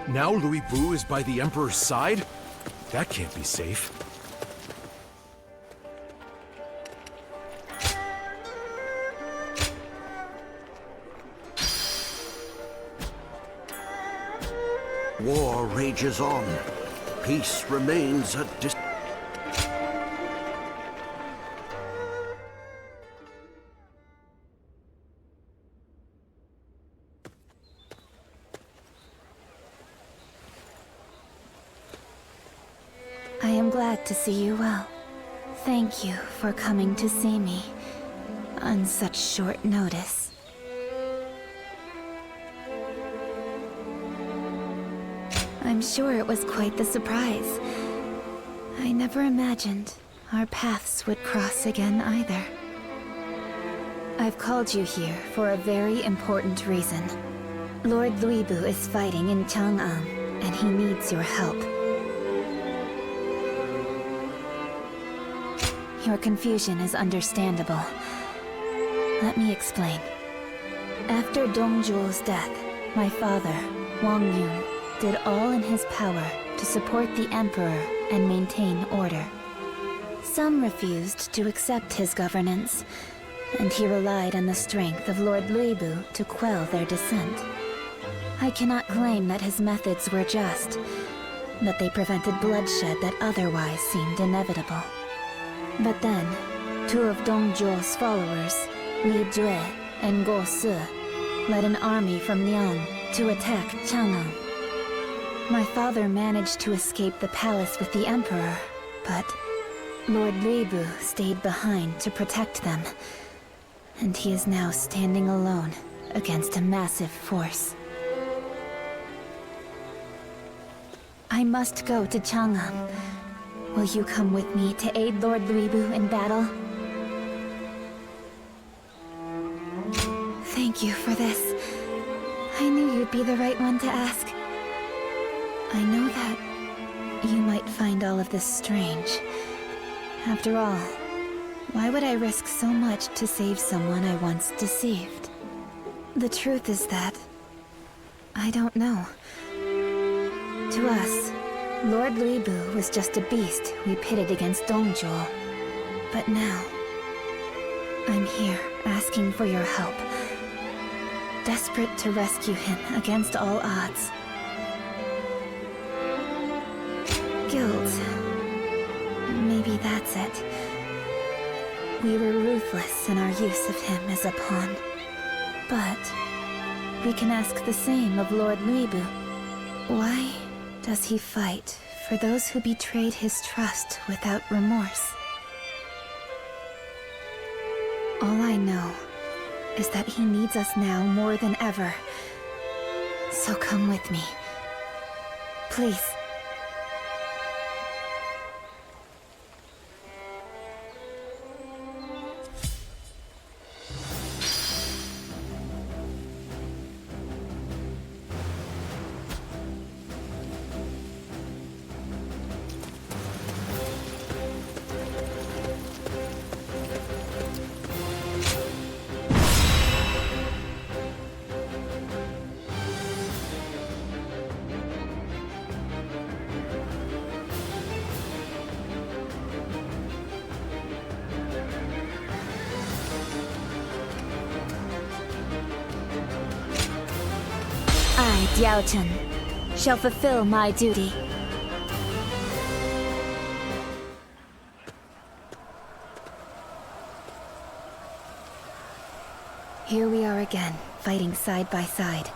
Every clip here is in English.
Now Louis Bu is by the Emperor's side? That can't be safe. War rages on. Peace remains a I am glad to see you well. Thank you for coming to see me on such short notice. I'm sure it was quite the surprise. I never imagined our paths would cross again either. I've called you here for a very important reason. Lord Louis Bu is fighting in Chang'an, and he needs your help. Your confusion is understandable. Let me explain. After Dong Zhuo's death, my father, Wang Yun, did all in his power to support the Emperor and maintain order. Some refused to accept his governance, and he relied on the strength of Lord Louis Bu to quell their dissent. I cannot claim that his methods were just, but they prevented bloodshed that otherwise seemed inevitable. But then, two of Dong Zhuo's followers, Li Jue and Guo Si, led an army from Liang to attack Chang'an. My father managed to escape the palace with the Emperor, but Lord Louis Bu stayed behind to protect them, and he is now standing alone against a massive force. I must go to Chang'an. Will you come with me to aid Lord Louis Bu in battle? Thank you for this. I knew you'd be the right one to ask. I know that you might find all of this strange. After all, why would I risk so much to save someone I once deceived? The truth is that I don't know. To us, Lord Louis Bu was just a beast we pitted against Dong Zhuo. But now, I'm here asking for your help. Desperate to rescue him against all odds. Guilt. Maybe that's it. We were ruthless in our use of him as a pawn. But we can ask the same of Lord Louis Bu. Why does he fight for those who betrayed his trust without remorse? All I know is that he needs us now more than ever. So come with me. Please. I, Jiao shall fulfill my duty. Here we are again, fighting side by side.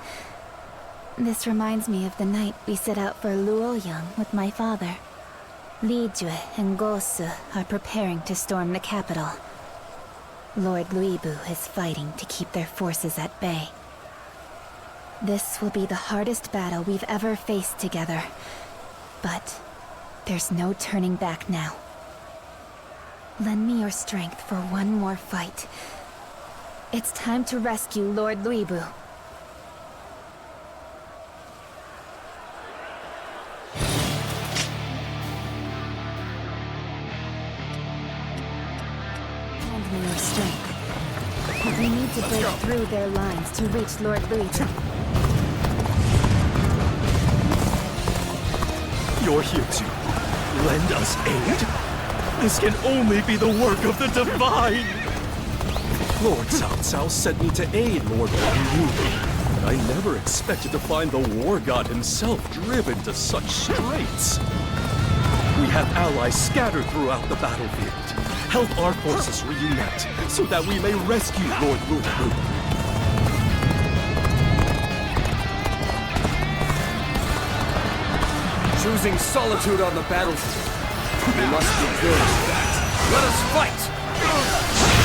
This reminds me of the night we set out for Luoyang with my father. Li Jue and Guo Si are preparing to storm the capital. Lord Louis Bu is fighting to keep their forces at bay. This will be the hardest battle we've ever faced together. But there's no turning back now. Lend me your strength for one more fight. It's time to rescue Lord Louis Bu. Lend me your strength. We need to break through their lines to reach Lord Louis Bu. you're here to lend us aid? This can only be the work of the Divine! Lord Cao Cao sent me to aid Lord Wang Yu, but I never expected to find the War God himself driven to such straits. We have allies scattered throughout the battlefield. Help our forces reunite, so that we may rescue Lord Lu Lu. Choosing solitude on the battlefield. We must be good. Let us fight!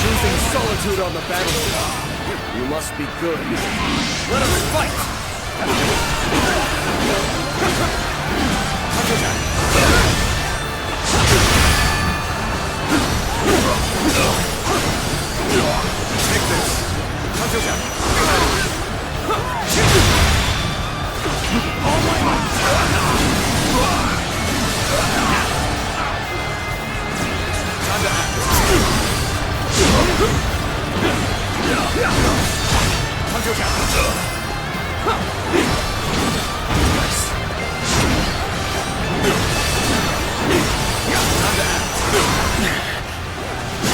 Choosing solitude on the battlefield. You must be good. Let us fight! Take this! All my might! Time to act!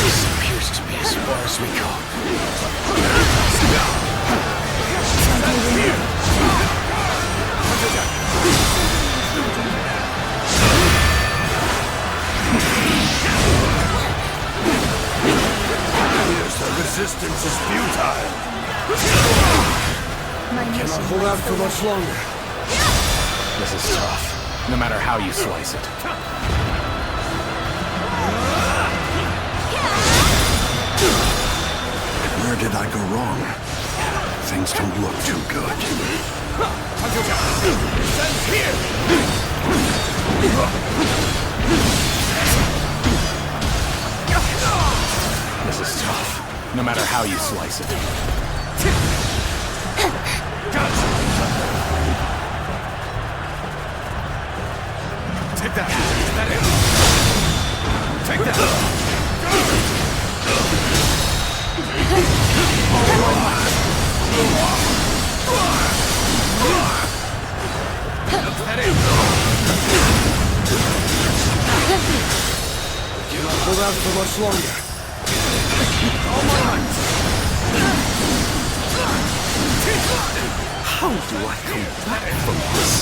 This appears to be as far as we go. The resistance is futile. Cannot hold out for much longer. This is tough, no matter how you slice it. Where did I go wrong? Things don't look too good. Send here! This is tough, no matter how you slice it. Take that! Is that it? Take that! Is that it? Cannot hold out for much longer. All my might! How do I come back from this?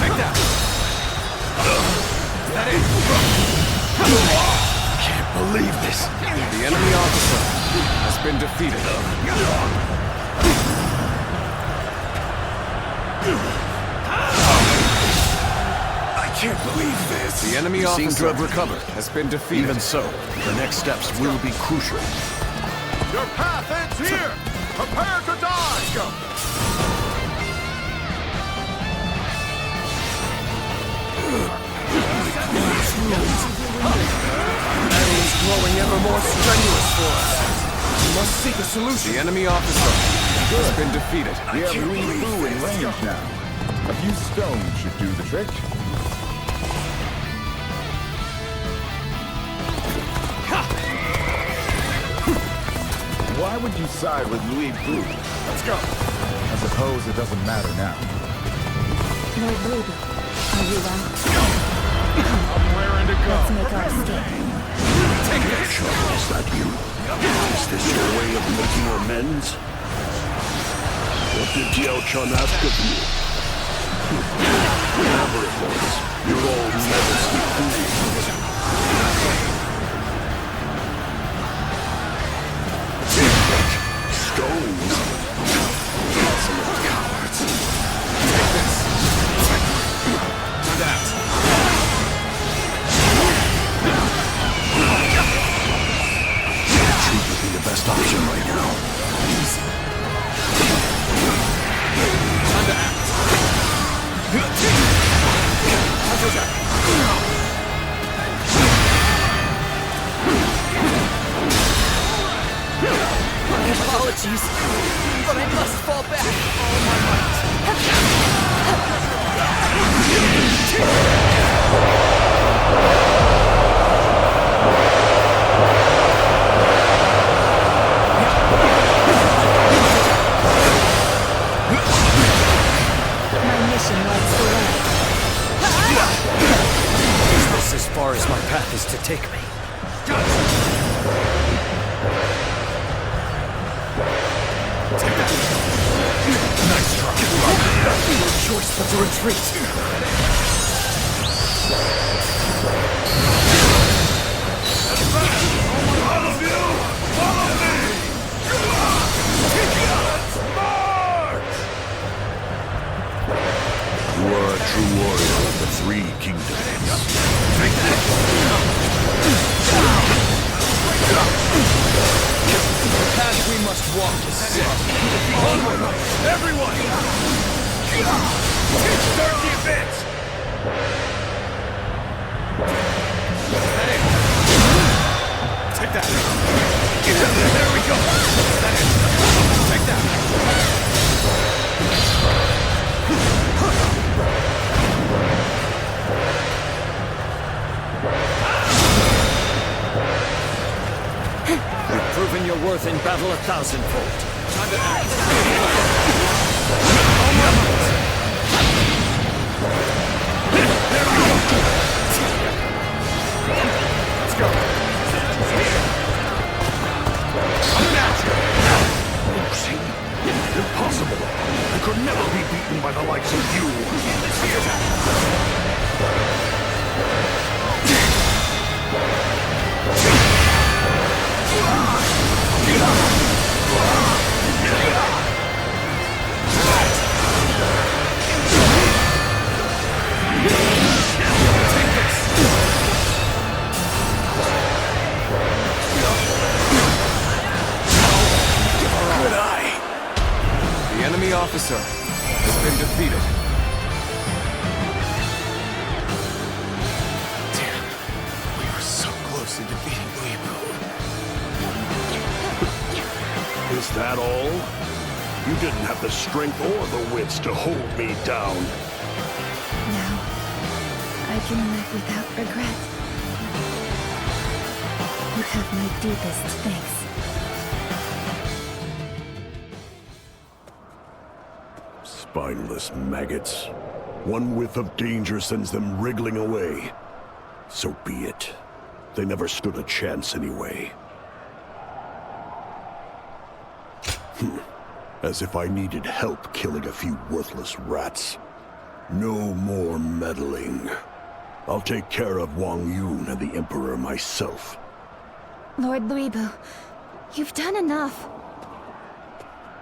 Take that! Is that it? Can't believe this. The enemy officer has been defeated. I can't believe this. The enemy You officer seem to have recovered. has been defeated. Even so, the next steps will be crucial. Your path ends here! Prepare to die! Let's go! Battle is growing ever more strenuous for us. We must seek a solution. The enemy officer has been defeated. We have Louis Fu in range now. A few stones should do the trick. Why would you side with Louis Fu? Let's go. I suppose it doesn't matter now. Lord Ruby, are you well? I'm raring to go. Let's make our escape. Shao, is that you? Is this your way of making amends? What did Jiao ask of you? Whatever it was, you're all medicine fools. Stones? Insolent cowards. Take this. That. Retreat would be the best option right now. Time to act. My apologies, but I must fall back. All my might. choice but to retreat. All of you, follow me! March! You are a true warrior of the Three Kingdoms. Take this! The path we must walk is set. Onward! Everyone! Start the advance! Take that! There we go! Take that! You've proven your worth in battle 1,000-fold. Time to act. Let's go. See? Impossible! I could never be beaten by the likes of you! The enemy officer has been defeated. Damn, we were so close to defeating Weebu. Is that all? You didn't have the strength or the wits to hold me down. Now, I can live without regret. You have my deepest thanks. Spineless maggots. One whiff of danger sends them wriggling away. So be it. They never stood a chance anyway. As if I needed help killing a few worthless rats. No more meddling. I'll take care of Wang Yun and the Emperor myself. Lord Luibu, you've done enough.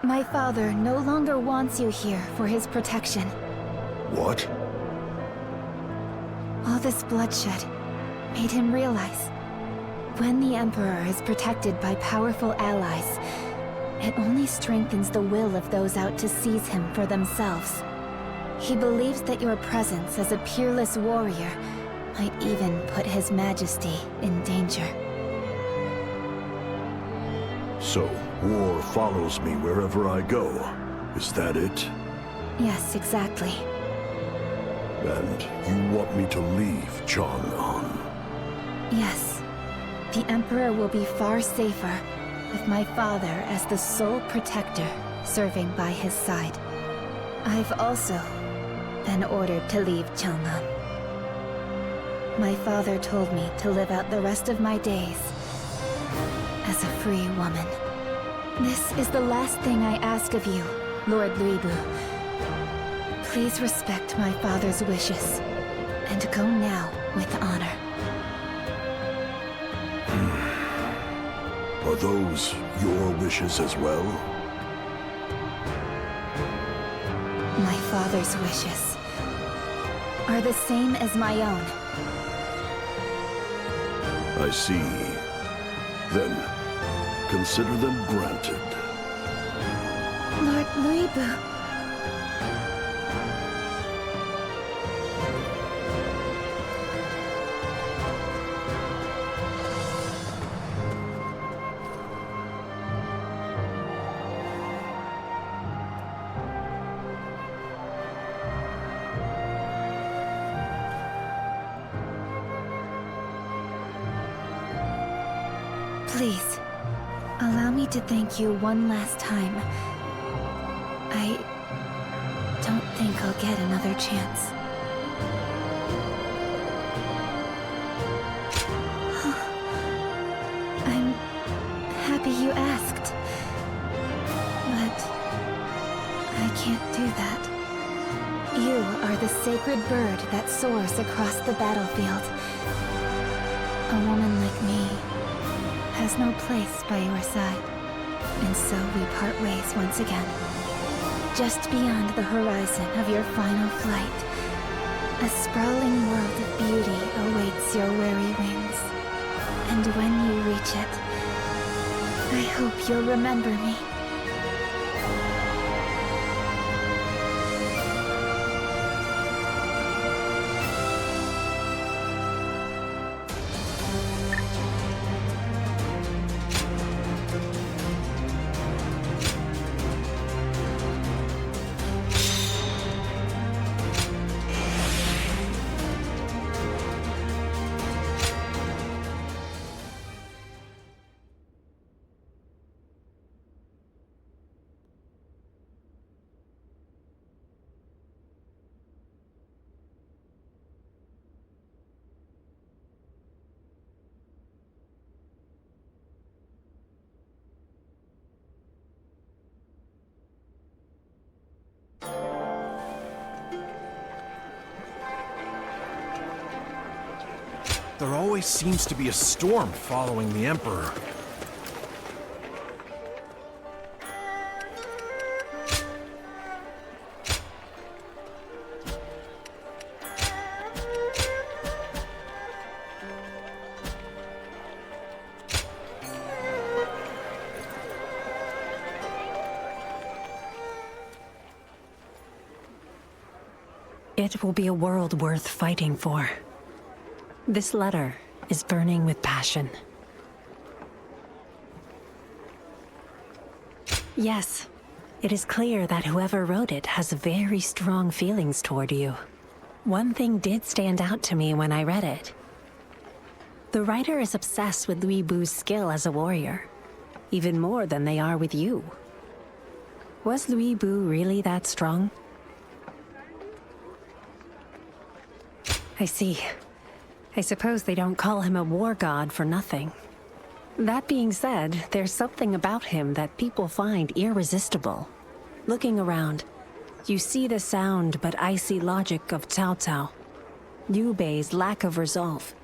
My father no longer wants you here for his protection. What? All this bloodshed made him realize when the Emperor is protected by powerful allies, it only strengthens the will of those out to seize him for themselves. He believes that your presence as a peerless warrior might even put His Majesty in danger. So, war follows me wherever I go. Is that it? Yes, exactly. And you want me to leave Chang'an? Yes. The Emperor will be far safer with my father as the sole protector serving by his side. I've also been ordered to leave Chang'an. My father told me to live out the rest of my days as a free woman. This is the last thing I ask of you, Lord Luibu. Please respect my father's wishes, and go now with honor. Are those your wishes as well? My father's wishes are the same as my own. I see. Then, consider them granted. Lord Luibu. Please, allow me to thank you one last time. I don't think I'll get another chance. I'm happy you asked, but I can't do that. You are the sacred bird that soars across the battlefield. A woman like me has no place by your side. And so we part ways once again. Just beyond the horizon of your final flight, a sprawling world of beauty awaits your weary wings. And when you reach it, I hope you'll remember me. There always seems to be a storm following the Emperor. It will be a world worth fighting for. This letter is burning with passion. Yes, it is clear that whoever wrote it has very strong feelings toward you. One thing did stand out to me when I read it. The writer is obsessed with Lui Bu's skill as a warrior, even more than they are with you. Was Lui Bu really that strong? I see. I suppose they don't call him a war god for nothing. That being said, there's something about him that people find irresistible. Looking around, you see the sound but icy logic of Cao Cao, Liu Bei's lack of resolve,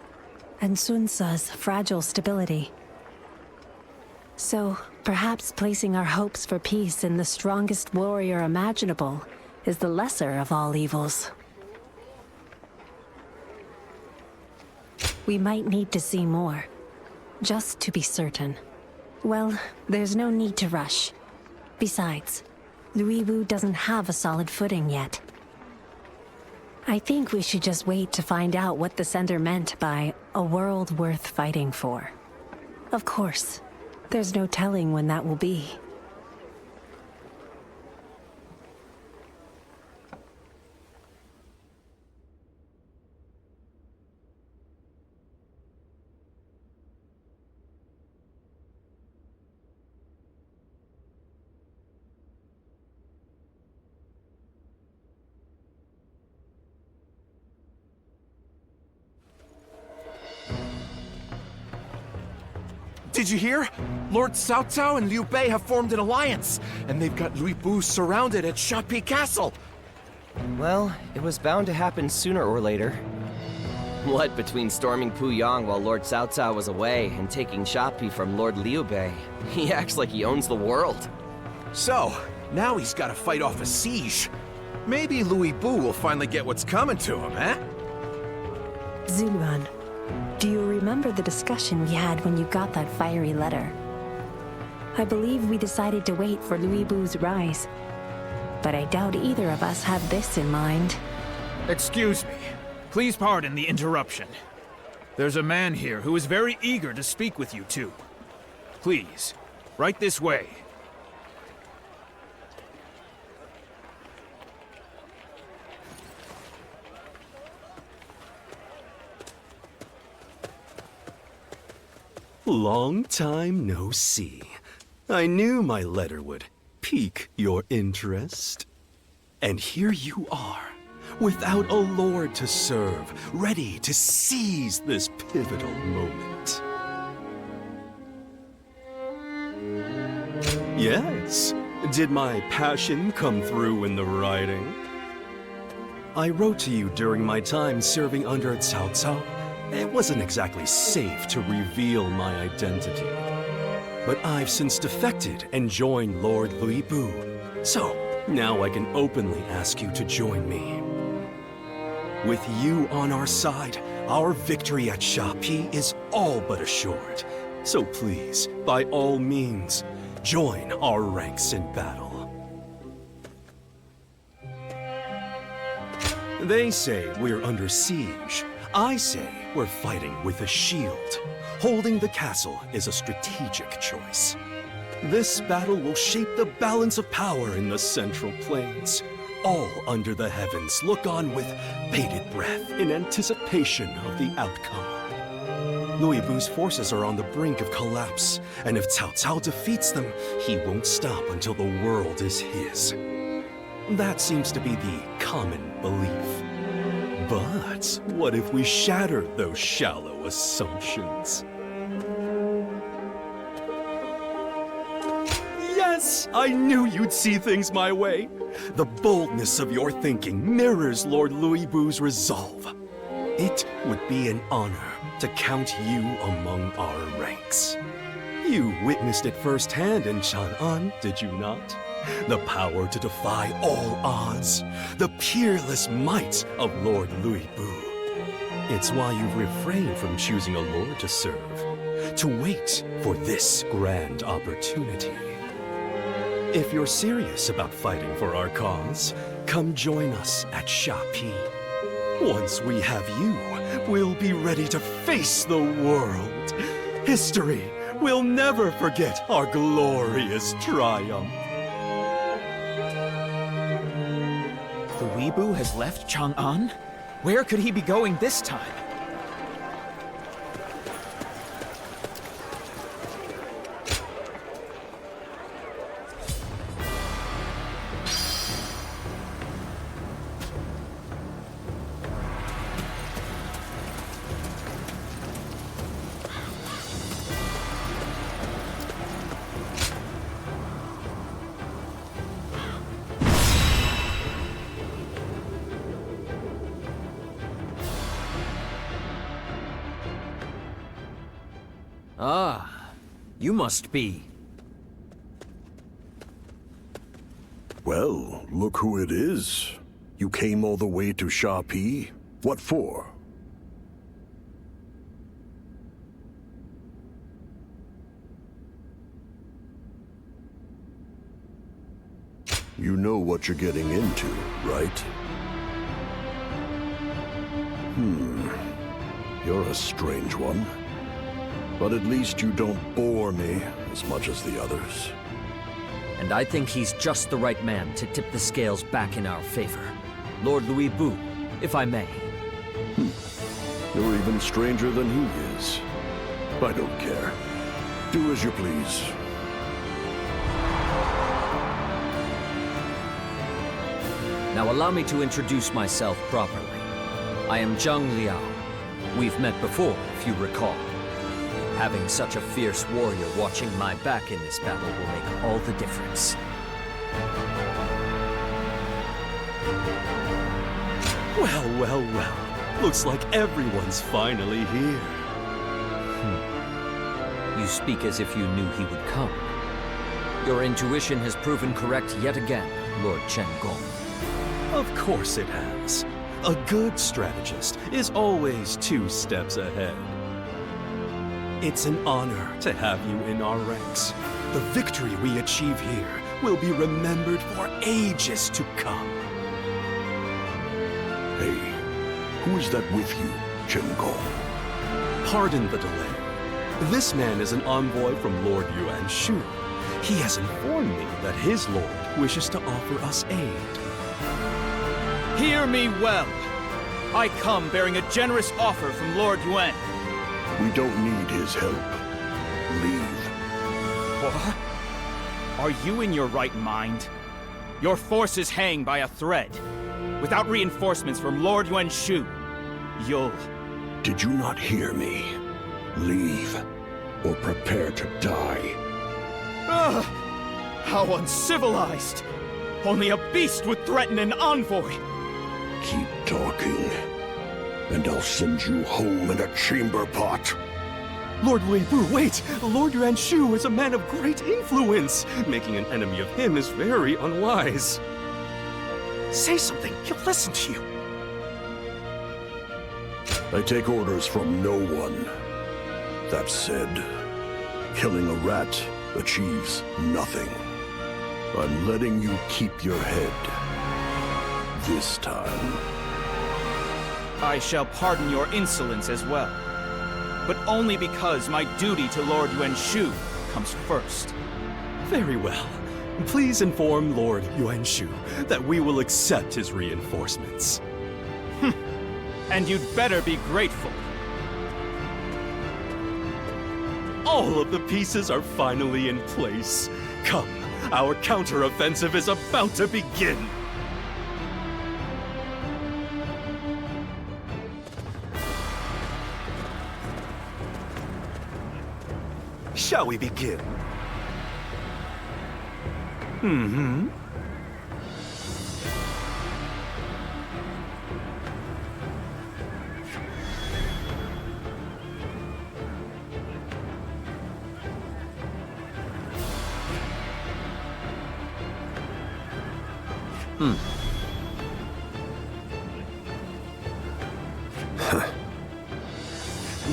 and Sun Ce's fragile stability. So, perhaps placing our hopes for peace in the strongest warrior imaginable is the lesser of all evils. We might need to see more, just to be certain. Well, there's no need to rush. Besides, Lui Bu doesn't have a solid footing yet. I think we should just wait to find out what the sender meant by a world worth fighting for. Of course, there's no telling when that will be. Did you hear? Lord Cao Cao and Liu Bei have formed an alliance, and they've got Lui Bu surrounded at Shapi Castle. Well, it was bound to happen sooner or later. What between storming Puyang while Lord Cao Cao was away and taking Shapi from Lord Liu Bei, he acts like he owns the world. So, now he's got to fight off a siege. Maybe Lui Bu will finally get what's coming to him, eh? Zuluan, do you remember the discussion we had when you got that fiery letter? I believe we decided to wait for Lui Bu's rise, but I doubt either of us had this in mind. Excuse me. Please pardon the interruption. There's a man here who is very eager to speak with you two. Please, right this way. Long time no see. I knew my letter would pique your interest. And here you are, without a lord to serve, ready to seize this pivotal moment. Yes, did my passion come through in the writing? I wrote to you during my time serving under Cao Cao. It wasn't exactly safe to reveal my identity. But I've since defected and joined Lord Louis Bu. So, now I can openly ask you to join me. With you on our side, our victory at Shapi is all but assured. So please, by all means, join our ranks in battle. They say we're under siege. I say we're fighting with a shield. Holding the castle is a strategic choice. This battle will shape the balance of power in the Central Plains. All under the heavens look on with bated breath in anticipation of the outcome. Louis Bu's forces are on the brink of collapse, and if Cao Cao defeats them, he won't stop until the world is his. That seems to be the common belief. But what if we shatter those shallow assumptions? Yes, I knew you'd see things my way. The boldness of your thinking mirrors Lord Louis Bu's resolve. It would be an honor to count you among our ranks. You witnessed it firsthand in Chang'an, did you not? The power to defy all odds. The peerless might of Lord Louis Bu. It's why you've refrained from choosing a lord to serve. To wait for this grand opportunity. If you're serious about fighting for our cause, come join us at Shapi. Once we have you, we'll be ready to face the world. History will never forget our glorious triumph. The Weebu has left Chang'an? Where could he be going this time? Ah, you must be... Well, look who it is. You came all the way to Shapi? What for? You know what you're getting into, right? You're a strange one. But at least you don't bore me as much as the others. And I think he's just the right man to tip the scales back in our favor. Lord Louis Bu, if I may. You're even stranger than he is. I don't care. Do as you please. Now allow me to introduce myself properly. I am Zhang Liao. We've met before, if you recall. Having such a fierce warrior watching my back in this battle will make all the difference. Well, well, well. Looks like everyone's finally here. You speak as if you knew he would come. Your intuition has proven correct yet again, Lord Chen Gong. Of course it has. A good strategist is always 2 steps ahead. It's an honor to have you in our ranks. The victory we achieve here will be remembered for ages to come. Hey, who is that with you, Chen Gong? Pardon the delay. This man is an envoy from Lord Yuan Shu. He has informed me that his lord wishes to offer us aid. Hear me well. I come bearing a generous offer from Lord Yuan. We don't need his help. Leave. What? Are you in your right mind? Your forces hang by a thread. Without reinforcements from Lord Yuan Shu, you'll... Did you not hear me? Leave, or prepare to die. Ugh! How uncivilized! Only a beast would threaten an envoy! Keep talking, and I'll send you home in a chamber pot. Lord Weibu, wait! Lord Yuan Shu is a man of great influence. Making an enemy of him is very unwise. Say something, he'll listen to you. I take orders from no one. That said, killing a rat achieves nothing. I'm letting you keep your head. This time. I shall pardon your insolence as well. But only because my duty to Lord Yuan Shu comes first. Very well. Please inform Lord Yuan Shu that we will accept his reinforcements. And you'd better be grateful. All of the pieces are finally in place. Come, our counteroffensive is about to begin. Shall we begin? Mm-hmm.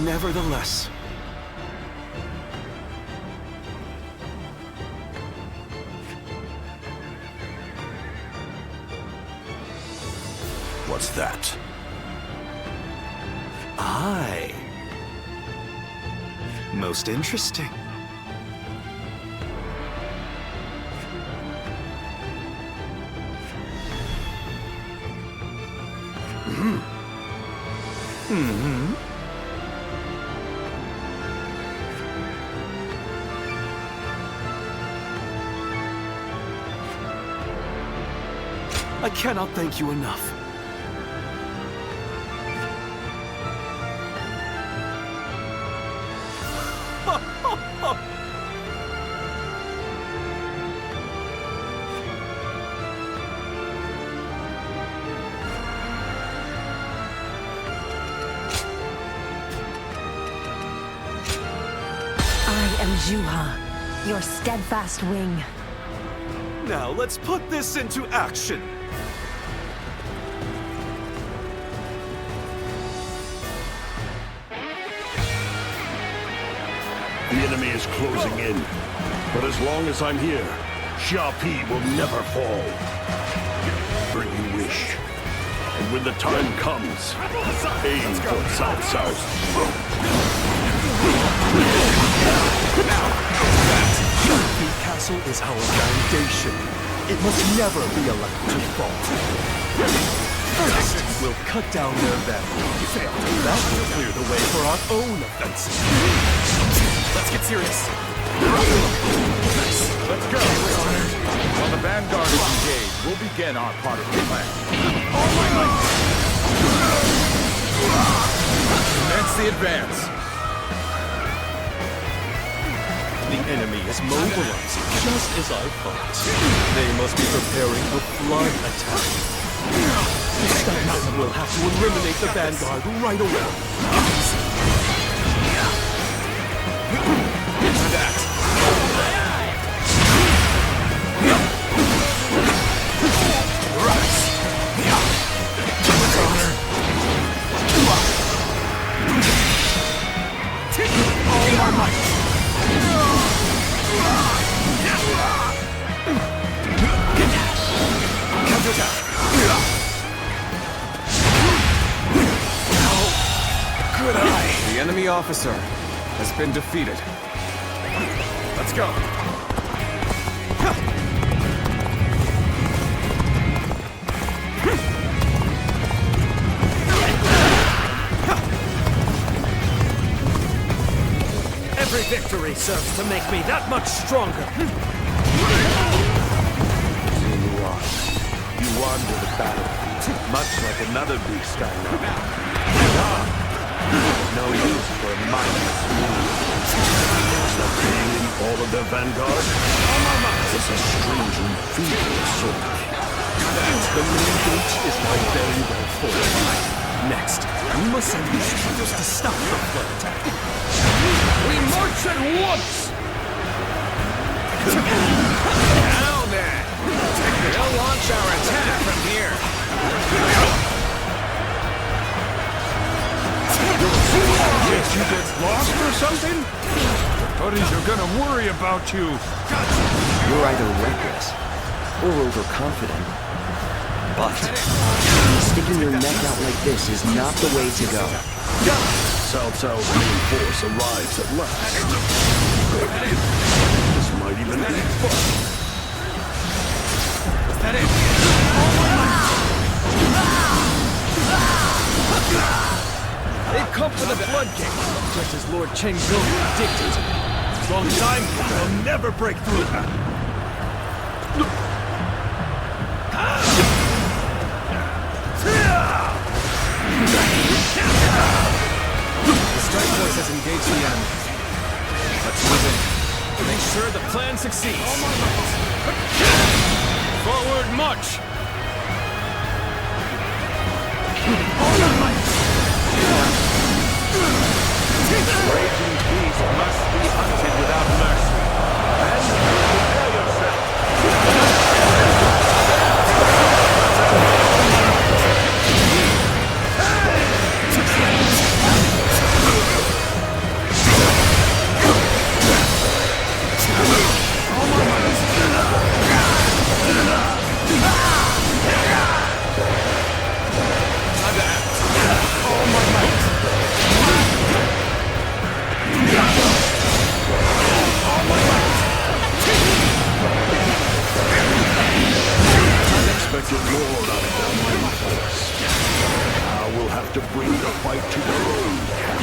Nevertheless, What's that? aye. Most interesting. I cannot thank you enough. I am Zhuo, your steadfast wing. Now let's put this into action. The enemy is closing in. But as long as I'm here, Shao will never fall. Bring you wish. And when the time comes, aim for Cao Cao's throat. The castle is our foundation. It must never be allowed to fall. First, we'll cut down their vanguard. That will clear the way for our own offensive. Let's get serious. Let's go. While the vanguard is engaged, we'll begin our part of the plan. Commence the advance. The enemy is mobilizing, just as I thought. They must be preparing a flood attack. We'll have to eliminate the vanguard right away. The enemy officer has been defeated. Let's go. Every victory serves to make me that much stronger. You wander the battlefield, much like another beast I know. No use for a mindless move. All of their vanguard? It's a strangely feeble sort. The main gate is now very well fortified. Next, we must send these troops to stop the flood attack. We march at once! Now then! We'll launch our attack from here. Did you get lost or something? Buddies are gonna worry about you. You're either reckless or overconfident. But sticking your neck out like this is not the way to go. Cao Cao's main force arrives at last. This might even be fun. Is that it? They've come for the floodgate, just as Lord Chengzhou dictated. Long time, they'll never break through. The strike force has engaged the enemy. Let's move in. Make sure the plan succeeds. Forward march! Raging beast must be hunted without mercy. And prepare yourself. Unexpected more out of their main force. Now we'll have to bring the fight to their own camp.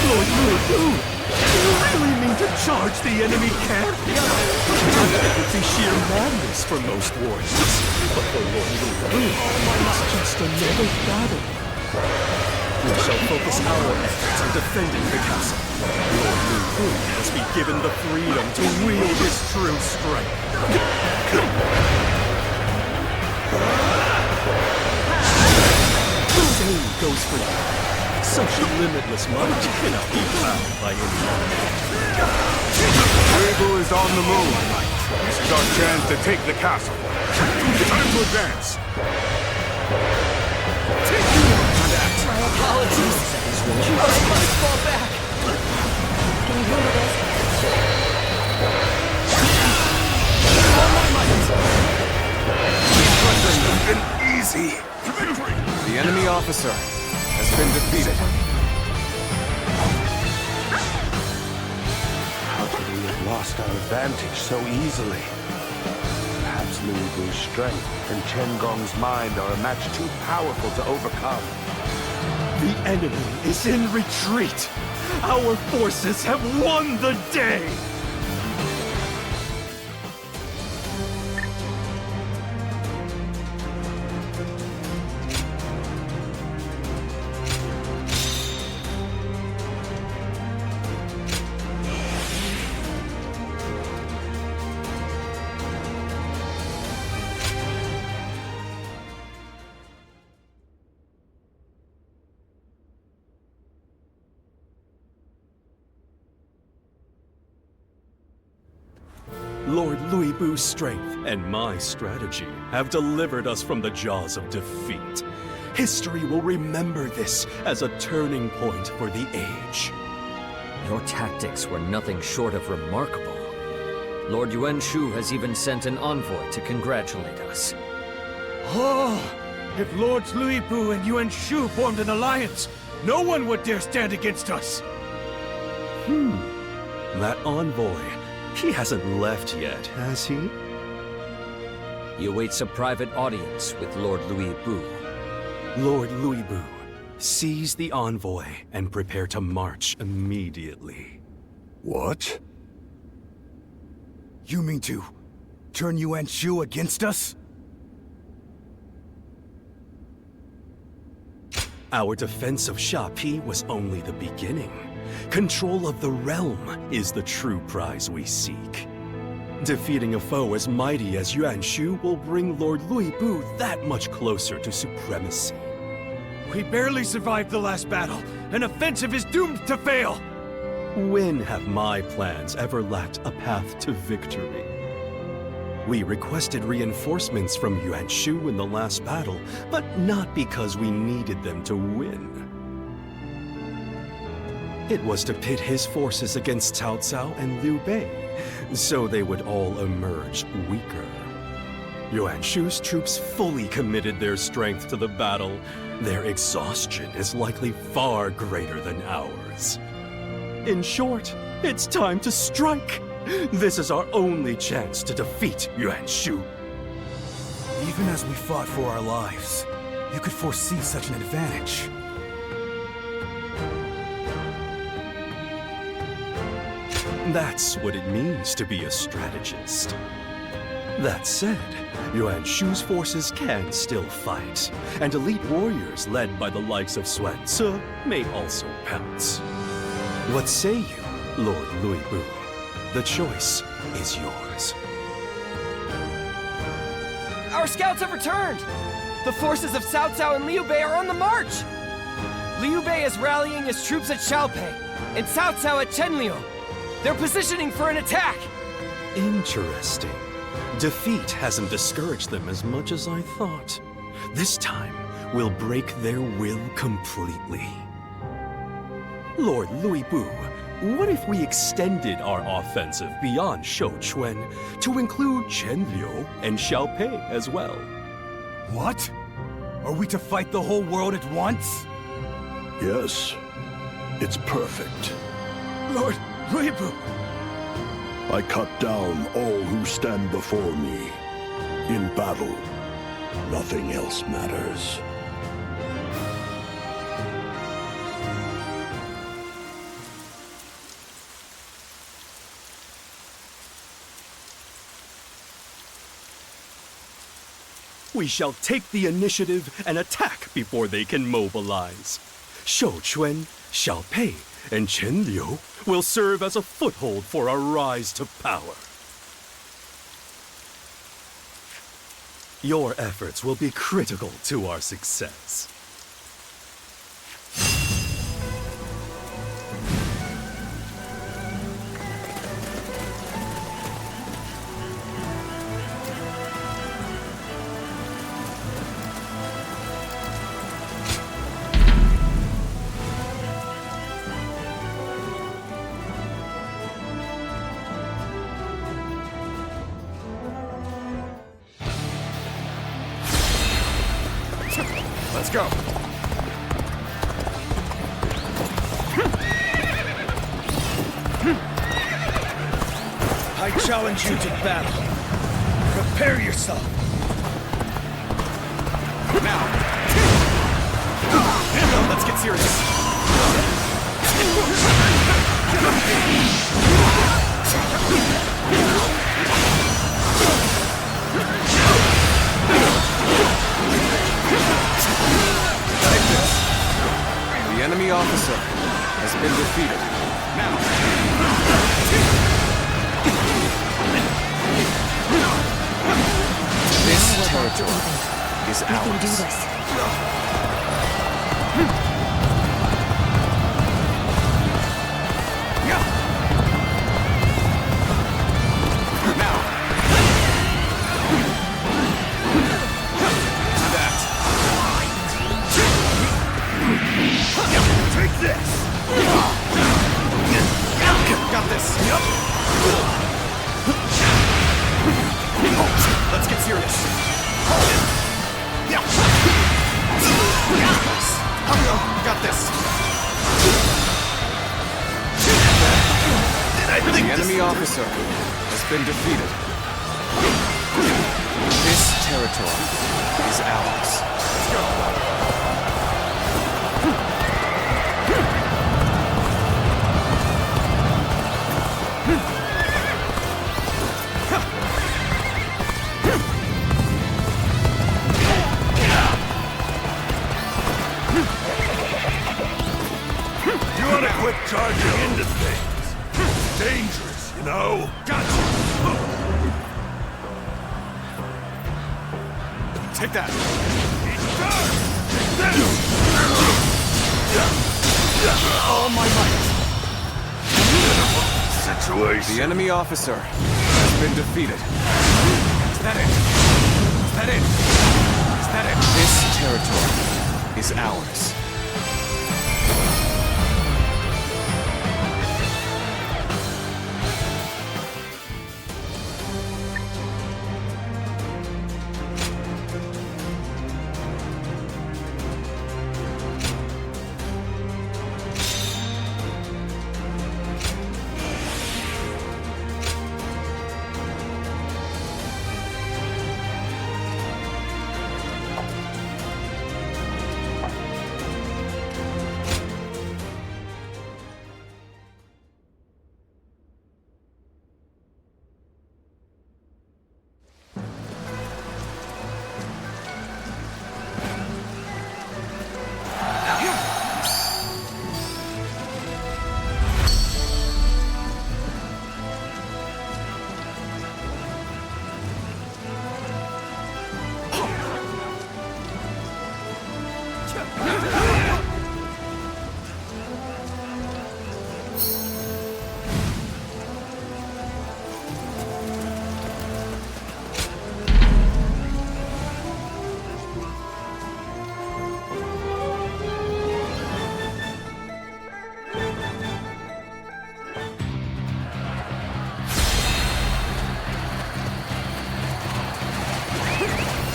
Lord Louis, do you really mean to charge the enemy camp? That would be sheer madness for most warriors. But for Lord Louis, it's just another battle. We shall focus our efforts on defending the castle. Lord Louis must be given the freedom to wield his true strength. Whose aim goes for you? Such limitless might cannot be found by anyone. Eagle is on the move. This is our chance to take the castle. Time to advance. My apologies. I must fall back. Can you handle this? Easy. Victory. The enemy officer has been defeated. How could we have lost our advantage so easily? Perhaps Louis Wu's strength and Chen Gong's mind are a match too powerful to overcome. The enemy is in retreat. Our forces have won the day. Lord Louis Wu's strength and my strategy have delivered us from the jaws of defeat. History will remember this as a turning point for the age. Your tactics were nothing short of remarkable. Lord Yuan Shu has even sent an envoy to congratulate us. Oh, if Lords Louis Wu and Yuan Shu formed an alliance, no one would dare stand against us. That envoy, he hasn't left yet, has he? He awaits a private audience with Lord Louis Wu. Lord Louis Wu, seize the envoy and prepare to march immediately. What? You mean to turn Yuan Shu against us? Our defense of Shao was only the beginning. Control of the realm is the true prize we seek. Defeating a foe as mighty as Yuan Shu will bring Lord Lui Bu that much closer to supremacy. We barely survived the last battle. An offensive is doomed to fail! When have my plans ever lacked a path to victory? We requested reinforcements from Yuan Shu in the last battle, but not because we needed them to win. It was to pit his forces against Cao Cao and Liu Bei, so they would all emerge weaker. Yuan Shu's troops fully committed their strength to the battle. Their exhaustion is likely far greater than ours. In short, it's time to strike! This is our only chance to defeat Yuan Shu. Even as we fought for our lives, you could foresee such an advantage. That's what it means to be a strategist. That said, Yuan Shu's forces can still fight, and elite warriors led by the likes of Sun Ce may also pounce. What say you, Lord Lui Bu? The choice is yours. Our scouts have returned! The forces of Cao Cao and Liu Bei are on the march! Liu Bei is rallying his troops at Xiaopei, and Cao Cao at Chenliu. They're positioning for an attack! Interesting. Defeat hasn't discouraged them as much as I thought. This time, we'll break their will completely. Lord Lui Bu, what if we extended our offensive beyond Shouchuan to include Chenliu and Xiaopei as well? What? Are we to fight the whole world at once? Yes. It's perfect. Lord Lui Bu! I cut down all who stand before me. In battle, nothing else matters. We shall take the initiative and attack before they can mobilize. Shouchuan, Xiaopei, and Chenliu will serve as a foothold for our rise to power. Your efforts will be critical to our success. Let's go! I challenge you to battle. Prepare yourself. Now! Let's get serious! The enemy officer has been defeated. Now! This territory is ours. We can do this. Now! That! Take this! Got this! Let's get serious! Got this! The enemy officer has been defeated. This territory is ours. Let's go! You want to quit charging into things? It's dangerous, you know? Gotcha! Take that! All my might! Situation. The enemy officer has been defeated. Is that it? Is that it? Is that it? This territory is ours.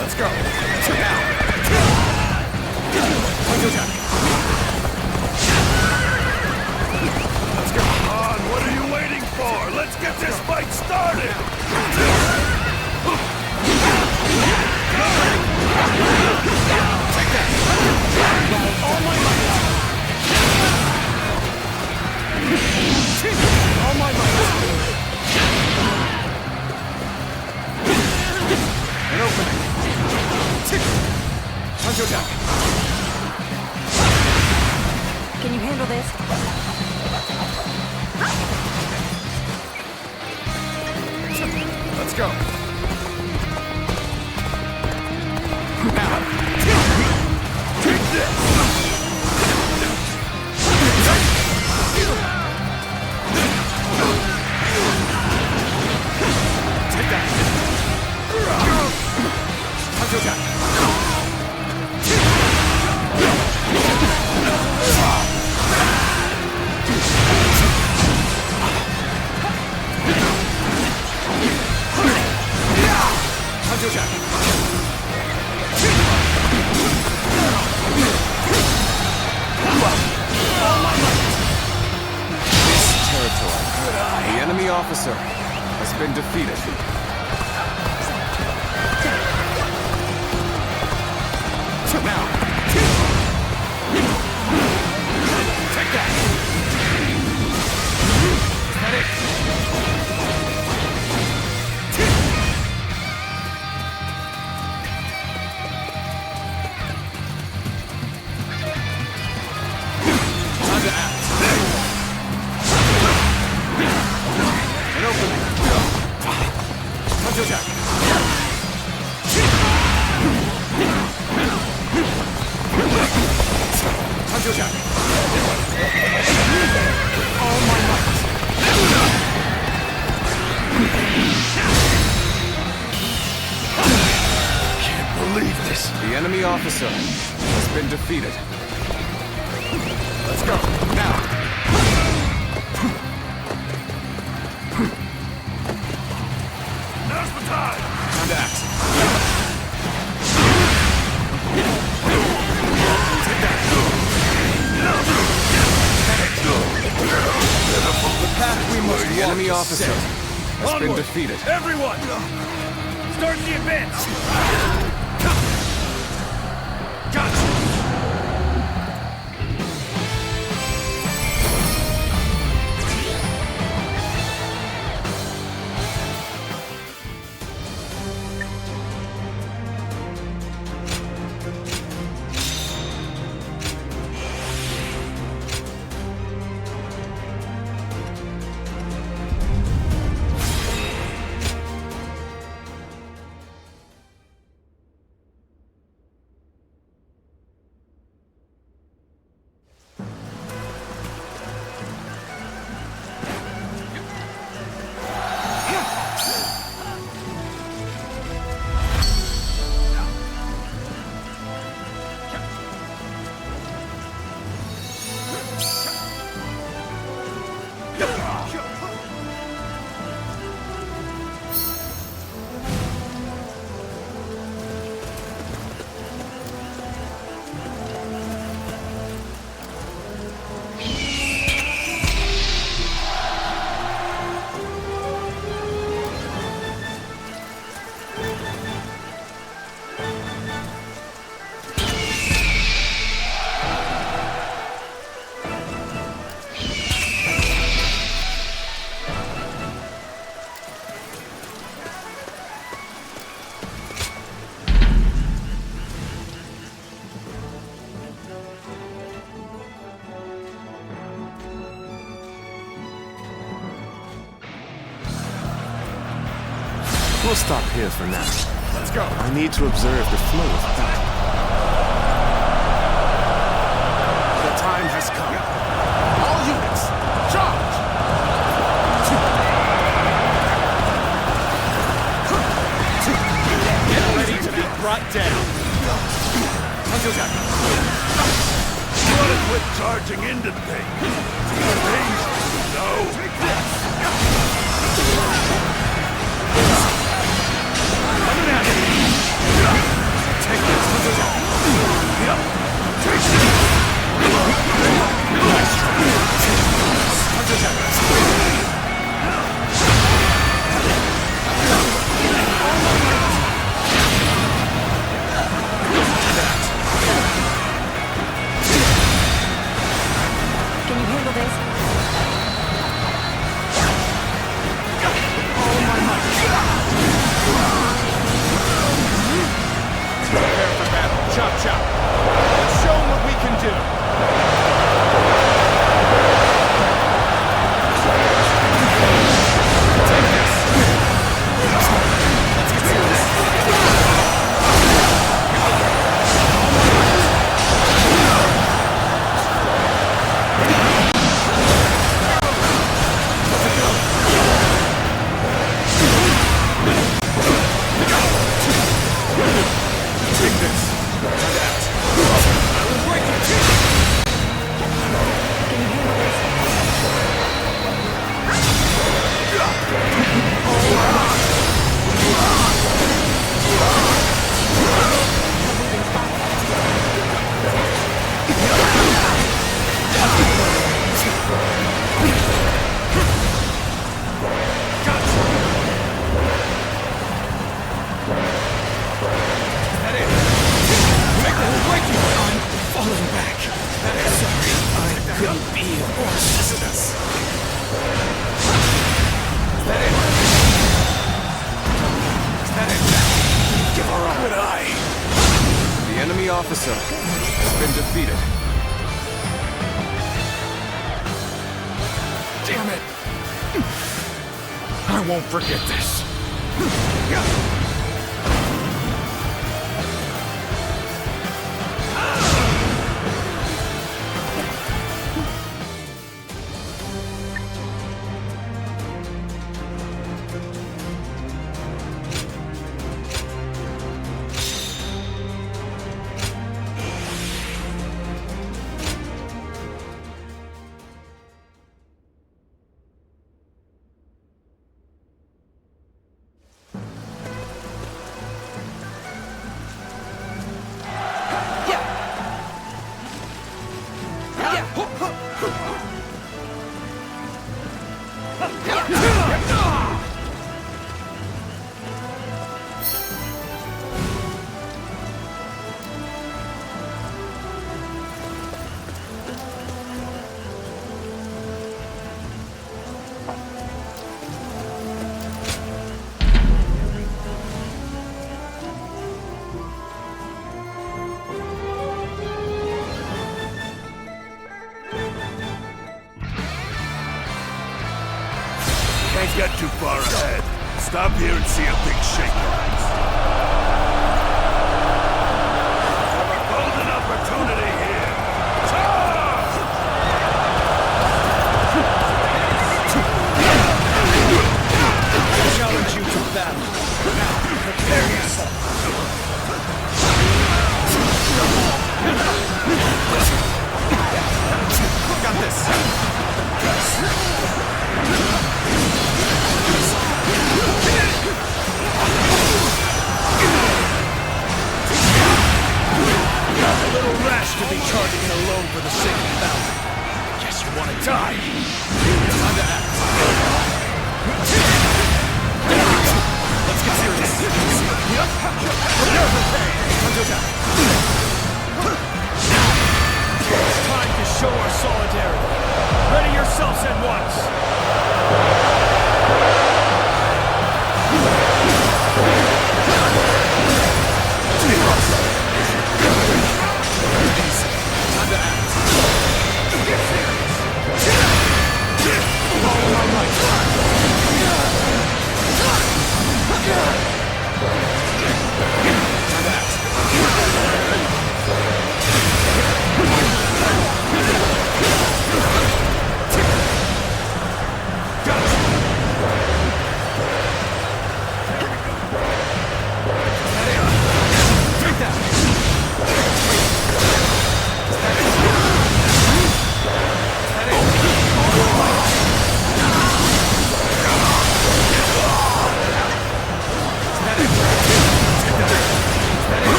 Let's go. Now. Let's go. Come on, what are you waiting for? Let's get this fight started! Take that. All my might. All my might. An opening. Punch attack. Can you handle this? Let's go. Now. Take this. Take that. Punch attack. Punch attack. This territory, the enemy officer has been defeated. Now. Take that. Is that it? Time to act. An opening. Punch attack. Punch attack. All my might. Can't believe this. The enemy officer has been defeated. Let's go. Now. Now's the time! Time to act. Take that. The path we must walk. The enemy officer has been defeated. Everyone! Start the advance! Gotcha. We'll stop here for now. Let's go. I need to observe the flow of battle. The time has come. All units, charge! Get ready to be brought down. You ought to quit charging into things. Things, no. Take this. Take this. Yep. Take this. Can you handle this? Prepare for battle. Chop, chop. Let's show 'em what we can do. Take this. Let's get serious. Take this. That. I will break it. Can you handle this? Falling back. Sorry, I couldn't be more resistance. Is that it? Is that it? Give her all. Good eye. The enemy officer has been defeated. Damn it! I won't forget this. Can't get too far ahead. Stop here and see a big shakedown. A golden opportunity here. Charge! I challenge you to battle. Now, prepare yourself. Got this. A little rash to be charging in alone for the sake of battle. Guess you want to die. Time to act. Let's get serious. It's time to show our solidarity. Ready yourselves at once. Time to act. Get serious. Follow my light.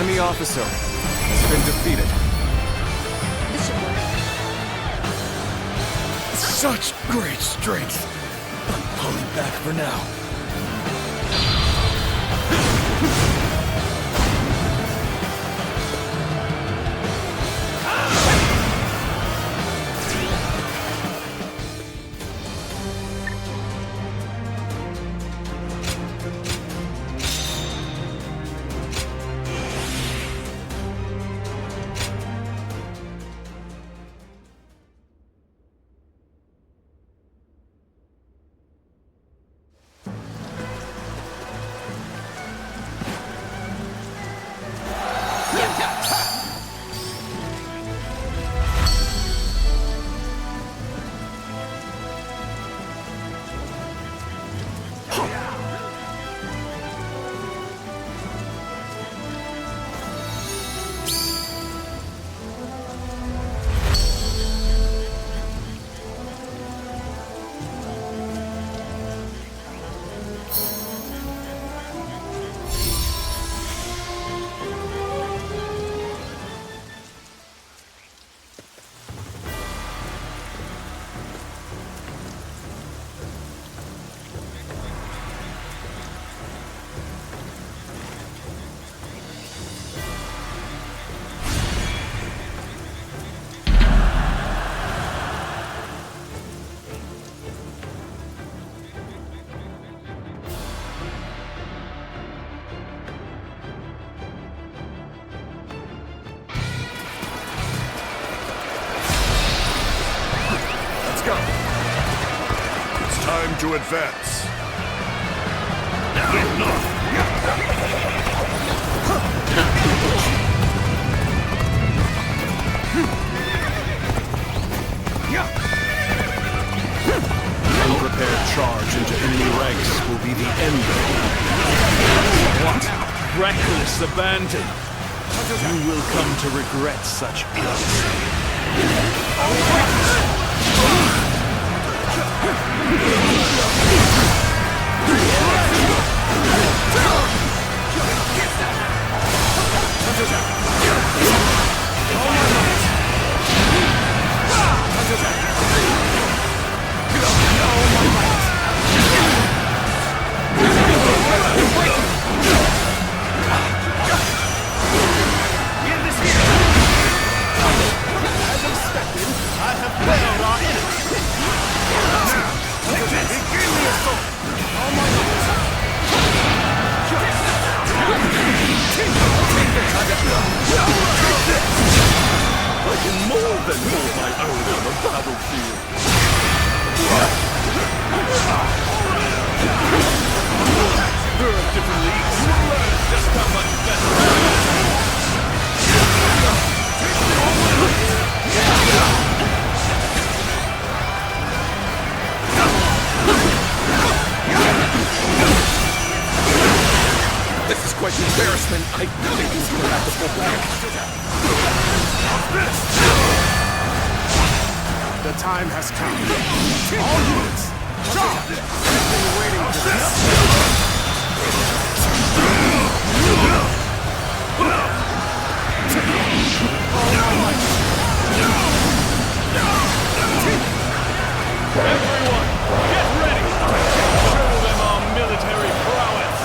enemy officer has been defeated. This should work. Such great strength. I'm pulling back for now. Time to advance. An unprepared charge into enemy ranks will be the end of it. What reckless abandon! You will come to regret such idiocy. As expected, I have failed our enemies. Begin the assault! All my I can more than hold my own on the battlefield. There are different leagues. We'll learn just how much better. This is quite an embarrassment. I think he's going to have to pull back. The time has come. All units, drop! I've been waiting for this. Everyone, get ready! Show them our military prowess!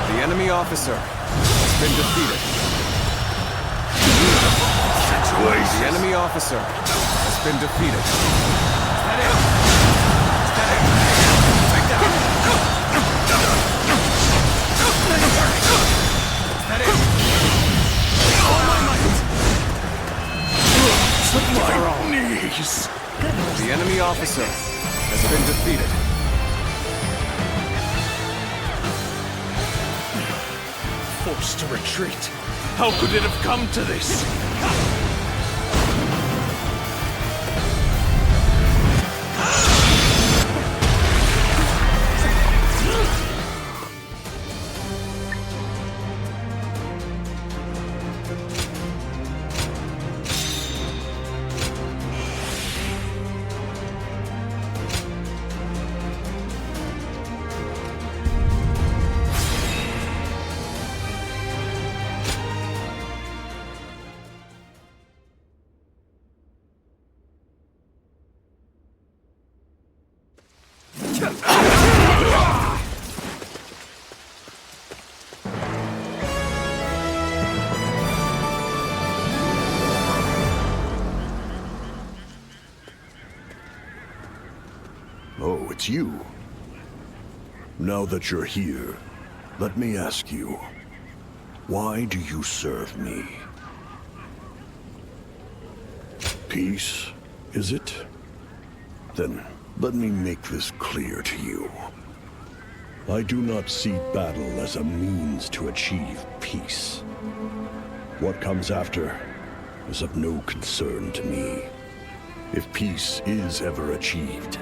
The enemy officer has been defeated. The enemy officer has been defeated. The enemy officer has been defeated. Forced to retreat. How could it have come to this? Oh, it's you. Now that you're here, let me ask you, why do you serve me? Peace, is it? Then let me make this clear to you. I do not see battle as a means to achieve peace. What comes after is of no concern to me. If peace is ever achieved,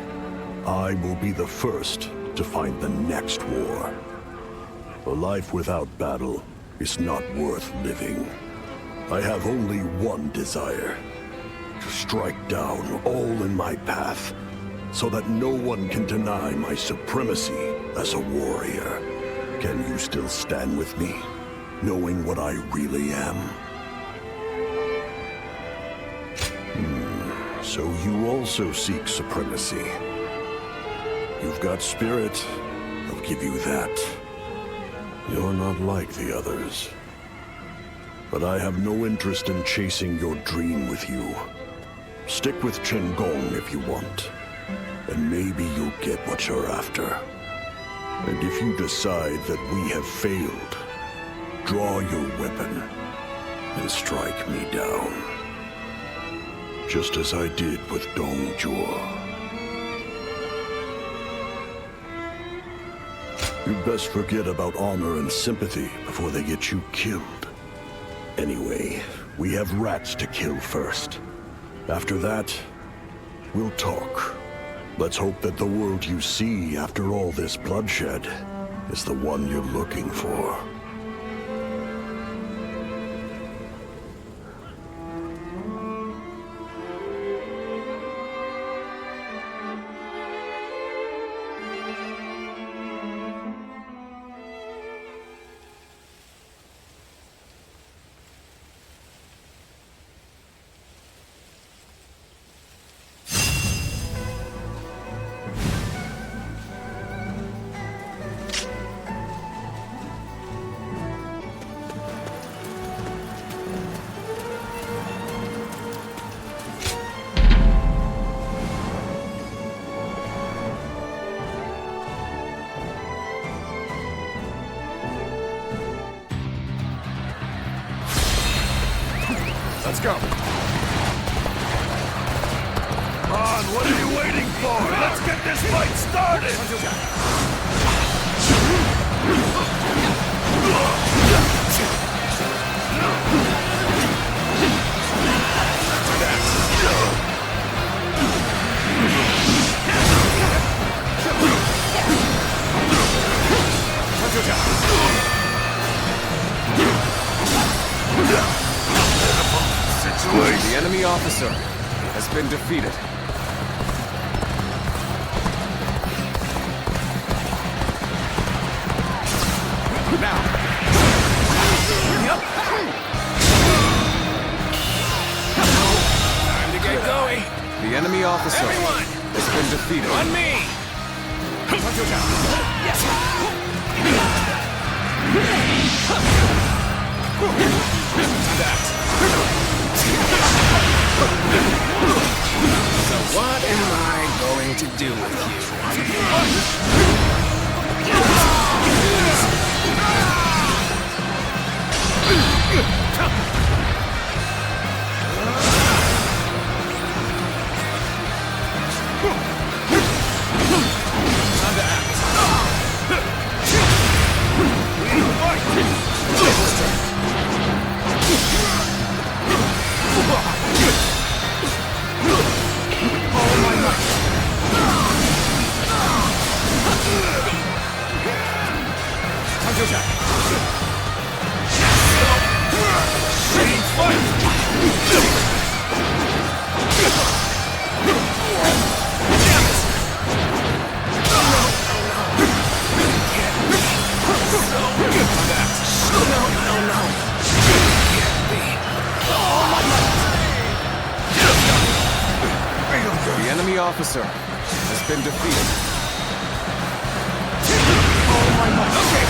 I will be the first to find the next war. A life without battle is not worth living. I have only one desire: to strike down all in my path, so that no one can deny my supremacy as a warrior. Can you still stand with me, knowing what I really am? So you also seek supremacy. You've got spirit, I'll give you that. You're not like the others. But I have no interest in chasing your dream with you. Stick with Chen Gong if you want, and maybe you'll get what you're after. And if you decide that we have failed, draw your weapon and strike me down. Just as I did with Dong Zhuo. You'd best forget about honor and sympathy before they get you killed. Anyway, we have rats to kill first. After that, we'll talk. Let's hope that the world you see after all this bloodshed is the one you're looking for. Let's go. Come on, what are you waiting for? Let's get this fight started! The enemy officer has been defeated. Now! Yep. Time to get going! The enemy officer has been defeated. On me! Yes! That. So what am I going to do with you? Time to act. Fight! officer has been defeated. Okay,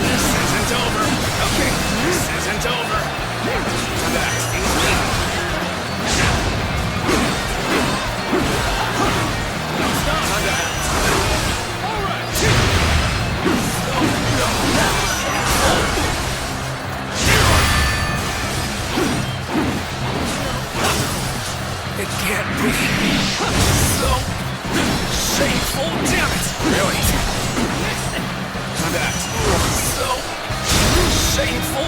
this isn't over. Okay, this isn't over. That's easy. Stop that. All right. It can't be so shameful. Damn it! Really? That's so shameful.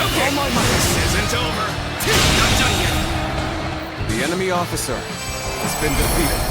Okay, this isn't over. Not done yet. The enemy officer has been defeated.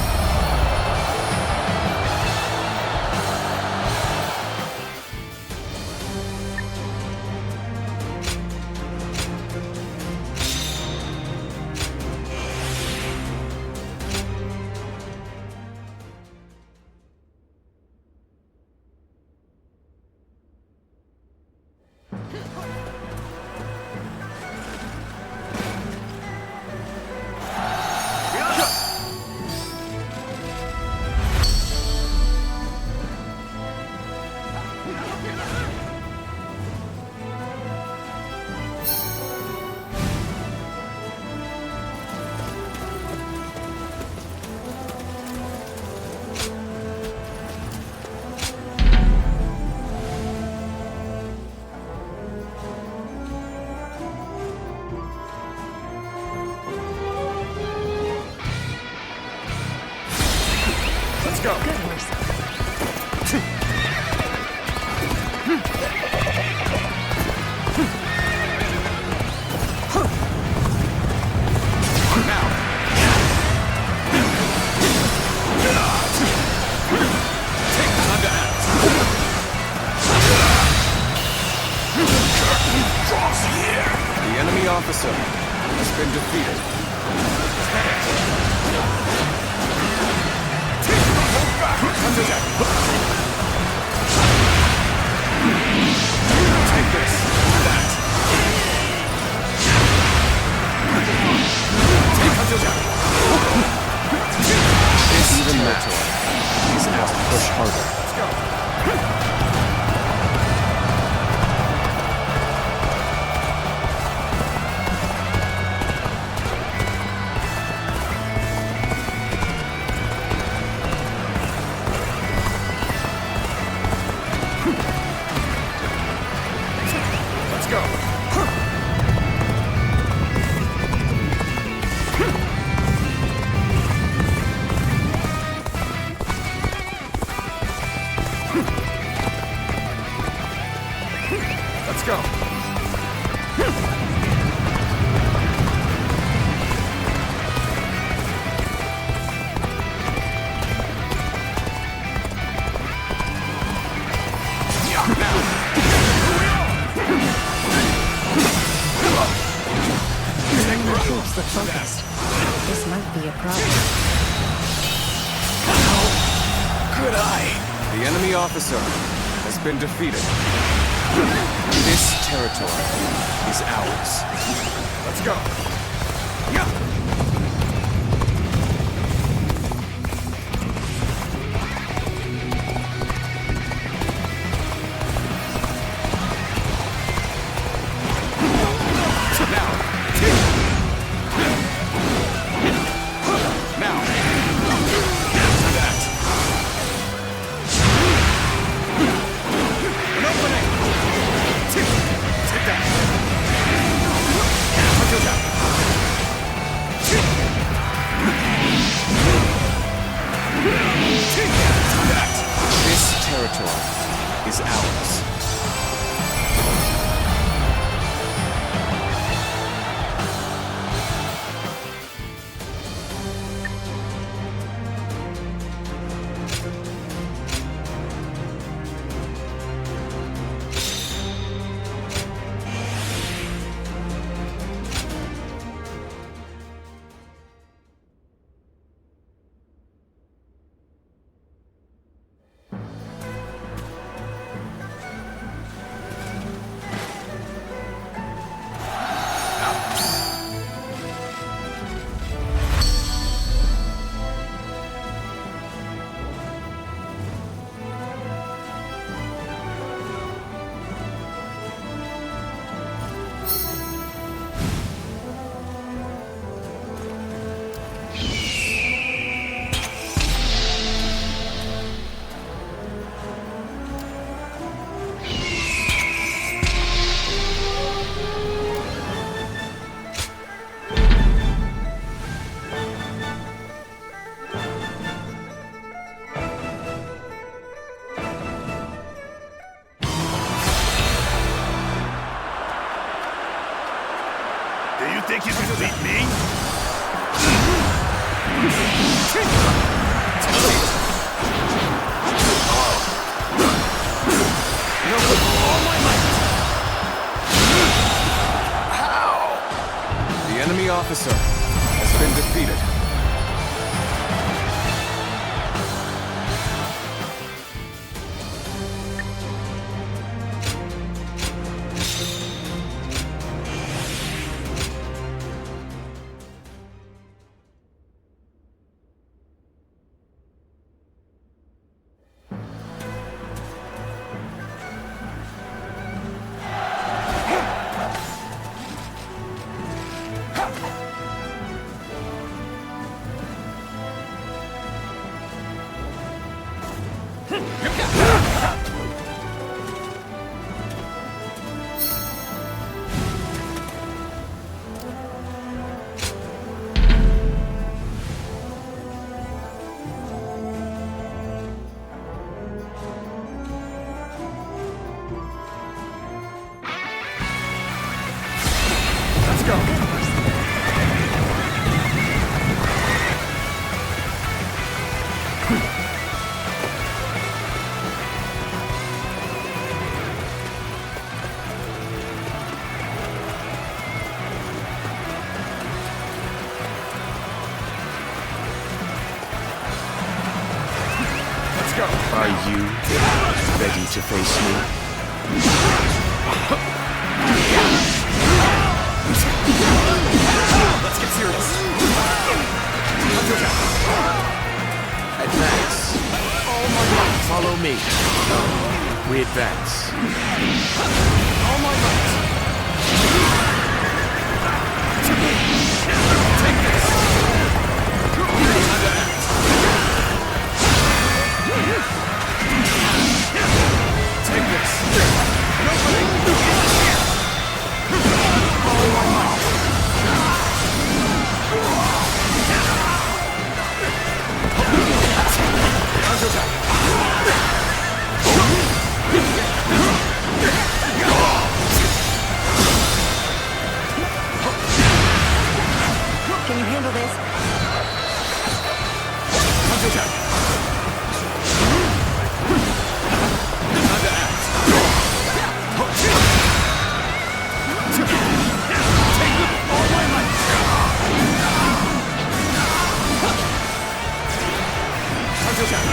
Let's go. Good horse. Now. Take time to act. Cross here. The enemy officer has been defeated. Take this. That. Take until Zhang. This territory is out. Push harder. Let's go. Let's go. Let's go. Yeah, now. Keeps the focus. This might be a problem. Could I? The enemy officer has been defeated. This territory is ours. Let's go. Yeah. Now. To that. An opening. Take that. Until down. That. This territory is ours. Beat me? All my might! The enemy officer has been defeated. Are you ready to face me? Let's get serious. Advance. Follow me. We advance. All my might. Take this. Take this. All my might. Counterattack. Can you handle this? Counterattack. Time to act. Take all my might. Counterattack.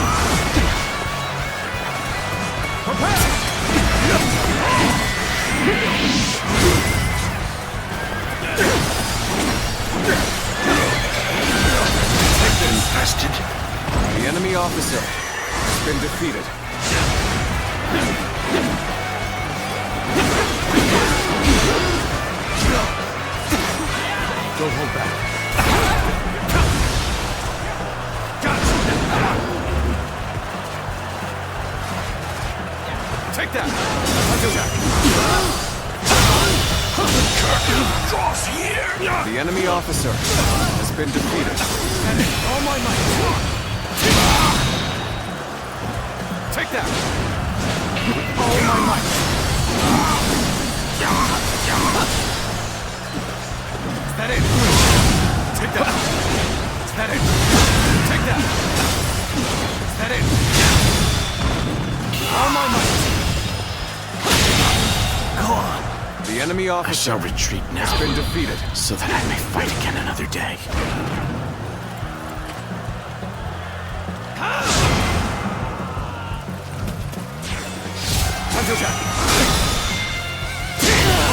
Prepare. Bastard. The enemy officer has been defeated. Don't hold back. Take that! Counterattack! Draws here! The enemy officer has been defeated. All my might! Take that! All my might! Is that it? Take that! Is that it? Take that! Is that it? All my might! Go on. The enemy officer I shall retreat now, has been defeated. so that I may fight again another day. Counterattack!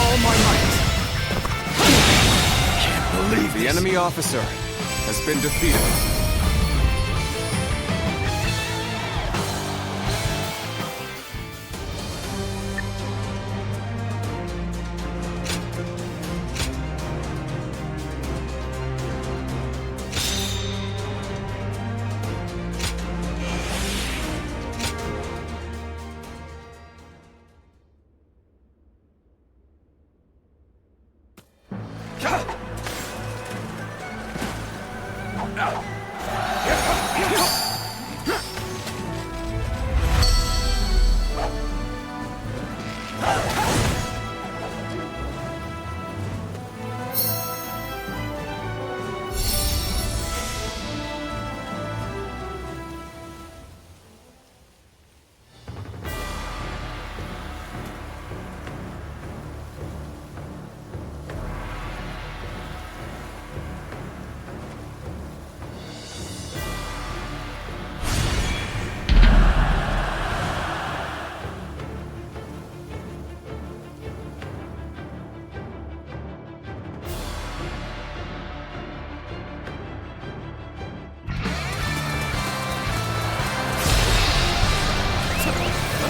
All my might! Can't believe The enemy officer has been defeated.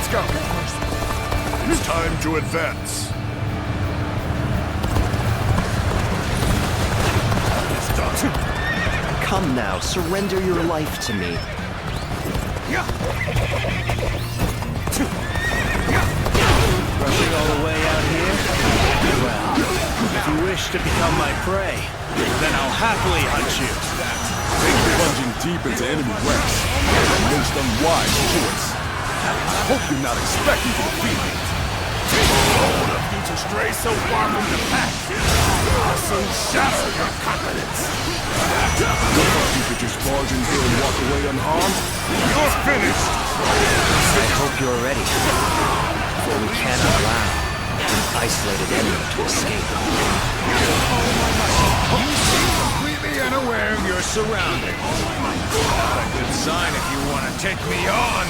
Let's go. It's time to advance. It's done. Come now, surrender your life to me. Rushing all the way out here? Well, if you wish to become my prey, then I'll happily hunt you. Plunging deep into enemy ranks. A most unwise choice. I hope you're not expecting to defeat me. Hold up, you to stray so far from the pack. I'll soon shatter your confidence. Look like you could just barge in here and walk away unharmed. You're finished. I hope you're ready. For we cannot allow an isolated enemy to escape. Completely unaware of your surroundings. Not a good sign if you want to take me on.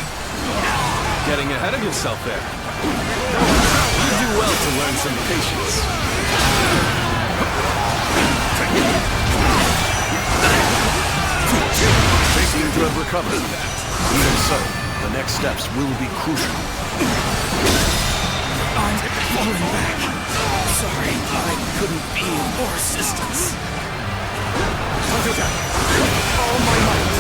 Getting ahead of yourself there. You do well to learn some patience. They seem to have recovered. Even so, the next steps will be crucial. I'm falling back. Sorry, I couldn't be of more assistance. All my might.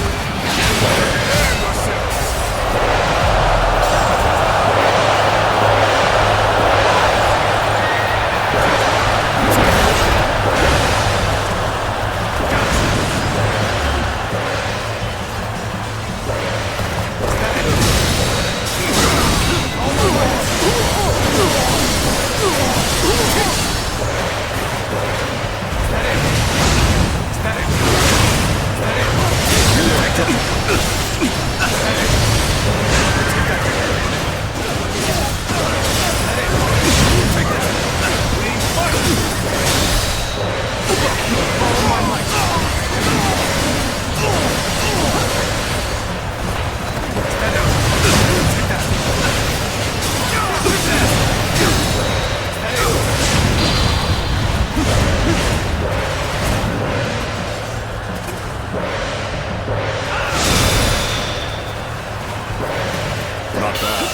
Not bad.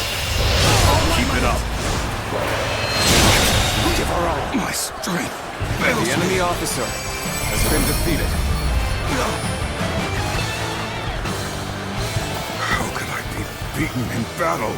Keep it up. Give her all my strength. The enemy officer has been defeated. How could I be beaten in battle?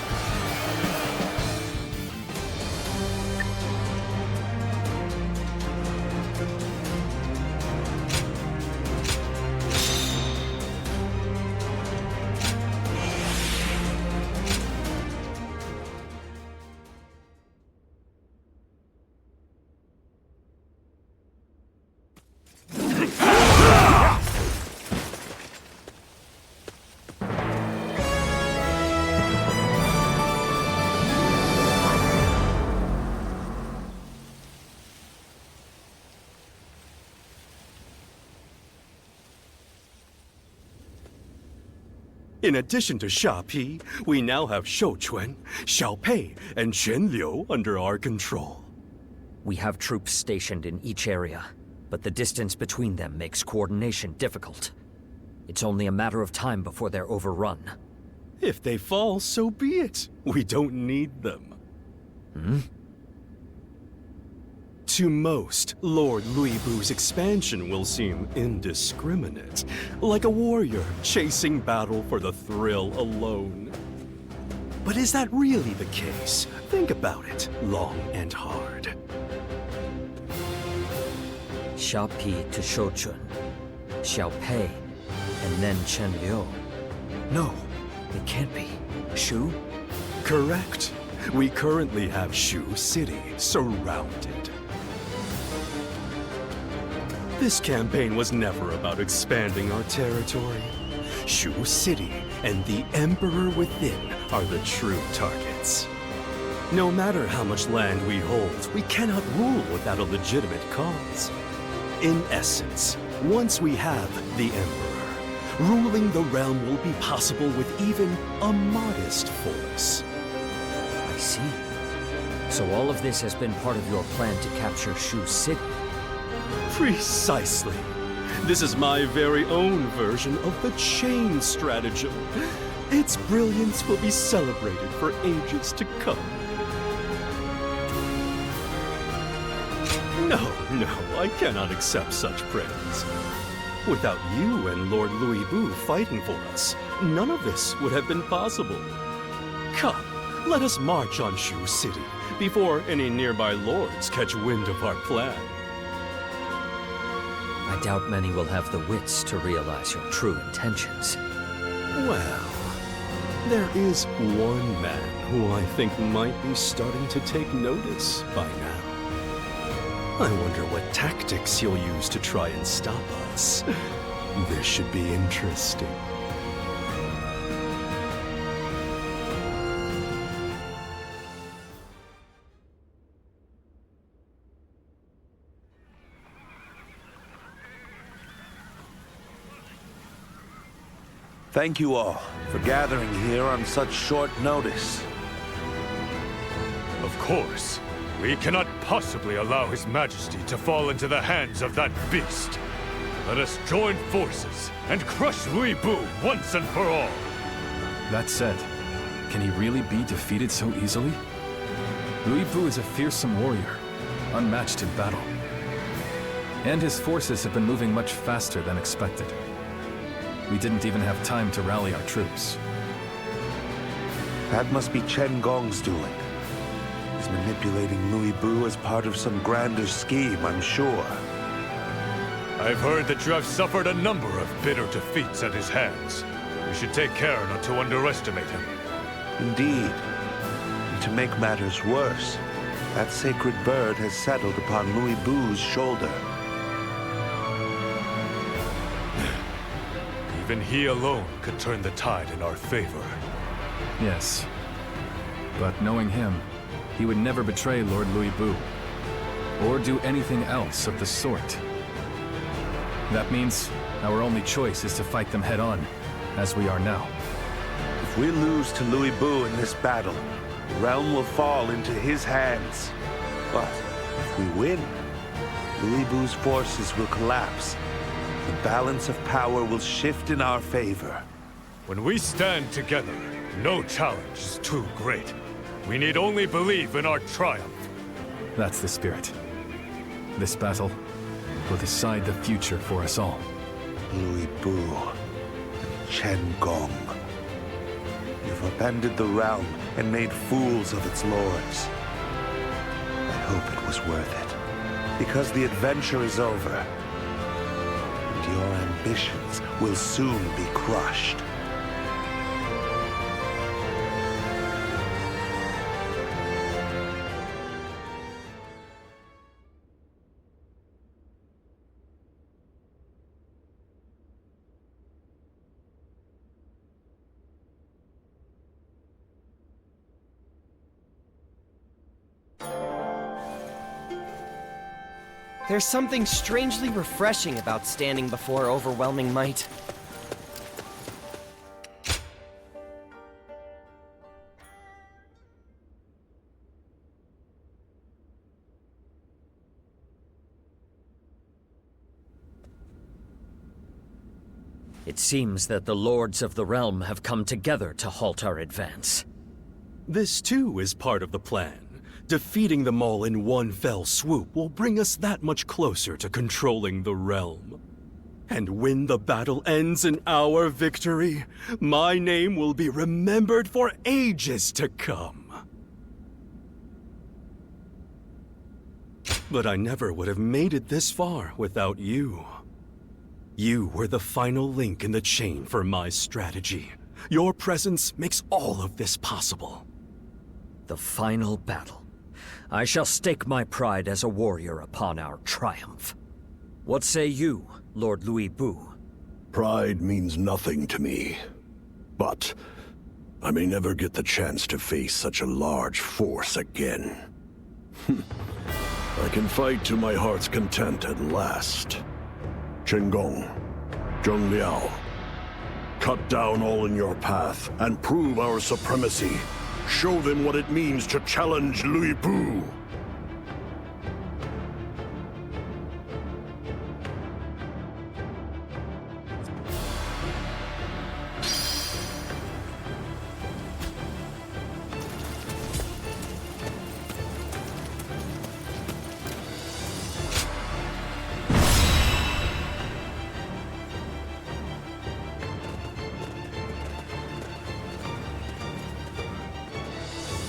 In addition to Shao Pi, we now have Shou Quan, Xiao Pei, and Quan Liu under our control. We have troops stationed in each area, but the distance between them makes coordination difficult. It's only a matter of time before they're overrun. If they fall, so be it. We don't need them. To most, Lord Lui Bu's expansion will seem indiscriminate, like a warrior chasing battle for the thrill alone. But is that really the case? Think about it long and hard. Shao Pi to Shou Quan, Xiao Pei, and then Quan Liu. No, it can't be. Shu? Correct. We currently have Shu City surrounded. This campaign was never about expanding our territory. Shu City and the Emperor within are the true targets. No matter how much land we hold, we cannot rule without a legitimate cause. In essence, once we have the Emperor, ruling the realm will be possible with even a modest force. I see. So all of this has been part of your plan to capture Shu City? Precisely. This is my very own version of the chain stratagem. its brilliance will be celebrated for ages to come. No, I cannot accept such praise. Without you and Lord Louis Bu fighting for us, none of this would have been possible. Come, let us march on Shu City before any nearby lords catch wind of our plan. I doubt many will have the wits to realize your true intentions. Well, there is one man who I think might be starting to take notice by now. I wonder what tactics he'll use to try and stop us. This should be interesting. Thank you all for gathering here on such short notice. Of course. We cannot possibly allow His Majesty to fall into the hands of that beast. Let us join forces and crush Louis Bu once and for all. That said, can he really be defeated so easily? Louis Bu is a fearsome warrior, unmatched in battle. And his forces have been moving much faster than expected. We didn't even have time to rally our troops. That must be Chen Gong's doing. He's manipulating Louis Bu as part of some grander scheme, I'm sure. I've heard that you have suffered a number of bitter defeats at his hands. We should take care not to underestimate him. Indeed. And to make matters worse, that sacred bird has settled upon Louis Bu's shoulder. Even he alone could turn the tide in our favor. Yes. But knowing him, he would never betray Lord Louis Bu, or do anything else of the sort. That means our only choice is to fight them head-on, as we are now. If we lose to Louis Bu in this battle, the realm will fall into his hands. But if we win, Louis Bu's forces will collapse. The balance of power will shift in our favor. When we stand together, no challenge is too great. We need only believe in our triumph. That's the spirit. This battle will decide the future for us all. Louis Bu and Chen Gong. You've upended the realm and made fools of its lords. I hope it was worth it, because the adventure is over, and your ambitions will soon be crushed. There's something strangely refreshing about standing before overwhelming might. It seems that the lords of the realm have come together to halt our advance. This too is part of the plan. Defeating them all in one fell swoop will bring us that much closer to controlling the realm. And when the battle ends in our victory, my name will be remembered for ages to come. But I never would have made it this far without you. You were the final link in the chain for my strategy. Your presence makes all of this possible. The final battle. I shall stake my pride as a warrior upon our triumph. What say you, Lord Louis Bu? Pride means nothing to me. But I may never get the chance to face such a large force again. I can fight to my heart's content at last. Chen Gong, Zhang Liao, cut down all in your path and prove our supremacy. Show them what it means to challenge Louis Bu.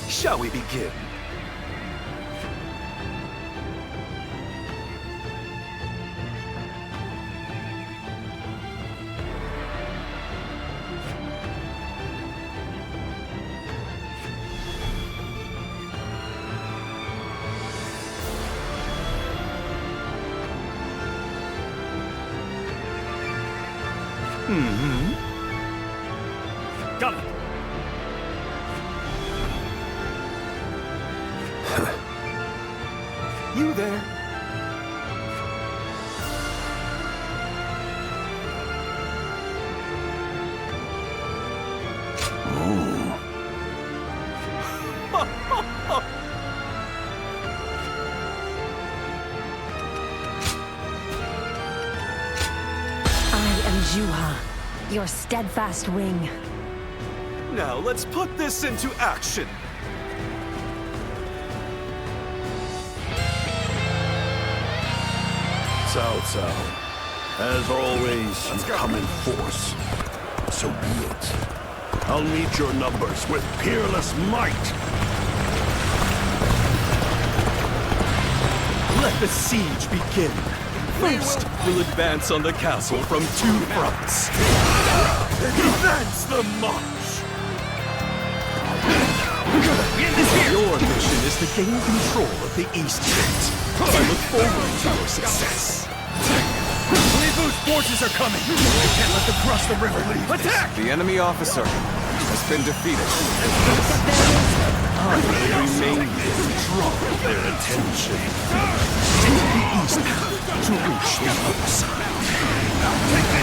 Shall we begin? Got it. You there? I am Zhuo, your steadfast wing. Now let's put this into action. Cao Cao, as always, you come in force. So be it. I'll meet your numbers with peerless might. Let the siege begin. First, we'll advance on the castle from 2 fronts. Advance the march! Your mission is to gain control of the East Gate. I look forward to your success. Libu's forces are coming! We can't let them cross the river. Attack! The enemy officer has been defeated. I will remain here to draw their attention. Take the east path to reach the other side.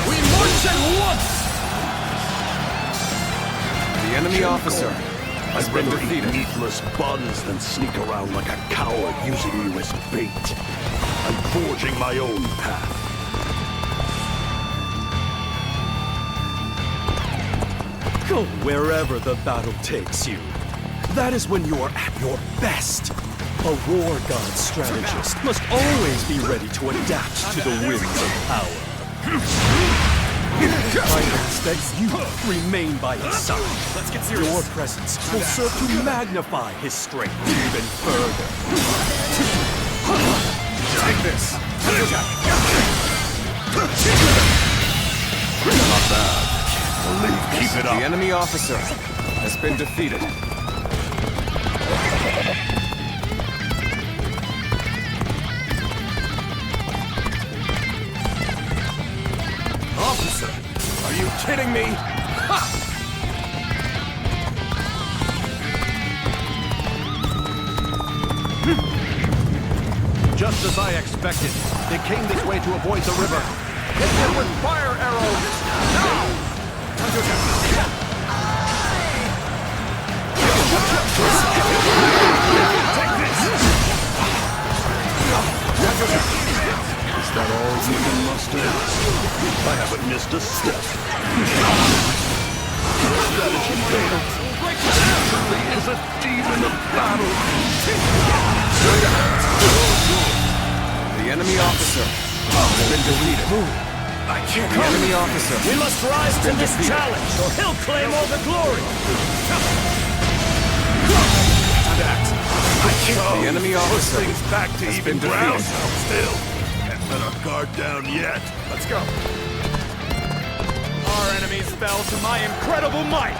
We march at once! The enemy officer has I'd been rather eat defeated. meatless buns than sneak around like a coward using you as bait. I'm forging my own path. Go wherever the battle takes you. That is when you're at your best. A war god strategist must always be ready to adapt to the winds of power. I ask that you remain by his side. Let's get serious. Your presence will serve to magnify his strength even further. Take this! Not bad. Keep it The up. enemy officer has been defeated. Officer, are you kidding me? Ha! Just as I expected, they came this way to avoid the river. Hit them with fire arrows! Now! Take this! Is that all you can muster? I haven't missed a step. Strategy failed. There is a demon of battle. The enemy officer has been defeated. I can't The enemy officer. We must rise to this challenge, or he'll claim all the glory! I can't. The enemy officer Things back to has even been ground. defeated. Still, can't let our guard down yet. Let's go. Our enemies fell to my incredible might!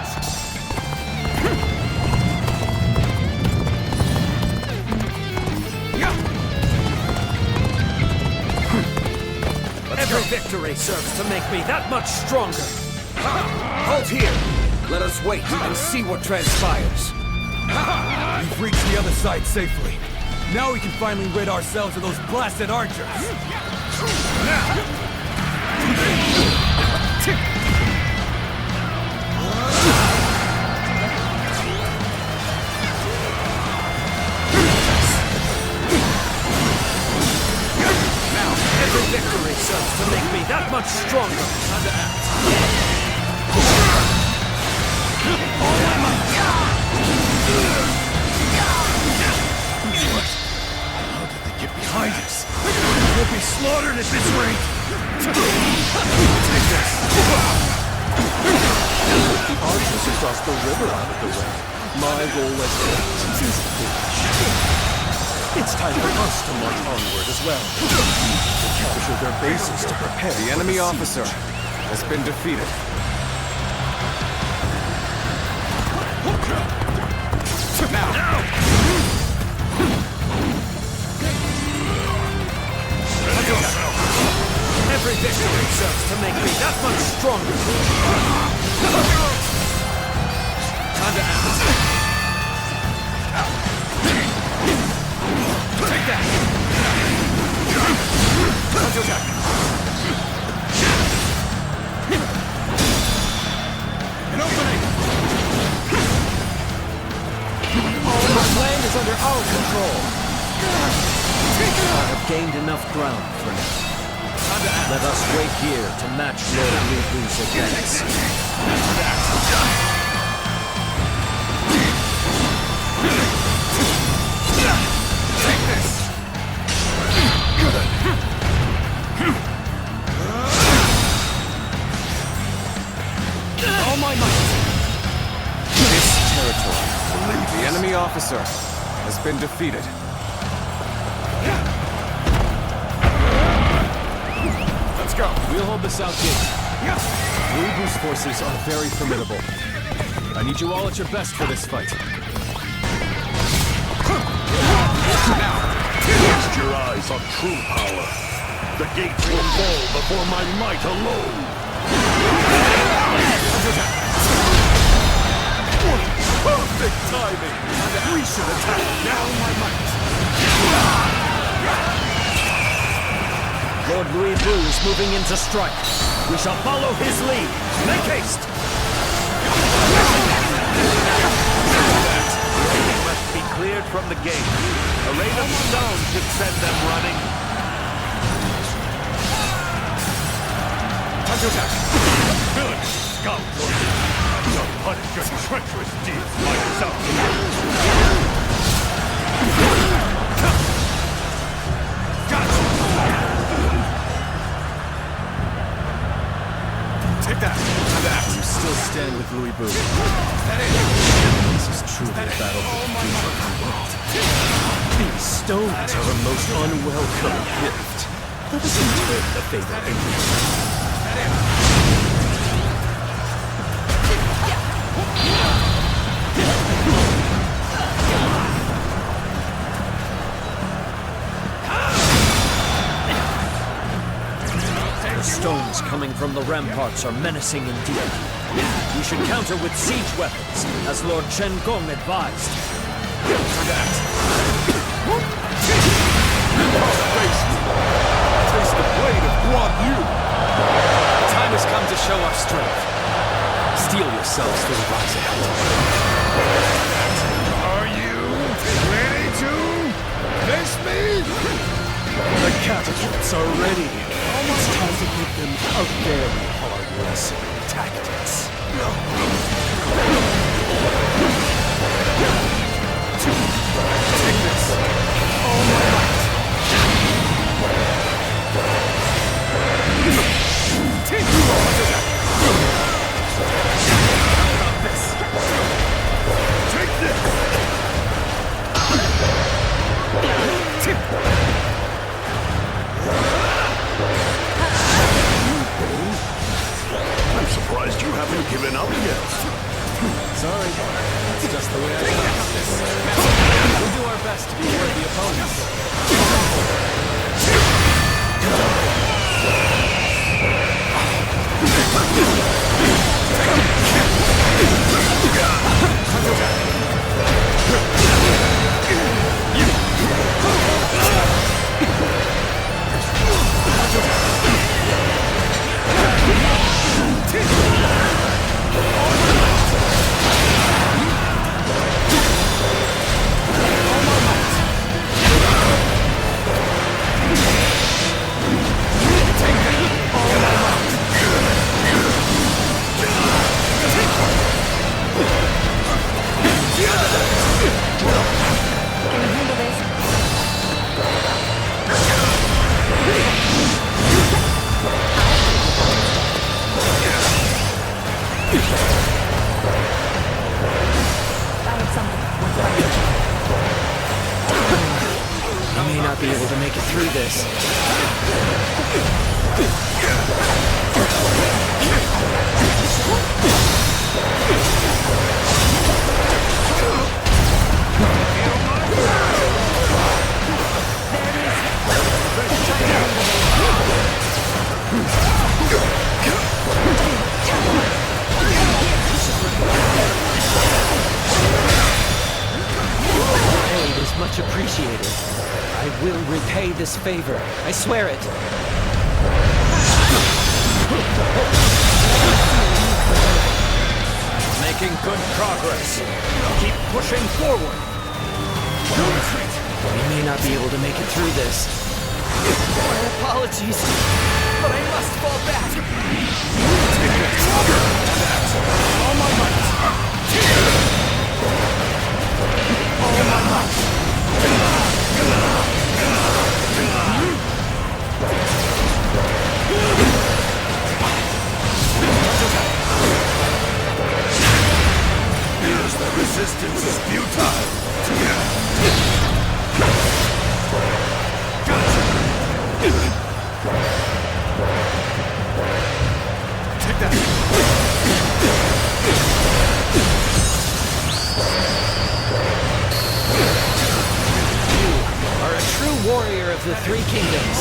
Every victory serves to make me that much stronger. Halt here. Let us wait and see what transpires. We've reached the other side safely. Now we can finally rid ourselves of those blasted archers. Every victory serves to make me that much stronger. Time to act. All my might. How did they get behind us? We'll be slaughtered at this rate. Take this. The archers across the river out of the way. My role as head is finished. It's time for us to march onward as well. To capture their bases to prepare. The enemy officer has been defeated. Every victory serves to make me that much stronger. Time to act. Take that! Counter attack! An opening! All this land is under our control. I have gained enough ground for now. Let us wait here to match Lord Lu Bu's advance. Take this! All my might! This territory. The enemy officer has been defeated. Let's go. We'll hold the south gate. Lu Bu's forces are very formidable. I need you all at your best for this fight. Feast your eyes on true power. The gates will fall before my might alone. Perfect timing! We should attack now, my might! Lord Lu Bu is moving in to strike. We shall follow his lead. Make haste! Must be cleared from the gate. A rain of stone should send them running. Time to attack! Good scout, Lord. You'll punish your treacherous deeds myself. Take that! You still stand with Louis Bu. This is truly a battle for the future of the world. These stones are a most unwelcome gift. Let us return the favor in return. The stones coming from the ramparts are menacing indeed. We should counter with siege weapons, as Lord Chen Gong advised. Taste the blade of Guan Yu. The time has come to show our strength. Steel yourselves for the rise ahead. Are you ready to face me? The catapults are ready. It's time to give them a very hard lesson in tactics. Take this! All my might! Take you all to that! How about this? Take this! I'm surprised you haven't given up yet. Sorry, that's just the way I am. We'll do our best to be worthy opponents. not be able to make it through this. Aid is much appreciated. I will repay this favor. I swear it. Making good progress. Keep pushing forward. We may not be able to make it through this. My apologies, but I must fall back. All my might. All my might. Here's the resistance is futile. Take that. You are a true warrior of the Three Kingdoms.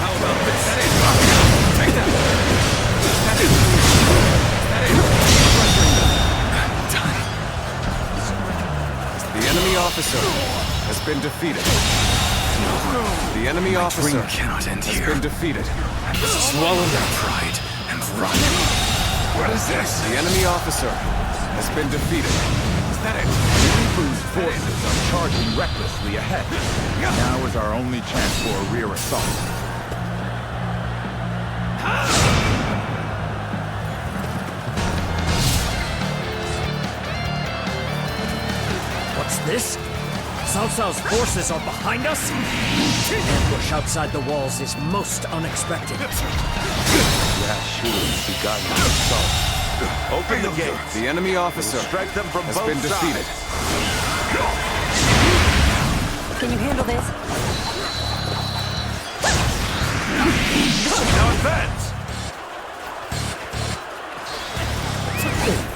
How about this? Take that. The enemy officer has been defeated. The enemy officer cannot end has here. been defeated. Swallow their pride and run. What is this? The enemy officer has been defeated. Is that it? Lipu's forces are charging recklessly ahead. Now is our only chance for a rear assault. What's this? Cao Cao's forces are behind us? Ambush outside the walls is most unexpected. Shu has begun the assault. Open the gates. The enemy officer Strike them from has both been defeated. sides. Can you handle this? Now advance!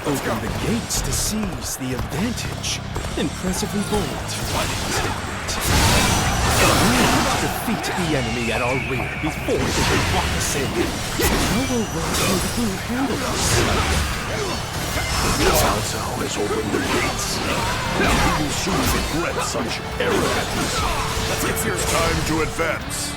Open the gates to seize the advantage. Impressively bold. Defeat the enemy at our rear before they can block us in. How will Lipu handle us? Cao Cao has opened the gates. He will soon regret such arrogance. Let's get serious. Time to advance.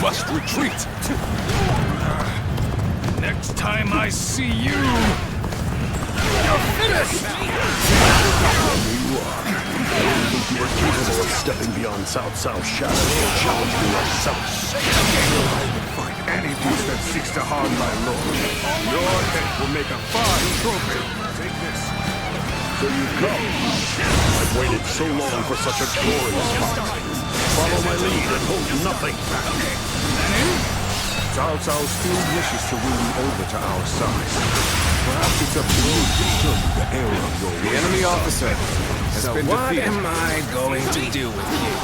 Must retreat. Next time I see you, you're finished. You are. I think you are capable of stepping beyond Cao Cao's shadow and challenging yourself. I will fight any beast that seeks to harm my lord. Your head will make a fine trophy. Take this. So you come. I've waited so long for such a glorious fight. Follow my lead and hold nothing back. Cao Cao still wishes to win you over to our side. Perhaps it's up to you to determine the error of your The enemy officer has been defeated. What am I going to do with you?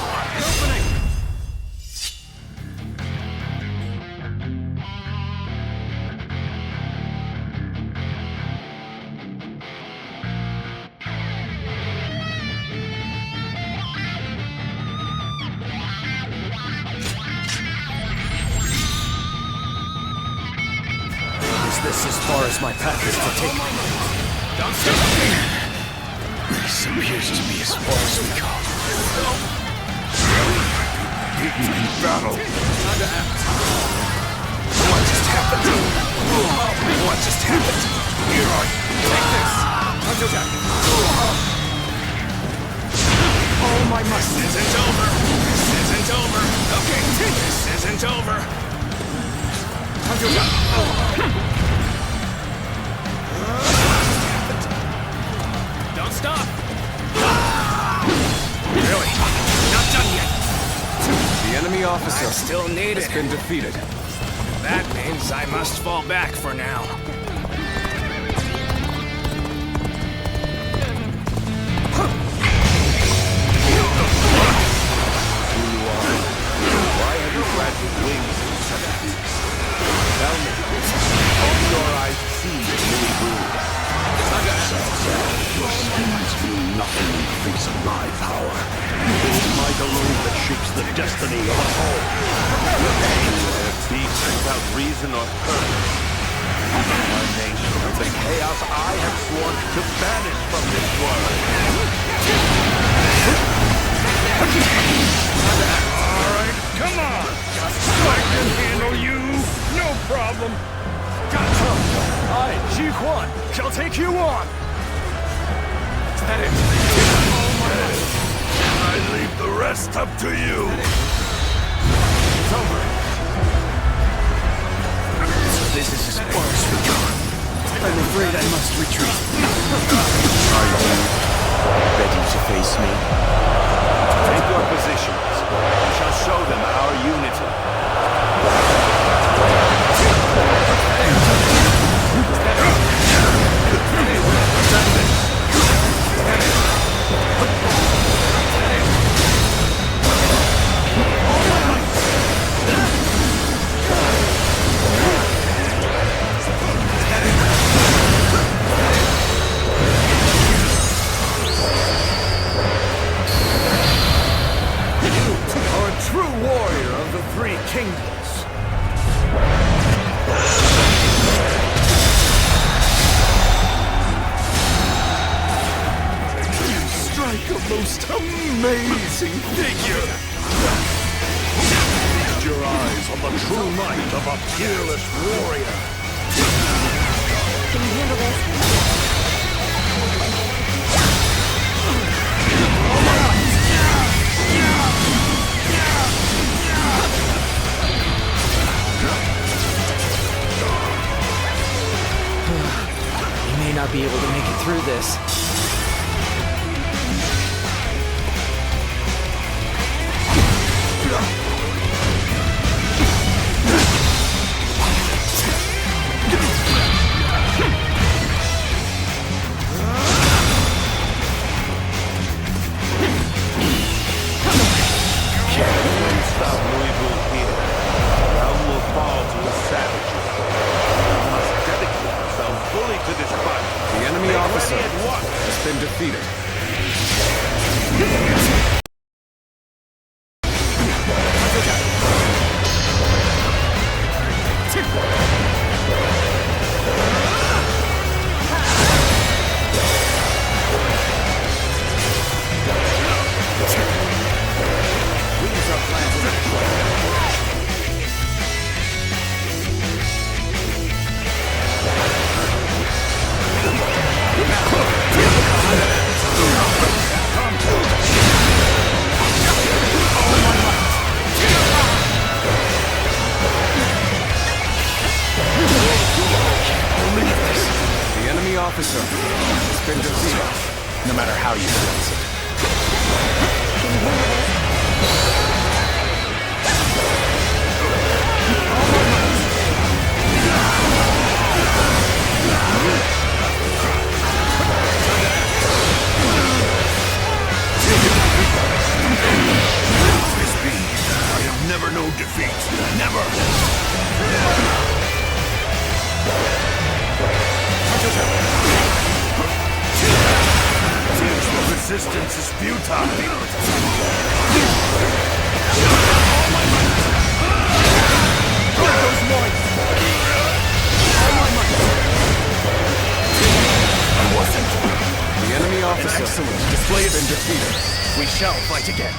This as far as my path is to take me. This appears to be as far as we go. beaten in battle. What just happened? What just happened? Here are you. Take this. Oh my might. This isn't over. This isn't over. Okay, this isn't over. Don't stop. Really? Not done yet. The enemy officer still need has been defeated. That means I must fall back for now. Why have you granted wings to Seven? Tell me, open your eyes to see Louis Boo. Your schemes mean nothing in the face of my power. It is might alone that shapes the destiny of us all. Beats without reason or purpose. One nation of the chaos I have sworn to banish from this world. Alright, come on! I can handle you! No problem! Gotcha! I, Yuan, shall take you on! Is that it? I leave the rest up to you! It's over. So this is as far as we go. I'm afraid I must retreat. Are you ready to face me? Take your positions. We shall show them our unity. most amazing figure! Feast your eyes on the true might of a peerless warrior! Can you handle this? We may not be able to make it through this. The enemy officer has been defeated. Officer has been defeated, no matter how you slice it. This be, I have never known defeat. Never! Resistance is futile. The enemy officer Display has been defeated. We shall fight again.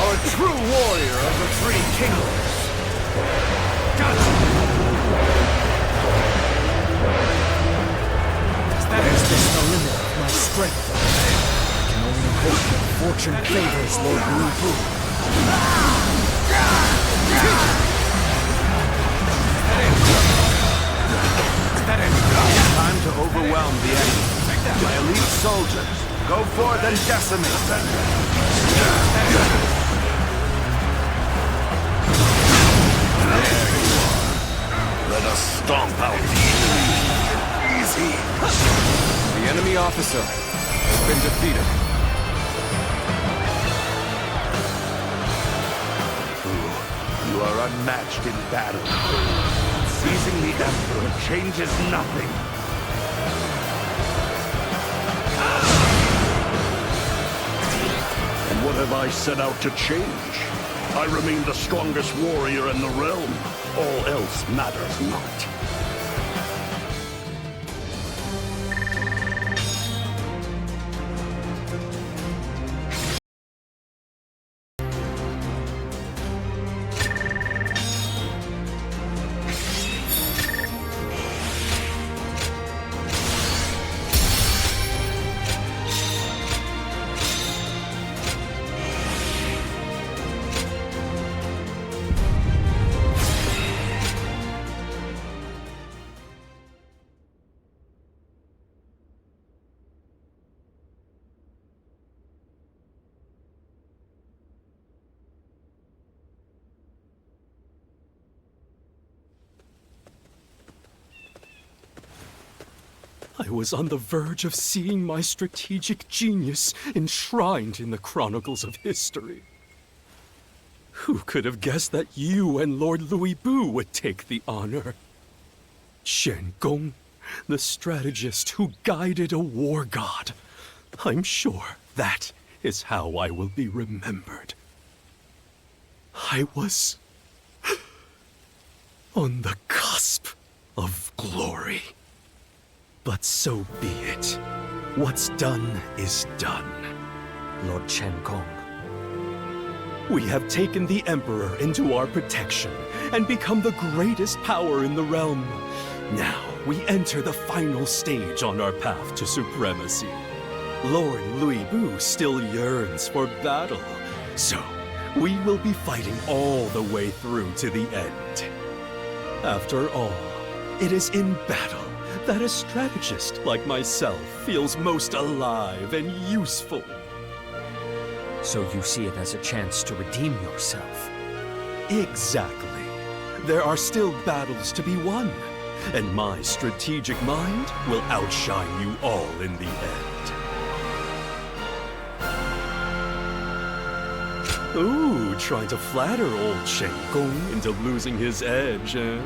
Our true warrior of the three kingdoms. Is this the limit of my strength? I can only hope that fortune favors Lord Wu. Time to overwhelm the enemy. My elite soldiers, go forth and decimate them. officer has been defeated. You are unmatched in battle. Seizing the Emperor changes nothing. And what have I set out to change? I remain the strongest warrior in the realm. All else matters not. I was on the verge of seeing my strategic genius enshrined in the chronicles of history. Who could have guessed that you and Lord Louis Bu would take the honor? Chen Gong, the strategist who guided a war god. I'm sure that is how I will be remembered. I was on the cusp of glory. But so be it. What's done is done. Lord Chen Gong. We have taken the Emperor into our protection and become the greatest power in the realm. Now we enter the final stage on our path to supremacy. Lord Louis Bu still yearns for battle, so we will be fighting all the way through to the end. After all, it is in battle that a strategist like myself feels most alive and useful. So you see it as a chance to redeem yourself? Exactly. There are still battles to be won, and my strategic mind will outshine you all in the end. Ooh, trying to flatter old Shen Gong into losing his edge, eh?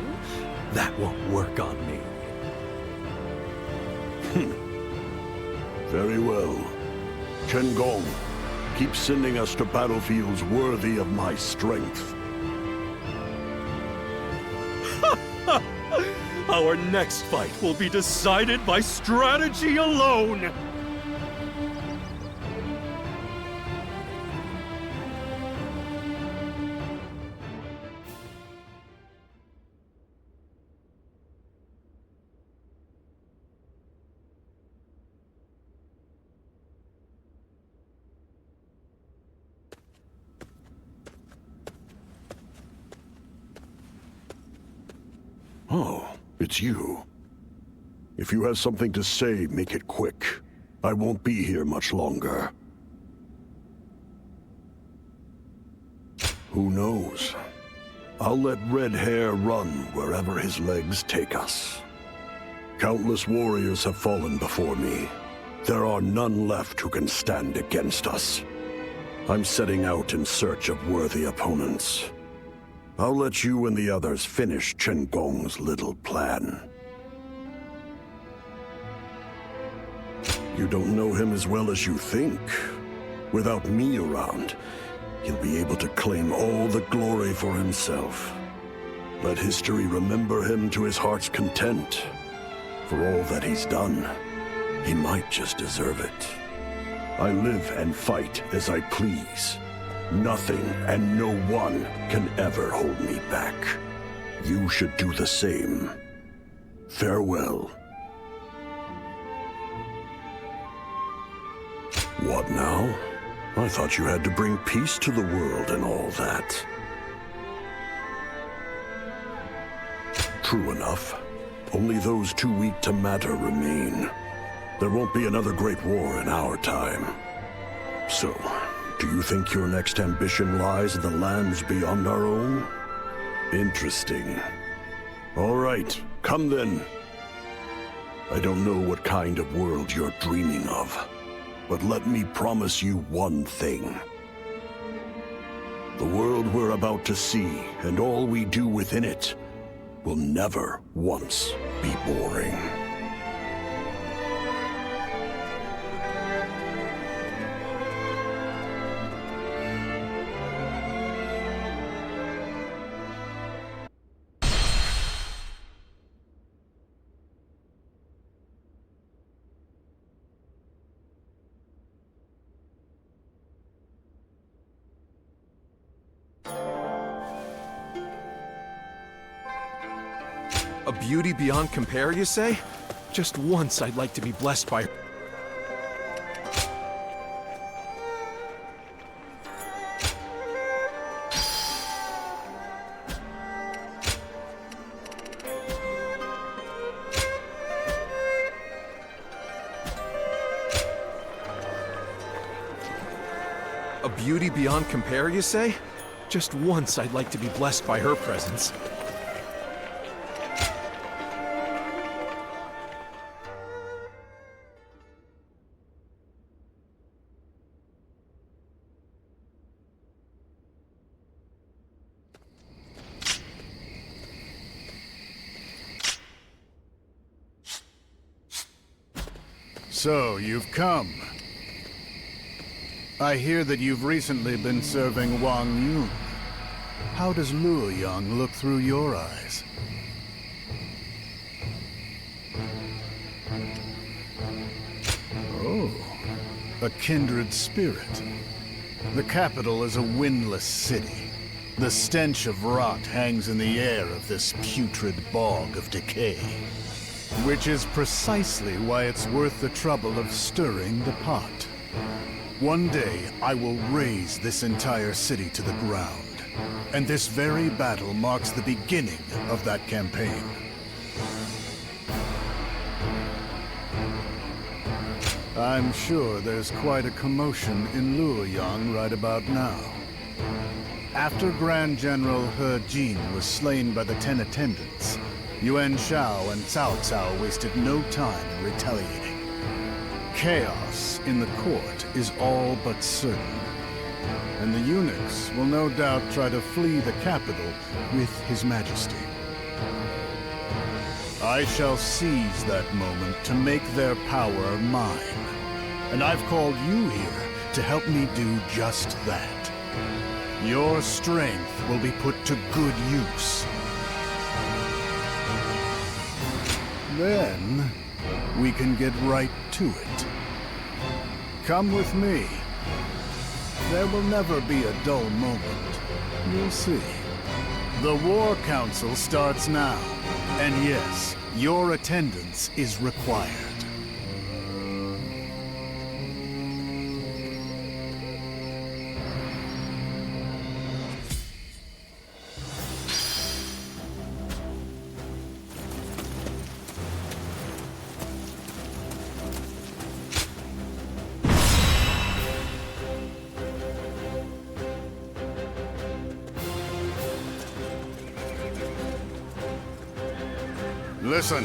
That won't work on me. Very well. Chen Gong, keep sending us to battlefields worthy of my strength. Our next fight will be decided by strategy alone! Oh, it's you. If you have something to say, make it quick. I won't be here much longer. Who knows? I'll let red hair run wherever his legs take us. Countless warriors have fallen before me. There are none left who can stand against us. I'm setting out in search of worthy opponents. I'll let you and the others finish Chen Gong's little plan. You don't know him as well as you think. Without me around, he'll be able to claim all the glory for himself. Let history remember him to his heart's content. For all that he's done, he might just deserve it. I live and fight as I please. Nothing and no one can ever hold me back. You should do the same. Farewell. What now? I thought you had to bring peace to the world and all that. True enough. Only those too weak to matter remain. There won't be another great war in our time. So, do you think your next ambition lies in the lands beyond our own? Interesting. All right, come then. I don't know what kind of world you're dreaming of, but let me promise you one thing. The world we're about to see, and all we do within it, will never once be boring. A beauty beyond compare, you say? Just once I'd like to be blessed by her. A beauty beyond compare, you say? Just once I'd like to be blessed by her presence. So, you've come. I hear that you've recently been serving Wang Yun. How does Luoyang look through your eyes? Oh, a kindred spirit. The capital is a windless city. The stench of rot hangs in the air of this putrid bog of decay. Which is precisely why it's worth the trouble of stirring the pot. One day, I will raze this entire city to the ground. And this very battle marks the beginning of that campaign. I'm sure there's quite a commotion in Luoyang right about now. After Grand General He Jin was slain by the 10 attendants, Yuan Shao and Cao Cao wasted no time in retaliating. Chaos in the court is all but certain, and the eunuchs will no doubt try to flee the capital with His Majesty. I shall seize that moment to make their power mine, and I've called you here to help me do just that. Your strength will be put to good use. Then, we can get right to it. Come with me. There will never be a dull moment. You'll see. The War Council starts now. And yes, your attendance is required. Listen.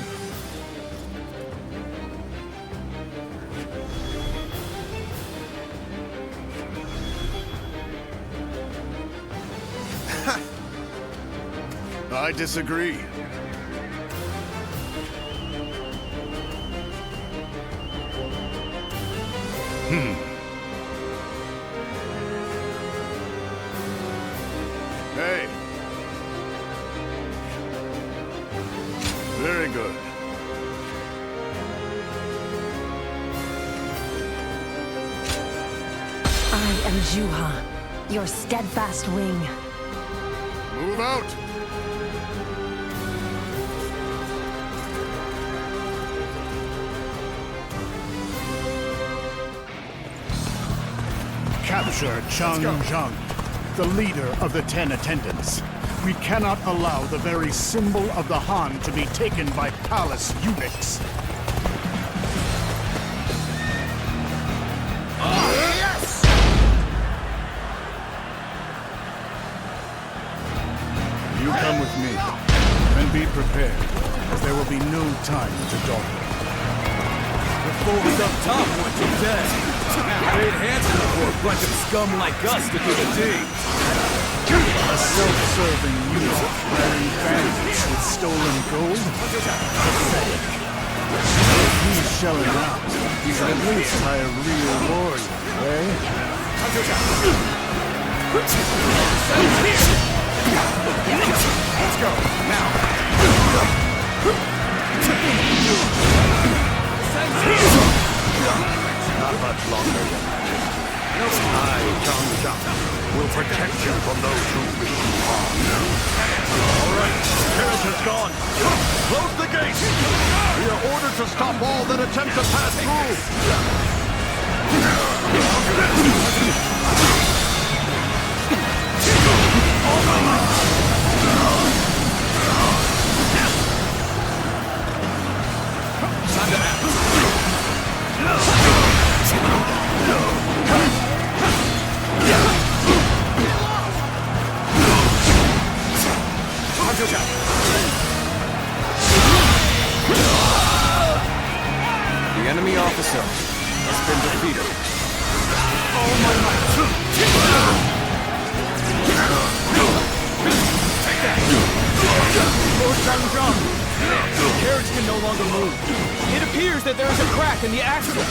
I disagree. Hey. Very good. I am Zhuo, your steadfast wing. Move out! Capture Zhang, the leader of the 10 attendants. We cannot allow the very symbol of the Han to be taken by palace eunuchs. Yes! You come with me, and be prepared, as there will be no time to dawdle. folks up top want you dead. It ain't handsome for a bunch of scum like us to do the deed. A self-serving user wearing bandits with stolen gold? Pathetic. If he's shelling out, he should at least hire real warriors, eh? Let's go, now. Not much longer yet. I, Zhang, will protect you from those who wish you harm. All right, Paris has gone. Close the gate. We are ordered to stop all that attempt to pass through. Time to act. The enemy officer has been defeated. Take that! Lord Zhang, the carriage can no longer move. It appears that there is a crack in the axle.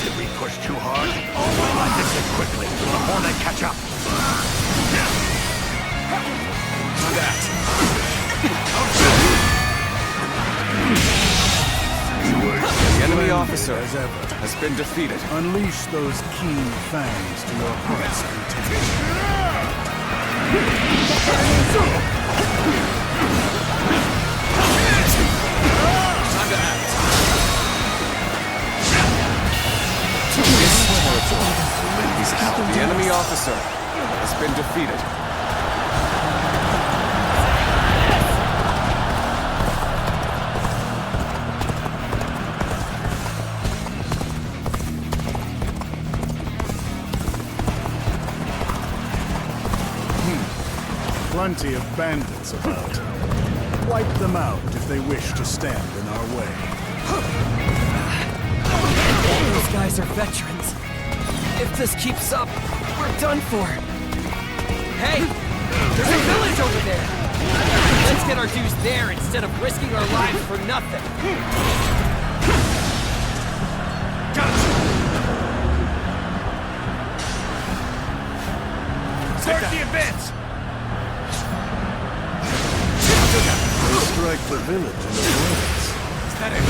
Did we push too hard? Fix it quickly before they catch up. On that. The enemy officer has been defeated. Unleash those keen fangs to your heart's content. Time to act. The enemy officer has been defeated. Plenty of bandits about. Wipe them out if they wish to stand in our way. Those guys are veterans. If this keeps up, we're done for. Hey! There's a village over there! Let's get our dues there instead of risking our lives for nothing. Start the advance! They strike the village in the woods. A pitiful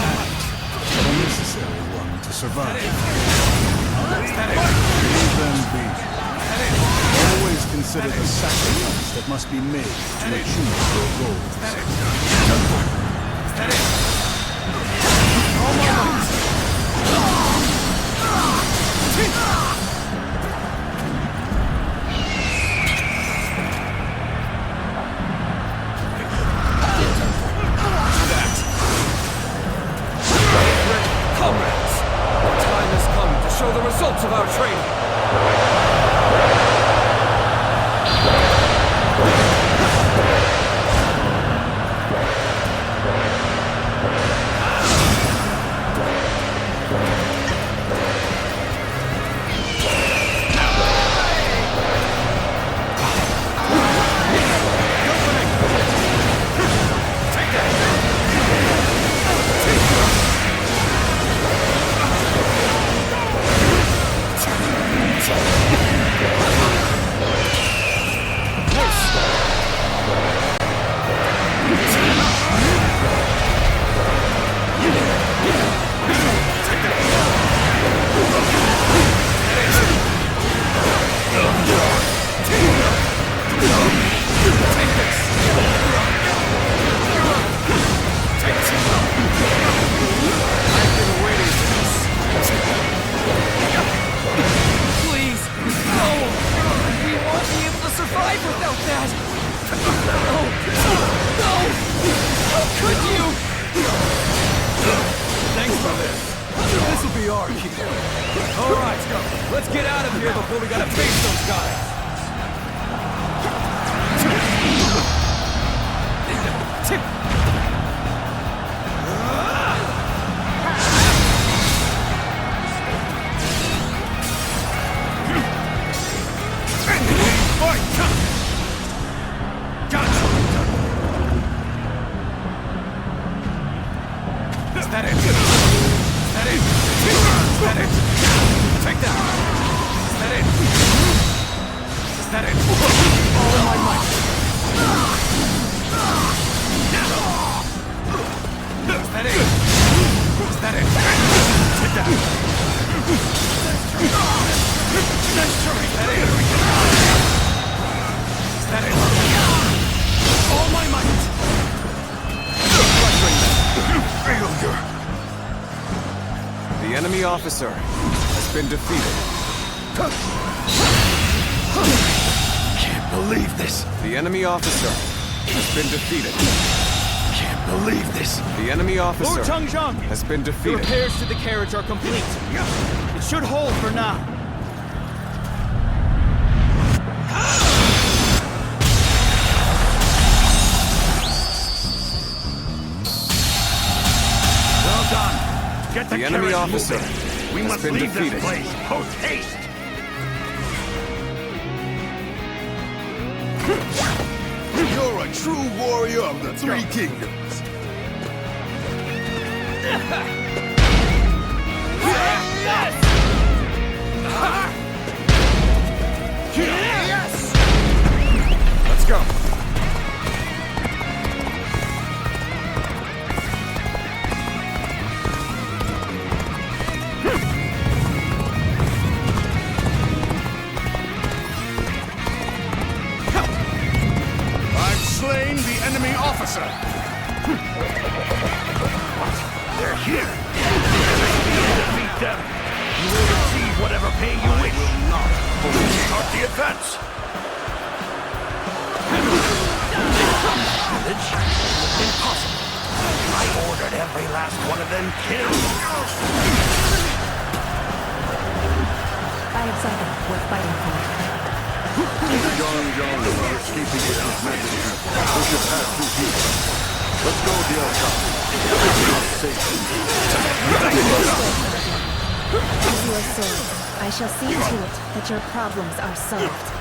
act, but a necessary one to survive. Leave them be. Always consider the sacrifice that must be made to achieve your goals. Comrades, the time has come to show the results of our training. Let's get out of here before we gotta face those guys! All my might! Failure! The enemy officer has been defeated. Can't believe this! The enemy officer has been defeated. Can't believe this! The enemy officer Lord Zhang has been the defeated. repairs to the carriage are complete. It should hold for now. Well done! Get The enemy carriage officer moving. We has must been leave defeated. this place post haste! You're a true warrior of the Three Kingdoms. Let's go. I've slain the enemy officer. They're here! Defeat them! You will receive whatever pay you wish! I will not start the advance! Village? Impossible! I ordered every last one of them killed! I have something worth fighting for. Zhang is escaping with his majesty. We should pass through here. Let's go, Jiao. As you are served, I shall see to it that your problems are solved.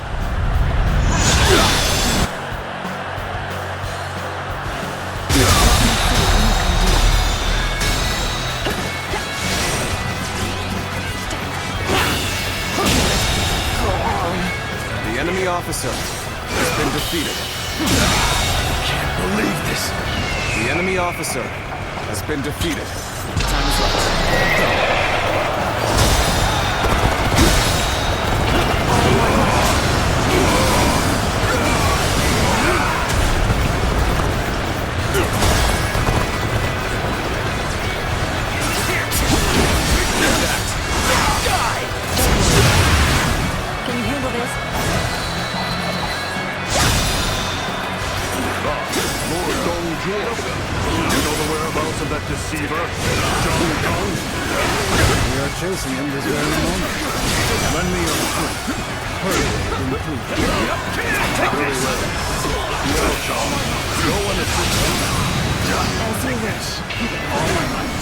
The enemy officer has been defeated. Can't believe this! The enemy officer has been defeated. Time is right. Can you handle this? Lord Zhuo. You know the whereabouts of that deceiver? Zhang? We are chasing him this very moment. Lend me your strength. Hurry, improve. Very well. Well, Shao. Go and assist him. As you wish. All my might.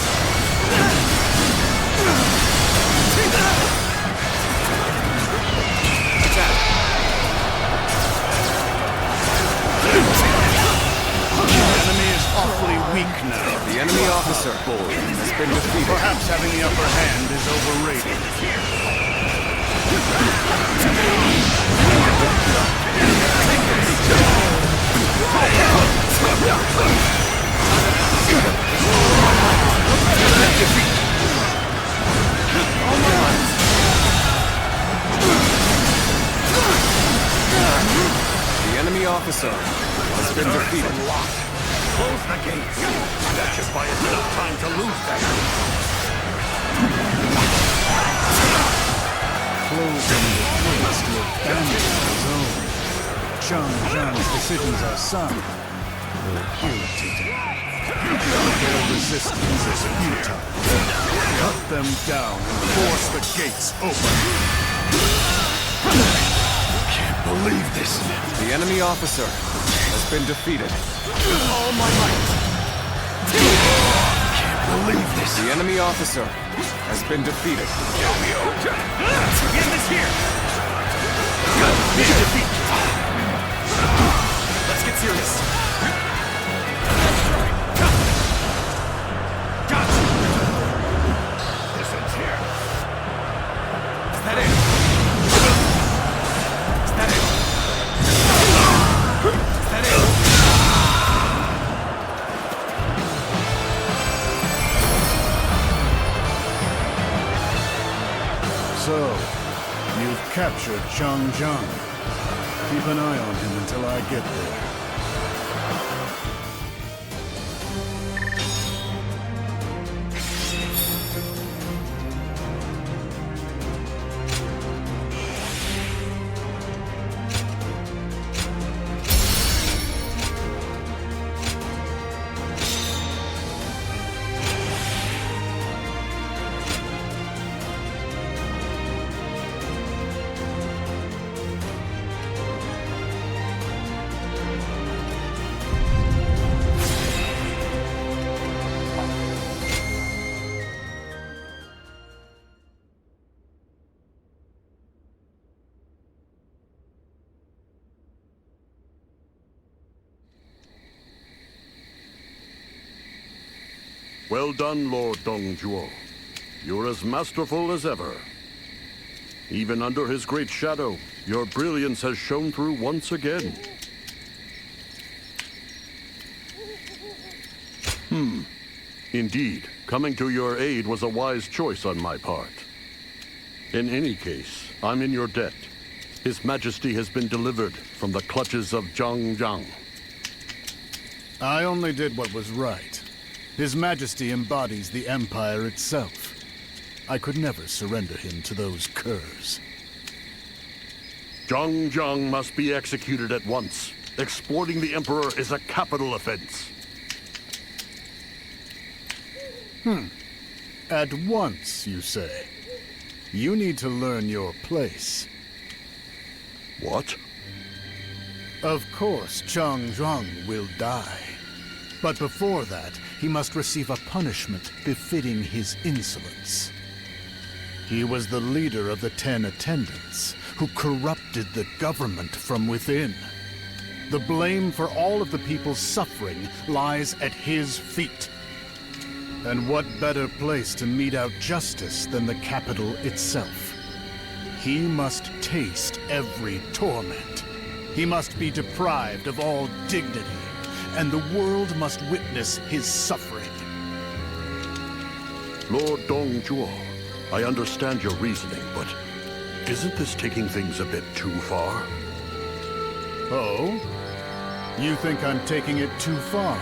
The enemy is awfully weak now. The enemy officer has been defeated. Perhaps having the upper hand is overrated. The enemy officer has been defeated. Close the gates. That should buy us enough time to lose that. Closing the gates to abandon his own. Zhang's decisions are sound, though irritating. Their resistance is futile. Cut them down and force the gates open. Can't believe this. The enemy officer has been defeated. All my might. Can't believe this. The enemy officer has been defeated. End this here. Need a defeat. Let's get serious. Got you. This ends here. Is that it? Is that it? Is that it? So, you've captured Zhang. Keep an eye on him until I get there. Well done, Lord Zhuo. You're as masterful as ever. Even under his great shadow, your brilliance has shone through once again. Indeed, coming to your aid was a wise choice on my part. In any case, I'm in your debt. His Majesty has been delivered from the clutches of Zhang. I only did what was right. His Majesty embodies the Empire itself. I could never surrender him to those curs. Zhang must be executed at once. Exploiting the Emperor is a capital offense. At once, you say? You need to learn your place. What? Of course, Zhang will die. But before that, he must receive a punishment befitting his insolence. He was the leader of the 10 Attendants, who corrupted the government from within. The blame for all of the people's suffering lies at his feet. And what better place to mete out justice than the capital itself? He must taste every torment. He must be deprived of all dignity, and the world must witness his suffering. Lord Zhuo, I understand your reasoning, but isn't this taking things a bit too far? Oh? You think I'm taking it too far?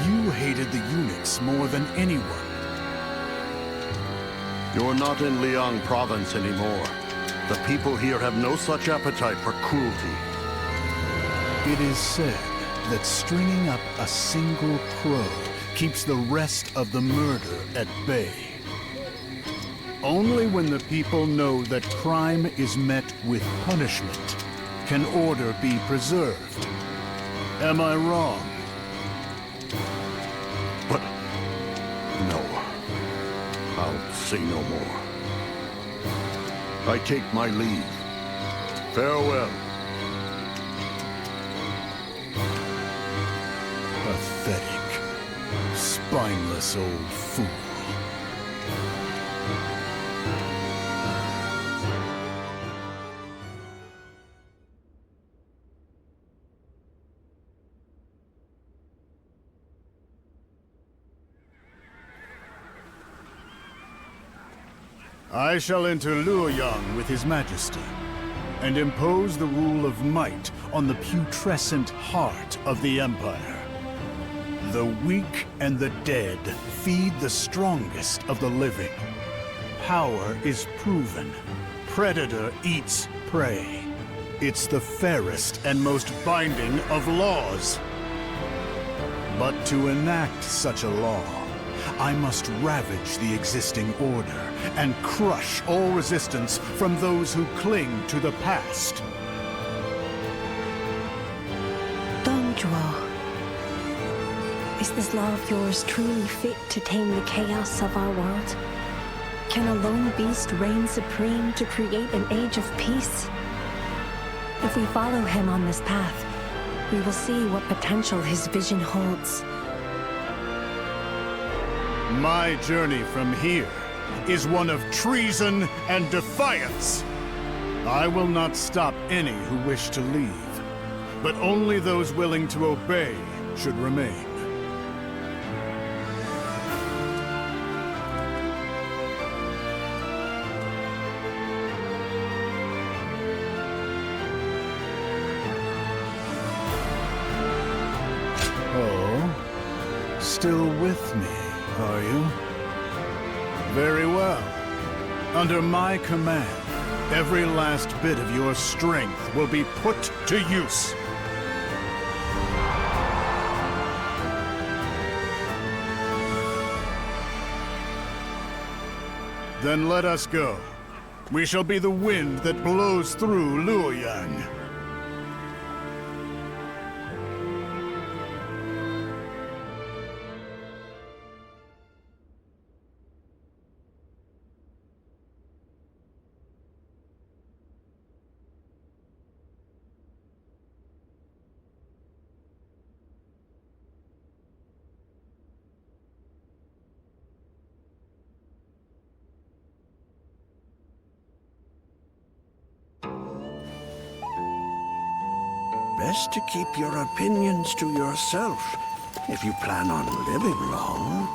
You hated the eunuchs more than anyone. You're not in Liang province anymore. The people here have no such appetite for cruelty. It is said that stringing up a single crow keeps the rest of the murder at bay. Only when the people know that crime is met with punishment can order be preserved. Am I wrong? But no. I'll say no more. I take my leave. Farewell. Pathetic, spineless old fool. I shall enter Luoyang with His Majesty, and impose the rule of might on the putrescent heart of the Empire. The weak and the dead feed the strongest of the living. Power is proven. Predator eats prey. It's the fairest and most binding of laws. But to enact such a law, I must ravage the existing order and crush all resistance from those who cling to the past. Zhuo. Is this law of yours truly fit to tame the chaos of our world? Can a lone beast reign supreme to create an age of peace? If we follow him on this path, we will see what potential his vision holds. My journey from here is one of treason and defiance. I will not stop any who wish to leave, but only those willing to obey should remain. still with me, are you? Very well. Under my command, every last bit of your strength will be put to use. Then let us go. We shall be the wind that blows through Luoyang. Best to keep your opinions to yourself if you plan on living long.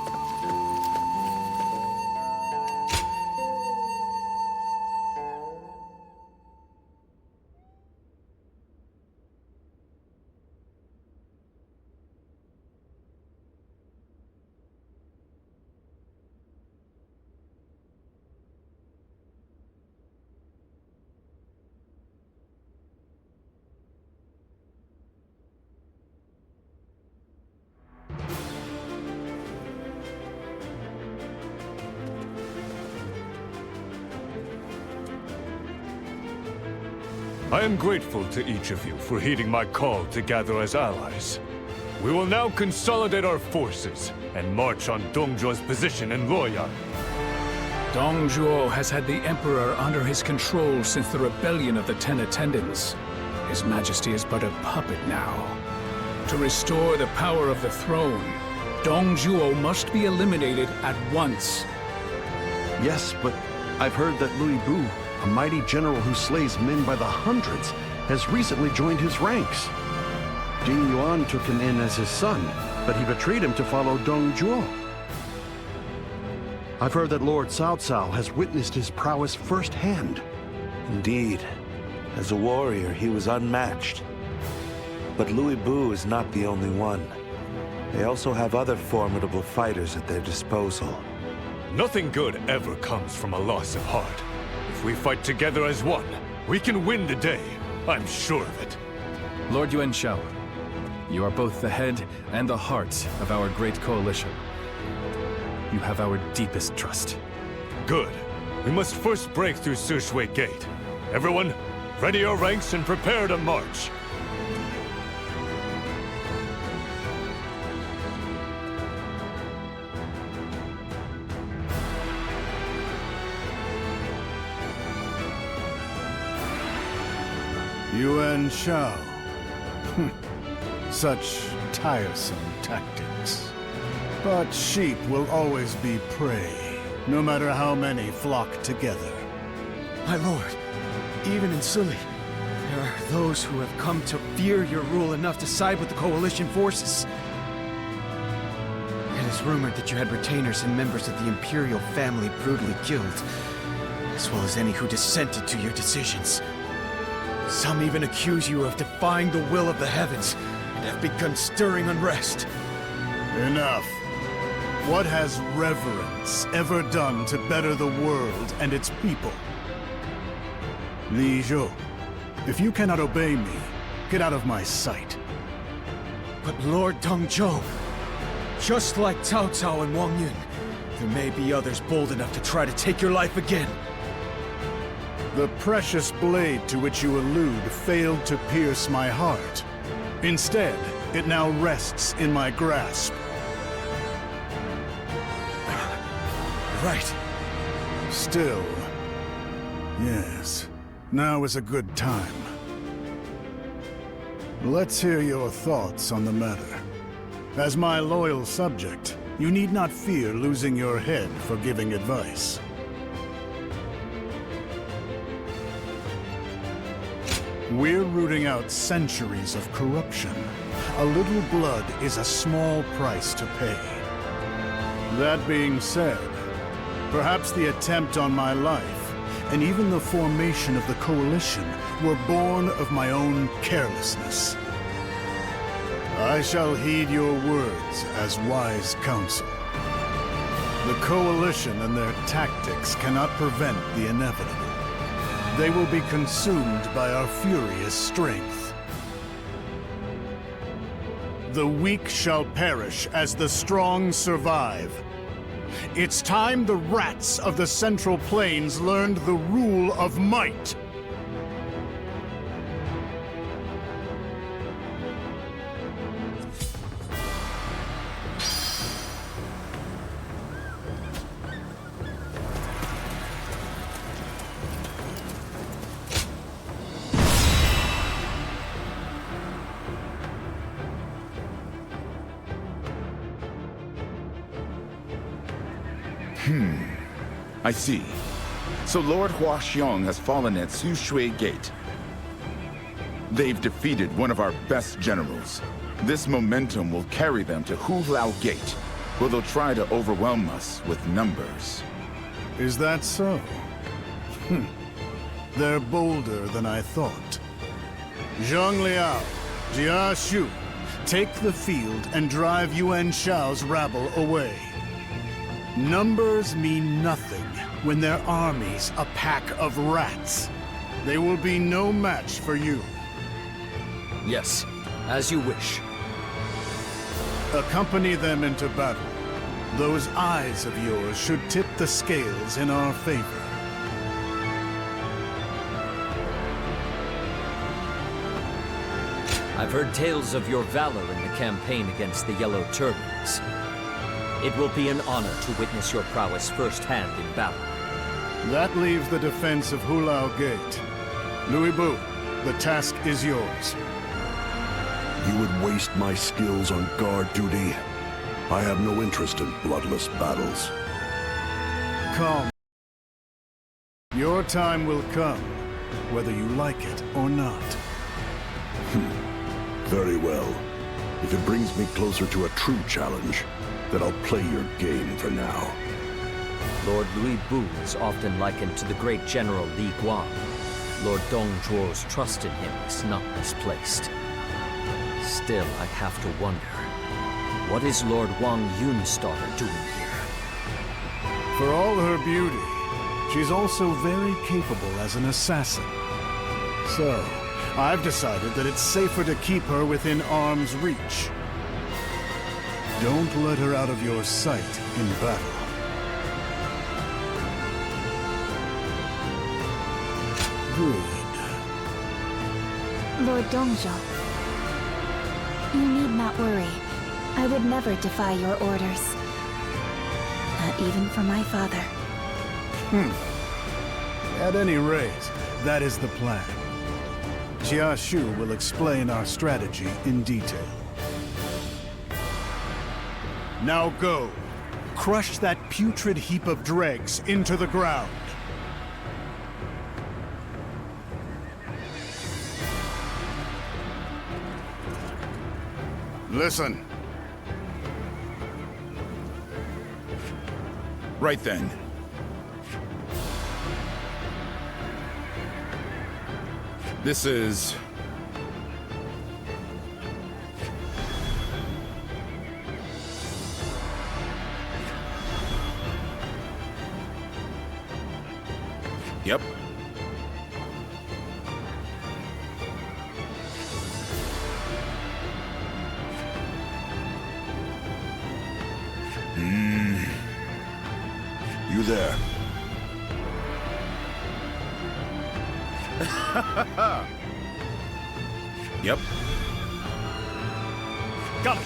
I am grateful to each of you for heeding my call to gather as allies. We will now consolidate our forces and march on Dong Zhuo's position in Luoyang. Dong Zhuo has had the Emperor under his control since the rebellion of the Ten Attendants. His Majesty is but a puppet now. To restore the power of the throne, Dong Zhuo must be eliminated at once. Yes, but I've heard that Louis Bu, a mighty general who slays men by the hundreds, has recently joined his ranks. Jing Yuan took him in as his son, but he betrayed him to follow Dong Zhuo. I've heard that Lord Cao Cao has witnessed his prowess firsthand. Indeed. As a warrior, he was unmatched. But Louis Bu is not the only one. They also have other formidable fighters at their disposal. Nothing good ever comes from a loss of heart. If we fight together as one, we can win the day. I'm sure of it. Lord Yuan Shao, you are both the head and the heart of our great coalition. You have our deepest trust. Good. We must first break through Sushui Gate. Everyone, ready your ranks and prepare to march. Yuan Shao. Such tiresome tactics. But sheep will always be prey, no matter how many flock together. My lord, even in Suli, there are those who have come to fear your rule enough to side with the Coalition forces. It is rumored that you had retainers and members of the Imperial family brutally killed, as well as any who dissented to your decisions. Some even accuse you of defying the will of the heavens, and have begun stirring unrest. Enough. What has reverence ever done to better the world and its people? Li Zhuo, if you cannot obey me, get out of my sight. But Lord Dong Zhuo, just like Cao Cao and Wang Yun, there may be others bold enough to try to take your life again. The precious blade to which you allude failed to pierce my heart. Instead, it now rests in my grasp. Right. Still, yes, now is a good time. Let's hear your thoughts on the matter. As my loyal subject, you need not fear losing your head for giving advice. We're rooting out centuries of corruption. A little blood is a small price to pay. That being said, perhaps the attempt on my life, and even the formation of the Coalition, were born of my own carelessness. I shall heed your words as wise counsel. The Coalition and their tactics cannot prevent the inevitable. They will be consumed by our furious strength. The weak shall perish as the strong survive. It's time the rats of the Central Plains learned the rule of might. I see. So Lord Huaxiong has fallen at Sushui Gate. They've defeated one of our best generals. This momentum will carry them to Hulao Gate, where they'll try to overwhelm us with numbers. Is that so? They're bolder than I thought. Zhang Liao, Jia Shu, take the field and drive Yuan Shao's rabble away. Numbers mean nothing when their army's a pack of rats. They will be no match for you. Yes, as you wish. Accompany them into battle. Those eyes of yours should tip the scales in our favor. I've heard tales of your valor in the campaign against the Yellow Turbans. It will be an honor to witness your prowess firsthand in battle. That leaves the defense of Hulao Gate. Louis Bu, the task is yours. You would waste my skills on guard duty? I have no interest in bloodless battles. Calm. Your time will come, whether you like it or not. Very well. If it brings me closer to a true challenge, then I'll play your game for now. Lord Louis Bu is often likened to the great General Li Guan. Lord Dong Zhuo's trust in him is not misplaced. Still, I have to wonder, what is Lord Wang Yun's daughter doing here? For all her beauty, she's also very capable as an assassin. So, I've decided that it's safer to keep her within arm's reach. Don't let her out of your sight in battle. Good. Lord Dongzhou, you need not worry. I would never defy your orders. Not even for my father. At any rate, that is the plan. Jia Shu will explain our strategy in detail. Now go. Crush that putrid heap of dregs into the ground. Listen. Right then. This is... Yep. You there? Yep. Got it.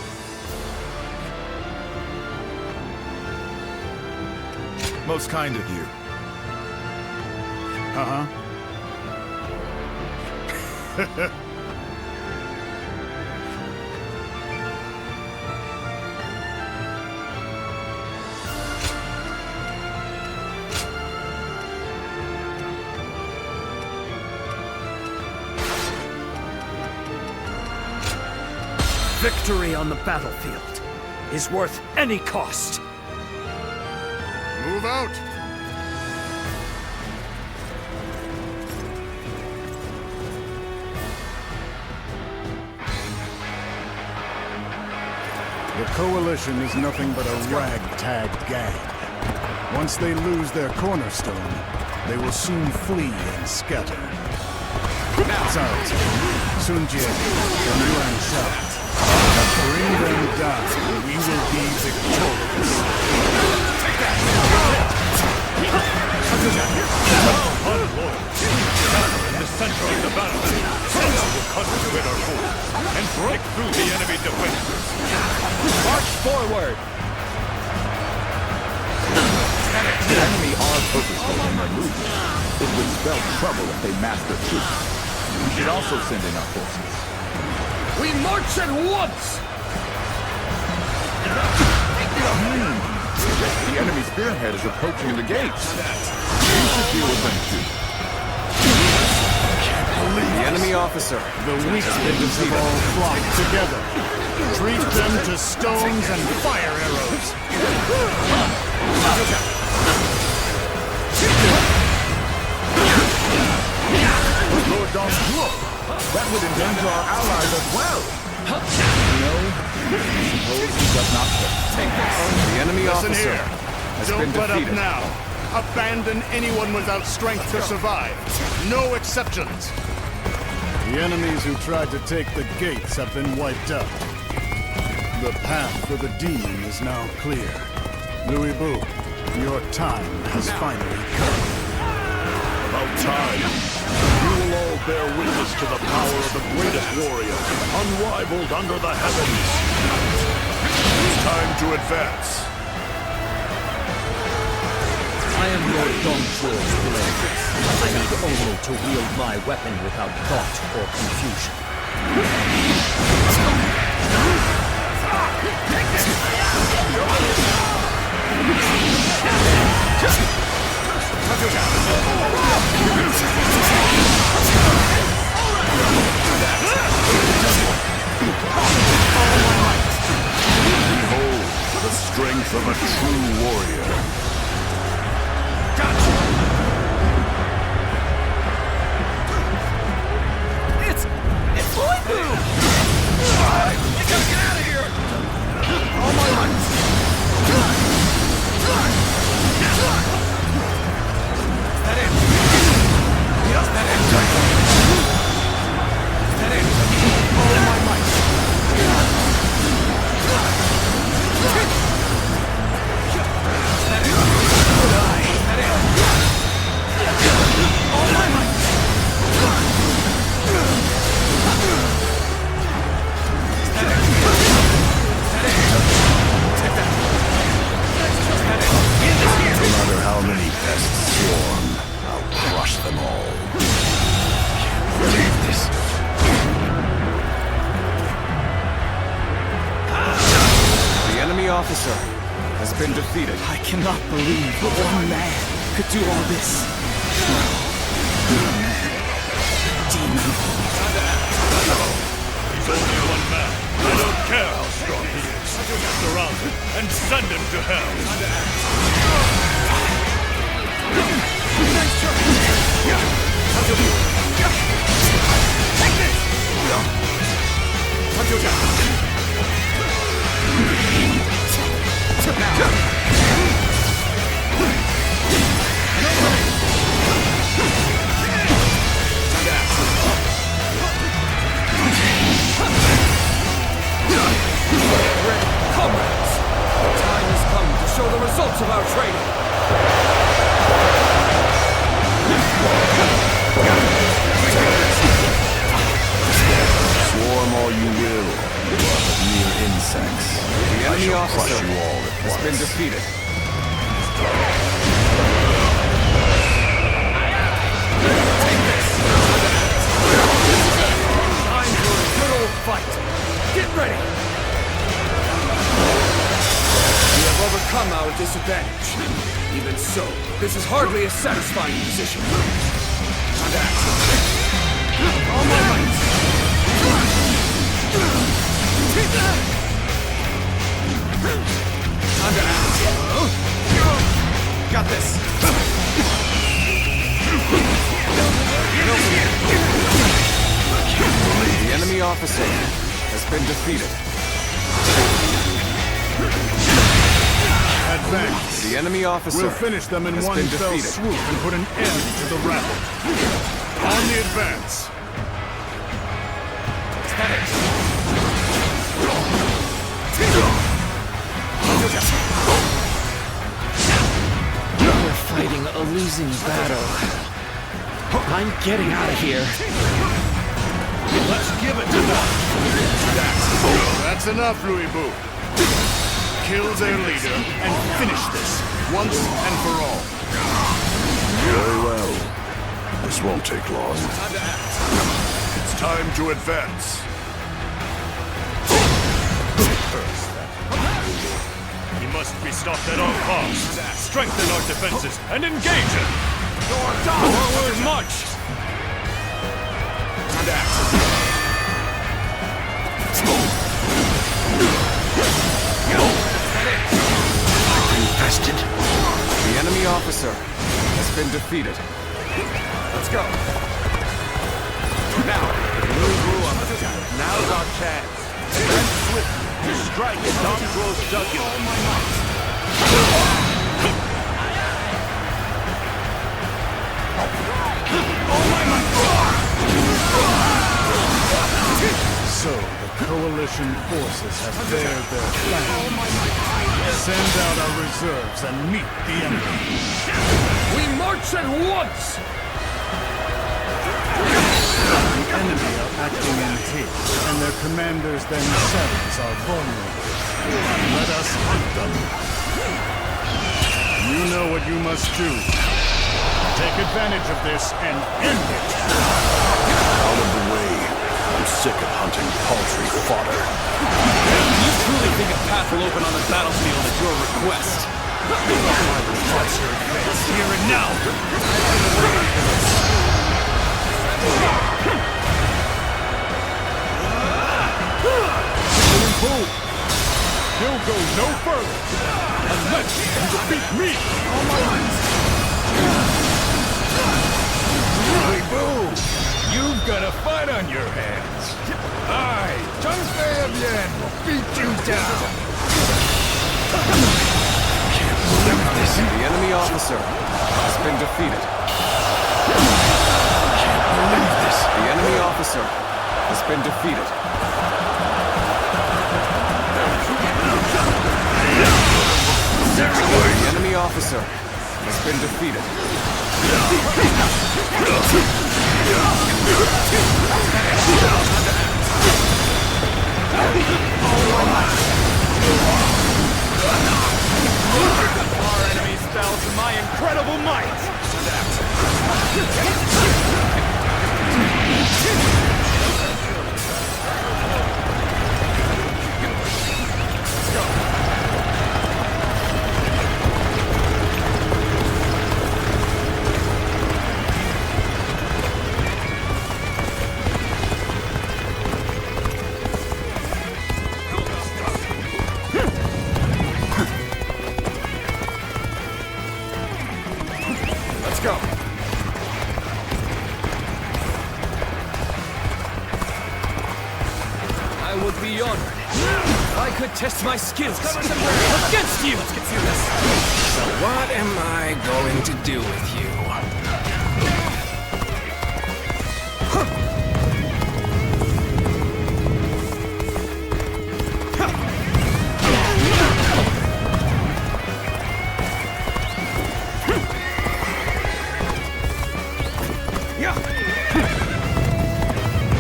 Most kind of you. Victory on the battlefield is worth any cost. Move out! The Coalition is nothing but a ragtag gang. Once they lose their cornerstone, they will soon flee and scatter. Cao Cao, Sun Jie, and Yuan Shao. Bring them down, and we will be victorious. Take that! In the center of the battlefield, we will concentrate our forces and break through the enemy defenses. March forward! The enemy are purposeful in their movement. It would spell trouble if they mass their troops. We should also send in our forces. We march at once! The enemy spearhead is approaching the gates. We should deal with them too. The enemy officer. The weaklings have all flocked together. Treat them to stones and fire arrows. Lord Zhuo, that would endanger our allies as well. No, suppose he does not take this. The enemy Listen officer here. has Don't been let up defeated. now. Abandon anyone without strength to survive. No exceptions. The enemies who tried to take the gates have been wiped out. The path for the demon is now clear. Louis Bu, your time has finally come. About time. You will all bear witness to the power of the greatest warrior, unrivaled under the heavens. It's time to advance. I am Lord Dongzhuo's blade. I need only to wield my weapon without thought or confusion. Behold, the strength of a true warrior. It's Louis Bu! You gotta get out of here! All my life! That it? Yes, that it? That it? All my might! That it? That it? All my might! No matter how many pests swarm, I'll crush them all. Can't believe this. The enemy officer has been defeated. I cannot believe that one man could do all this. Demon. He's only one man. I don't care how strong he is. Surround him and send him to hell. Comrades, the time has come to show the results of our training. Swarm all you will. You are but mere insects. The I enemy shall officer crush you all at has once. been defeated. Take this! Time for a good old fight. Get ready! We have overcome our disadvantage. Even so, this is hardly a satisfying position. Time to act. All my might! Time to act. Got this. The enemy officer has been defeated. Advance. The enemy officer We'll finish them in has one been fell defeated. swoop and put an end to the rabble. On the advance. We're fighting a losing battle. I'm getting out of here. Let's give it to them. That's enough, Louis Boo. Kill their leader and finish this once and for all. Very well. This won't take long. It's time to advance. He must be stopped at all costs. Strengthen our defenses and engage him. Forward march. Infested. The enemy officer has been defeated. Let's go. Now, now's our chance. Advance swiftly to strike at Dong Zhuo's jugular. So the coalition forces have bared their fangs. Send out our reserves and meet the enemy. We march at once! The enemy are acting in haste, and their commanders themselves are vulnerable. Let us hunt them. You know what you must do. Take advantage of this and end it. Out of the way. I'm sick of hunting paltry fodder. You truly think a path will open on the battlefield at your request? Here and now. He'll go no further unless you defeat me. You've got a fight on your hands. I, Zhang will beat you down. The enemy officer has been defeated. The enemy officer has been defeated. The enemy officer has been defeated. Our enemies fell to my incredible might. Test my skills against you! Let's get through this. So what am I going to do with you?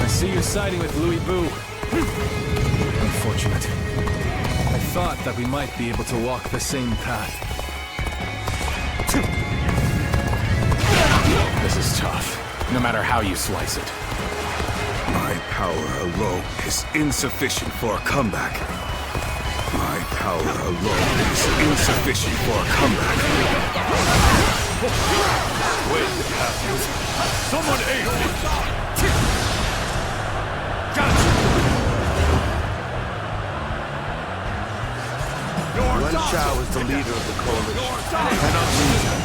I see you're siding with Louis Boo. Unfortunate. I thought that we might be able to walk the same path. This is tough, no matter how you slice it. My power alone is insufficient for a comeback. My power alone is insufficient for a comeback. Wait, someone aid me! Yuan Shao is the leader of the coalition. Cannot lose him.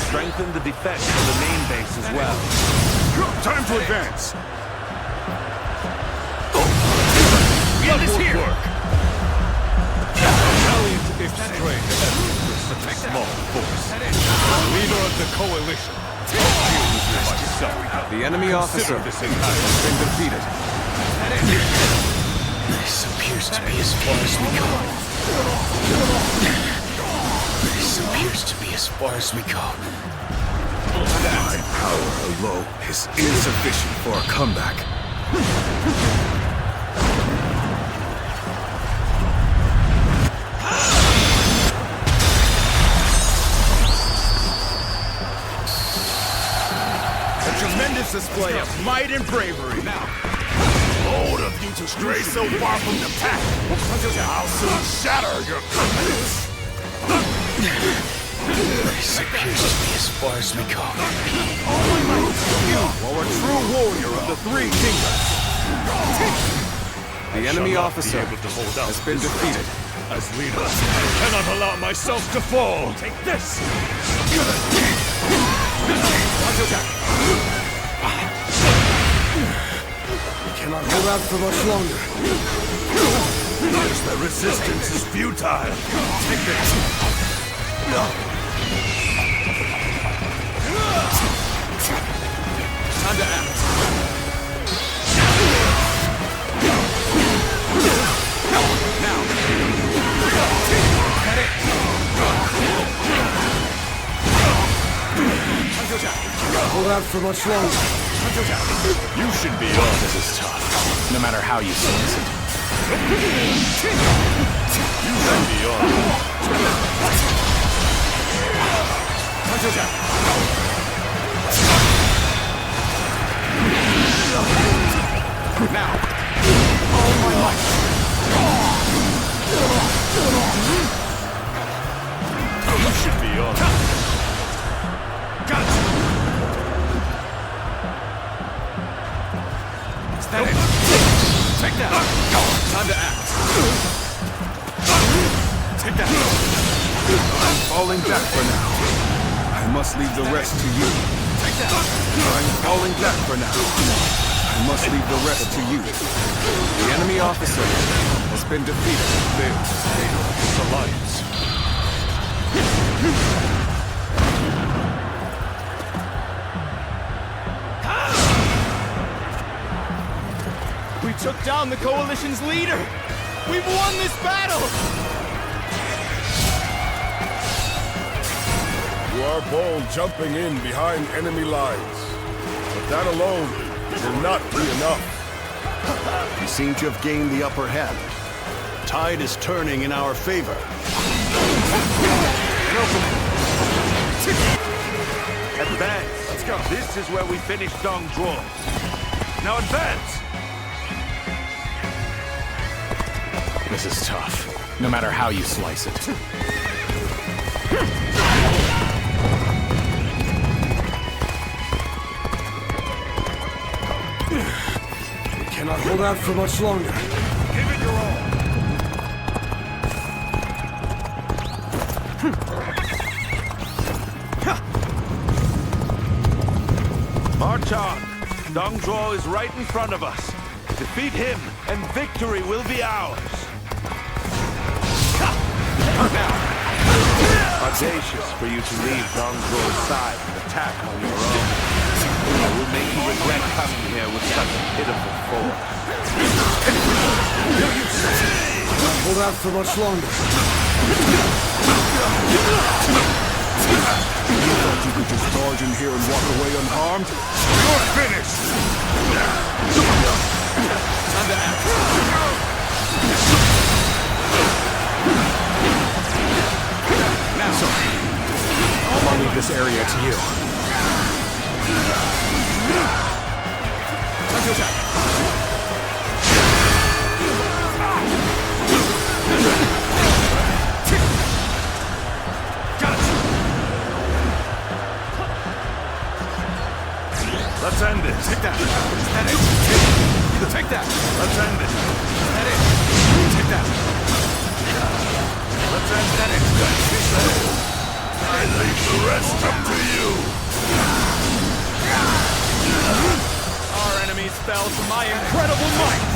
Strengthen the defense of the main base as well. Time to advance! Get this here! seems strange with such a small force. Leader of the coalition. Myself. The enemy officer has been defeated. This appears to be as far as we go. This appears to be as far as we go. My power alone is insufficient for a comeback. A tremendous display of might and bravery. Now, bold of you to stray so far from the pack. I'll soon shatter your confidence. This appears to be as far as we go. You are a true warrior of the Three Kingdoms. The enemy officer has been defeated. As leader, I cannot allow myself to fall. Take this! We cannot hold out for much longer. The resistance is futile. Take this. Time to act. Now. Get it. Hold out for much longer. You should be on. This is tough, no matter how you slice it. You should be on. Now. All my might. You should be on. Gotcha. Is that it? Take that. Time to act. Take that. I'm falling back for now. I must leave the rest to you. Take that. I'm falling back for now. I must leave the rest to you. The enemy officer has been defeated. Leader of this alliance. We took down the Coalition's leader! We've won this battle! You are bold jumping in behind enemy lines. But that alone will not be enough. We seem to have gained the upper hand. Tide is turning in our favor. Advance. Let's go. This is where we finish Zhuo. Now advance. This is tough, no matter how you slice it. We cannot hold out for much longer. Give it your all. March on. Zhuo is right in front of us. Defeat him, and victory will be ours. Audacious for you to leave Zhuo's side and attack on your own. It will make you regret coming here with such a pitiful force. Hold out for much longer. You thought you could just barge in here and walk away unharmed? You're finished! Time to act. Now, sorry. I'll leave this area to you. Time to attack. Got it. Let's end it. Take that. Is that it? Take that. Let's end it. Is that it? Take that. Let's end that it. I leave the rest up to you. Our enemies fell to my incredible might!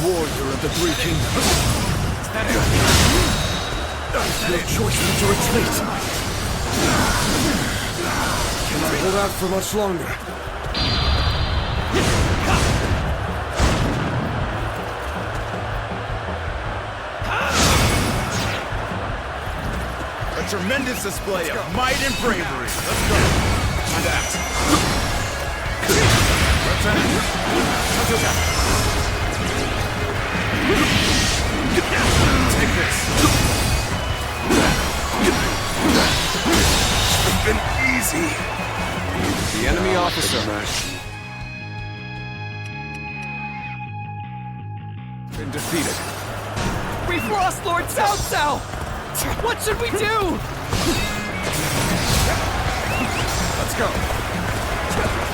warrior of the Three Kingdoms. No choice but to retreat. Cannot hold out for much longer. A tremendous display of might and bravery. Let's go. And act. Take this. It's been easy. The enemy officer. Been defeated. We've lost Lord Cao! What should we do? Let's go.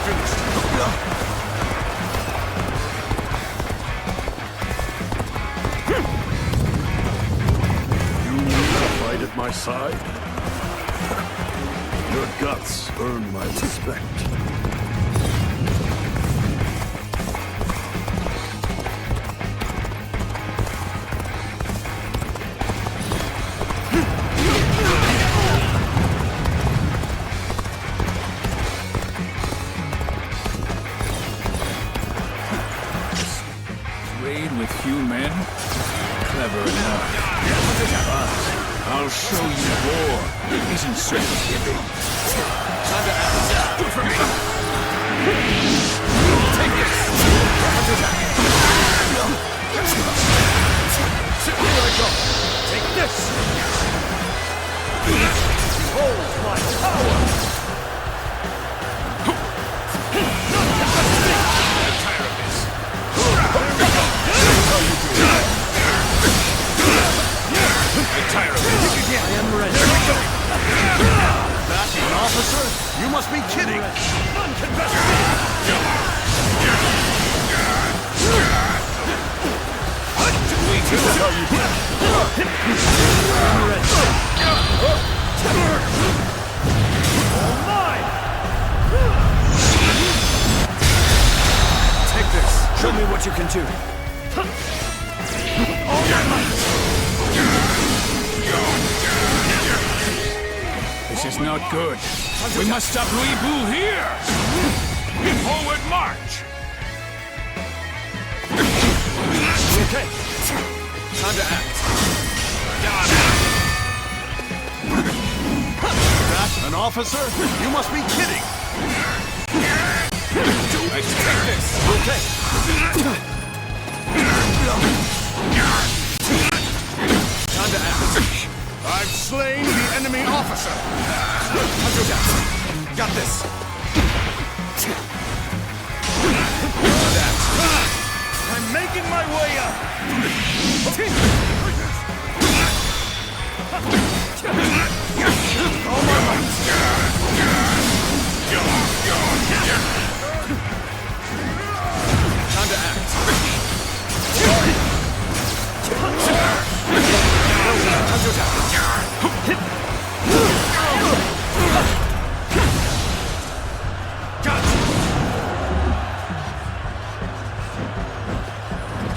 Finished. You fight at my side? Your guts earn my respect. Raid with few men? Clever enough. But I'll show you war isn't so giving. Time to act. Do it for me. Take this. Here I go. Take this. Behold my power. I'm tired of this. I'm tired of this. I am ready. There we go. That an officer? You must be kidding! None can best Take this. Show me what you can do. All your might. This is not good. We must stop Louis Bu here! Forward march! Okay. Time to act. That an officer? You must be kidding! Take this. Okay. Time to act. I've slain the enemy officer! Got this. I'm making my way up! All my might. Time to act.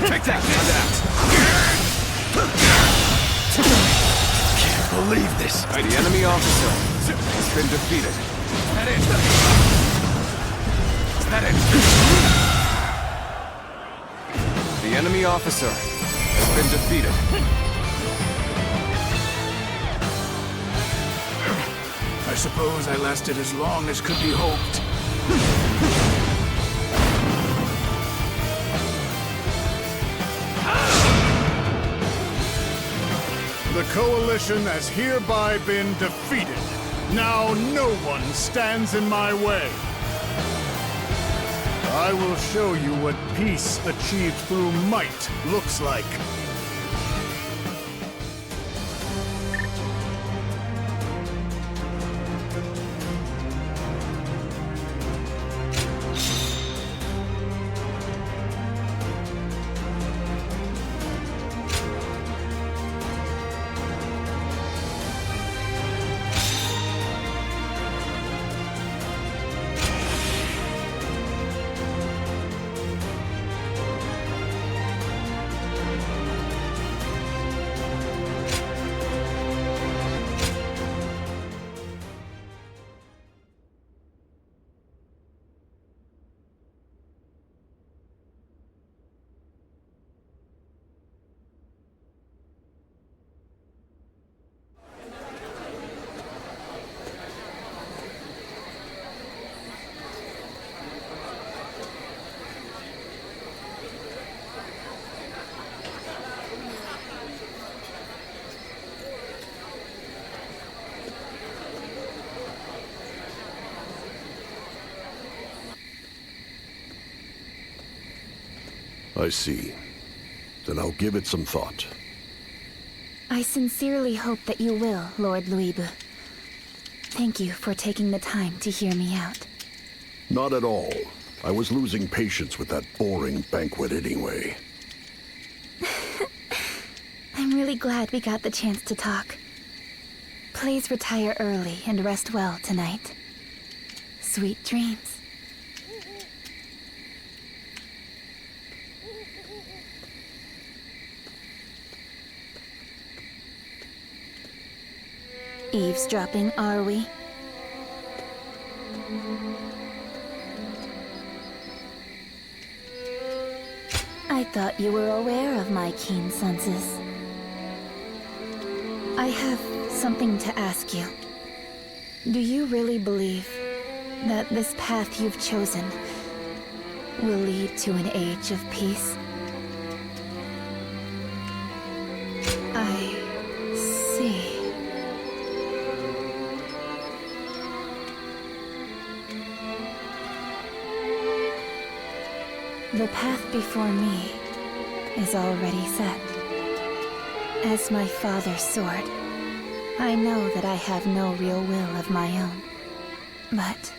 Take that! Can't believe this. The enemy officer has been defeated. That it? Is that it? The enemy officer has been defeated. I suppose I lasted as long as could be hoped. The Coalition has hereby been defeated. Now no one stands in my way. I will show you what peace achieved through might looks like. I see. Then I'll give it some thought. I sincerely hope that you will, Lord Luibu. Thank you for taking the time to hear me out. Not at all. I was losing patience with that boring banquet anyway. I'm really glad we got the chance to talk. Please retire early and rest well tonight. Sweet dreams. Eavesdropping, are we? I thought you were aware of my keen senses. I have something to ask you. Do you really believe that this path you've chosen will lead to an age of peace? I see. The path before me is already set. As my father's sword, I know that I have no real will of my own. But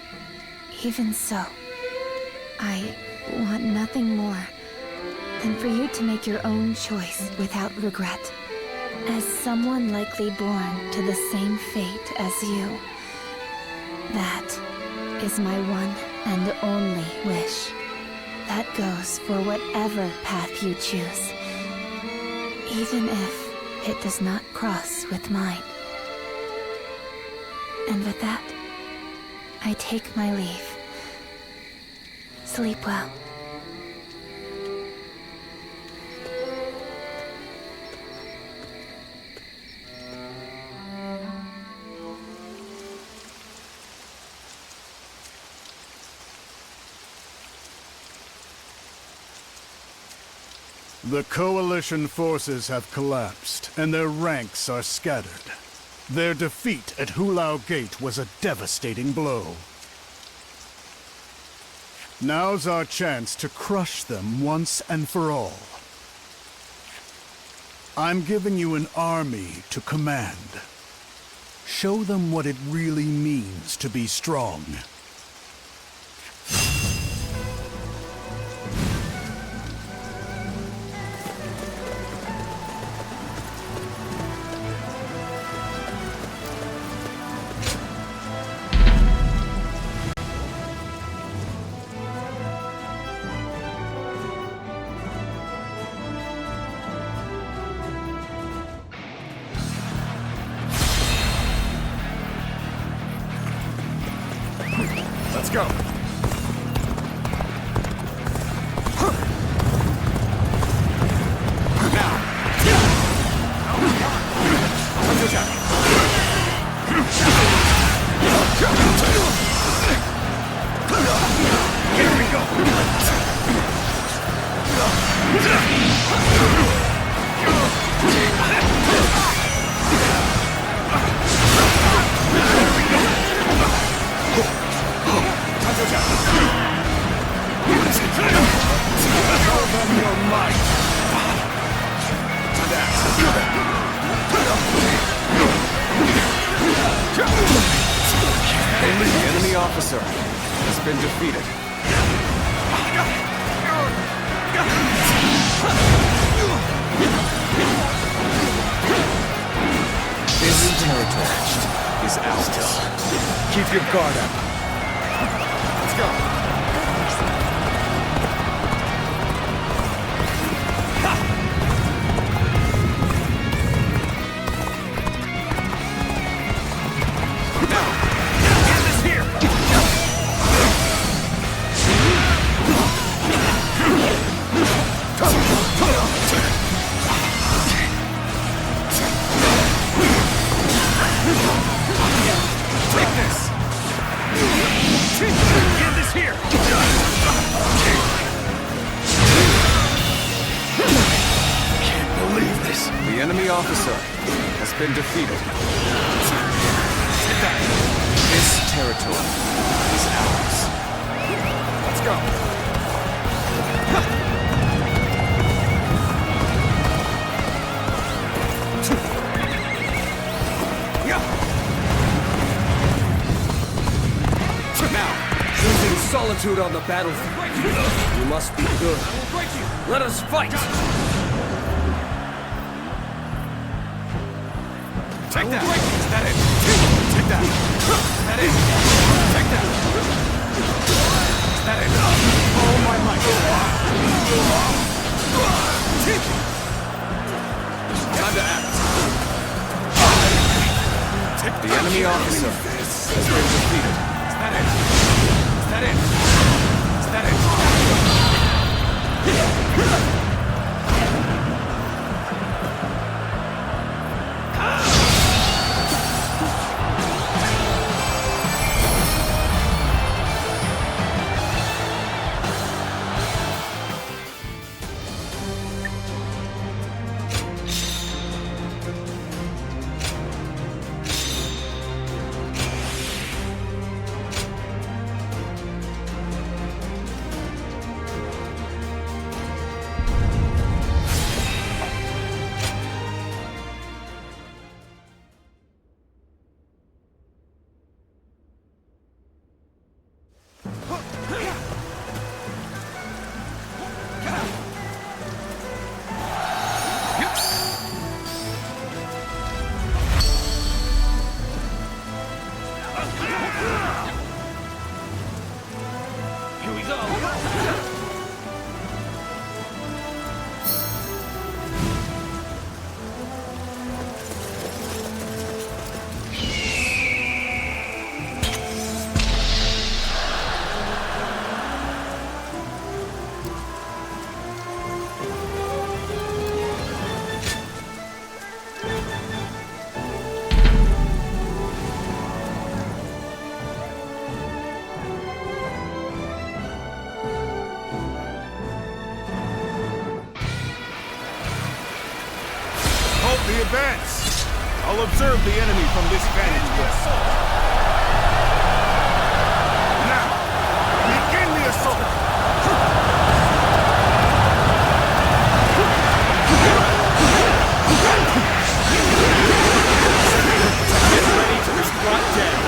even so, I want nothing more than for you to make your own choice without regret. As someone likely born to the same fate as you, that is my one and only wish. That goes for whatever path you choose, even if it does not cross with mine. And with that, I take my leave. Sleep well. The Coalition forces have collapsed, and their ranks are scattered. Their defeat at Hulao Gate was a devastating blow. Now's our chance to crush them once and for all. I'm giving you an army to command. Show them what it really means to be strong. Let's go. The enemy officer has been defeated. This territory is ours. Keep your guard up. Let's go. The enemy officer has been defeated. This territory is ours. Let's go. solitude on the battlefield. You must be good. Let us fight! Take that! Is that it? Take that! Is that it? Take that! Is that it? Oh my might! Time to act! The enemy officer has been defeated. Is that it? Is that it? Is that it? The advance! I'll observe the enemy from this vantage point. Now, begin the assault! Get ready to be brought down.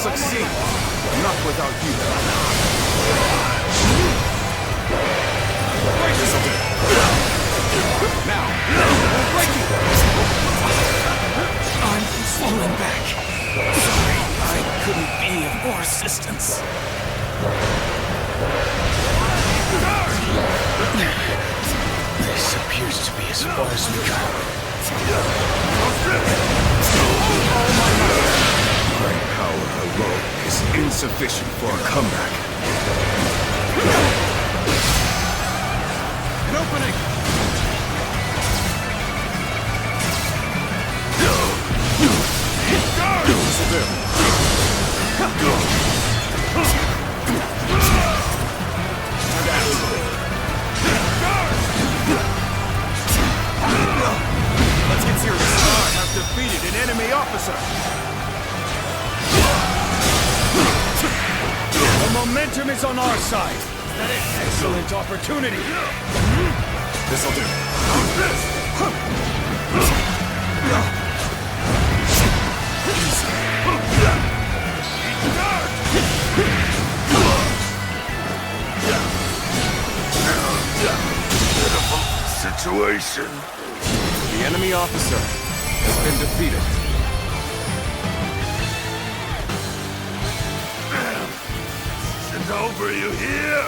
succeed. Not without you. Now, break it! I'm falling back. Sorry, I couldn't be of more assistance. This appears to be as far as we go. My power alone is insufficient for a comeback. An opening! Let's get serious. I have defeated an enemy officer. The momentum is on our side. Excellent opportunity. This'll do. Situation. The enemy officer has been defeated. This isn't over, you hear?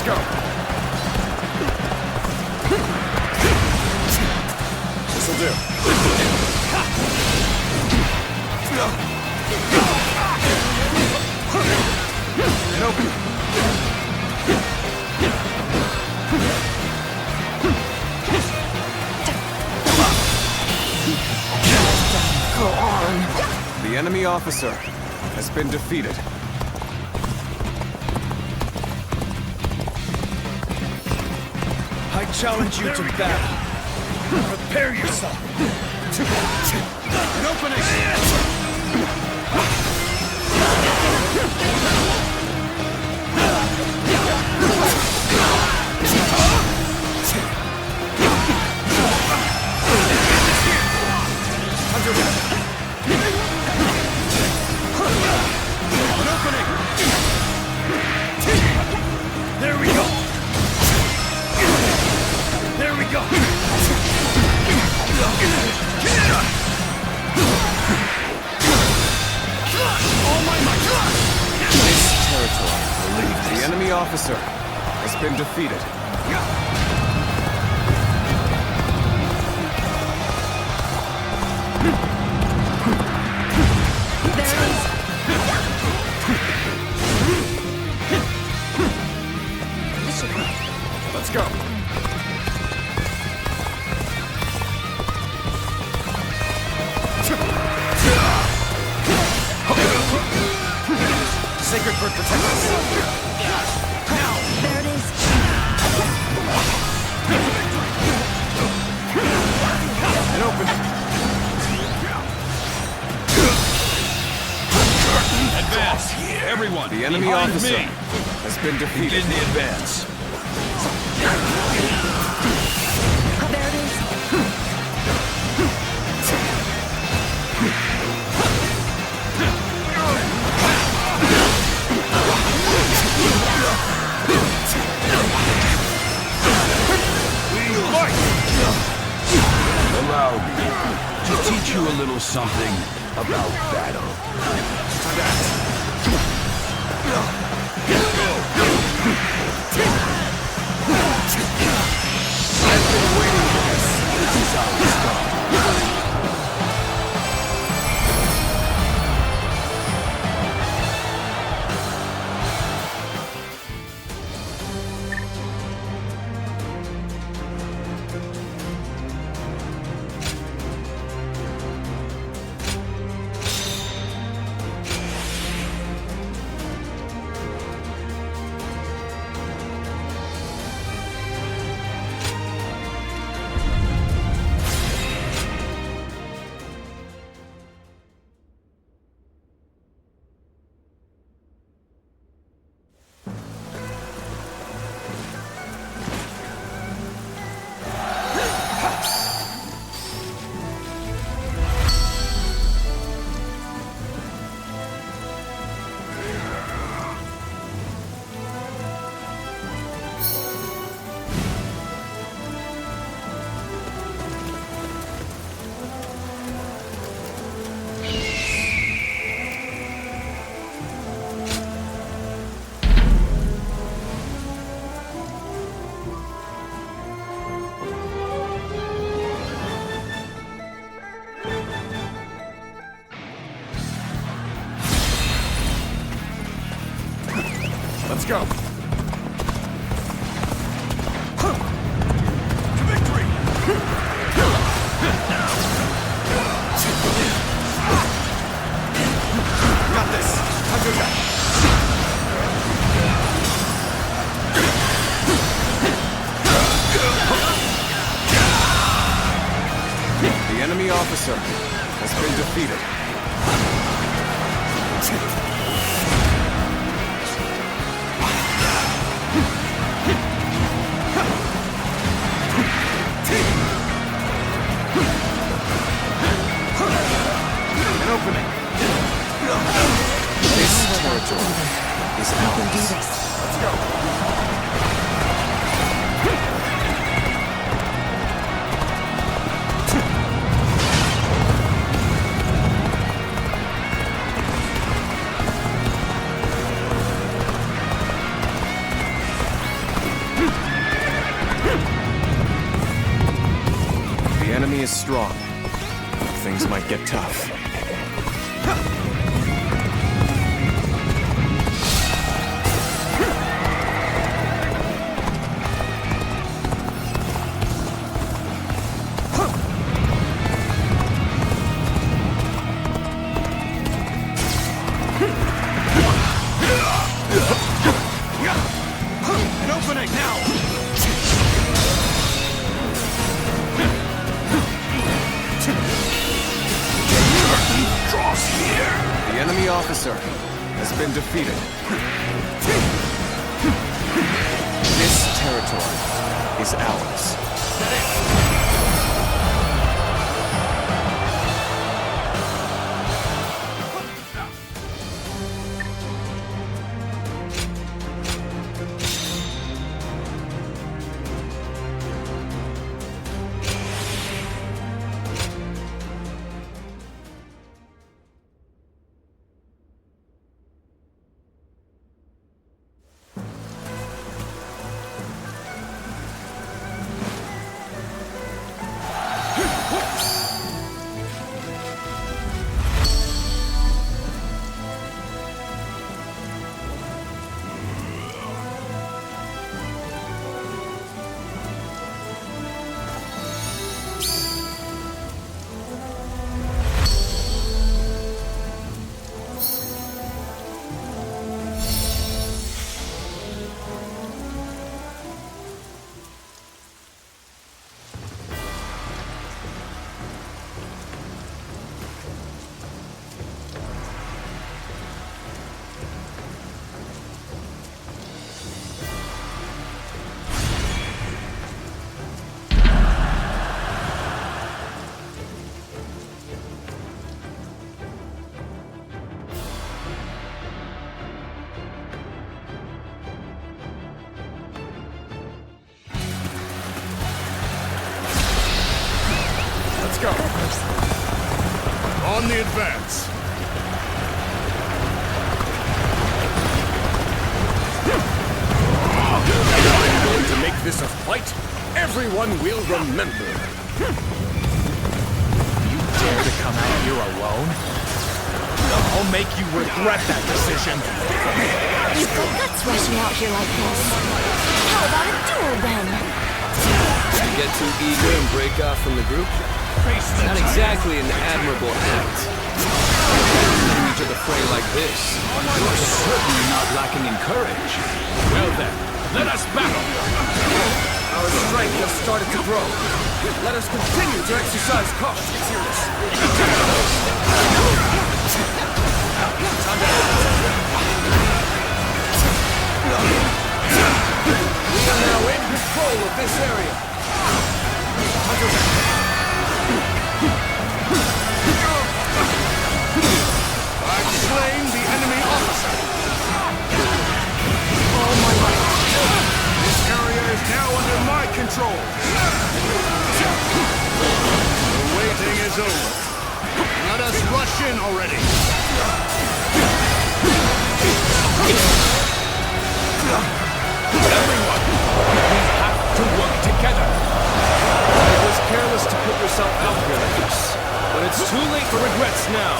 Go. This'll do. And open. Go on. The enemy officer has been defeated. I challenge you to battle. Prepare yourself. An opening! An opening! There we go! There we go! All my might! This territory, believe the enemy officer has been defeated. Let's go. Sacred Bird protect us. Now, there it is. And open. Advance, everyone. The enemy behind officer me has been defeated. Begin the advance. There it is. proud to teach you a little something about battle. I've been waiting for this. This is how it's done. Let's go. Victory! Got this. I'll do that. The enemy officer has been defeated. Opening. This territory is ours. Let's go. The enemy is strong. Things might get tough. An opening now! Draws here! The enemy officer has been defeated. This territory is ours. go! On the advance! I'm going to make this a fight everyone will remember. You dare to come out here alone? I'll make you regret that decision. You've got guts rushing out here like this. How about a duel then? You get too eager and break off from the group? Not exactly an admirable act. Coming into the fray like this, you're certainly not lacking in courage. Well then, let us battle! Our strength has started to grow. Let us continue to exercise caution. We are now in control of this area. I've slain the enemy officer. Oh my God. This area is now under my control. The waiting is over. Let us rush in already. Everyone, we have to work together. It was careless to put yourself out here like this, but it's too late for regrets now.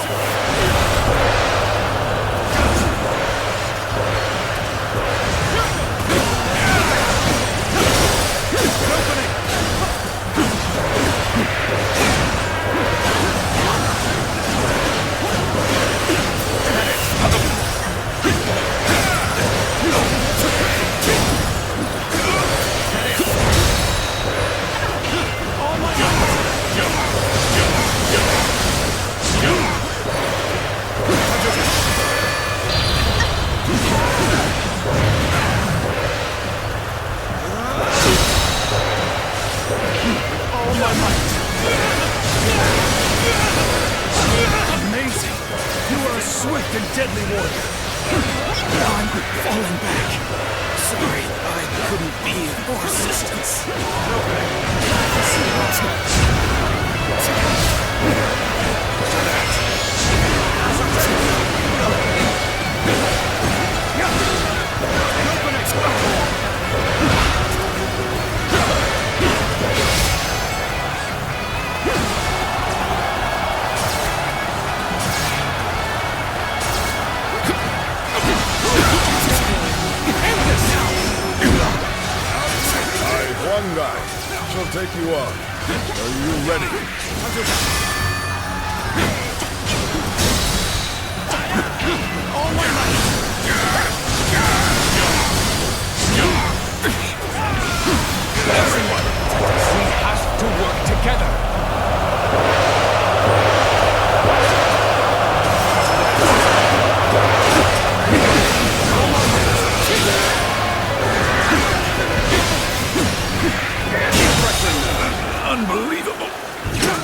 Amazing! You are a swift and deadly warrior. Now I'm falling back. Sorry, I couldn't be of more assistance. One guy shall take you on. Are you ready? Everyone, we have to work together. Unbelievable!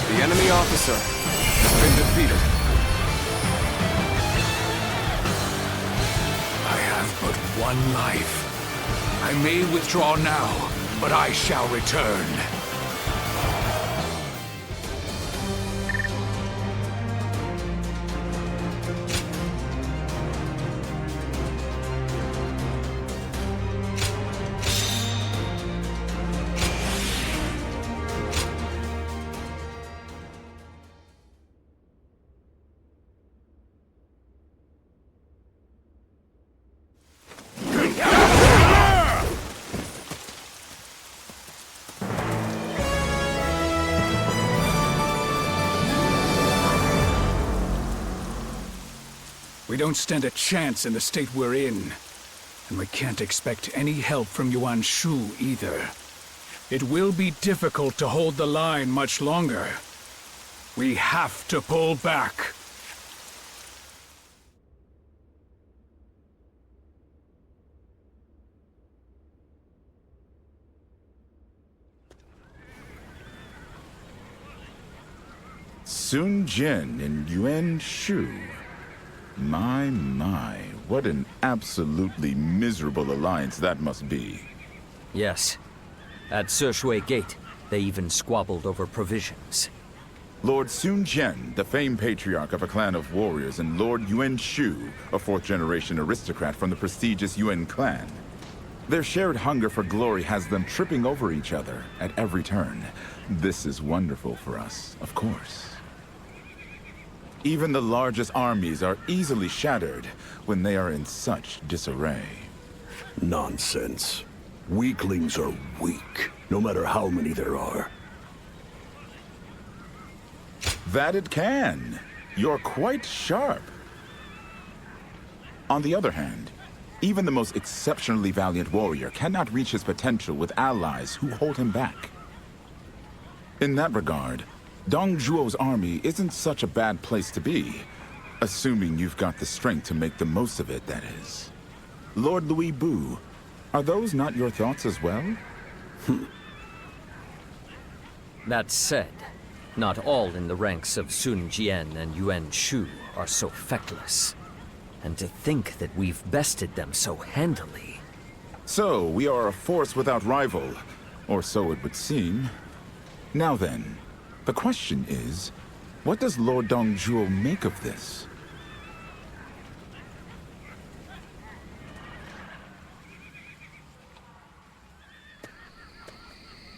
The enemy officer has been defeated. I have but one life. I may withdraw now, but I shall return. We don't stand a chance in the state we're in. And we can't expect any help from Yuan Shu either. It will be difficult to hold the line much longer. We have to pull back. Sun Jian and Yuan Shu. My, what an absolutely miserable alliance that must be. Yes. At Shui Gate, they even squabbled over provisions. Lord Sun Jian, the famed patriarch of a clan of warriors, and Lord Yuan Shu, a fourth-generation aristocrat from the prestigious Yuan clan. Their shared hunger for glory has them tripping over each other at every turn. This is wonderful for us, of course. Even the largest armies are easily shattered when they are in such disarray. Nonsense. Weaklings are weak, no matter how many there are. That it can. You're quite sharp. On the other hand, even the most exceptionally valiant warrior cannot reach his potential with allies who hold him back. In that regard, Dong Zhuo's army isn't such a bad place to be, assuming you've got the strength to make the most of it, that is. Lord Louis Bu, are those not your thoughts as well? That said, not all in the ranks of Sun Jian and Yuan Shu are so feckless. And to think that we've bested them so handily. So, we are a force without rival, or so it would seem. Now then, the question is, what does Lord Dong Zhuo make of this?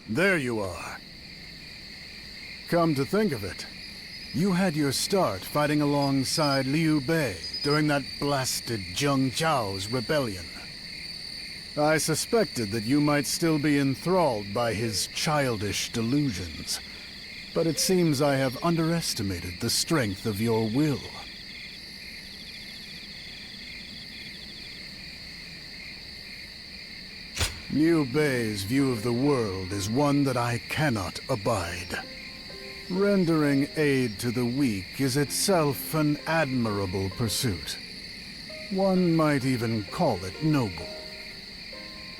There you are. Come to think of it, you had your start fighting alongside Liu Bei during that blasted Zhang Jiao's rebellion. I suspected that you might still be enthralled by his childish delusions, but it seems I have underestimated the strength of your will. Liu Bei's view of the world is one that I cannot abide. Rendering aid to the weak is itself an admirable pursuit. One might even call it noble.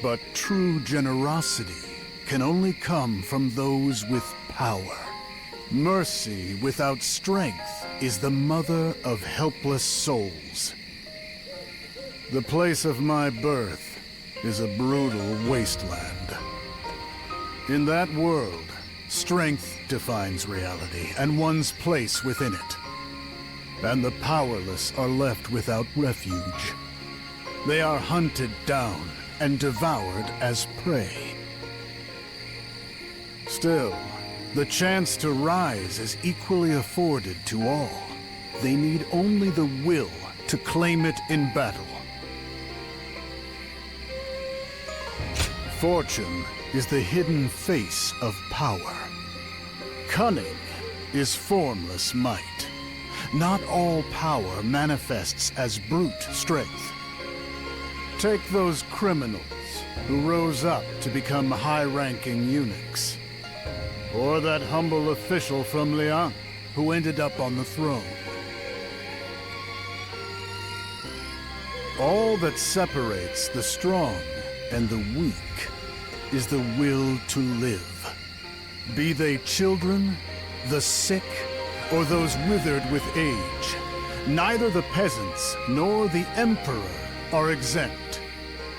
But true generosity can only come from those with power. Mercy without strength is the mother of helpless souls. The place of my birth is a brutal wasteland. In that world, strength defines reality and one's place within it. And the powerless are left without refuge. They are hunted down and devoured as prey. Still, the chance to rise is equally afforded to all. They need only the will to claim it in battle. Fortune is the hidden face of power. Cunning is formless might. Not all power manifests as brute strength. Take those criminals who rose up to become high-ranking eunuchs. Or that humble official from Liang who ended up on the throne. All that separates the strong and the weak is the will to live. Be they children, the sick, or those withered with age, neither the peasants nor the emperor are exempt.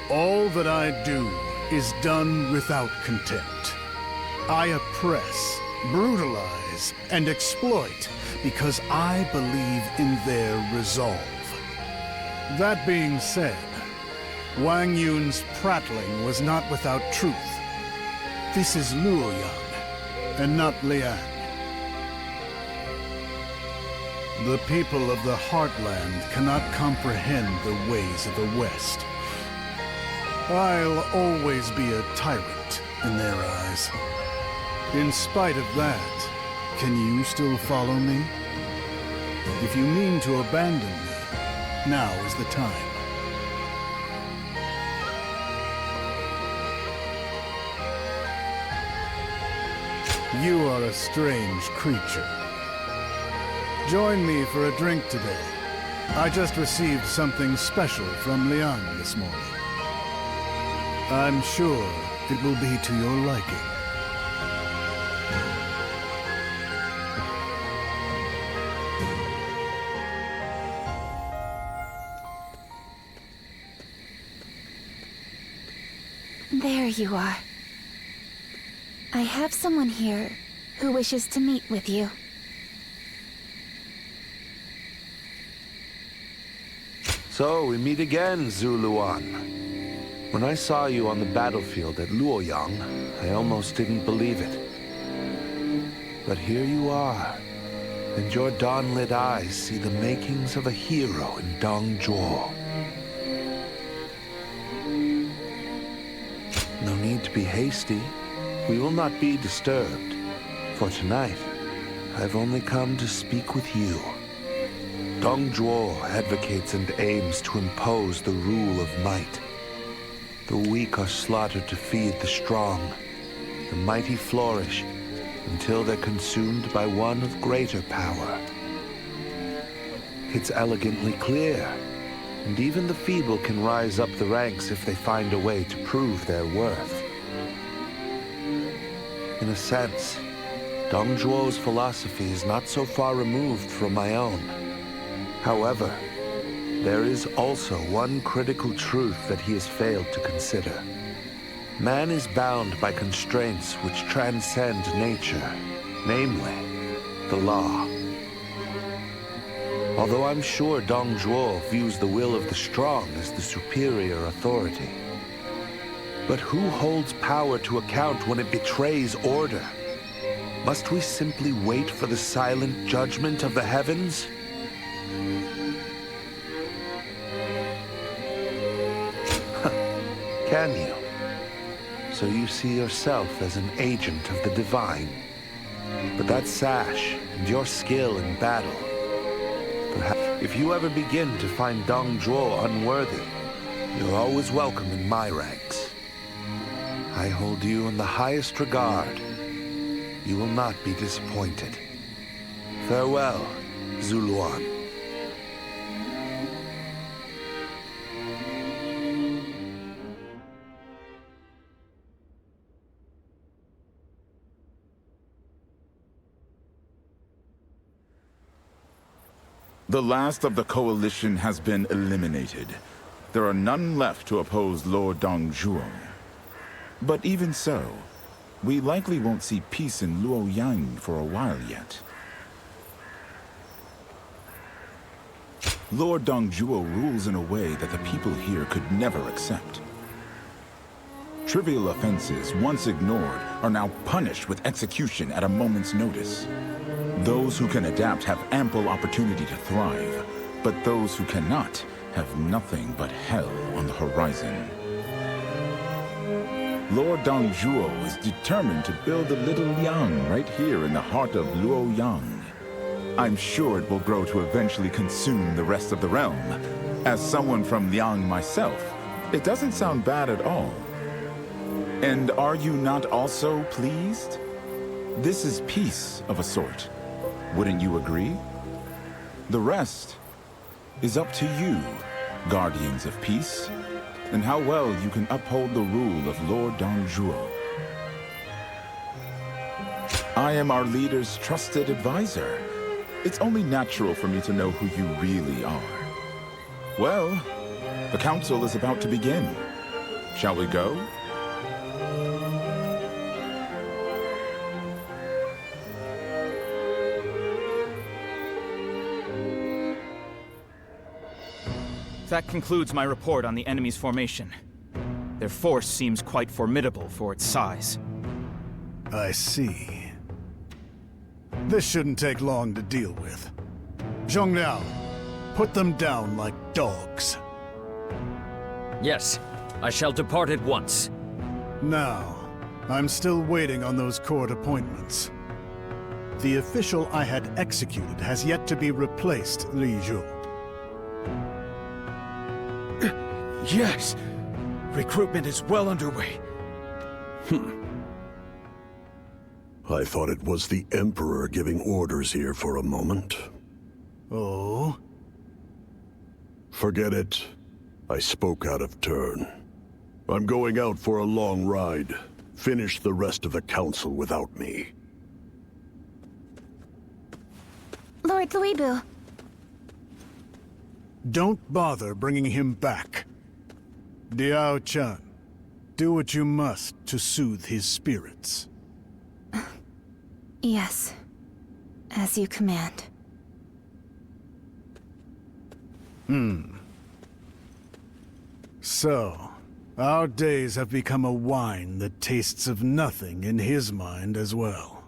All that I do is done without contempt. I oppress, brutalize, and exploit because I believe in their resolve. That being said, Wang Yun's prattling was not without truth. This is Luoyang, and not Liang. The people of the Heartland cannot comprehend the ways of the West. I'll always be a tyrant in their eyes. In spite of that, can you still follow me? If you mean to abandon me, now is the time. You are a strange creature. Join me for a drink today. I just received something special from Liang this morning. I'm sure it will be to your liking. There you are. I have someone here who wishes to meet with you. So, we meet again, Zuluan. When I saw you on the battlefield at Luoyang, I almost didn't believe it. But here you are, and your dawn-lit eyes see the makings of a hero in Dong Zhuo. No need to be hasty. We will not be disturbed. For tonight, I've only come to speak with you. Dong Zhuo advocates and aims to impose the rule of might. The weak are slaughtered to feed the strong. The mighty flourish until they're consumed by one of greater power. It's elegantly clear, and even the feeble can rise up the ranks if they find a way to prove their worth. In a sense, Dong Zhuo's philosophy is not so far removed from my own. However, there is also one critical truth that he has failed to consider. Man is bound by constraints which transcend nature, namely, the law. Although I'm sure Dong Zhuo views the will of the strong as the superior authority. But who holds power to account when it betrays order? Must we simply wait for the silent judgment of the heavens? Can you? So you see yourself as an agent of the divine. But that sash and your skill in battle, perhaps if you ever begin to find Dong Zhuo unworthy, you're always welcome in my ranks. I hold you in the highest regard. You will not be disappointed. Farewell, Zuluan. The last of the coalition has been eliminated. There are none left to oppose Lord Dong Zhuo. But even so, we likely won't see peace in Luoyang for a while yet. Lord Dong Zhuo rules in a way that the people here could never accept. Trivial offenses, once ignored, are now punished with execution at a moment's notice. Those who can adapt have ample opportunity to thrive, but those who cannot have nothing but hell on the horizon. Lord Dong Zhuo is determined to build a little Liang right here in the heart of Luoyang. I'm sure it will grow to eventually consume the rest of the realm. As someone from Liang myself, it doesn't sound bad at all. And are you not also pleased? This is peace of a sort. Wouldn't you agree? The rest is up to you, guardians of peace, and how well you can uphold the rule of Lord Dong Zhuo. I am our leader's trusted advisor. It's only natural for me to know who you really are. Well, the council is about to begin. Shall we go? That concludes my report on the enemy's formation. Their force seems quite formidable for its size. I see. This shouldn't take long to deal with. Zhongliao, put them down like dogs. Yes, I shall depart at once. Now, I'm still waiting on those court appointments. The official I had executed has yet to be replaced, Li Zhu. Yes! Recruitment is well underway. I thought it was the Emperor giving orders here for a moment. Oh? Forget it. I spoke out of turn. I'm going out for a long ride. Finish the rest of the council without me. Lord Luibu. Don't bother bringing him back. Jiao-chan, do what you must to soothe his spirits. Yes. As you command. So, our days have become a wine that tastes of nothing in his mind as well.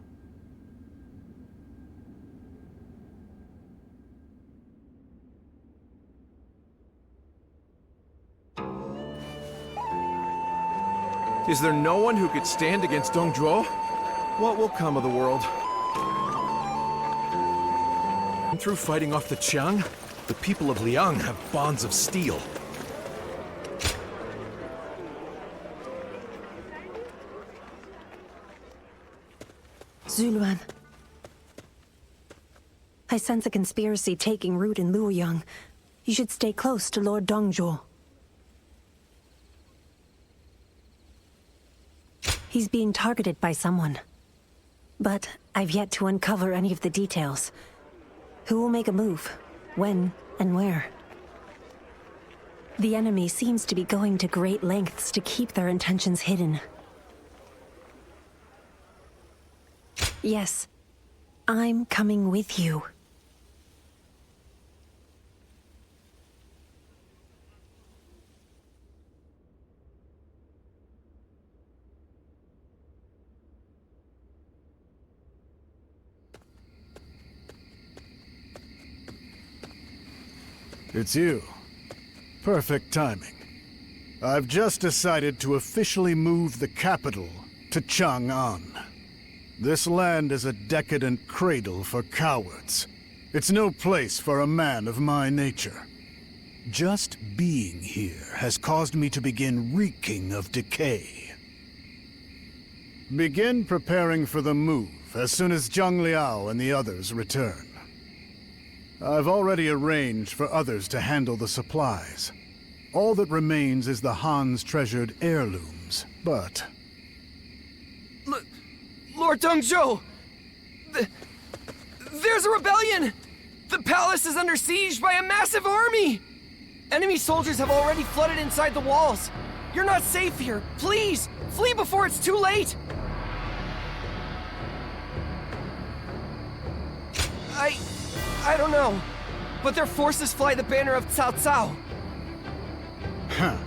Is there no one who could stand against Dong Zhuo? What will come of the world? Through fighting off the Qiang, the people of Liang have bonds of steel. Yuan. I sense a conspiracy taking root in Luoyang. You should stay close to Lord Dongzhuo. He's being targeted by someone. But I've yet to uncover any of the details. Who will make a move? When and where? The enemy seems to be going to great lengths to keep their intentions hidden. Yes, I'm coming with you. It's you. Perfect timing. I've just decided to officially move the capital to Chang'an. This land is a decadent cradle for cowards. It's no place for a man of my nature. Just being here has caused me to begin reeking of decay. Begin preparing for the move as soon as Zhang Liao and the others return. I've already arranged for others to handle the supplies. All that remains is the Han's treasured heirlooms, but... Lord Dongzhuo! There's a rebellion! The palace is under siege by a massive army! Enemy soldiers have already flooded inside the walls. You're not safe here. Please, flee before it's too late! I don't know, but their forces fly the banner of Cao Cao. Huh.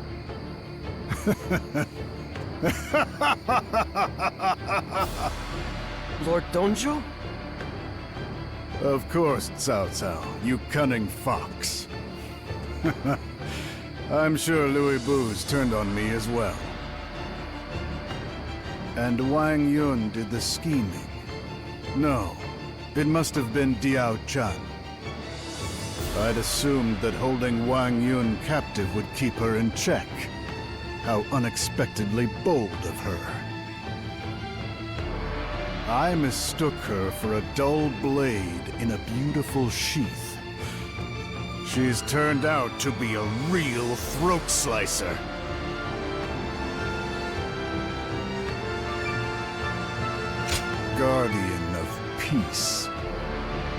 Lord Dongzhuo? Of course, Cao Cao, you cunning fox. I'm sure Louis Bu's turned on me as well. And Wang Yun did the scheming. No, it must have been Diao Chan. I'd assumed that holding Wang Yun captive would keep her in check. How unexpectedly bold of her. I mistook her for a dull blade in a beautiful sheath. She's turned out to be a real throat slicer. Guardian of peace.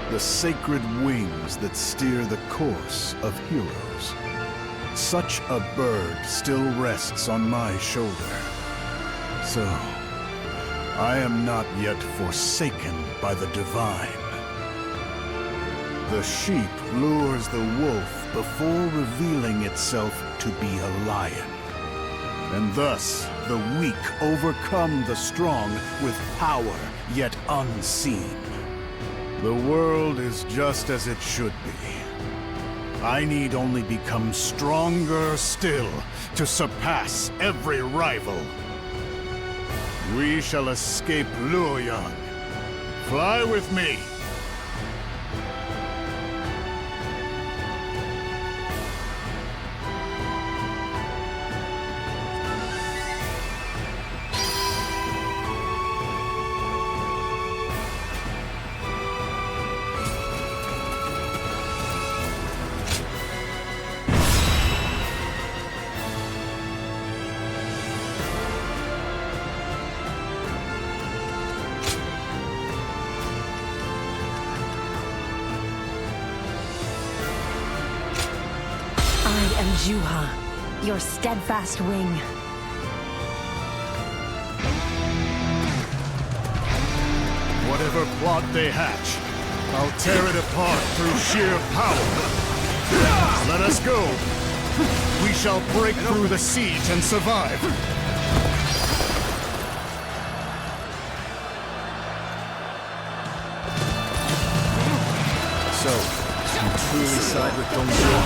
The sacred wings that steer the course of heroes. Such a bird still rests on my shoulder. So, I am not yet forsaken by the divine. The sheep lures the wolf before revealing itself to be a lion. And thus, the weak overcome the strong with power yet unseen. The world is just as it should be. I need only become stronger still to surpass every rival. We shall escape Luoyang. Fly with me! Zhuo, your steadfast wing. Whatever plot they hatch, I'll tear it apart through sheer power. Let us go. We shall break through the siege and survive. So, you truly side with Dong Zhuo?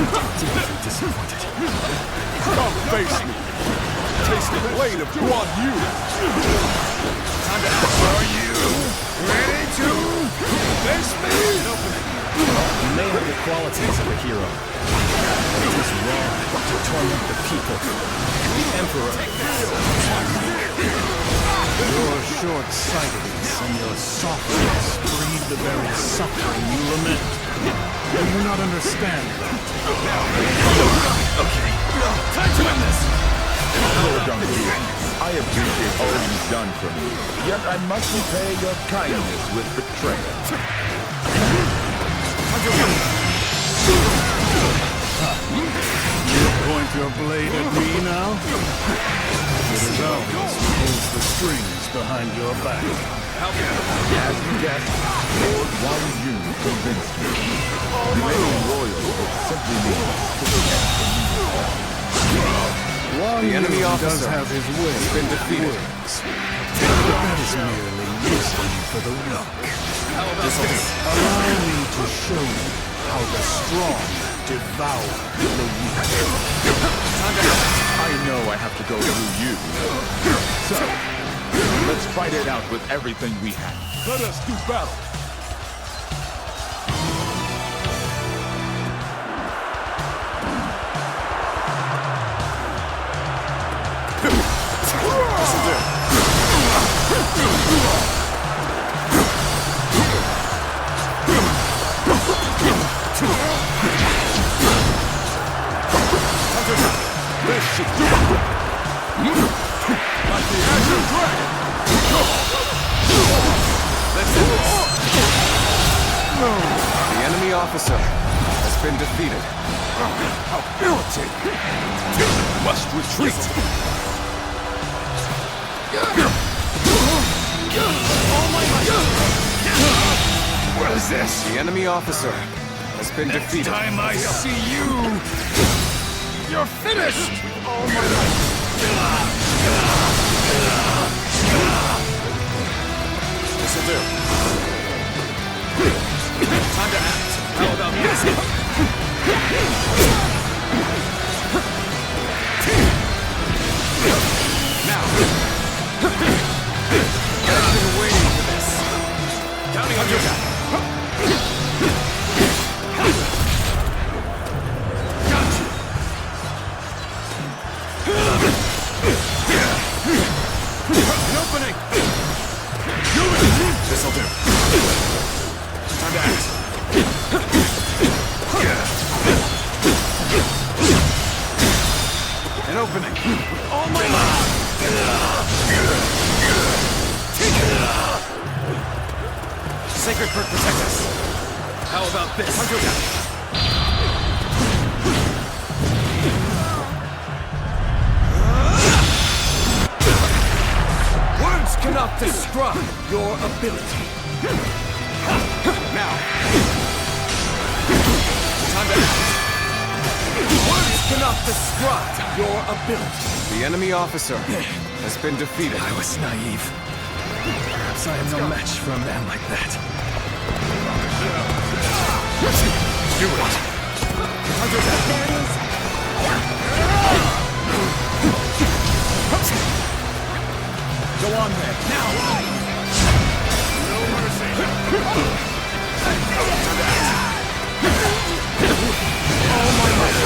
I'm deeply disappointed. Come face me. Taste the blade of Guan Yu. Are you ready to face me? You may have the qualities of a hero, but it is wrong to torment the people. The Emperor. Your short-sightedness and your softness breed the very suffering you lament. Do you not understand that? Okay. Time to end this! Lord Dong Zhuo, I appreciate all you've done for me, yet I must repay your kindness with betrayal. You point your blade at me now? It is obvious who holds the strings behind your back. As you guessed, Lord Wang Yu convinced me. Remaining royal would simply mean Wang The enemy Yu officer does have his way has been defeated. But that is merely wisdom for the weak. Allow me to show you how the strong devour the weak. I know I have to go through you. So, let's fight it out with everything we have. Let us do battle. This should do it. Like the Azure Dragon. Let's do this. The enemy officer has been defeated. How irritating. Must retreat. What is this? The enemy officer has been defeated. Next time I see you, you're finished! This'll do. Time to act. How about this? Now. I've been waiting for this. Counting on you. An opening! This'll do. Time to act. An opening. All my might! Sacred Perk protect us. How about this? Words cannot describe your ability. Now. Time to act. Words cannot describe your ability. The enemy officer has been defeated. I was naive. Perhaps I am no match for a man like that. Do it. There it is. Go on then. Now. No mercy. All my might.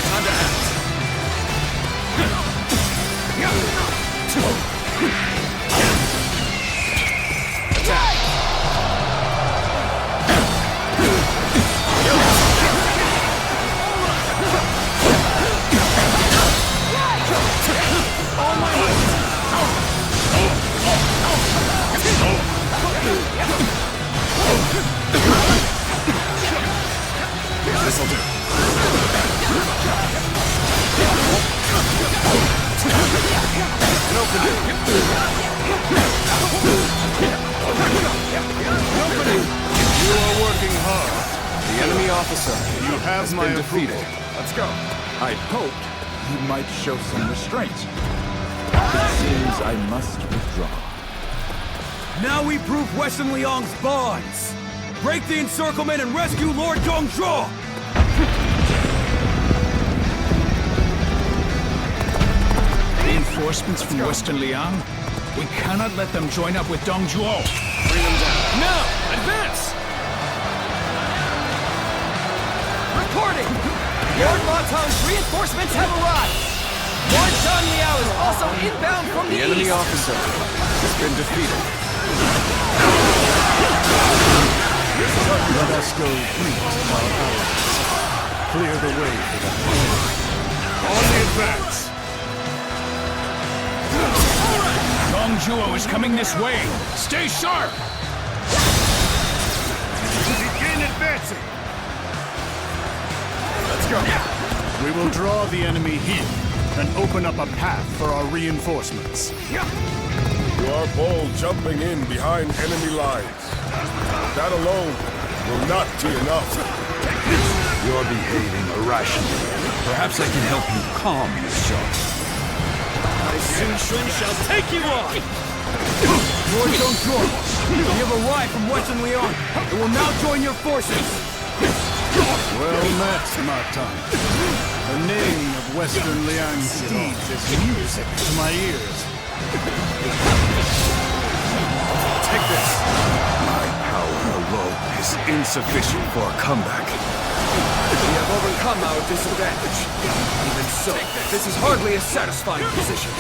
Time to act. Attack. All my might. has my been approval. defeated. Let's go. I hoped you might show some restraint. It seems I must withdraw. Now we prove Western Liang's bonds! Break the encirclement and rescue Lord Dongzhuo! Reinforcements from Western Liang? We cannot let them join up with Dongzhuo. Bring them down. Now! Advance! Reporting! Lord Matang's reinforcements have arrived! Lord Zhang Liao is also inbound from the enemy east! officer has been defeated. Let us go greet our allies. Clear the way for them. On the advance! Dongzhuo is coming this way. Stay sharp! Begin advancing! Let's go. We will draw the enemy here and open up a path for our reinforcements. You are bold jumping in behind enemy lines. That alone will not be enough. You're behaving irrationally. Perhaps I can help you calm yourself. I soon shall take you on! Lord Dongzhuo, we have arrived from Western Liang and will now join your forces! Well met, Matang. The name of Western Liang's steeds is music to my ears. Take this. My power alone is insufficient for a comeback. We have overcome our disadvantage. Even so, this is hardly a satisfying position.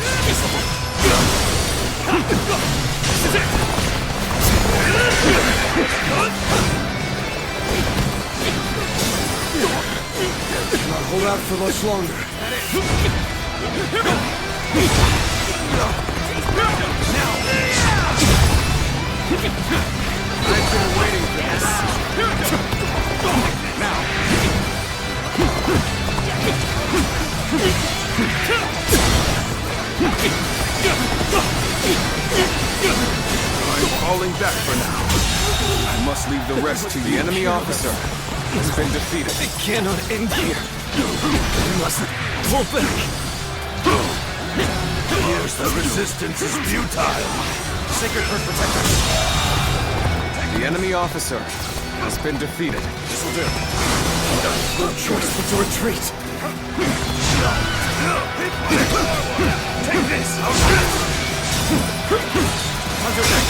Cannot hold out for much longer. I've been waiting for this. Now. I'm falling back for now. I must leave the rest to the enemy officer. Has been defeated. It cannot end here. We must pull back. Here's the resistance is futile. Sacred Earth Protector. The enemy officer has been defeated. This will do. No choice but to retreat. Take this! Under deck.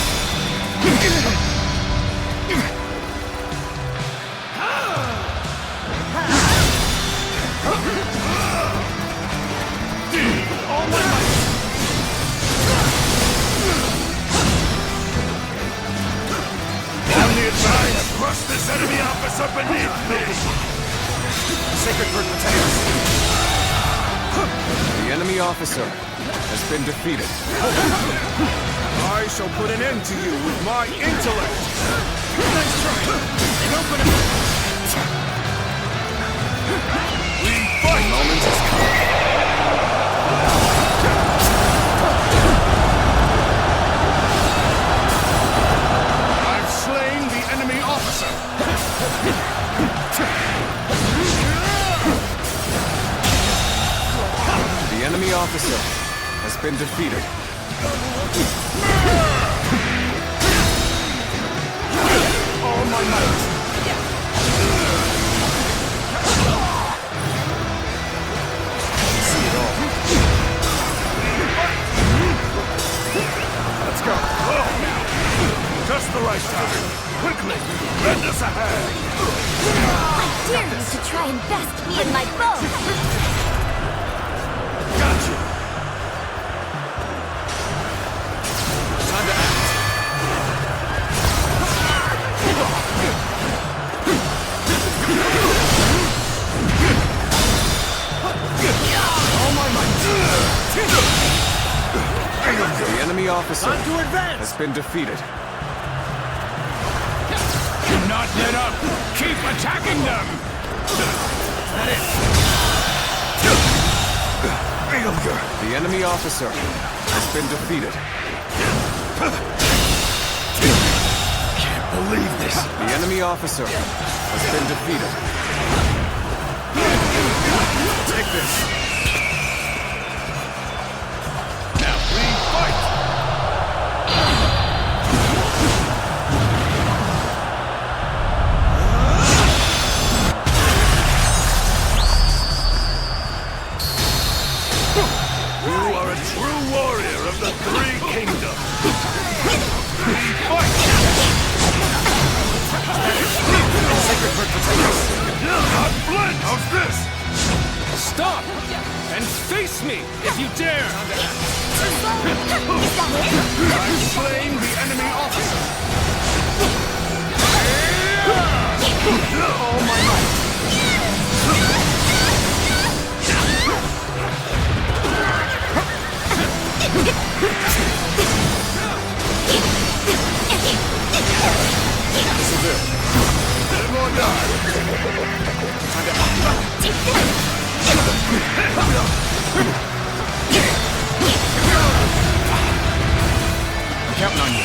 All my might! On the advance! Crush this enemy officer beneath me! Sacred Earth Protector. The enemy officer has been defeated. I shall put an end to you with my intellect! Nice try! Open it! We fight! The moment has come. I've slain the enemy officer! The enemy officer has been defeated. All my might! See it all. Let's go! Just the right time! Quickly! Lend us a hand! I dare you to try and best me and my foe! Gotcha! Time to act. All my might. The enemy officer Time to advance. has been defeated. Do not let up! Keep attacking them! That it. The enemy officer has been defeated. Can't believe this! The enemy officer has been defeated. Take this. Now, we fight! You are a true warrior of the Three Kingdoms. Fight! Sacred bird potatoes. Not blend! How's this? Stop! And face me, if you dare! I'm slaying the enemy officer! Oh my might! This'll do. Let more die. I'm counting on you.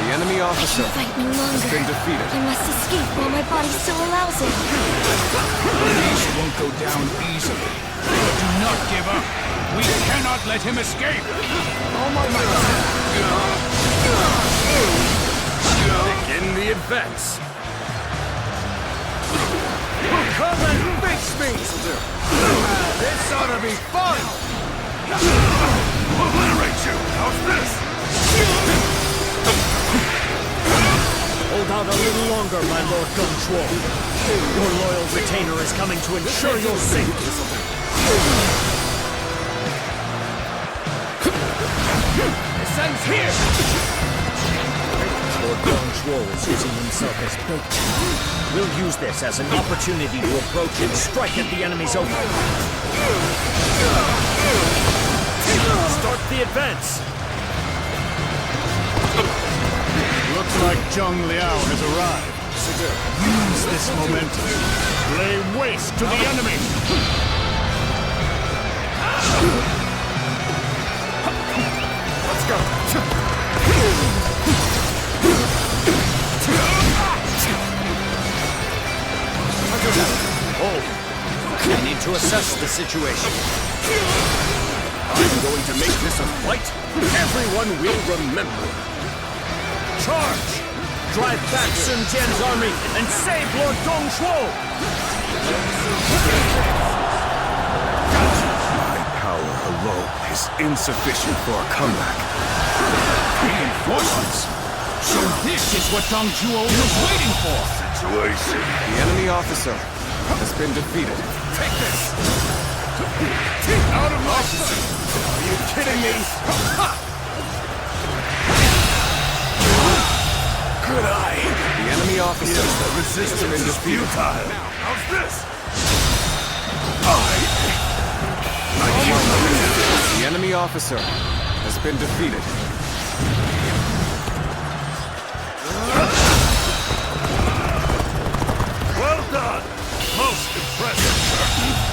The enemy officer Fight no has longer. been defeated. I must escape while my body still allows it. These won't go down easily. Do not give up. We cannot let him escape. Begin the advance. Come and face me! This ought to be fun! Obliterate you! How's this? Hold out a little longer, my Lord Zhuo. Your loyal retainer is coming to ensure your safety. This ends here! Lord Zhuo is using himself as bait. We'll use this as an opportunity to approach and strike at the enemy's opening. Start the advance! Looks like Zhang Liao has arrived. Use this momentum. Lay waste to the enemy. Let's go! Hold. I need to assess the situation. I'm going to make this a fight everyone will remember. Charge! Drive back Sun Jian's army and save Lord Zhuo! My power alone is insufficient for a comeback. Reinforcements? So this is what Zhuo was waiting for! Situation. The enemy officer has been defeated. Take this! Out of my sight! Are you kidding me? Good eye! The enemy officer Yes, the resistance is futile. How's this? The enemy officer has been defeated. Well done! Most impressive.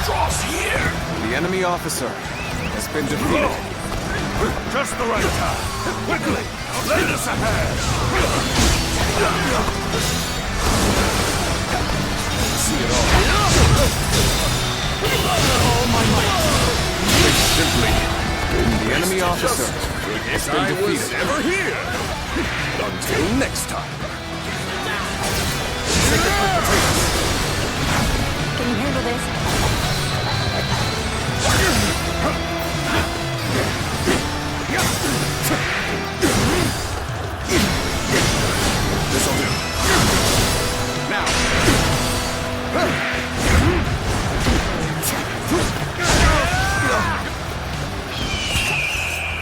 Draws here! The enemy officer has been defeated. Just the right time. Quickly! Lend us a hand! See it all. Oh my might! Simply, the enemy officer has been I was defeated. ever here! Until next time. Can you handle this? This'll do. Now.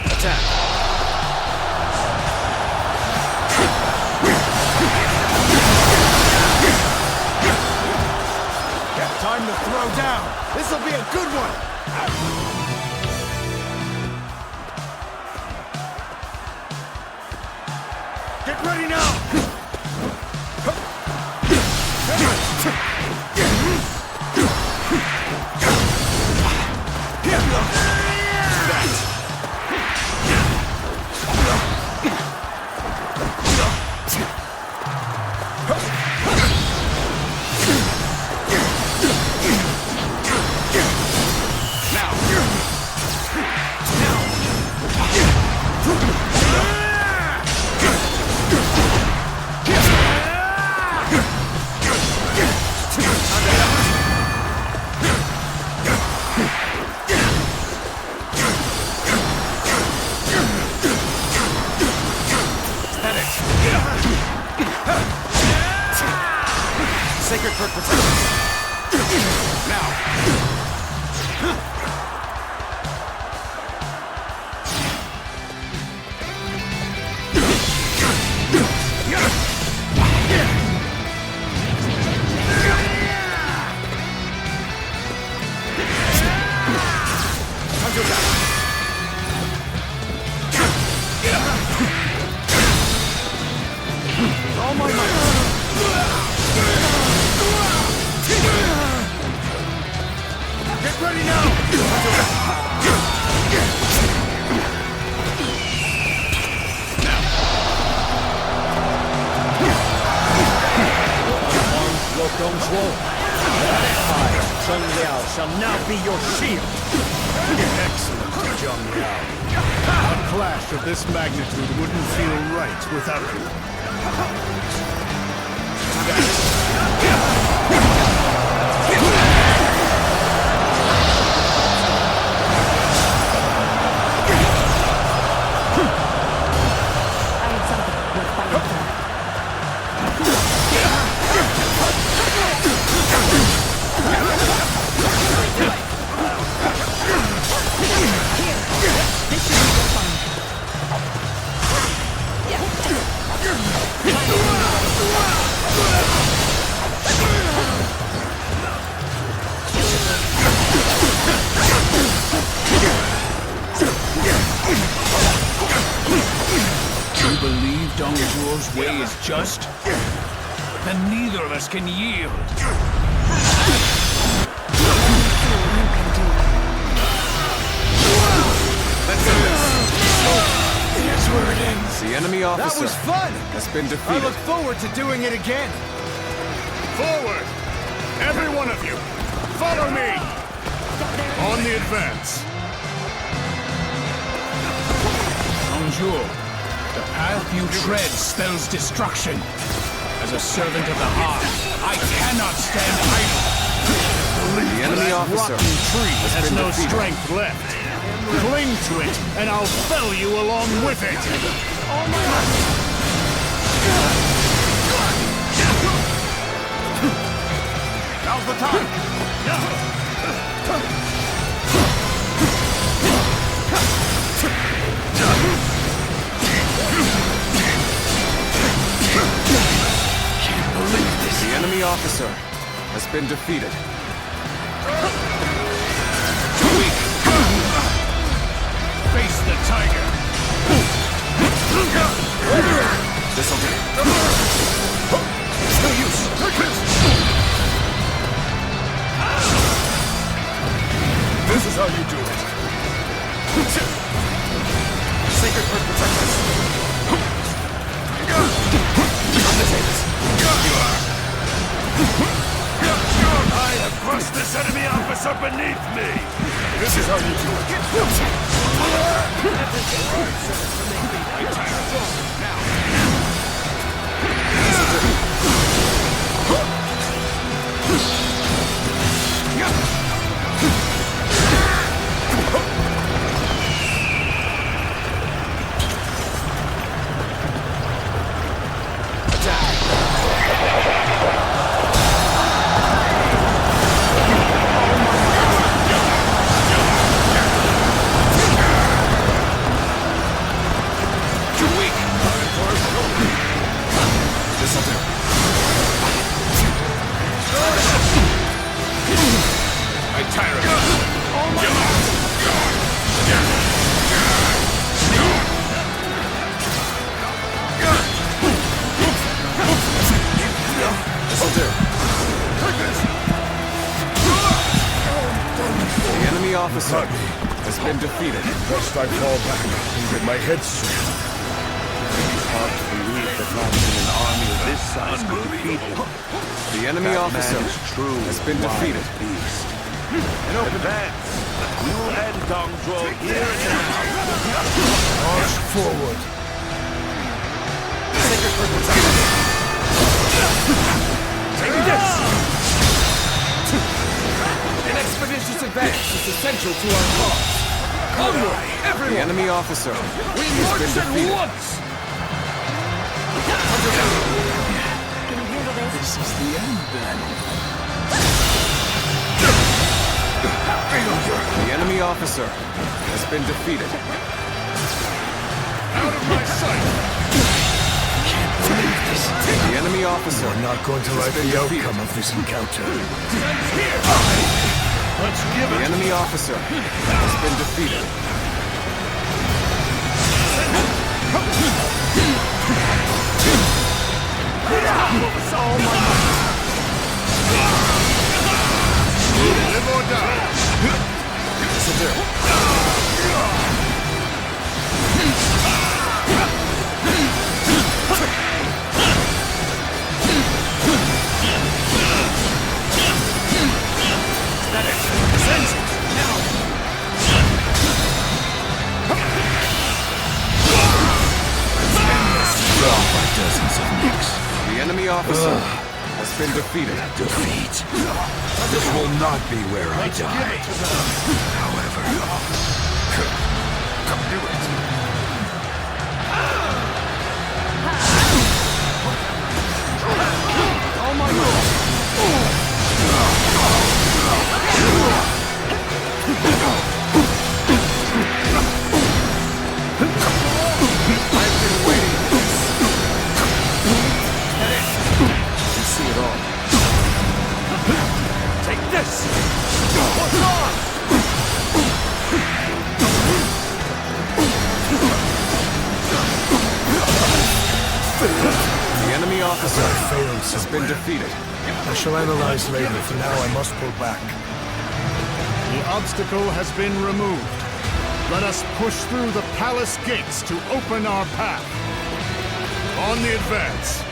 Attack. Sacred Bird protect us! Now! All my get ready now! Lord Dong Zhuo, I, Zhang shall now be your shield! Excellent, Zhang Liao. A clash of this magnitude wouldn't feel right without you. You believe Dong Zhuo's way is just? Then neither of us can yield. Here's where it ends. The enemy officer That was fun! has been defeated. I look forward to doing it again. Forward! Every one of you! Follow me! On the advance! Dong Zhuo, the path you tread spells destruction. As a servant of the heart, I cannot stand idle. The enemy officer rotten tree has no defeated. strength left. Cling to it, and I'll fell you along with it! Now's the time! Can't believe this. The enemy officer has been defeated. Face the tiger. This'll do. No use. This is how you do it. Sacred Bird protect us. I have crushed this enemy officer beneath me. This is how you do it. officer has been defeated. Must I fall back and get my head straight? It's hard to believe that not even an army of this size could defeat him. The enemy officer has been defeated. Advance! You and Dong Zhuo here and now. March forward. Take this! An expeditious advance is essential to our cause. Onward, everyone! The enemy officer We has march been at defeated. once! Can you handle this? This is the end, then. The enemy officer has been defeated. Out of my sight! Can't believe this. The enemy officer. You're not going to like the outcome of this encounter. Here! Let's give The enemy officer has been defeated. all my might! Live or die! Dozens of nicks. The enemy officer has been defeated. Defeat. This will not be where I die. However, come do it. Oh my God! I've been waiting. You see it all. Take this! What's on? The enemy officer has been defeated. I shall analyze later. For now, I must pull back. The obstacle has been removed. Let us push through the palace gates to open our path. On the advance.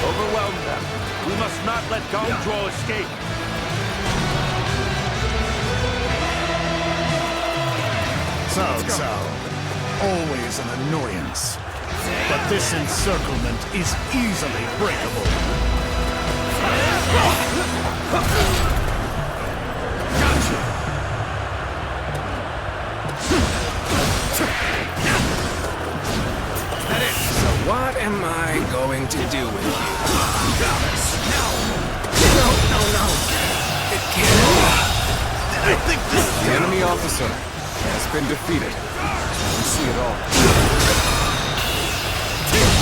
Overwhelm them. We must not let Zhuo escape. Cao, always an annoyance. But this encirclement is easily breakable. Gotcha! So what am I going to do with you? No! It can't. I think this... The enemy officer has been defeated. You see it all.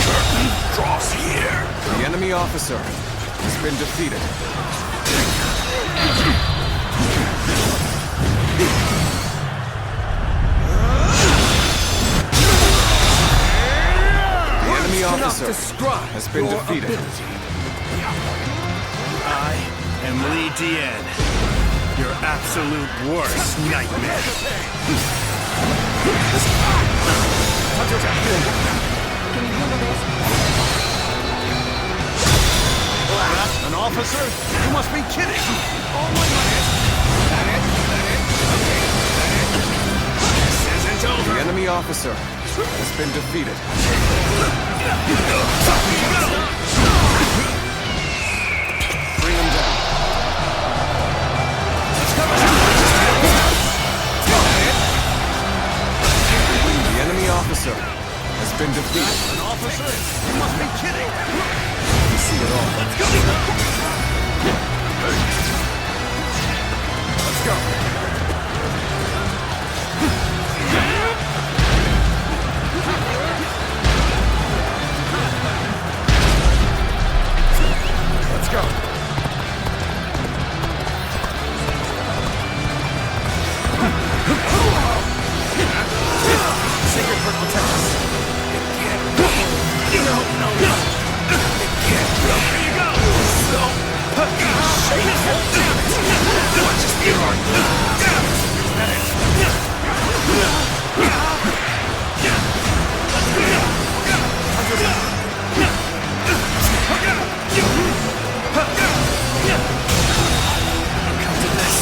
Curtain draws here. The enemy officer has been defeated. The enemy officer has been defeated. I am Li Dian, your absolute worst nightmare. An officer? You must be kidding! Oh my God! This isn't over! The enemy officer has been defeated. Bring him down. The enemy officer has been defeated. An officer? You must be kidding! You see it all. Let's go! Let's go. Let's go. Secret for protectors. It can't be. No. It can't be. Here you go. So. Shameful. Damn it. Watch us be hard.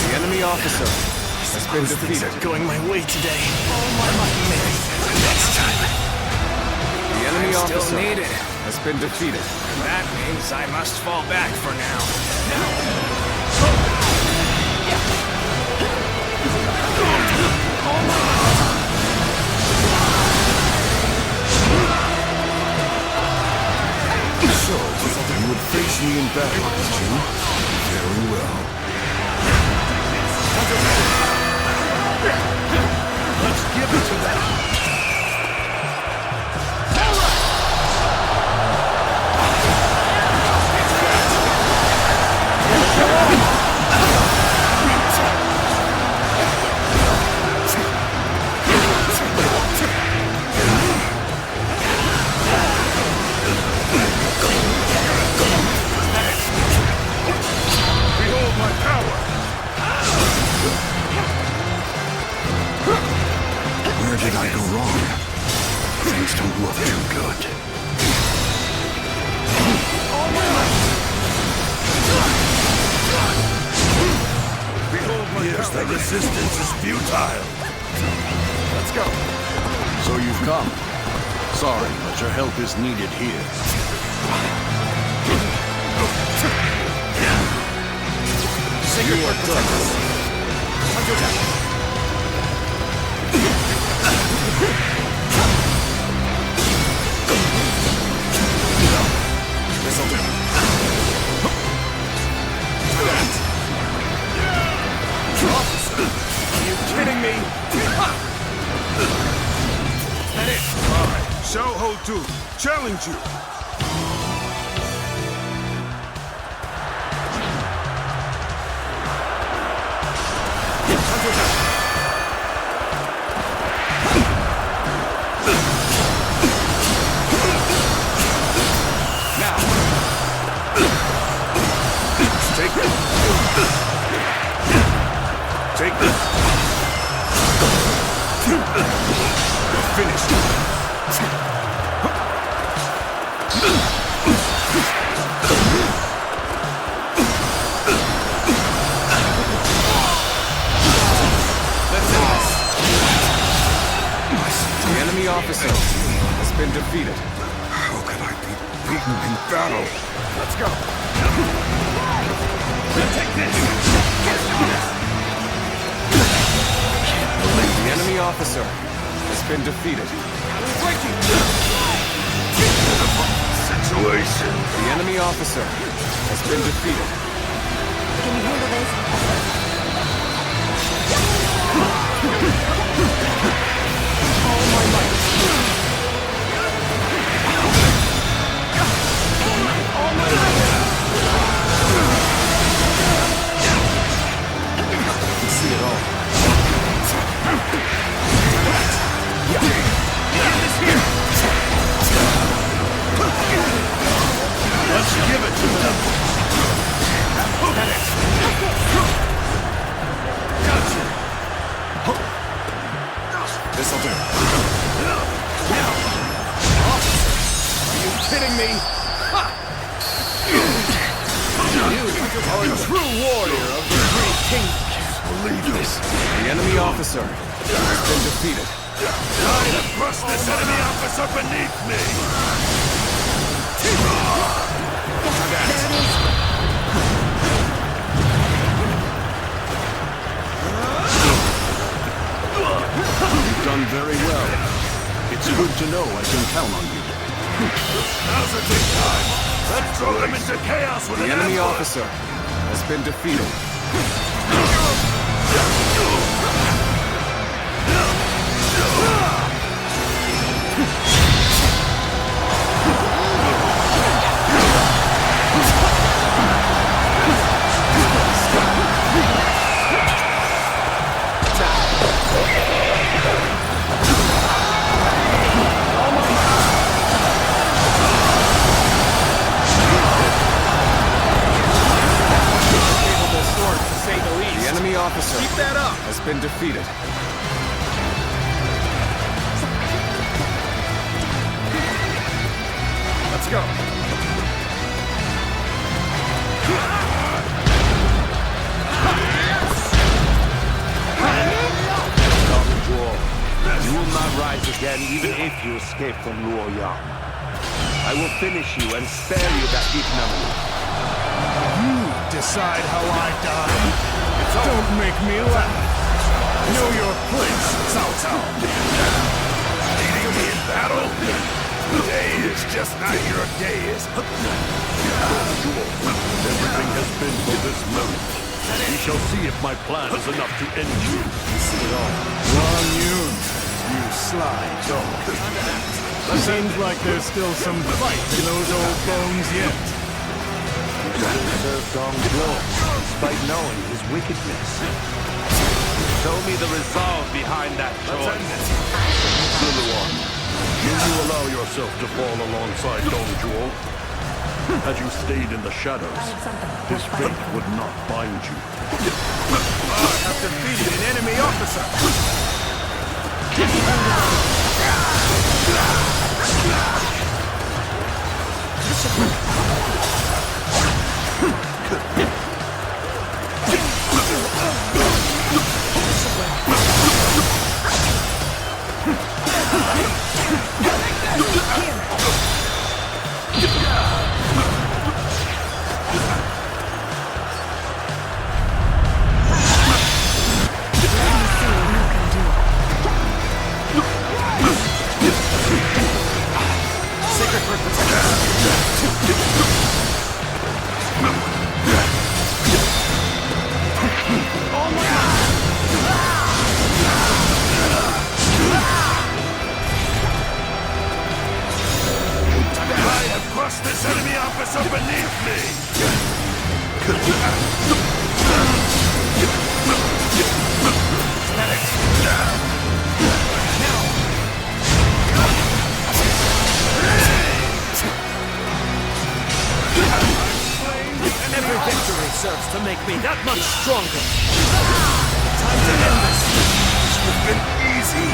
The enemy officer has been defeated. Going my way today. Oh my maybe. Next time. The enemy Still officer needed. has been defeated. That means I must fall back for now. So, me in battle, Jin. Very well. Let's give it to them! Behold my power! Where did I go wrong? Things don't look too good. Yes, the resistance is futile. Let's go. So you've come. Sorry, but your help is needed here. Sacred Word protect us. Under attack. This'll do. Officer, are you kidding me? Is that it? All right, Shao Ho-Tu, challenge you. Take this. You're finished. The enemy officer has been defeated. How could I be beaten in battle? Let's go. Take this. The enemy officer has been defeated. Breaking. Situation. The enemy officer has been defeated. Can you handle this? All my might. All my might. I can see it all. Let's give it to them. Gotcha. This'll do. Are you kidding me? You are a true warrior of the Three Kingdoms. Believe this. The enemy officer has been defeated. I have crushed this enemy officer beneath me. You've done very well. It's good to know I can count on you. Now's a good time. Let's throw them into chaos with The an enemy ambush. officer has been defeated. The enemy officer Keep that up. has been defeated. Let's go. Zhuo, you will not rise again even if you escape from Luoyang. I will finish you and spare you that ignominy. You decide how I die. Don't make me laugh. Know your place, Cao Cao. Leading me in battle? Today is just not your day, is it? Everything has been for this moment. We shall see if my plan is enough to end you. Wang Yun, you sly dog. Seems like there's still some fight in those old bones yet. You don't serve Dong Zhuo, despite knowing his wickedness. Show me the resolve behind that choice. Little one, will you allow yourself to fall alongside Dong Zhuo? Had you stayed in the shadows, his fate would not bind you. I have defeated an enemy officer! This enemy officer beneath me! Every victory serves to make me that much stronger. Time to end this. It's been easy.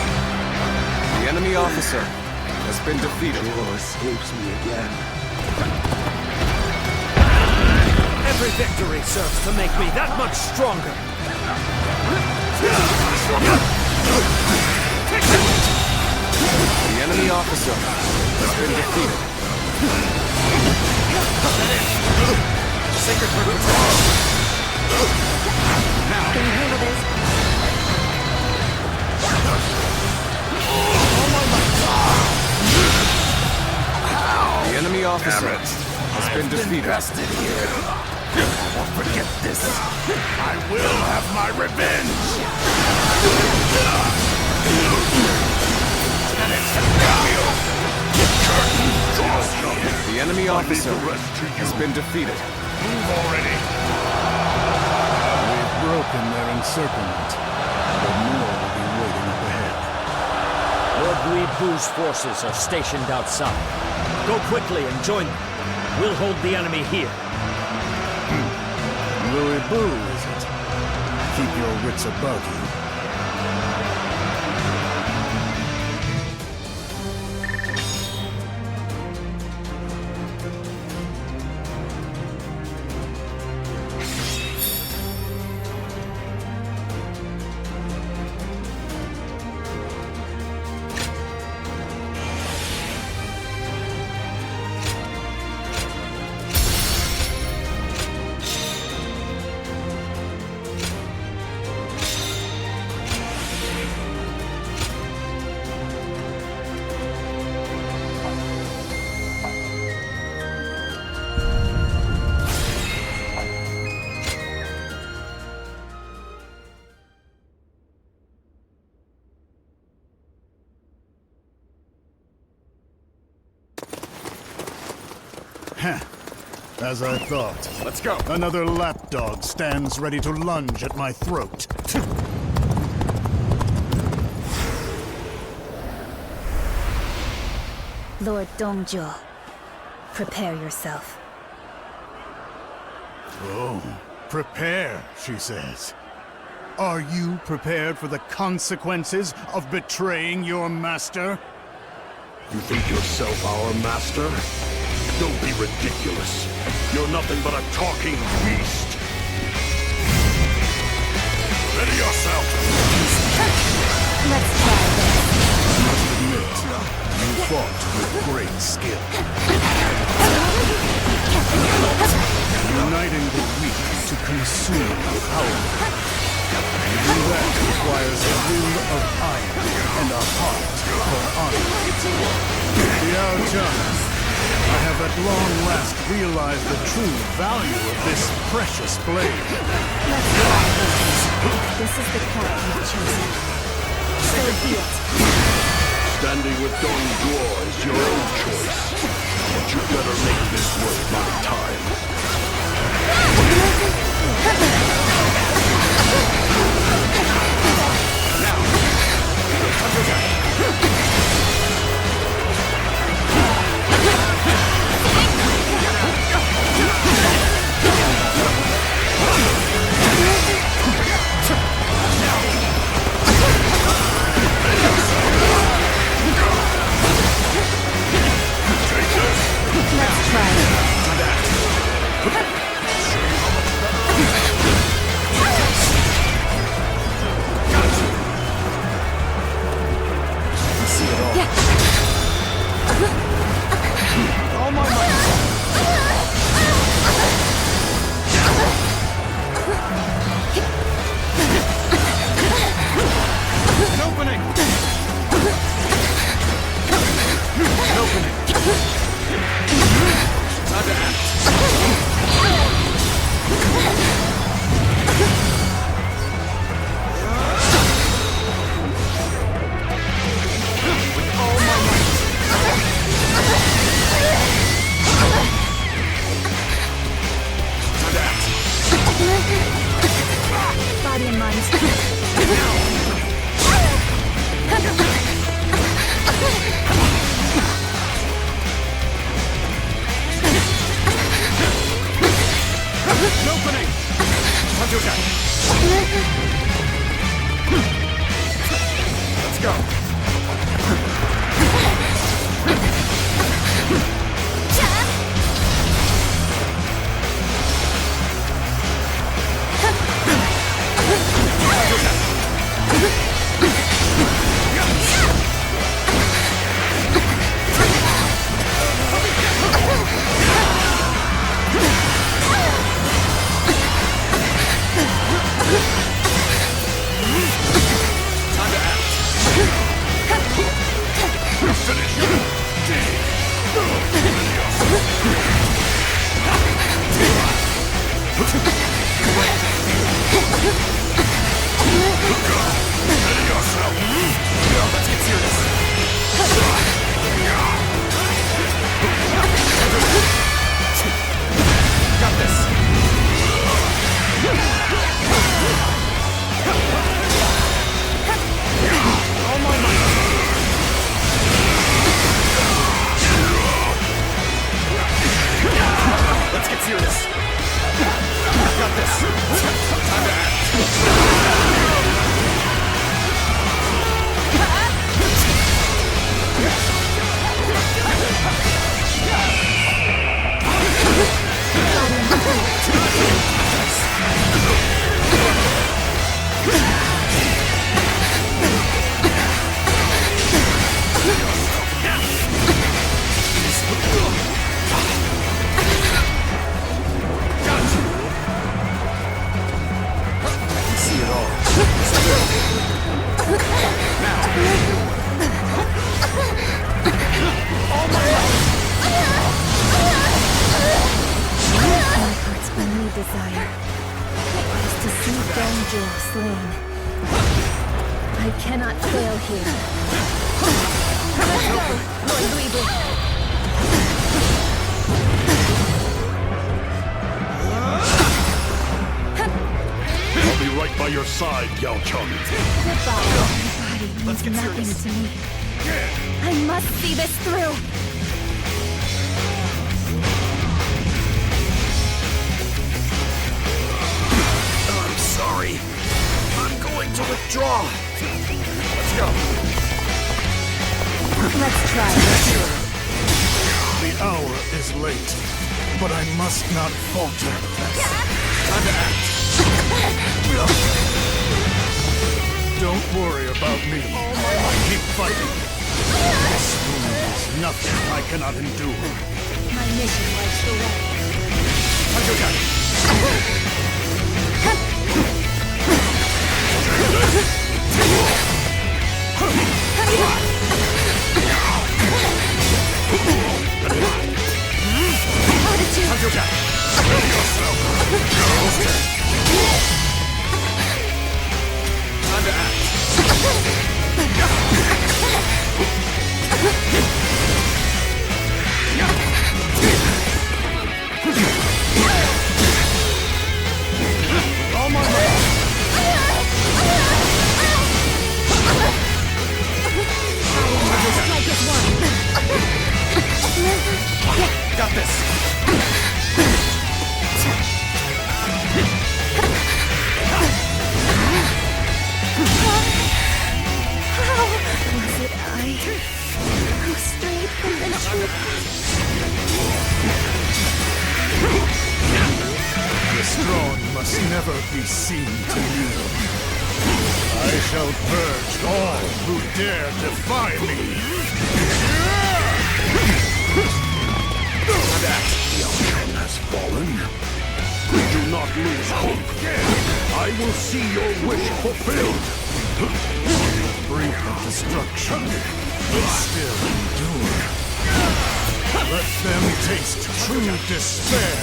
The enemy officer has been defeated. Zhuo escapes me again. Every victory serves to make me that much stronger. The enemy officer has been defeated. Sacred protection. Now. Can you handle this? The enemy officer has been defeated. I won't forget this. I will have my revenge. The enemy officer has been defeated. Move already. We've broken their encirclement, but more will be waiting up ahead. Lord Louis Bu's forces are stationed outside. Go quickly and join them. We'll hold the enemy here. Louis Bu, is it? Keep your wits about you. As I thought. Let's go. Another lapdog stands ready to lunge at my throat. Lord Dongzhuo, prepare yourself. Oh, prepare, she says. Are you prepared for the consequences of betraying your master? You think yourself our master? Don't be ridiculous. You're nothing but a talking beast. Ready yourself. Let's try this. I must admit, you fought with great skill. Uniting the weak to consume the powerful. To do that requires a will of iron and a heart for honor. Jiao Zhang, I have at long last realized the true value of this precious blade. Let's try this. This is the path you've chosen. So be it. Standing with Dong Zhuo is your own choice, but you better make this worth my time. Let's try it. All my might. An opening. An opening. Time to act. With all my might. Time to act. Body and mind. An opening. Time to attack. Let's go. Time to act. Let's get serious. Got this. All my might. Let's get serious. Got this. Time to act. See it all. Now. All my life. My heart's only desire is to see Dong Zhuo slain. I cannot fail here. Let's go, Lord Weeble. I'll be right by your side, Yao Cheng. Goodbye. My body means nothing to me. I must see this through. I'm sorry. I'm going to withdraw. Let's go. Let's try this. The hour is late, but I must not falter. Time to act. Don't worry about me. Keep fighting. This wound is nothing I cannot endure. My mission lies the way. Time to attack. Time to act. All my might. Got this. Was it I who strayed from the truth? The strong must never be seen to kneel. I shall purge all who dare defy me. Yuan has fallen. Do not lose hope. I will see your wish fulfilled. Brink of destruction, they still endure. Let them taste true despair.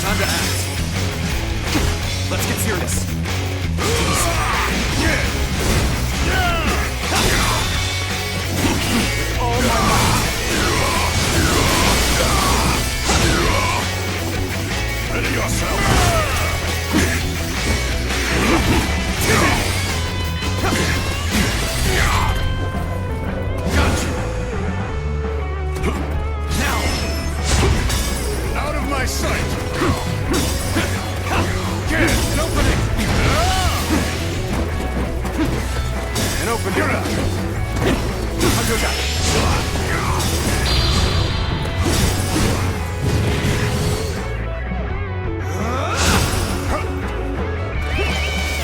Time to act. Let's get serious. With all my might. Ready yourself. Got you. Now, out of my sight. Get an opening. An opening.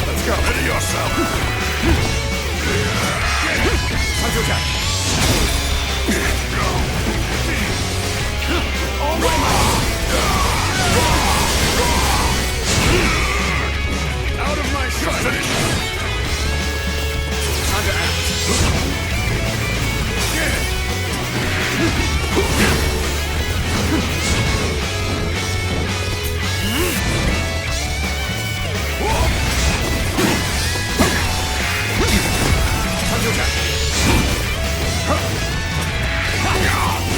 Let's go. Ready yourself. All my might. Out of my sight. Time to act.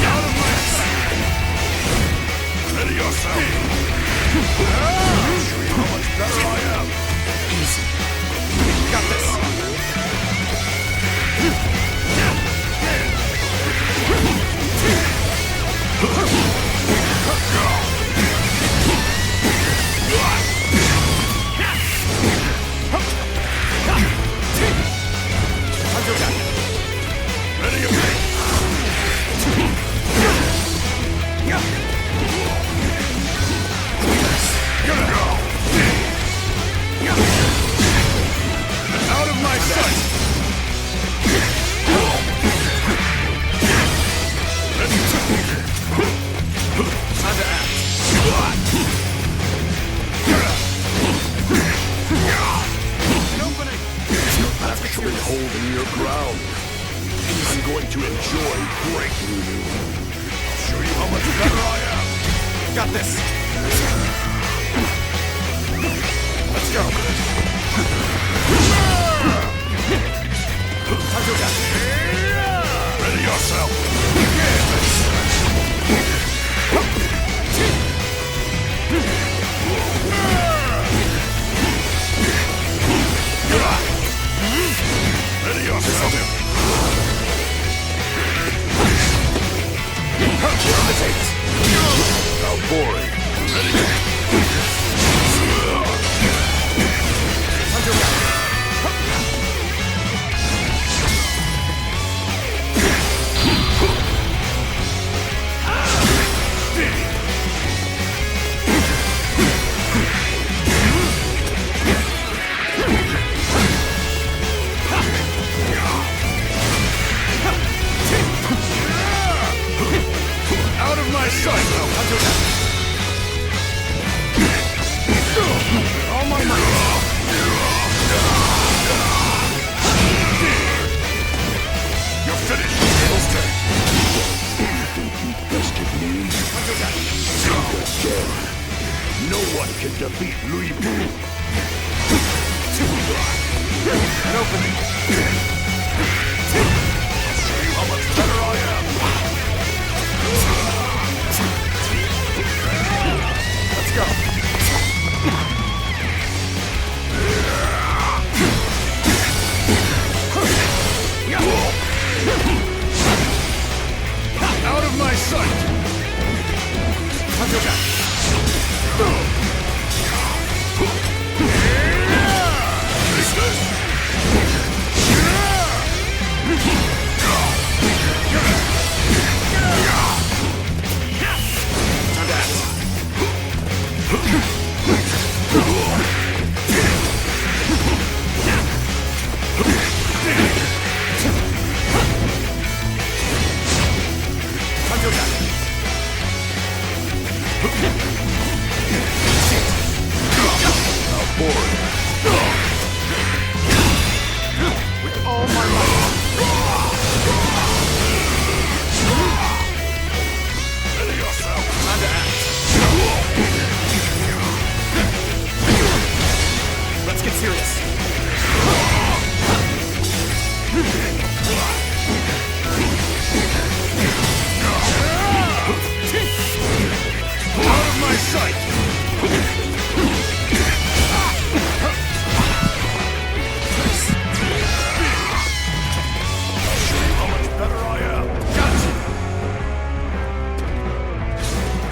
Out of my sight. Ready yourself. I'll show you how much better I am. Easy. Got this. Ready again. Out of my sight. Time to act. An opening. Actually holding your ground. I'm going to enjoy breaking you. I'll show you how much better I am. Got this. Let's go. Ready yourself. Ready yourself. How boring. Ready. opening. I'll show you how much better I am. Let's go. Out of my sight! With all my might. Ready yourself. Time to act. Let's get serious. Out of my sight! How much better I am! Got you!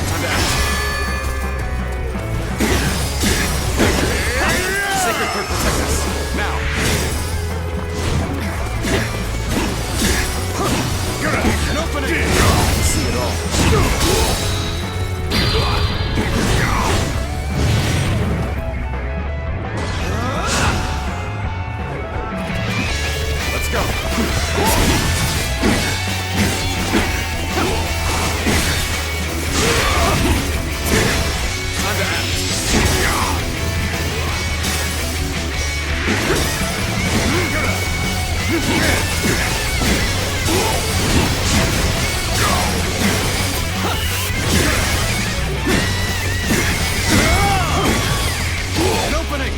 Time to act. Sacred Bird, protect us. Now. An opening! I see it all. Let's go. Time to act. An opening!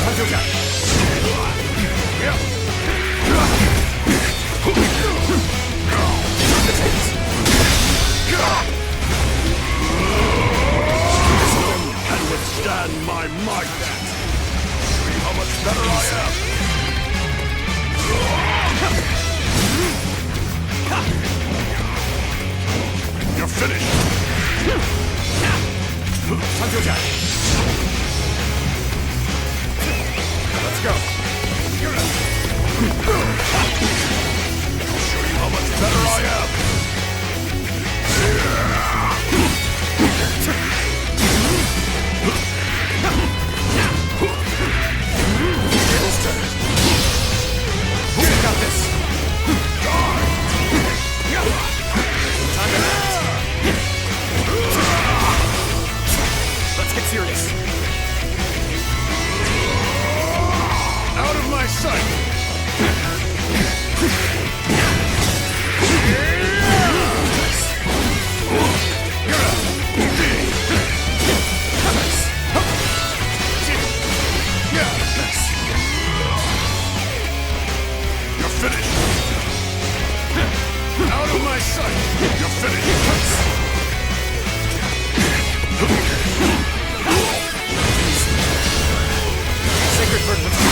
Hadouken! Can withstand my might! See how much better I am! You're finished! Hadouken! Let's go! I'll show you how much better I am! Tables turn. Who's got this? Time to act. Let's get serious. Out of my sight! You're finished! Out of my sight! You're finished! Sacred Bird, let's go.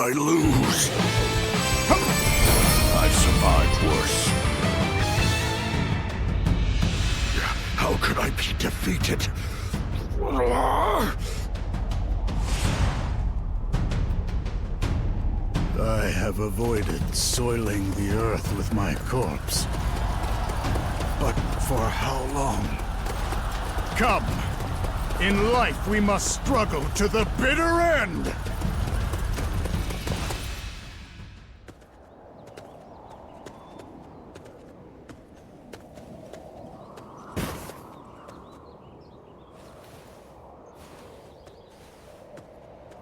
I lose? I've survived worse. How could I be defeated? I have avoided soiling the earth with my corpse. But for how long? Come! In life, we must struggle to the bitter end!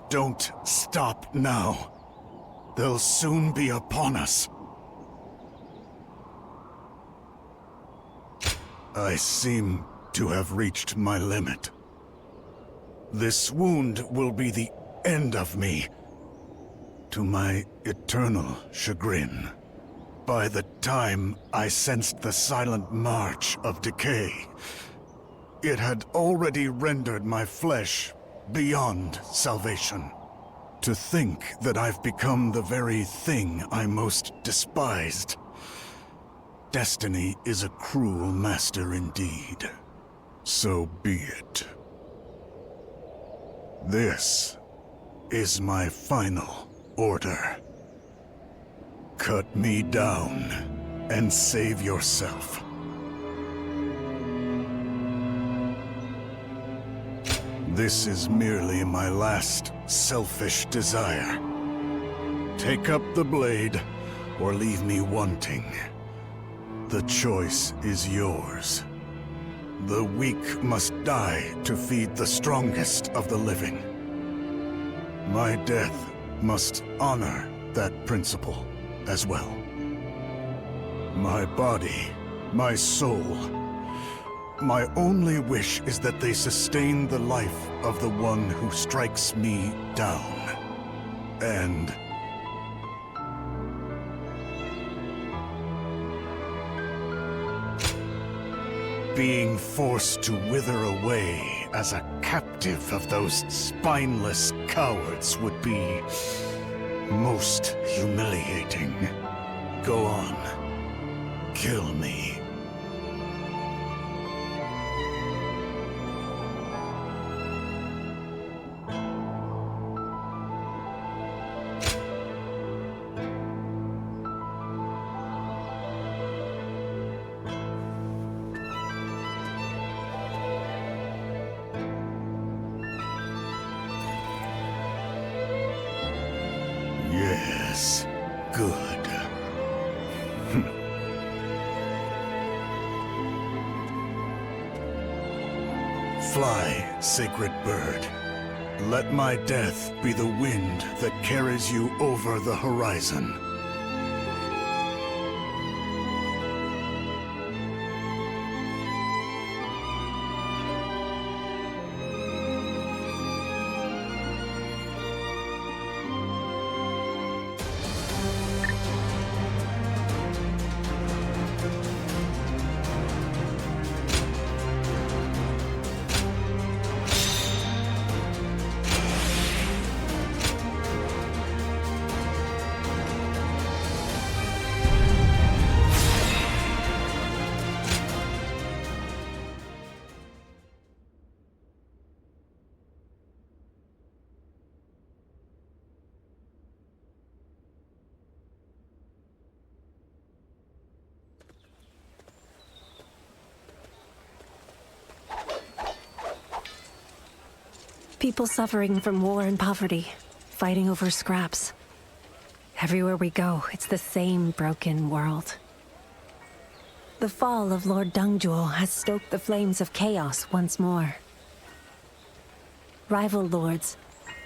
Don't stop now. They'll soon be upon us. I seem to have reached my limit. This wound will be the end of me, to my eternal chagrin. By the time I sensed the silent march of decay, it had already rendered my flesh beyond salvation. To think that I've become the very thing I most despised. Destiny is a cruel master indeed. So be it. This is my final order. Cut me down and save yourself. This is merely my last selfish desire. Take up the blade or leave me wanting. The choice is yours. The weak must die to feed the strongest of the living. My death must honor that principle as well. My body, my soul, my only wish is that they sustain the life of the one who strikes me down. And being forced to wither away as a captive of those spineless cowards would be most humiliating. Go on. Kill me. Yes, good. Fly, sacred bird. Let my death be the wind that carries you over the horizon. People suffering from war and poverty, fighting over scraps. Everywhere we go, it's the same broken world. The fall of Lord Zhuo has stoked the flames of chaos once more. Rival lords,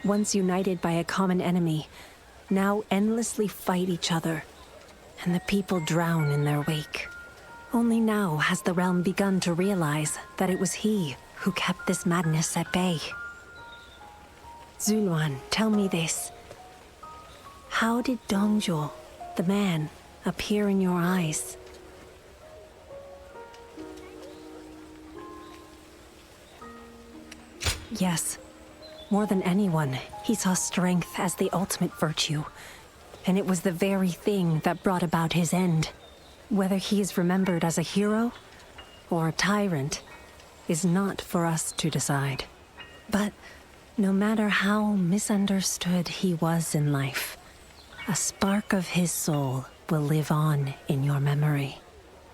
once united by a common enemy, now endlessly fight each other, and the people drown in their wake. Only now has the realm begun to realize that it was he who kept this madness at bay. Yuan, tell me this. How did Zhuo, the man, appear in your eyes? Yes. More than anyone, he saw strength as the ultimate virtue. And it was the very thing that brought about his end. Whether he is remembered as a hero or a tyrant is not for us to decide. But no matter how misunderstood he was in life, a spark of his soul will live on in your memory.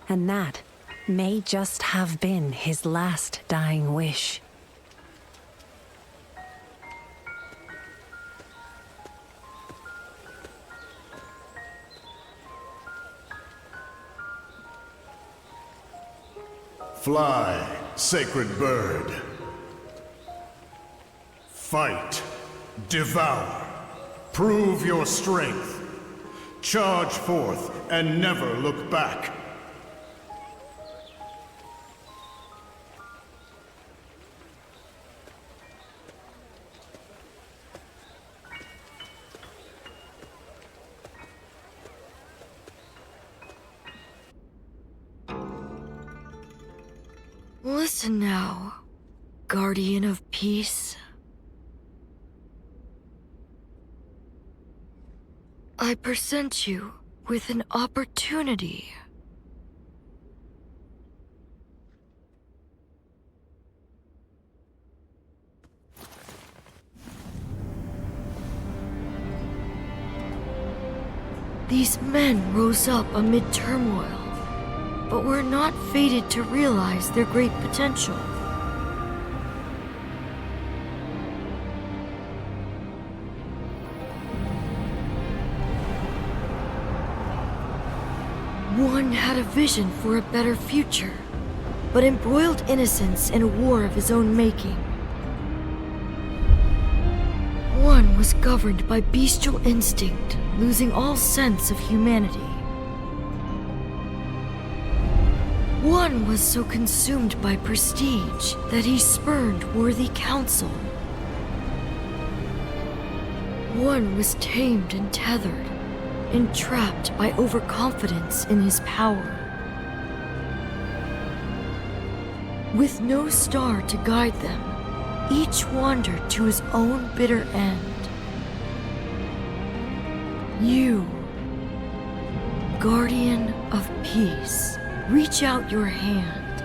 And that may just have been his last dying wish. Fly, sacred bird. Fight. Devour. Prove your strength. Charge forth and never look back. Listen now, Guardian of Peace. I present you with an opportunity. These men rose up amid turmoil, but were not fated to realize their great potential. One had a vision for a better future, but embroiled innocence in a war of his own making. One was governed by bestial instinct, losing all sense of humanity. One was so consumed by prestige that he spurned worthy counsel. One was tamed and tethered, entrapped by overconfidence in his power. With no star to guide them, each wandered to his own bitter end. You, Guardian of Peace, reach out your hand.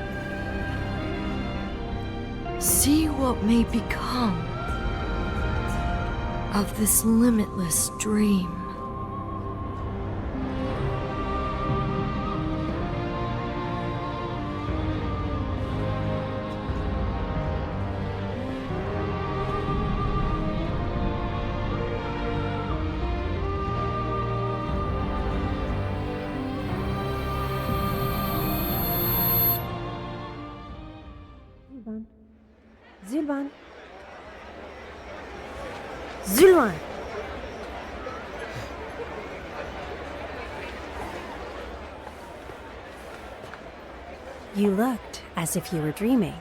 See what may become of this limitless dream. Zhuo. Zhuo. You looked as if you were dreaming.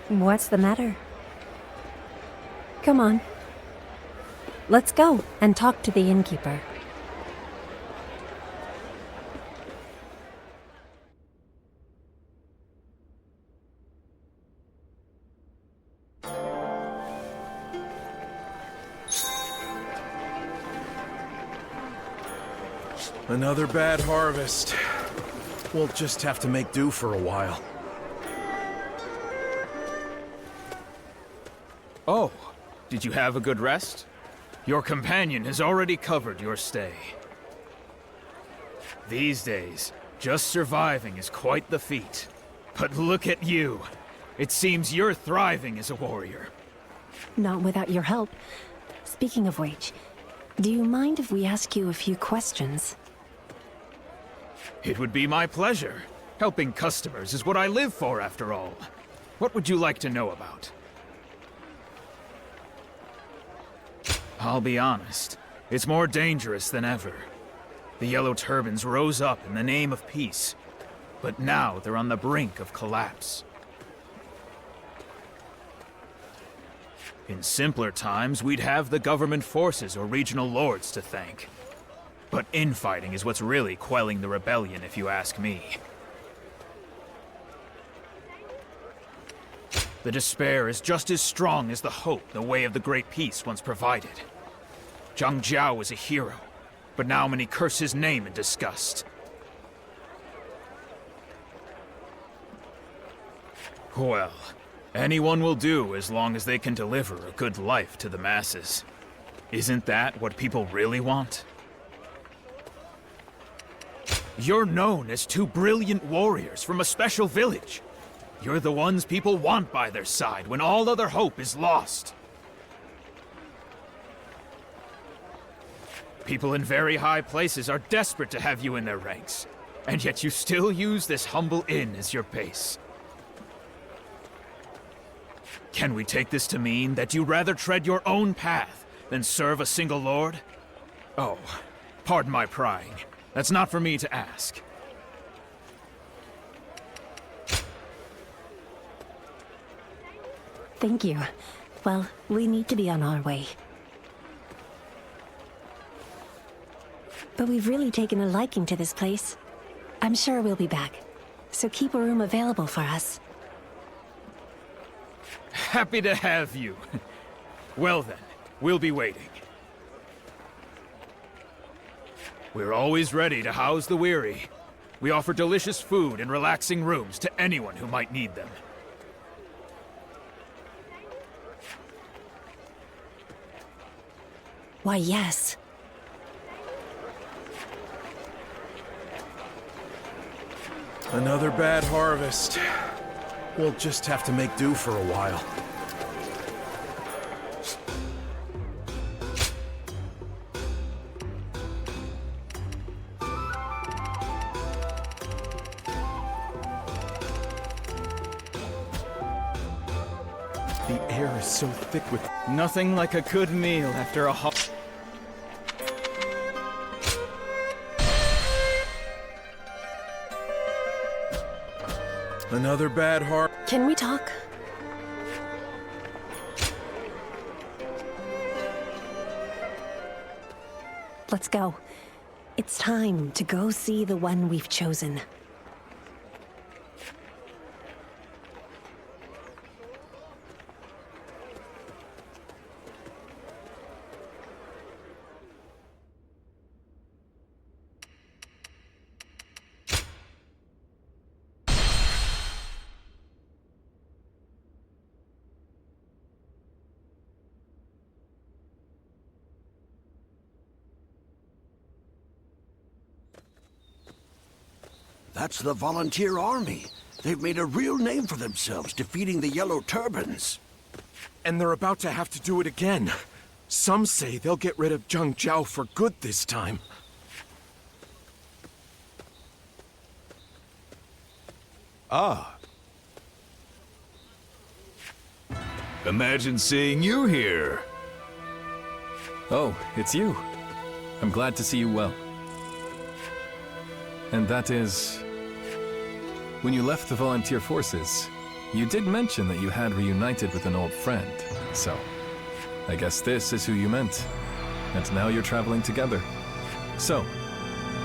What's the matter? Come on. Let's go and talk to the innkeeper. Another bad harvest. We'll just have to make do for a while. Oh, did you have a good rest? Your companion has already covered your stay. These days, just surviving is quite the feat. But look at you. It seems you're thriving as a warrior. Not without your help. Speaking of which, do you mind if we ask you a few questions? It would be my pleasure. Helping customers is what I live for, after all. What would you like to know about? I'll be honest, it's more dangerous than ever. The Yellow Turbans rose up in the name of peace, but now they're on the brink of collapse. In simpler times, we'd have the government forces or regional lords to thank. But infighting is what's really quelling the rebellion, if you ask me. The despair is just as strong as the hope the way of the Great Peace once provided. Zhang Jiao was a hero, but now many curse his name in disgust. Well, anyone will do as long as they can deliver a good life to the masses. Isn't that what people really want? You're known as two brilliant warriors from a special village. You're the ones people want by their side when all other hope is lost. People in very high places are desperate to have you in their ranks, and yet you still use this humble inn as your base. Can we take this to mean that you'd rather tread your own path than serve a single lord? Oh, pardon my prying. That's not for me to ask. Thank you. Well, we need to be on our way. But we've really taken a liking to this place. I'm sure we'll be back. So keep a room available for us. Happy to have you. Well then, we'll be waiting. We're always ready to house the weary. We offer delicious food and relaxing rooms to anyone who might need them. Why, yes. Another bad harvest. We'll just have to make do for a while. The air is so thick with... Nothing like a good meal after a hot... Another bad heart. Can we talk? Let's go. It's time to go see the one we've chosen. That's the volunteer army. They've made a real name for themselves, defeating the Yellow Turbans. And they're about to have to do it again. Some say they'll get rid of Zhang Jiao for good this time. Ah. Imagine seeing you here. Oh, it's you. I'm glad to see you well. And that is... When you left the volunteer forces, you did mention that you had reunited with an old friend, so... I guess this is who you meant. And now you're traveling together. So,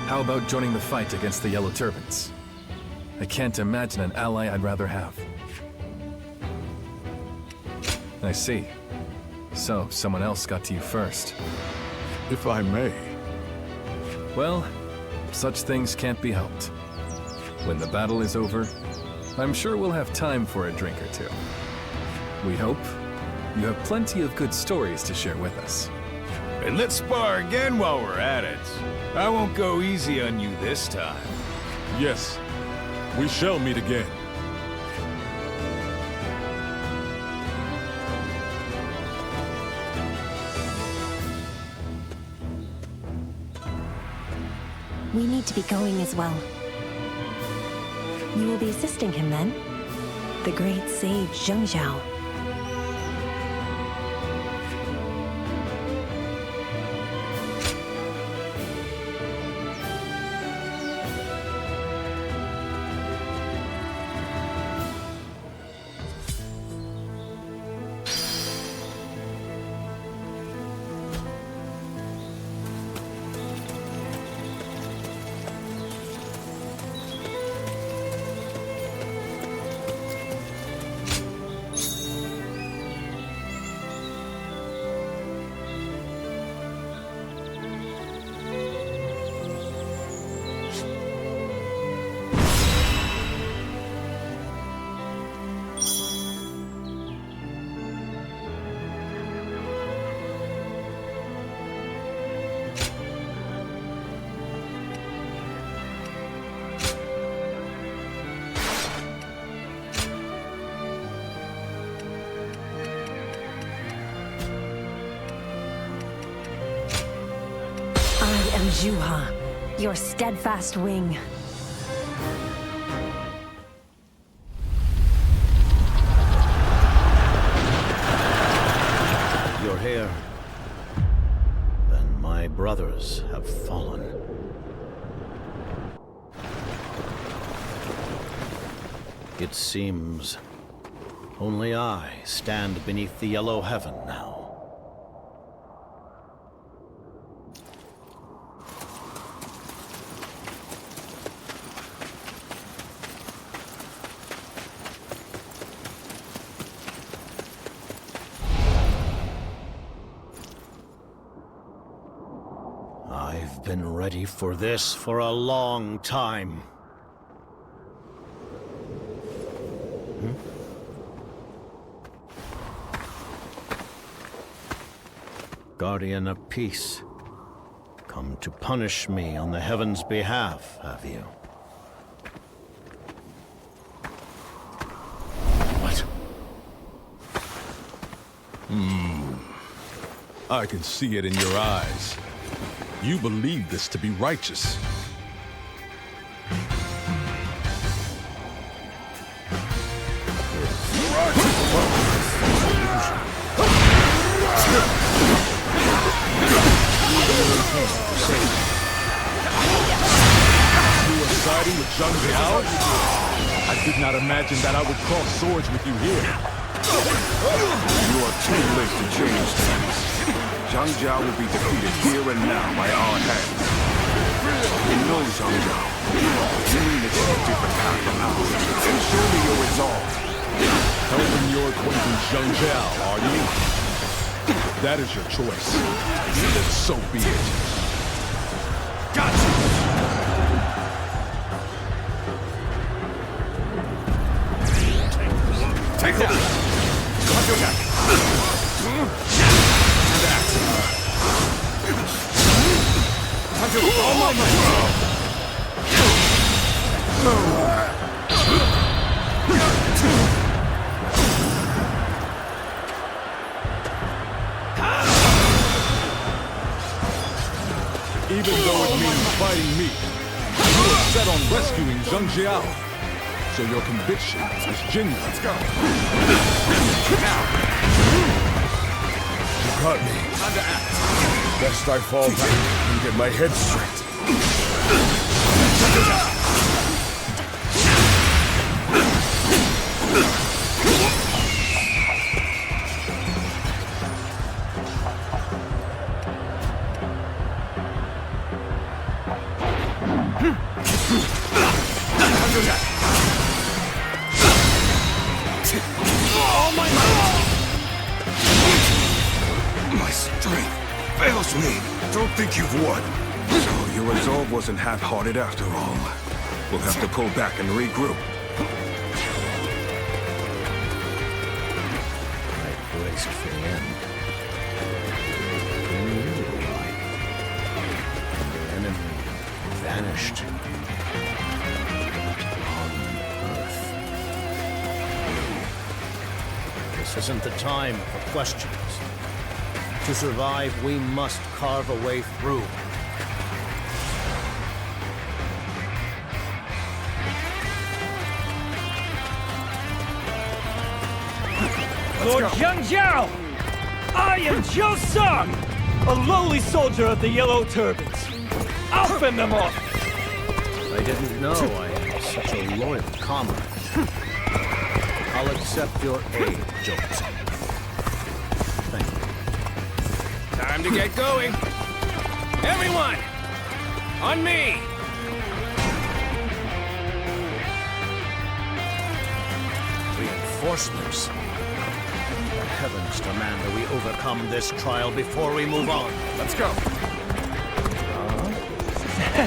how about joining the fight against the Yellow Turbans? I can't imagine an ally I'd rather have. I see. So, someone else got to you first. If I may. Well, such things can't be helped. When the battle is over, I'm sure we'll have time for a drink or two. We hope you have plenty of good stories to share with us. And let's spar again while we're at it. I won't go easy on you this time. Yes, we shall meet again. We need to be going as well. You will be assisting him then? The great sage Zhang Jiao. and Zhuo, your steadfast wing. You're here. Then my brothers have fallen. It seems only I stand beneath the yellow heaven now. I've been ready for this for a long time. Guardian of Peace, come to punish me on the heavens' behalf, have you? What? I can see it in your eyes. You believe this to be righteous. You were siding with Zhang Jiao? I did not imagine that I would cross swords with you here. You are too late to change things. Zhang Jiao will be defeated here and now by our hands. You know Zhang Jiao. You mean it's a different path from ours. And show me your resolve. Helping your acquaintance Zhang Jiao, are you? That is your choice. Then so be it. Gotcha! Take hold! Counter attack! And axe! Counter with all my might! Even though it means fighting me, you are set on rescuing Zhang Jiao. So your conviction is genuine. Let's go. Now. You caught me. Time to act. Best I fall back and get my head straight. My strength fails me. Don't think you've won. So your resolve wasn't half-hearted after all. We'll have to pull back and regroup. I braced for the end. And you arrived. And your enemy vanished. On Earth. This isn't the time for questions. To survive, we must carve a way through. Lord Zhang Jiao! I am Zhou, a lowly soldier of the Yellow Turbans. I'll fend them off! I didn't know I had such a loyal comrade. I'll accept your aid, Zhou. Time to get going! Everyone! On me! Reinforcements. The heavens demand that we overcome this trial before we move on. Let's go!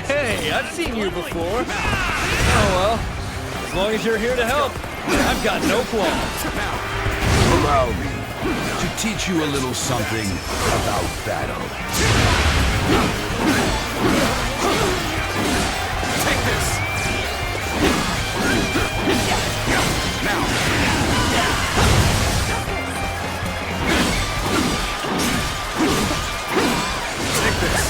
Hey, I've seen you before. Oh well, as long as you're here to help, I've got no qualms. Allow me to teach you a little something about battle. Take this! Now! Take this!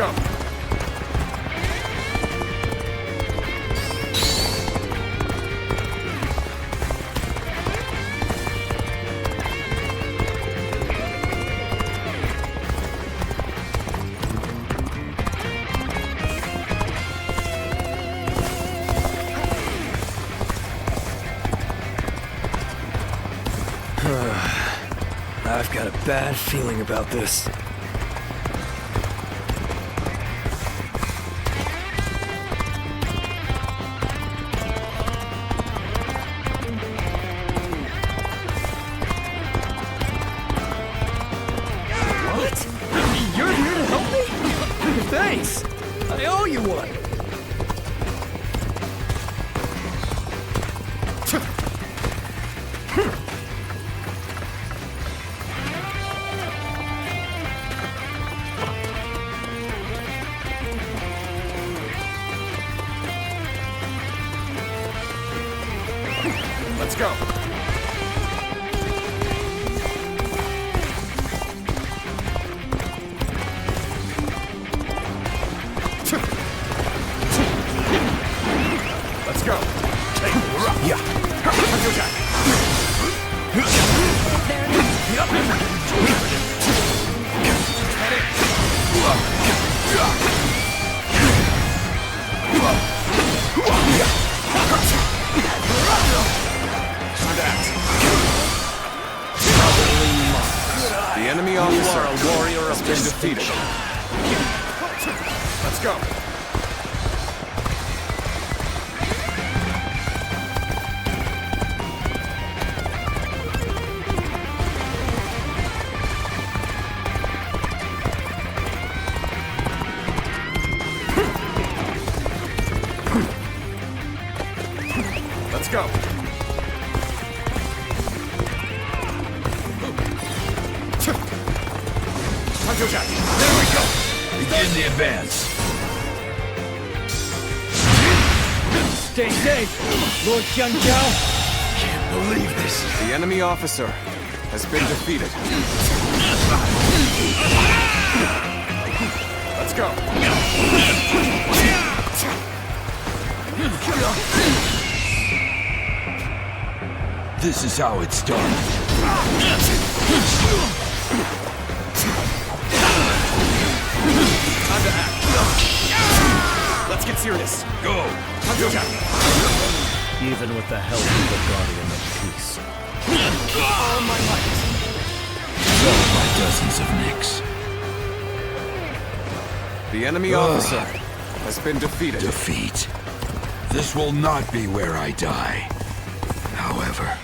go. I've got a bad feeling about this. What? You're here to help me? Thanks! I owe you one! Let's go. Let's go. Yeah. The enemy officer, a warrior, has been defeated. Let's go. Let's go. There we go. Begin the advance. Stay safe, Lord Jiao. Can't believe this. The enemy officer has been defeated. Let's go. This is how it's done. Time to act. Let's get serious. Go. Even with the help of the Guardian of Peace. All my might. Felled by dozens of nicks. The enemy officer has been defeated. Defeat. This will not be where I die. However.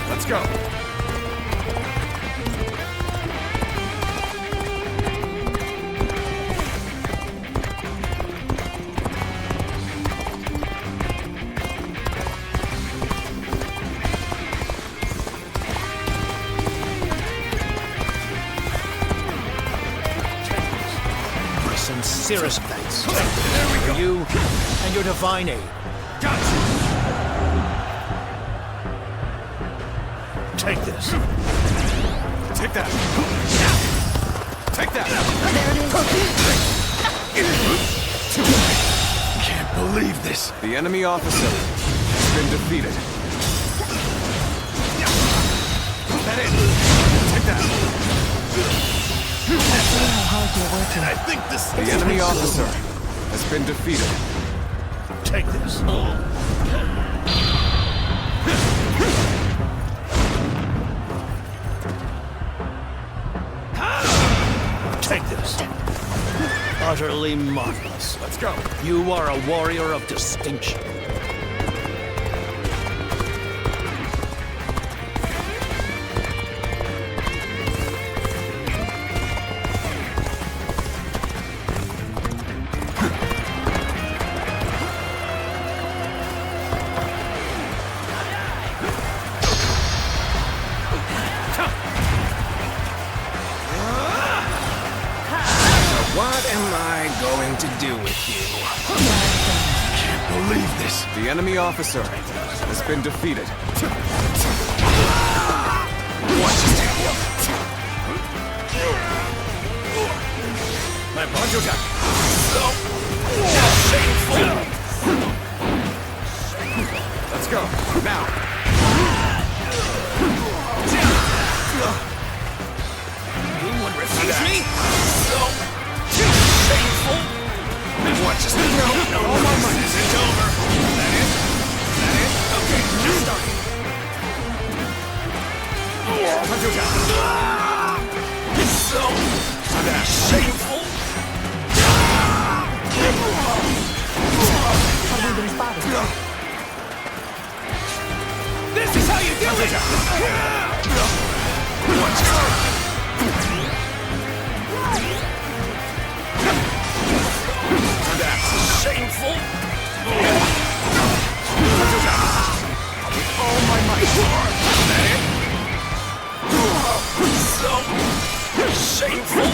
Let's go. My sincerest thanks for you and your divine aid. Take this. Take that. Take that. Can't believe this. The enemy officer has been defeated. Put that in. Take that. And I think this. The enemy officer has been defeated. Take this. Take this. Utterly marvelous. Let's go. You are a warrior of distinction. What am I going to do with you? Can't believe this. this? The enemy officer has been defeated. My punch attack. Shameful. Let's go, now. Anyone refuse me? Shameful. Watch us. No. All my money isn't over. That it? Okay, just starting. Punch attack. So shameful. This is how you do it! Watch out! That's shameful! All my might! That it? So shameful!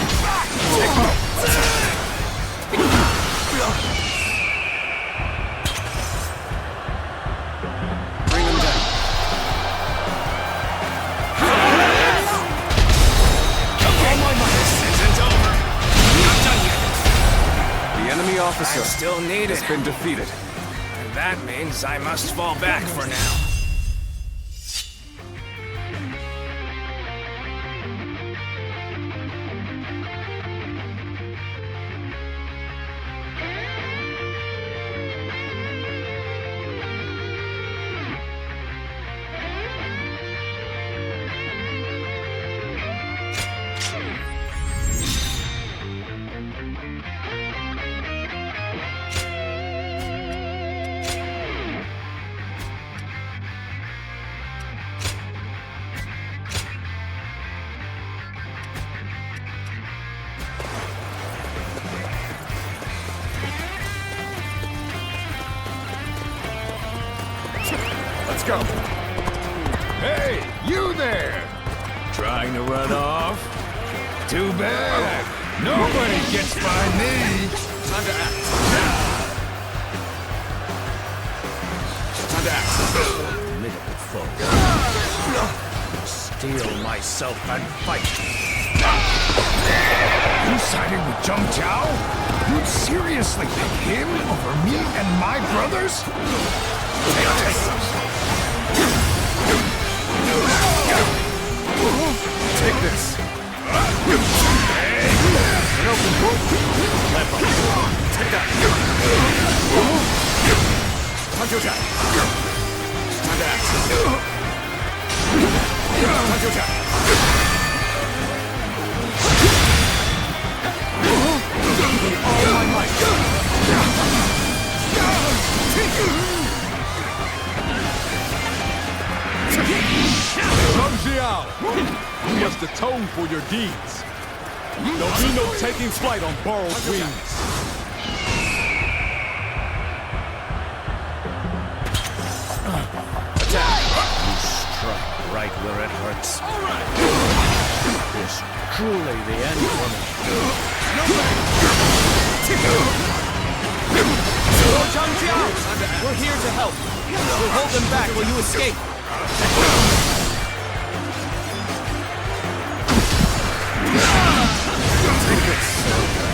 Bring him down. Okay, all my might isn't over. Not done yet. The enemy officer I'm still needed. has been defeated. And that means I must fall back for now. Let's go. Hey, you there! Trying to run off? Too bad. Nobody gets by me. Time to act. Time to act. Formidable foe. Steel myself and fight. You sided with Jiao? You'd seriously pick him over me and my brothers? Take this. An open book. Take that. Punch attack. Time to act. Punch attack. All my might. Zhang Jiao, you must atone for your deeds. There'll be no taking flight on borrowed wings. Attack! You strike right where it hurts. This truly the end for me. Lord Zhang Jiao! We're here to help. We'll hold them back while you escape.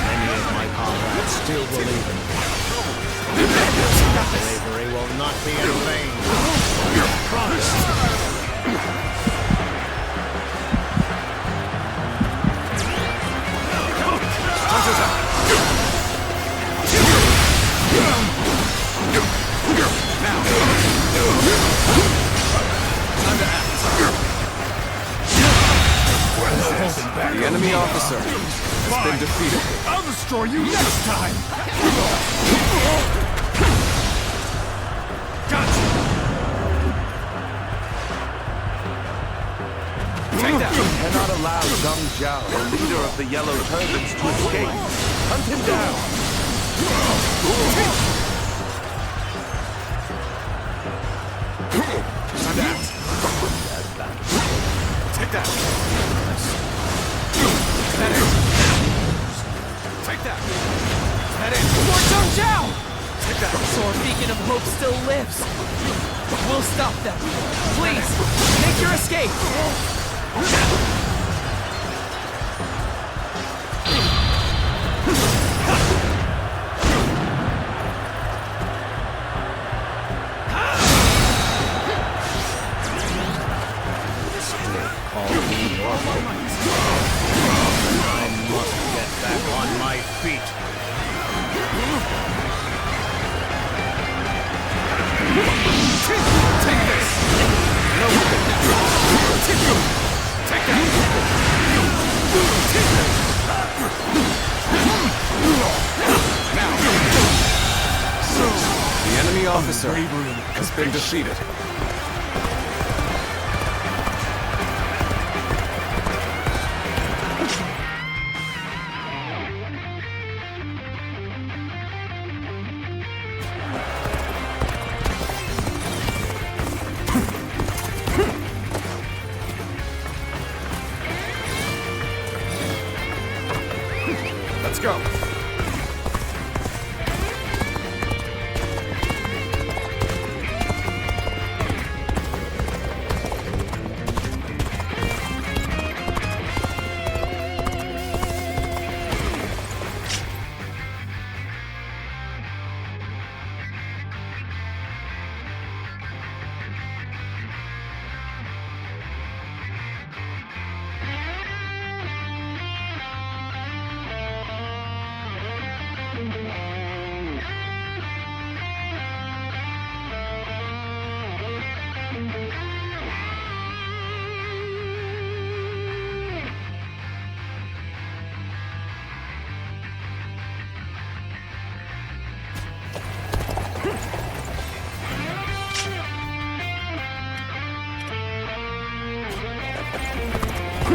Many of my comrades still believe in me. Bravery will not be in vain. Promise. The enemy officer has been defeated. I'll destroy you next time! Gotcha! Take that! You cannot allow Zhang Jiao, the leader of the Yellow Turbans, to escape. Hunt him down! Time to act. Take that! That it! Take that! That it! Lord Zhang Jiao! Take that! dinosaur beacon of hope still lives. We'll stop them. Please, make your escape! I must get back on my feet. Take this! No weapon now! Take that! Now! The enemy officer has been defeated. Let's go!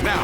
Now!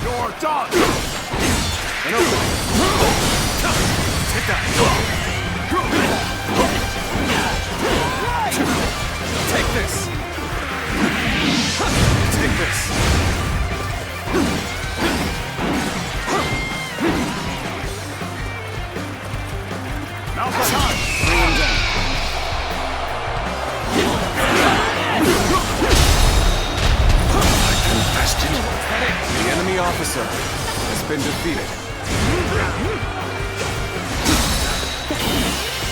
You're done! An opening! Take that! Take this! Take this! Now's the time! Bring him down! The enemy officer has been defeated.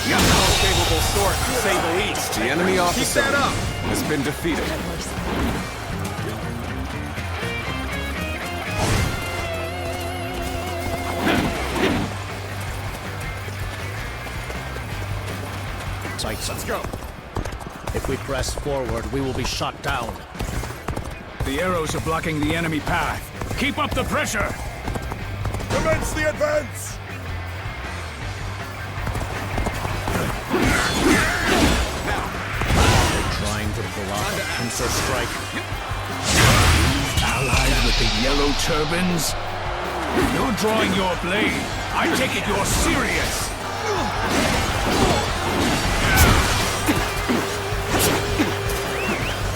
Got no capable sort, to say the least. The enemy officer Keep that up. has been defeated. Let's go. If we press forward, we will be shot down. The arrows are blocking the enemy path. Keep up the pressure! Commence the advance! They're trying to pull off a pincer strike. Allied with the yellow turbans? You're drawing your blade. I take it you're serious.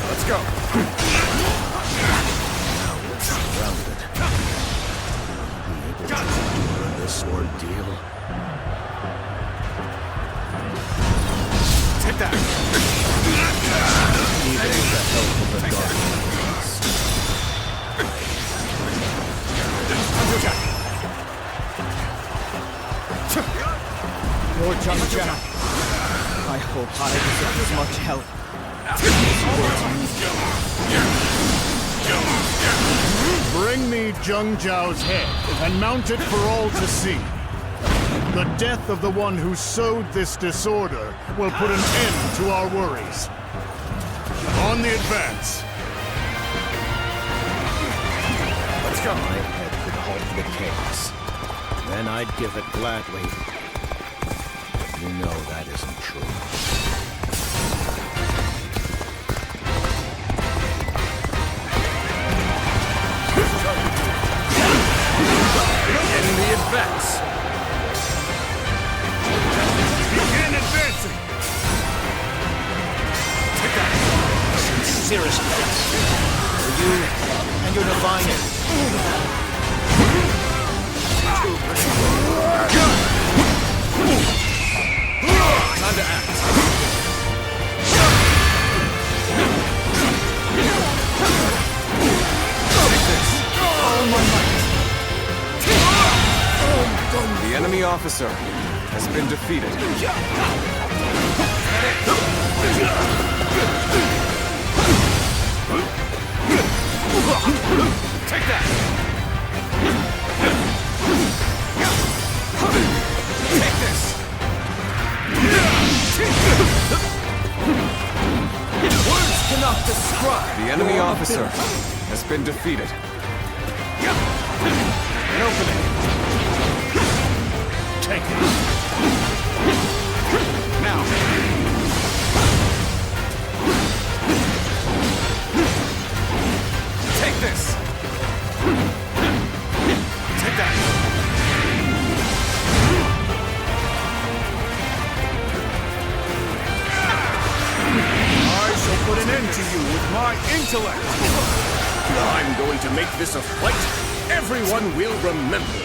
Let's go. Surrounded. Be able to endure this ordeal. Take that. Even with the help of the dark. Lord Zhang, I hope I deserve as much help. Bring me Zhang Jiao's head and mount it for all to see. The death of the one who sowed this disorder will put an end to our worries. On the advance. Let's go. My head could halt the chaos. Then I'd give it gladly. But you know that isn't true. In the advance. Begin advancing. Take that. Sincerest thanks for you and your divine aid. Time to act. Take this. All my might. The enemy officer has been defeated. Take that! Take this! Words cannot describe. The enemy officer has been defeated. An opening. Take it. Now. Take this. Take that. I shall put an end to you with my intellect. I'm going to make this a fight everyone will remember.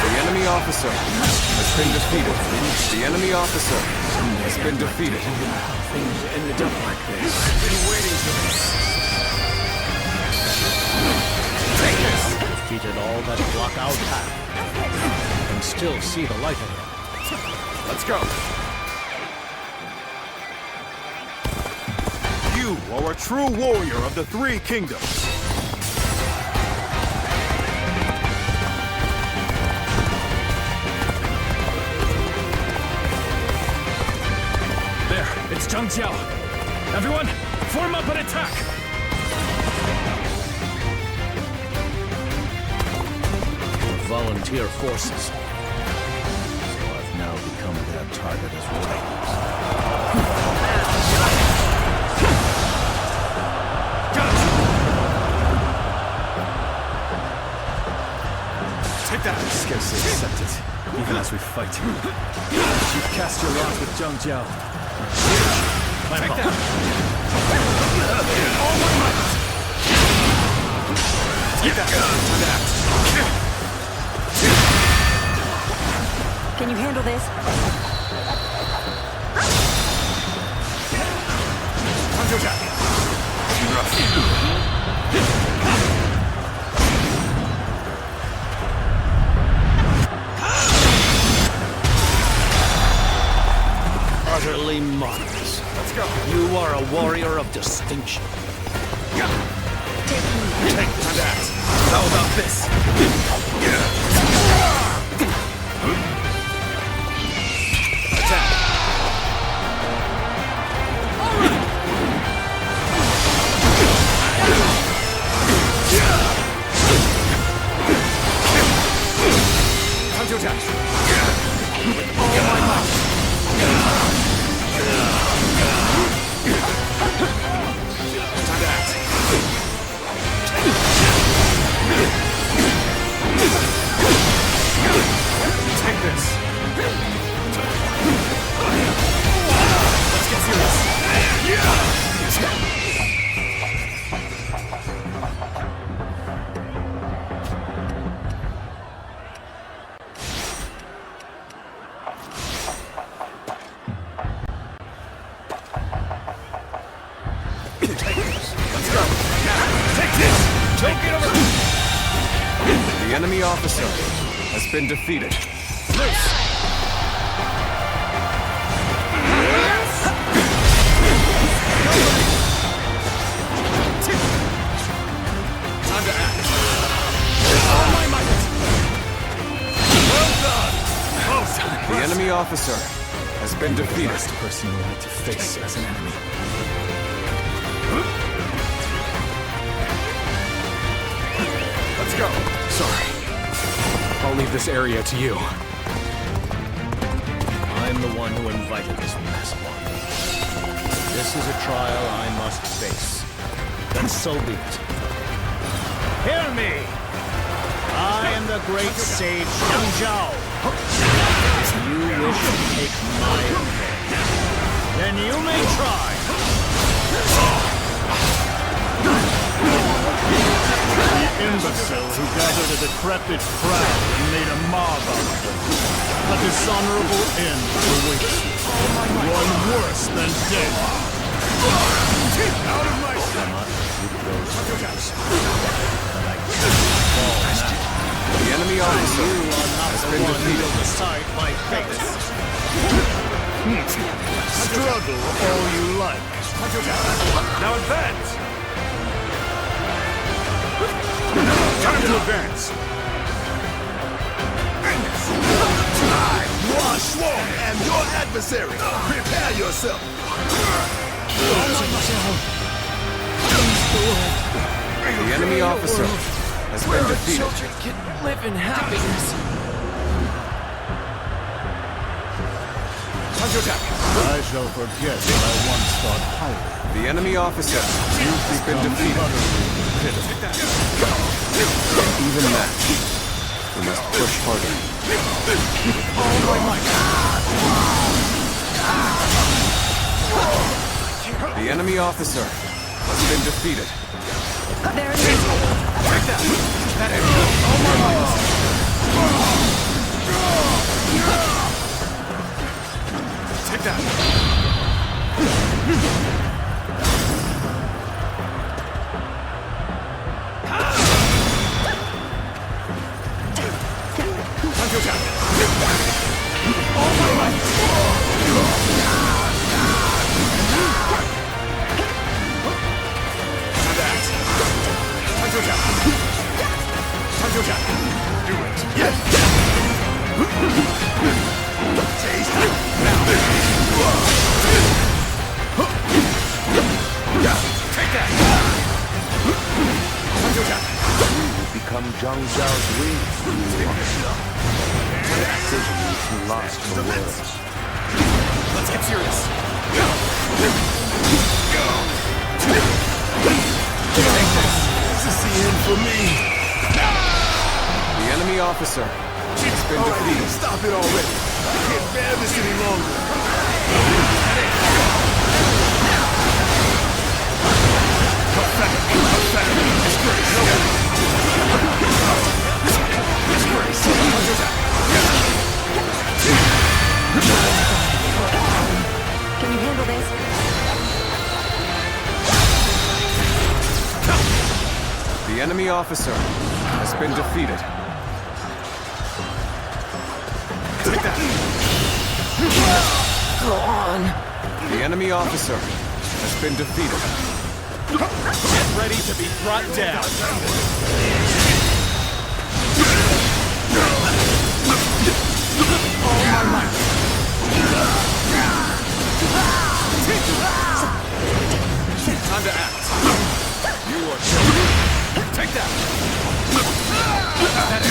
The enemy officer has been defeated. The enemy officer has been defeated. Things ended up like this. I've been waiting for this. Take this! Defeated all that block our path. And still see the light ahead. Let's go. You are a true warrior of the Three Kingdoms. There, it's Zhang Jiao. Everyone, form up and attack! Volunteer forces. So I've now become their target as riders. Take that! Scarcely accept it, even as we fight. You cast your lot with Zhang Jiao. Take that! All my might! Take that! Can you handle this? Utterly modest. Let's go. You are a warrior of distinction. Take time to act. How about this? Attack. Time to attack. With all my might. Time to act. Take this. Let's get serious. Let's go. Now, take this. Take it over. The enemy officer has been defeated. Loose. Time to act. All my might. enemy officer has been defeated. The last person we need to face as an enemy. Let's go. Sorry. I'll leave this area to you. I'm the one who invited this mess upon me. This is a trial I must face. Then so be it. Hear me! I am the great sage Jiao. If you wish to take my revenge, then you may try. The imbecile who gathered a decrepit crowd and made a mob out of them. A dishonorable end awaits you. One worse than death. Out of my sight! The enemy officer has been defeated. Decide my fate. Struggle all you like. Now advance! Time to advance! Yuan, Zhuo, and your adversary. Prepare yourself. The enemy officer has been defeated. Children can live in happiness. I shall forget what I once thought highly. The enemy officer has been defeated. Even that, we must push harder. The enemy officer has been defeated. There it is. Take that! That Take that! Do it. Yes. Taste it now. Take that! You become Zhang Zhao's wings. The decision is too lost for words. Let's get serious. Take this. This is the end for me. The enemy officer has been defeated. Stop it already. I can't bear this any longer. Pathetic. Disgrace. Disgrace. Can you handle this? The enemy officer has been defeated. Take that! Go on. The enemy officer has been defeated. Get ready to be brought down. All my might. Time to act. You are killed. Take that. That is.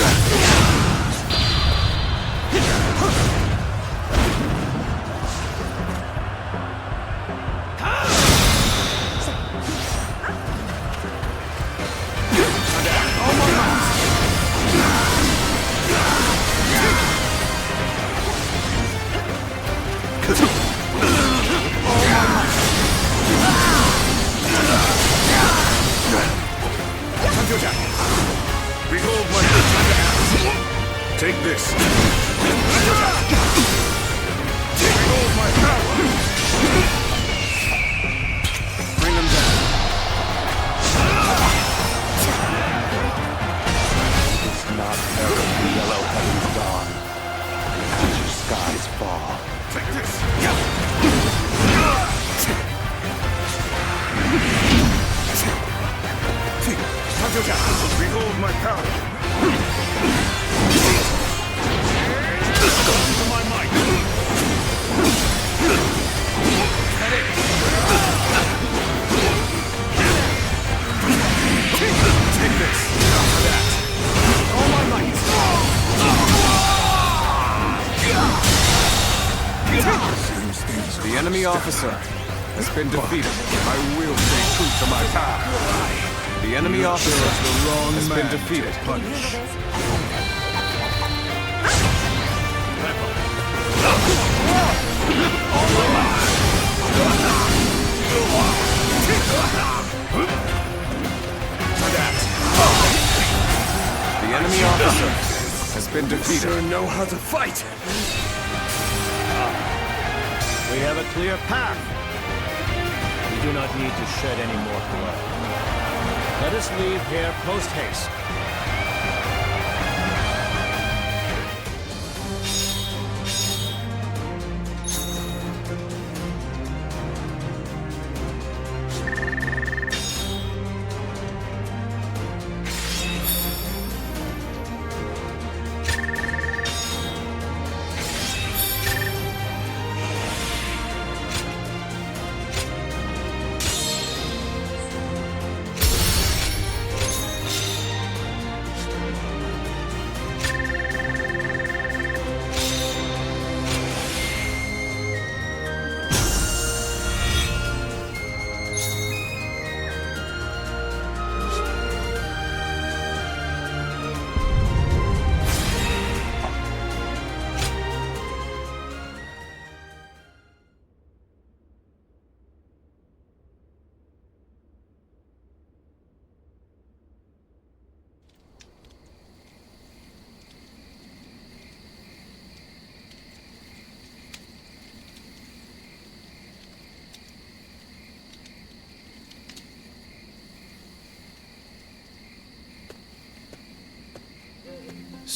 Behold my Take this. Behold my power. Bring him down. It's not ever the yellow heavens dawn. As your skies fall. Take this. Behold my power. Into my might. enemy officer has been defeated. I will stay true to my path. The enemy officer has been defeated. The enemy officer has been defeated. You sure know how to fight. We have a clear path. We do not need to shed any more blood. Let us leave here post-haste.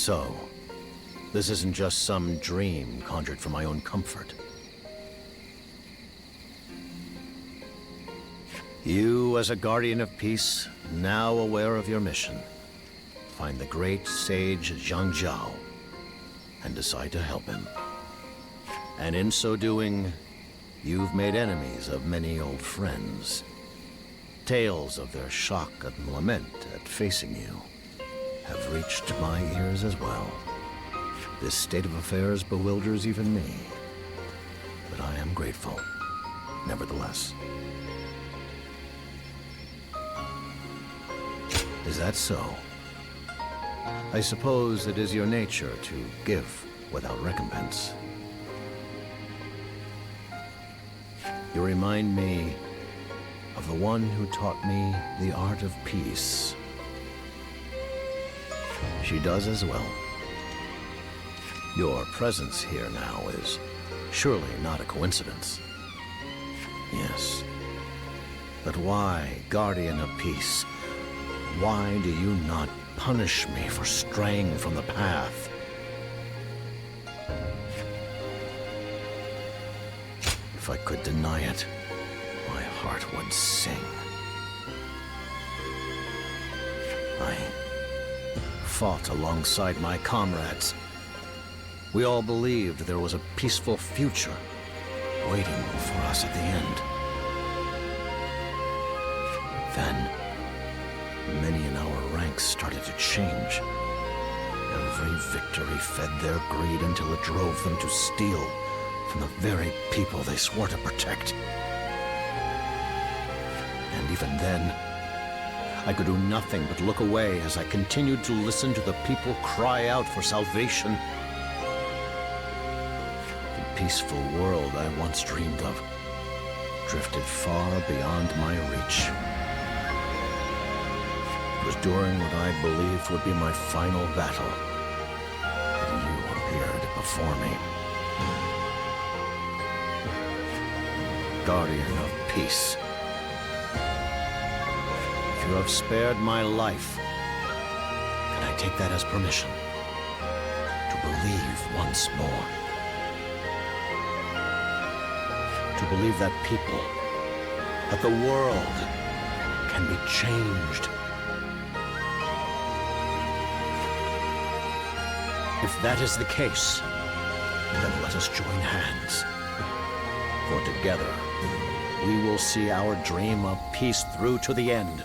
So, this isn't just some dream conjured for my own comfort. You, as a guardian of peace, now aware of your mission, find the great sage Zhang Jiao and decide to help him. And in so doing, you've made enemies of many old friends. Tales of their shock and lament at facing you have reached my ears as well. This state of affairs bewilders even me, but I am grateful, nevertheless. Is that so? I suppose it is your nature to give without recompense. You remind me of the one who taught me the art of peace. She does as well. Your presence here now is surely not a coincidence. Yes. But why, Guardian of Peace? Why do you not punish me for straying from the path? If I could deny it, my heart would sing. I fought alongside my comrades. We all believed there was a peaceful future waiting for us at the end. Then, many in our ranks started to change. Every victory fed their greed until it drove them to steal from the very people they swore to protect. And even then, I could do nothing but look away as I continued to listen to the people cry out for salvation. The peaceful world I once dreamed of drifted far beyond my reach. It was during what I believed would be my final battle that you appeared before me. Guardian of Peace. If you have spared my life, can I take that as permission to believe once more? To believe that people, that the world can be changed. If that is the case, then let us join hands. For together, we will see our dream of peace through to the end.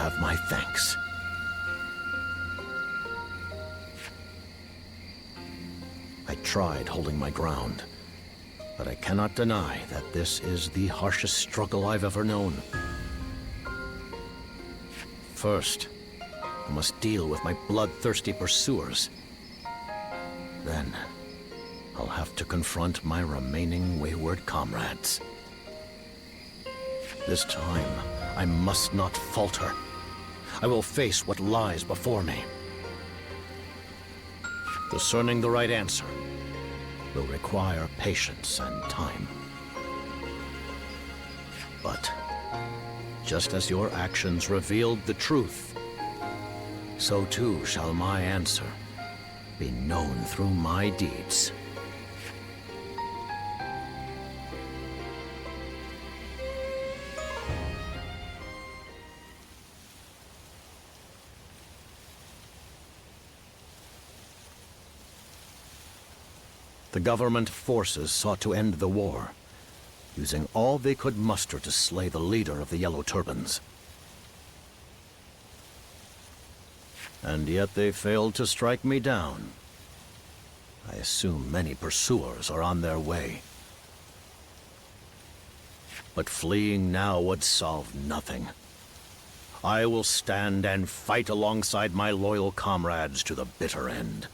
have my thanks. I tried holding my ground, but I cannot deny that this is the harshest struggle I've ever known. First, I must deal with my bloodthirsty pursuers. Then, I'll have to confront my remaining wayward comrades. This time, I must not falter. I will face what lies before me. Discerning the right answer will require patience and time. But, just as your actions revealed the truth, so too shall my answer be known through my deeds. The government forces sought to end the war, using all they could muster to slay the leader of the Yellow Turbans. And yet they failed to strike me down. I assume many pursuers are on their way. But fleeing now would solve nothing. I will stand and fight alongside my loyal comrades to the bitter end.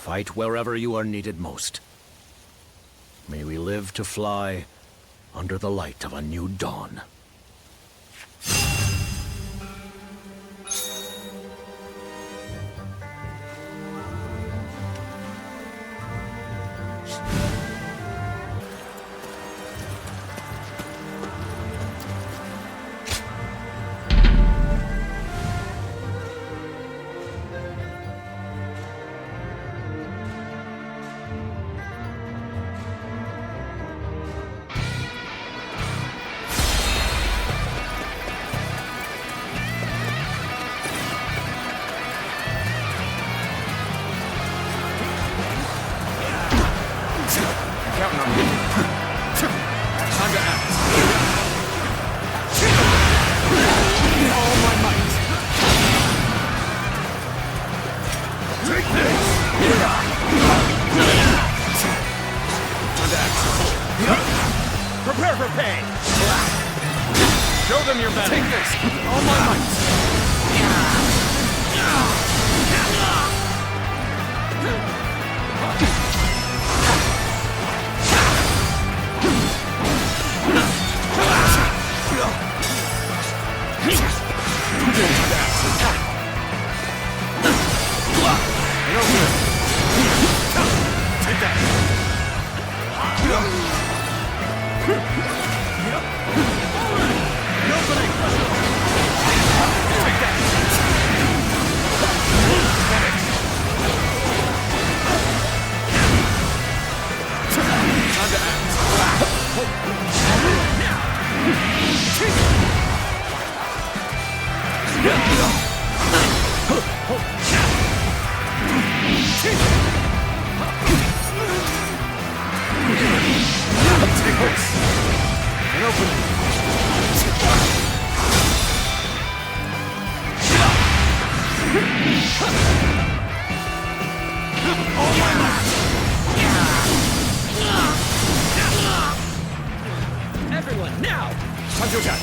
Fight wherever you are needed most. May we live to fly under the light of a new dawn. Prepare for pain! Show them your battle! Take this! All my might! Take that! Everyone, now! Time to attack!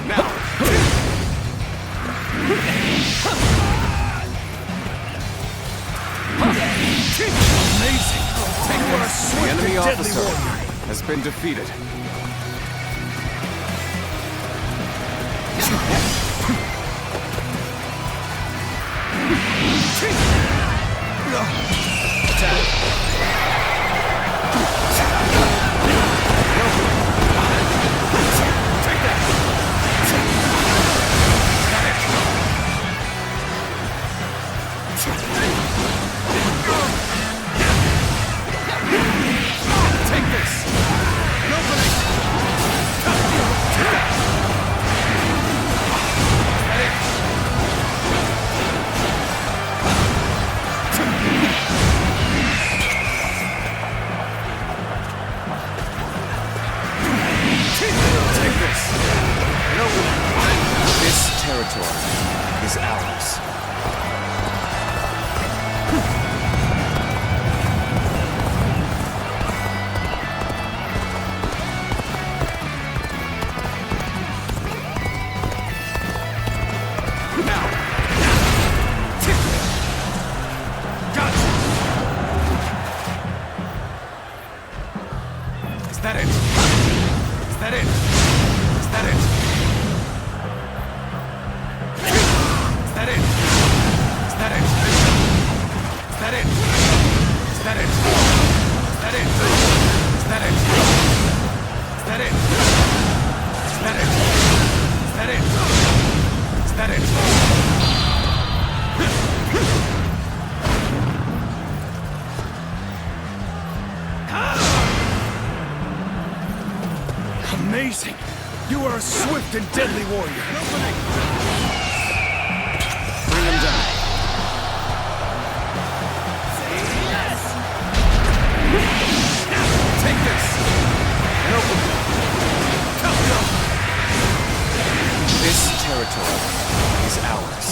Now! Amazing! The enemy officer has been defeated. is ours. Is that it? Is that it? Is that it? Is that it? Is that it? Is that it? Is that it? Is that it? Is that it? Is that it? Is that it? Is that it? Is that it? Amazing! You are a swift and deadly warrior. Bring him down. Take this! And open it. This territory is ours.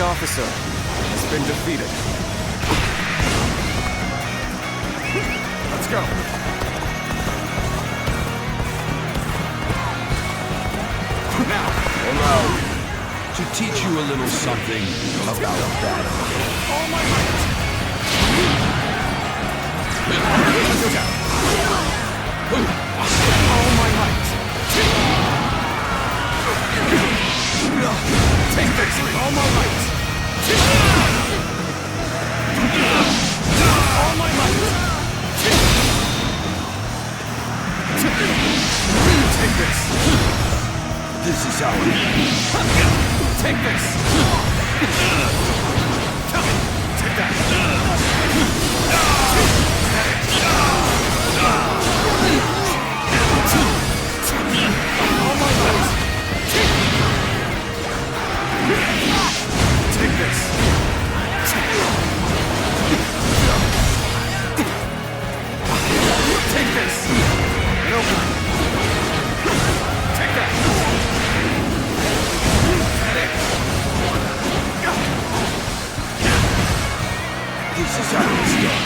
officer has been defeated. Let's go. Now, allow me to teach you a little something about battle. All my might. All my might. Take this with all my might. All my might. Take this. This is our... Take this. Take that. All my might. Take this. Take this. No. Take that. This is how it's done.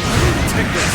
Take this.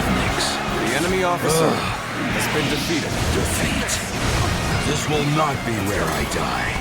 Nix. The enemy officer has been defeated. Defeat. This will not be where I die.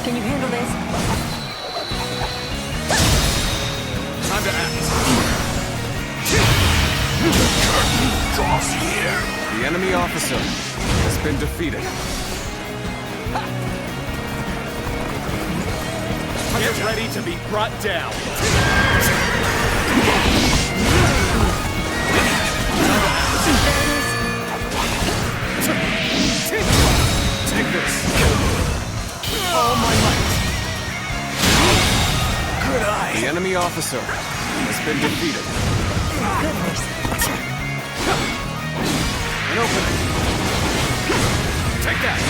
Can you handle this? Time to act. Curtain draws here. The enemy officer has been defeated. Get ready to be brought down. Take this. With all my might. Good eye. The enemy officer has been defeated. Goodness. An opening. Take that.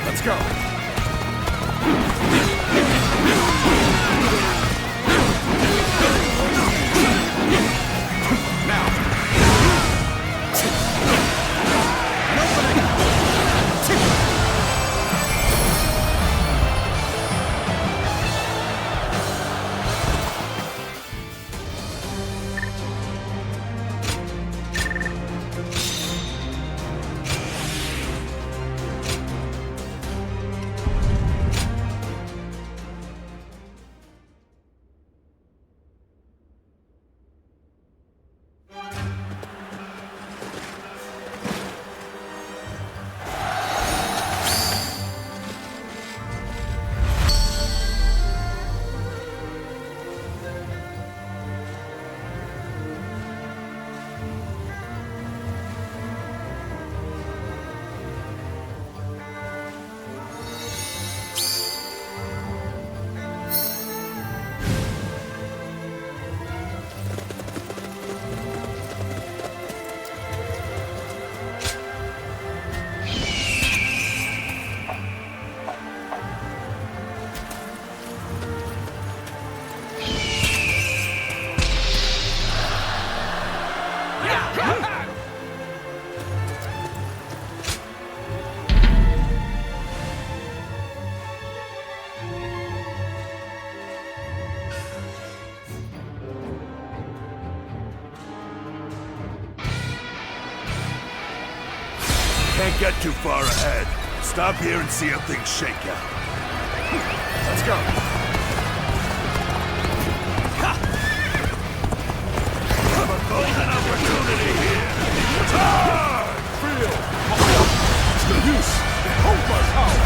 Let's go. Now. An opening. Can't get too far ahead. Stop here and see how things shake out. Let's go. Have a golden opportunity here. Charge! Feel! It's no use. Hold my power.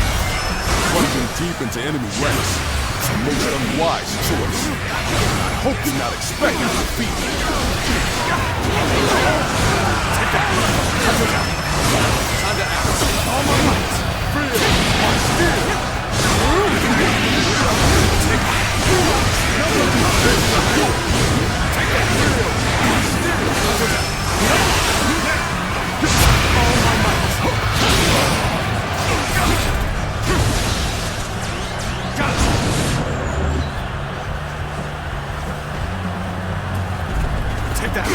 Plunging deep into enemy ranks. It's a most unwise choice. I hope you're not expecting defeat. Take that. Time to act. All my might. Feel my steel. Take that. Take that. Feel my steel. All my might. Got it. Take that.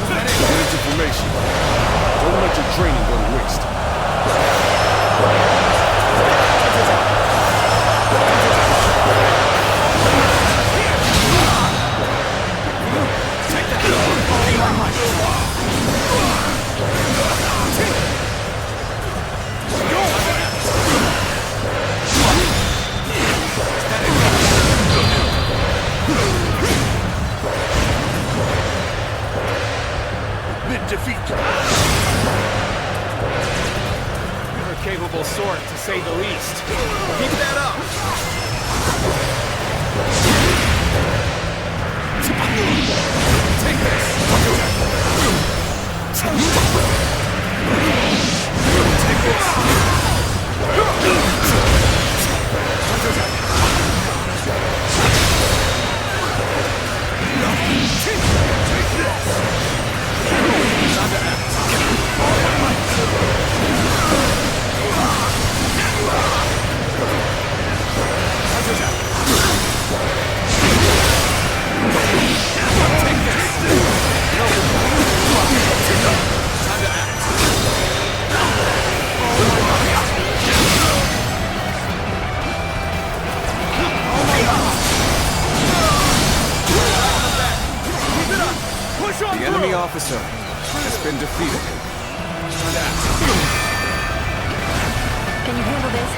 Manage information. Don't let your training go to waste. Take that. Defeat. You're a capable sort, to say the least. Keep that up! Take this! Take The enemy officer has been defeated. Can you handle this?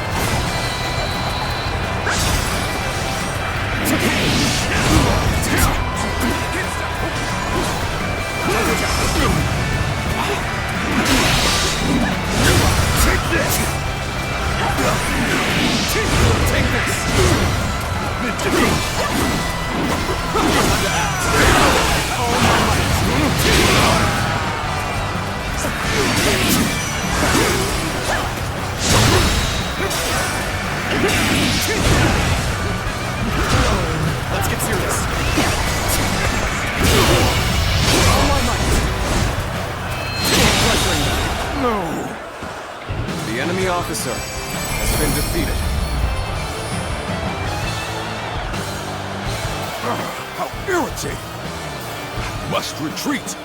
Take this! Take this! Let's get serious. All my might. No! The enemy officer has been defeated. How irritating! Must retreat!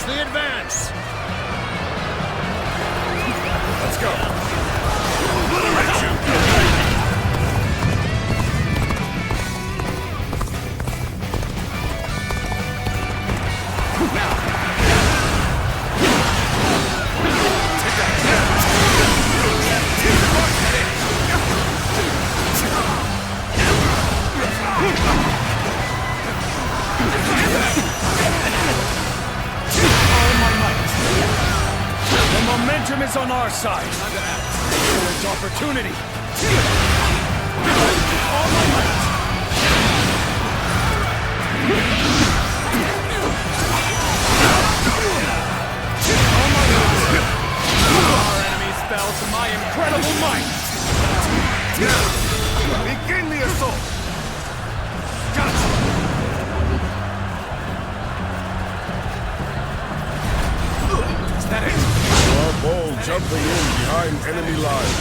The advance! Let's go! Momentum is on our side. There's opportunity. All my might. All my might. Our enemies fell to my incredible might. Begin the assault! Gotcha! Is that it? Bold jumping in behind enemy lines.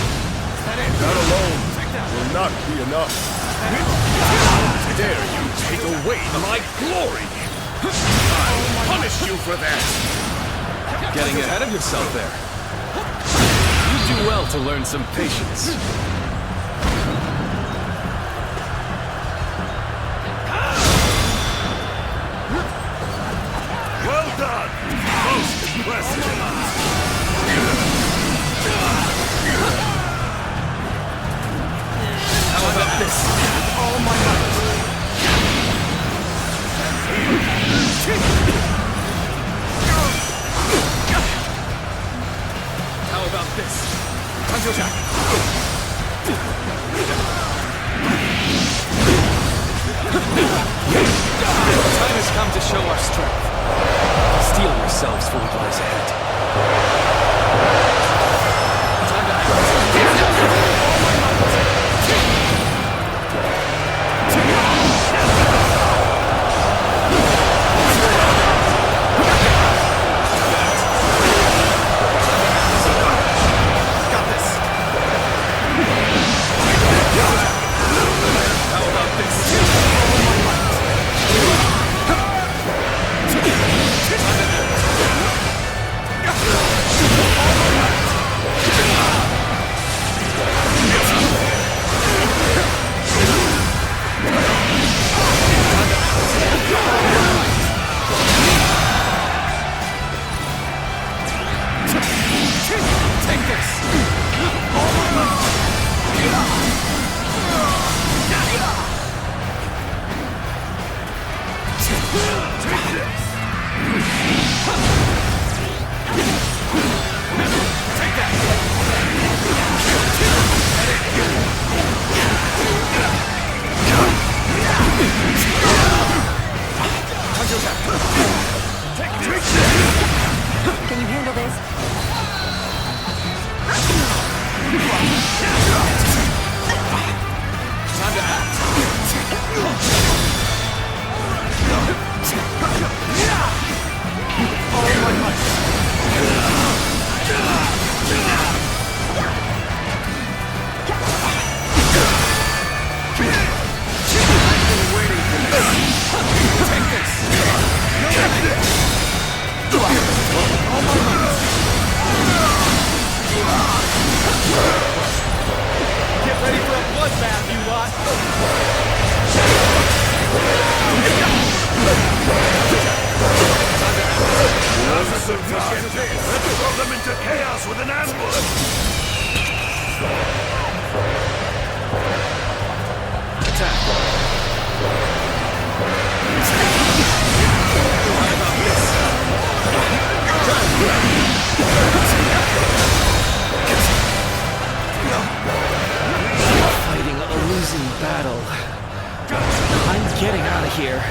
That alone will not be enough. How dare you take away my glory! I'll punish you for that! Getting ahead of yourself there. You do well to learn some patience. Well done! Most impressive! How about this? All my might. How about this? Punch attack. food lies ahead. Can you handle this? Time to act. All my might. I've been waiting for this. Take this. All my might. Get ready for a bloodbath, you lot! Let's throw them into chaos with an ambush! Attack! Fighting a losing battle. I'm getting out of here.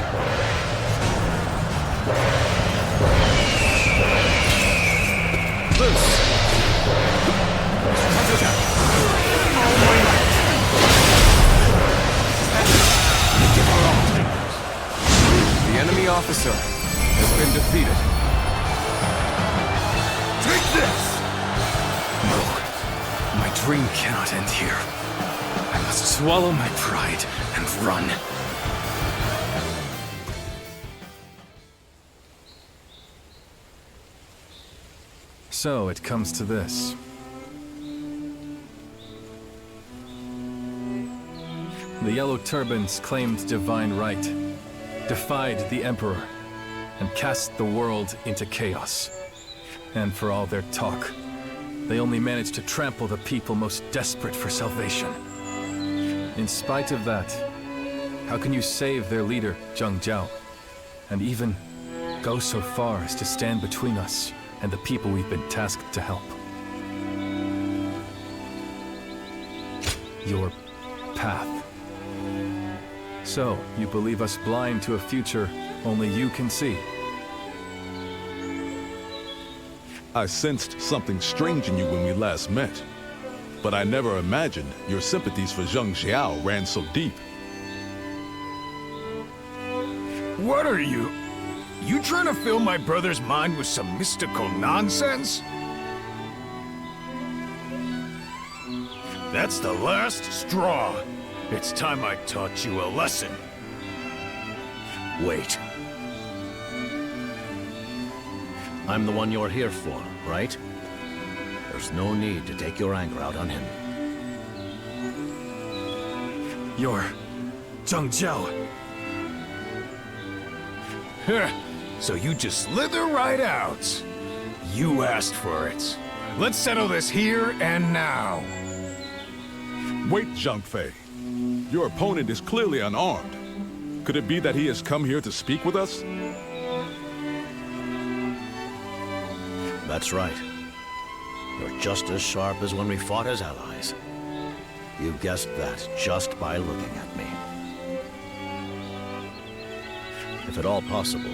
Loose. The enemy officer has been defeated. Take this! No. My dream cannot end here. I must swallow my pride and run. So it comes to this. The Yellow Turbans claimed divine right, defied the Emperor, and cast the world into chaos. And for all their talk, they only managed to trample the people most desperate for salvation. In spite of that, how can you save their leader, Jiao, and even go so far as to stand between us and the people we've been tasked to help? Your path. So, you believe us blind to a future only you can see? I sensed something strange in you when we last met. But I never imagined your sympathies for Zhang Jiao ran so deep. What are you? You trying to fill my brother's mind with some mystical nonsense? That's the last straw. It's time I taught you a lesson. Wait. I'm the one you're here for, right? There's no need to take your anger out on him. You're Zhang Jiao. So you just slither right out. You asked for it. Let's settle this here and now. Wait, Zhang Fei. Your opponent is clearly unarmed. Could it be that he has come here to speak with us? That's right. You're just as sharp as when we fought as allies. You guessed that just by looking at me. If at all possible,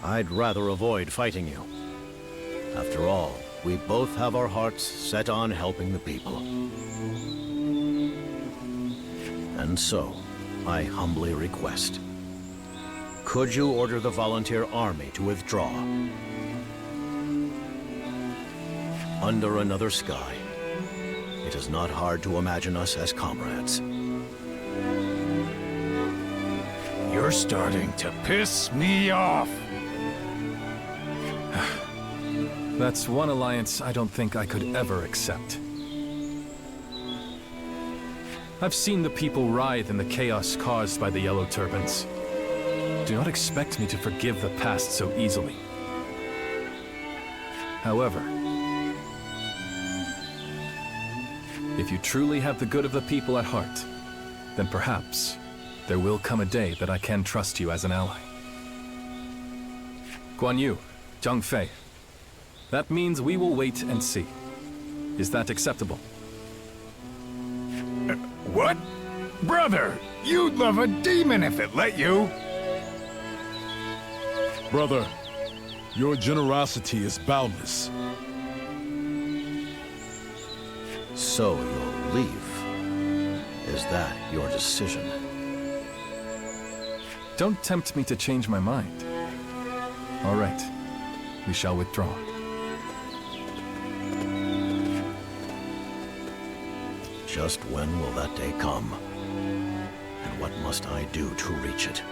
I'd rather avoid fighting you. After all, we both have our hearts set on helping the people. And so, I humbly request, could you order the volunteer army to withdraw? Under another sky, it is not hard to imagine us as comrades. You're starting to piss me off. That's one alliance I don't think I could ever accept. I've seen the people writhe in the chaos caused by the Yellow Turbans. Do not expect me to forgive the past so easily. However, if you truly have the good of the people at heart, then perhaps there will come a day that I can trust you as an ally. Guan Yu, Zhang Fei. That means we will wait and see. Is that acceptable? What? Brother, you'd love a demon if it let you. Brother, your generosity is boundless. So you'll leave. Is that your decision? Don't tempt me to change my mind. All right, we shall withdraw. Just when will that day come? And what must I do to reach it?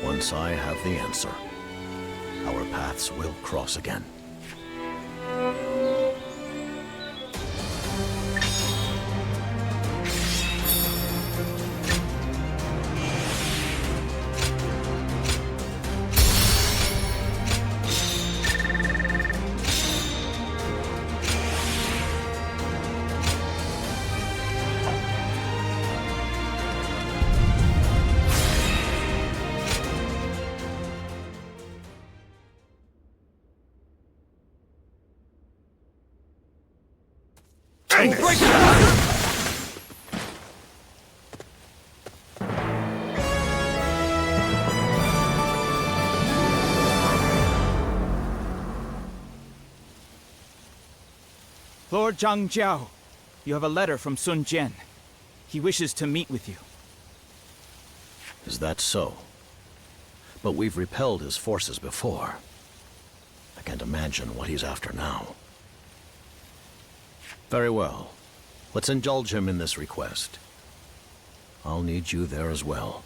Once I have the answer, our paths will cross again. Lord Zhang Jiao, you have a letter from Sun Jian. He wishes to meet with you. Is that so? But we've repelled his forces before. I can't imagine what he's after now. Very well. Let's indulge him in this request. I'll need you there as well.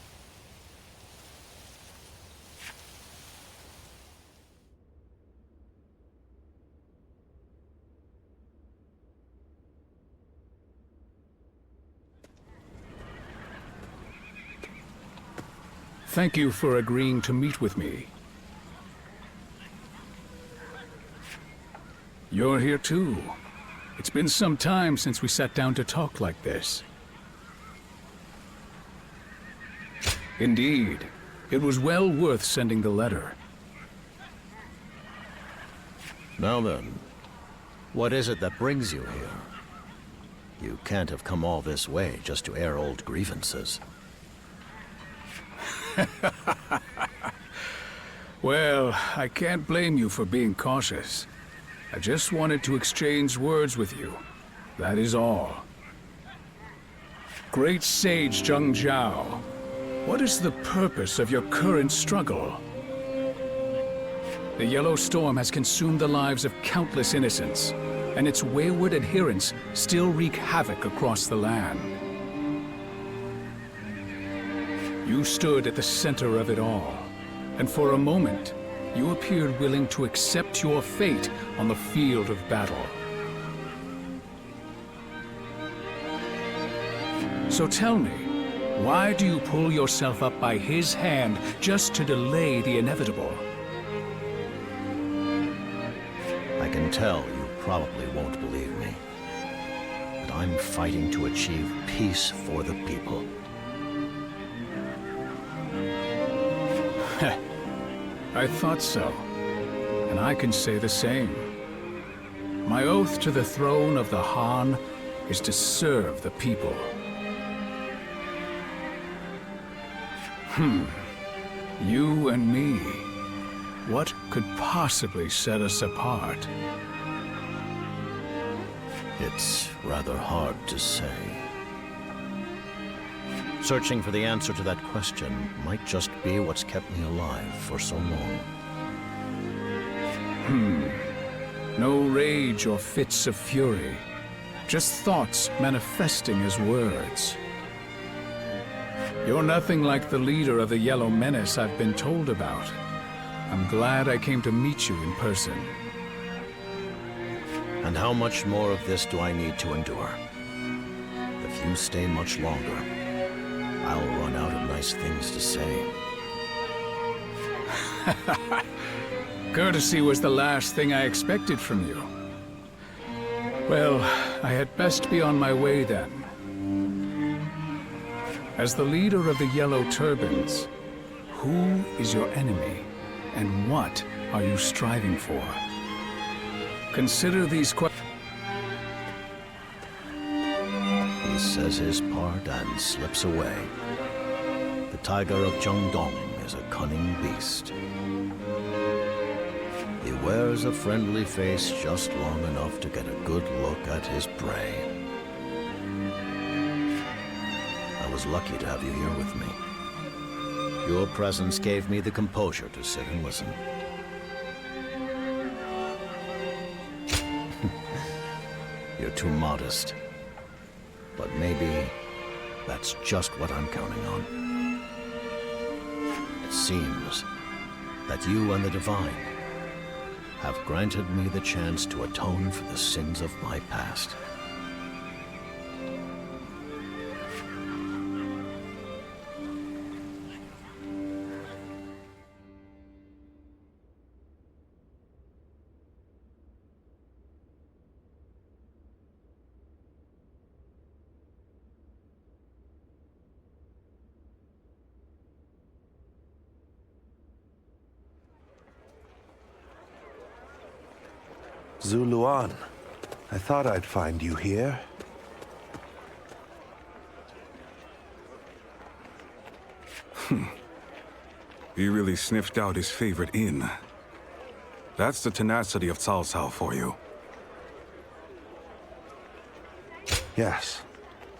Thank you for agreeing to meet with me. You're here too. It's been some time since we sat down to talk like this. Indeed. It was well worth sending the letter. Now then, what is it that brings you here? You can't have come all this way just to air old grievances. Well, I can't blame you for being cautious. I just wanted to exchange words with you. That is all. Great Sage Zhang Jiao, what is the purpose of your current struggle? The Yellow Storm has consumed the lives of countless innocents, and its wayward adherents still wreak havoc across the land. You stood at the center of it all, and for a moment, you appeared willing to accept your fate on the field of battle. So tell me, why do you pull yourself up by his hand just to delay the inevitable? I can tell you probably won't believe me, but I'm fighting to achieve peace for the people. I thought so, and I can say the same. My oath to the throne of the Han is to serve the people. You and me. What could possibly set us apart? It's rather hard to say. Searching for the answer to that question might just be what's kept me alive for so long. No rage or fits of fury. Just thoughts manifesting as words. You're nothing like the leader of the Yellow Menace I've been told about. I'm glad I came to meet you in person. And how much more of this do I need to endure? If you stay much longer, I'll run out of nice things to say. Courtesy was the last thing I expected from you. Well, I had best be on my way then. As the leader of the Yellow Turbans, who is your enemy, and what are you striving for? Consider these questions. He says his part and slips away. The tiger of Zhangdong is a cunning beast. He wears a friendly face just long enough to get a good look at his prey. I was lucky to have you here with me. Your presence gave me the composure to sit and listen. You're too modest. But maybe that's just what I'm counting on. It seems that you and the Divine have granted me the chance to atone for the sins of my past. Yuan, I thought I'd find you here. He really sniffed out his favorite inn. That's the tenacity of Cao Cao for you. Yes,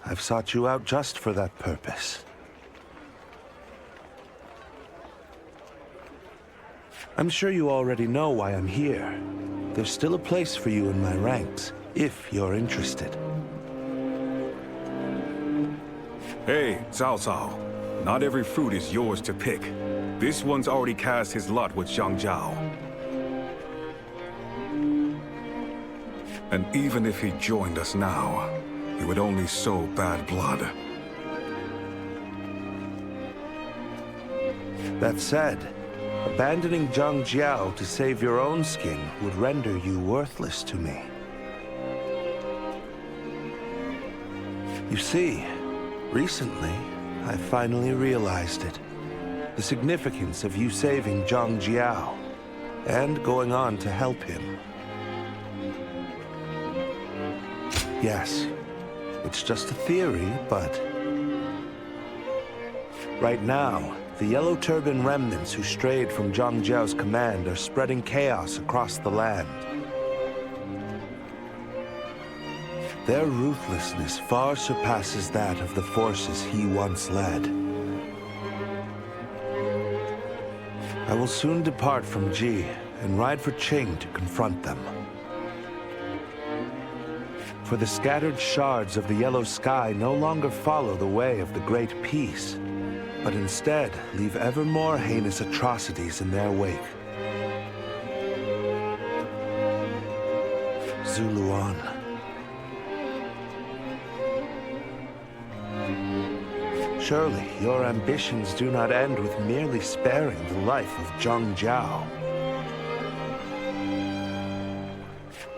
I've sought you out just for that purpose. I'm sure you already know why I'm here. There's still a place for you in my ranks, if you're interested. Hey, Cao Cao. Not every fruit is yours to pick. This one's already cast his lot with Zhang Jiao. And even if he joined us now, he would only sow bad blood. That said, abandoning Zhang Jiao to save your own skin would render you worthless to me. You see, recently, I finally realized it. The significance of you saving Zhang Jiao, and going on to help him. Yes, it's just a theory, but... right now, the Yellow Turban remnants who strayed from Zhang Jiao's command are spreading chaos across the land. Their ruthlessness far surpasses that of the forces he once led. I will soon depart from Ji and ride for Qing to confront them. For the scattered shards of the yellow sky no longer follow the way of the Great Peace, but instead leave ever more heinous atrocities in their wake. Yuan. Surely your ambitions do not end with merely sparing the life of Zhang Jiao.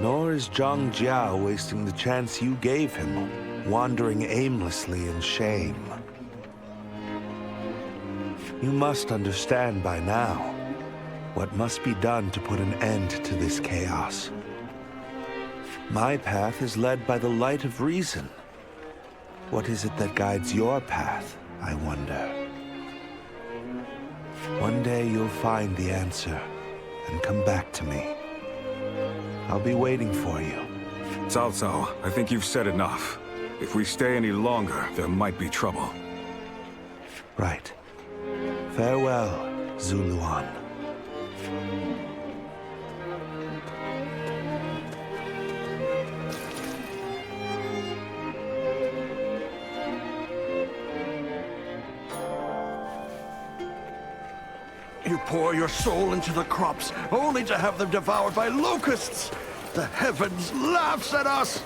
Nor is Zhang Jiao wasting the chance you gave him, wandering aimlessly in shame. You must understand by now what must be done to put an end to this chaos. My path is led by the light of reason. What is it that guides your path, I wonder? One day you'll find the answer, and come back to me. I'll be waiting for you. Cao Cao, I think you've said enough. If we stay any longer, there might be trouble. Right. Farewell, Zuluan. You pour your soul into the crops, only to have them devoured by locusts! The heavens laughs at us!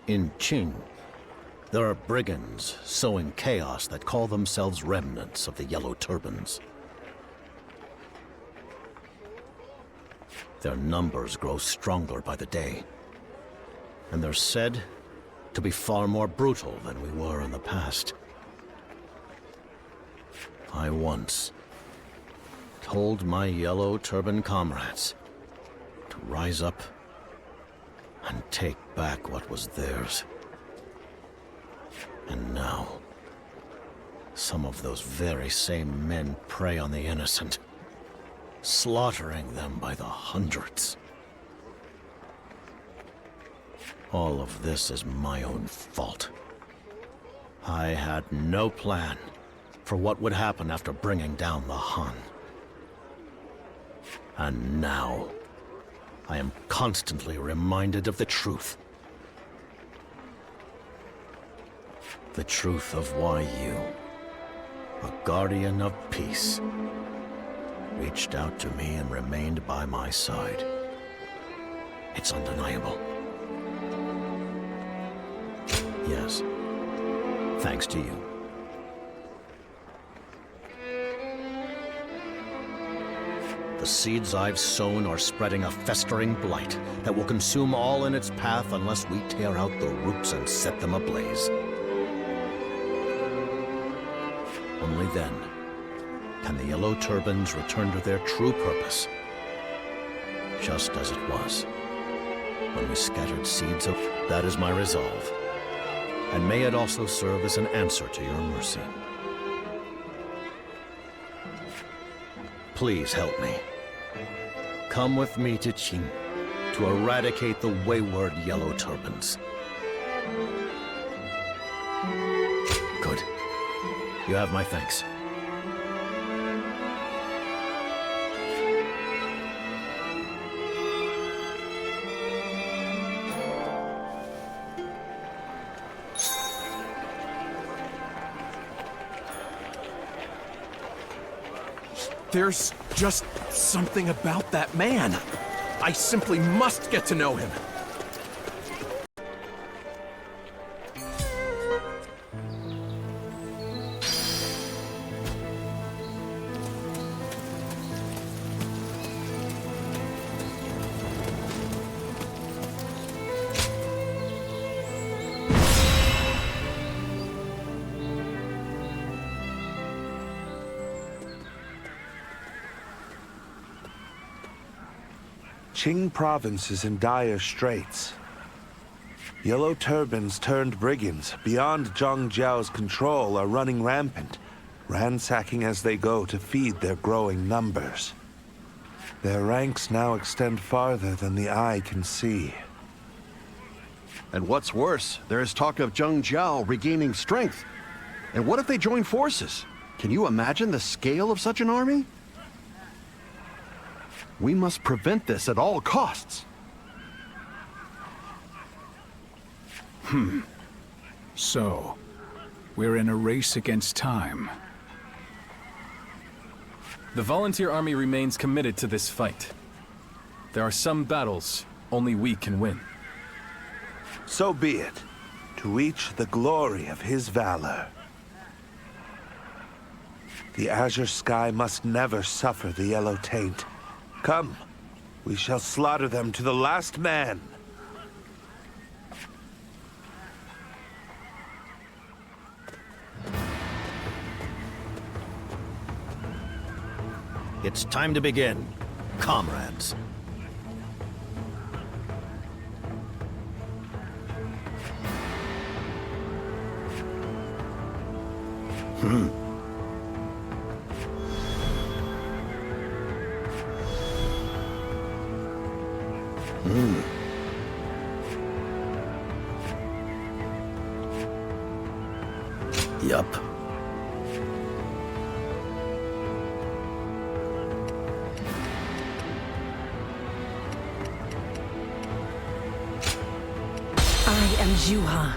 In Qing, there are brigands sowing chaos that call themselves remnants of the Yellow Turbans. Their numbers grow stronger by the day, and they're said to be far more brutal than we were in the past. I once told my Yellow Turban comrades to rise up and take back what was theirs. And now, some of those very same men prey on the innocent, slaughtering them by the hundreds. All of this is my own fault. I had no plan for what would happen after bringing down the Han. And now, I am constantly reminded of the truth. The truth of why you, a guardian of peace, reached out to me and remained by my side. It's undeniable. Yes, thanks to you. The seeds I've sown are spreading a festering blight that will consume all in its path unless we tear out the roots and set them ablaze. Only then can the Yellow Turbans return to their true purpose, just as it was when we scattered seeds of... That is my resolve, and may it also serve as an answer to your mercy. Please help me. Come with me to Qing to eradicate the wayward Yellow Turbans. Good. You have my thanks. There's just something about that man. I simply must get to know him. Qing province is in dire straits. Yellow Turbans turned brigands beyond Zhang Jiao's control are running rampant, ransacking as they go to feed their growing numbers. Their ranks now extend farther than the eye can see. And what's worse, there is talk of Zhang Jiao regaining strength. And what if they join forces? Can you imagine the scale of such an army? We must prevent this at all costs. So, we're in a race against time. The volunteer army remains committed to this fight. There are some battles only we can win. So be it, to each the glory of his valor. The azure sky must never suffer the yellow taint. Come, we shall slaughter them to the last man. It's time to begin, comrades. Yup. I am Zhuo,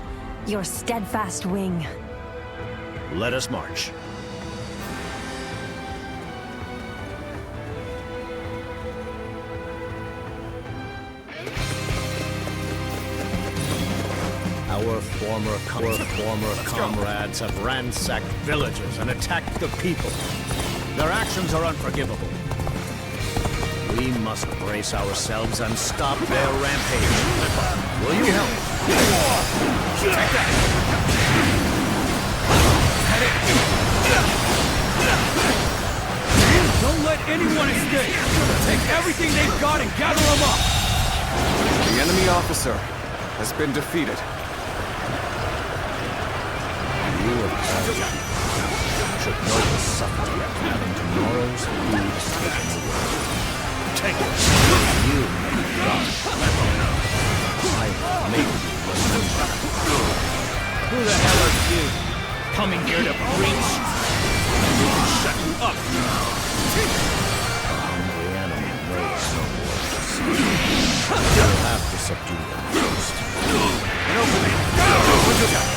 your steadfast wing. Let us march. Our former comrades have ransacked villages and attacked the people. Their actions are unforgivable. We must brace ourselves and stop their rampage. Will you help? Take that! Don't let anyone escape! Take everything they've got and gather them up! The enemy officer has been defeated. You of all should know the suffering of having tomorrow's food taken away. Take it! You may God. I make you remember. Who the hell are you? Coming here to preach? We can shut you up now. The enemy knows no words. You'll have to subdue them first. An opening! Go! Time to act.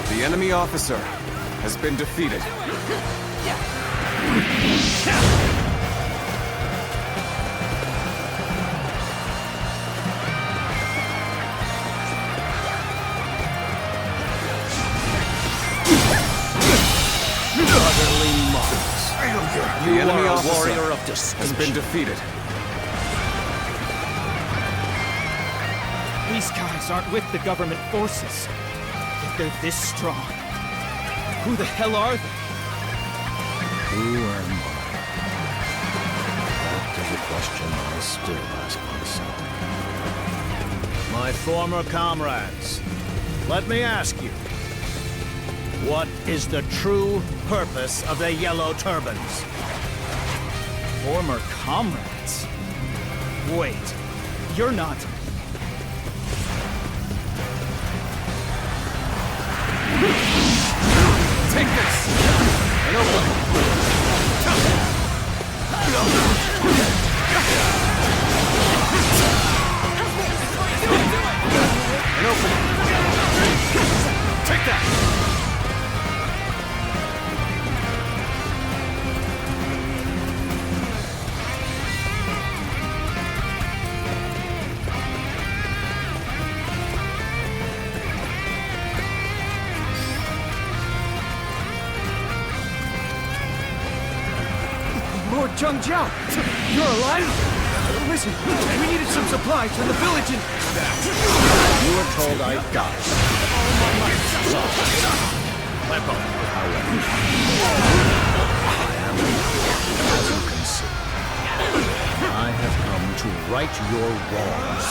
The enemy officer has been defeated. Utterly marvelous. The enemy are a officer warrior of has been defeated. These guys aren't with the government forces. Yet they're this strong. Who the hell are they? Who am I? That is a question I still ask myself. My former comrades, let me ask you. What is the true purpose of the Yellow Turbans? Former comrades? Wait, you're not... Take this! An opening! An opening! Take that! Lord Jiao, you're alive? Listen, we needed some supplies from the village and... You were told I died. So, weapon, however. I am, as you can see. I have come to right your wrongs.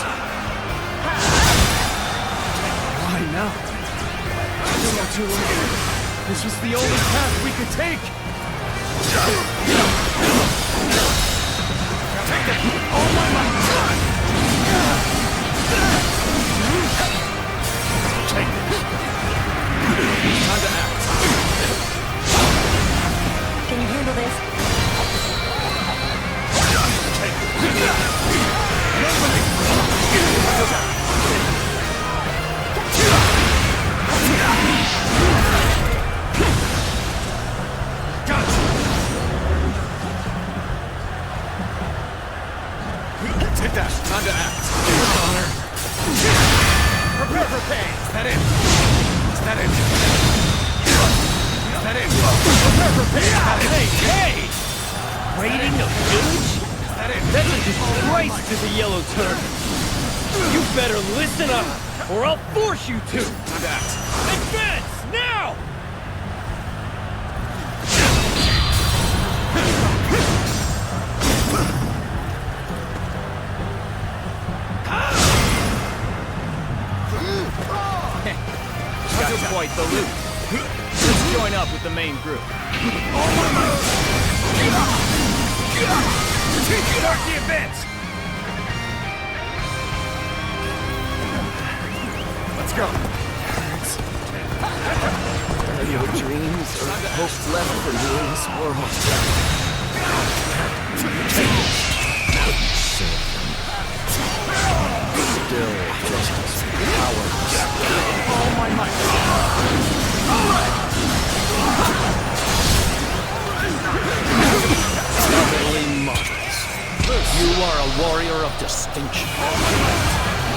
Why now? Not too long. This was the only path we could take. Take it! All my might! act. Time to act. Honor. Prepare for pain. Is that it? Is that it? Is that it? Prepare for pain. Hey, hey! Raiding a village? Is that it? That's a disgrace to the Yellow Turban. You better listen up, or I'll force you to! Time to act. Advance, now! Got quite the loot. Let's join up with the main group. Start the event! Let's go. Are your dreams or hope left for you in this world? Still just as powerless. Oh my might. Heavenly Mothers, you are a warrior of distinction.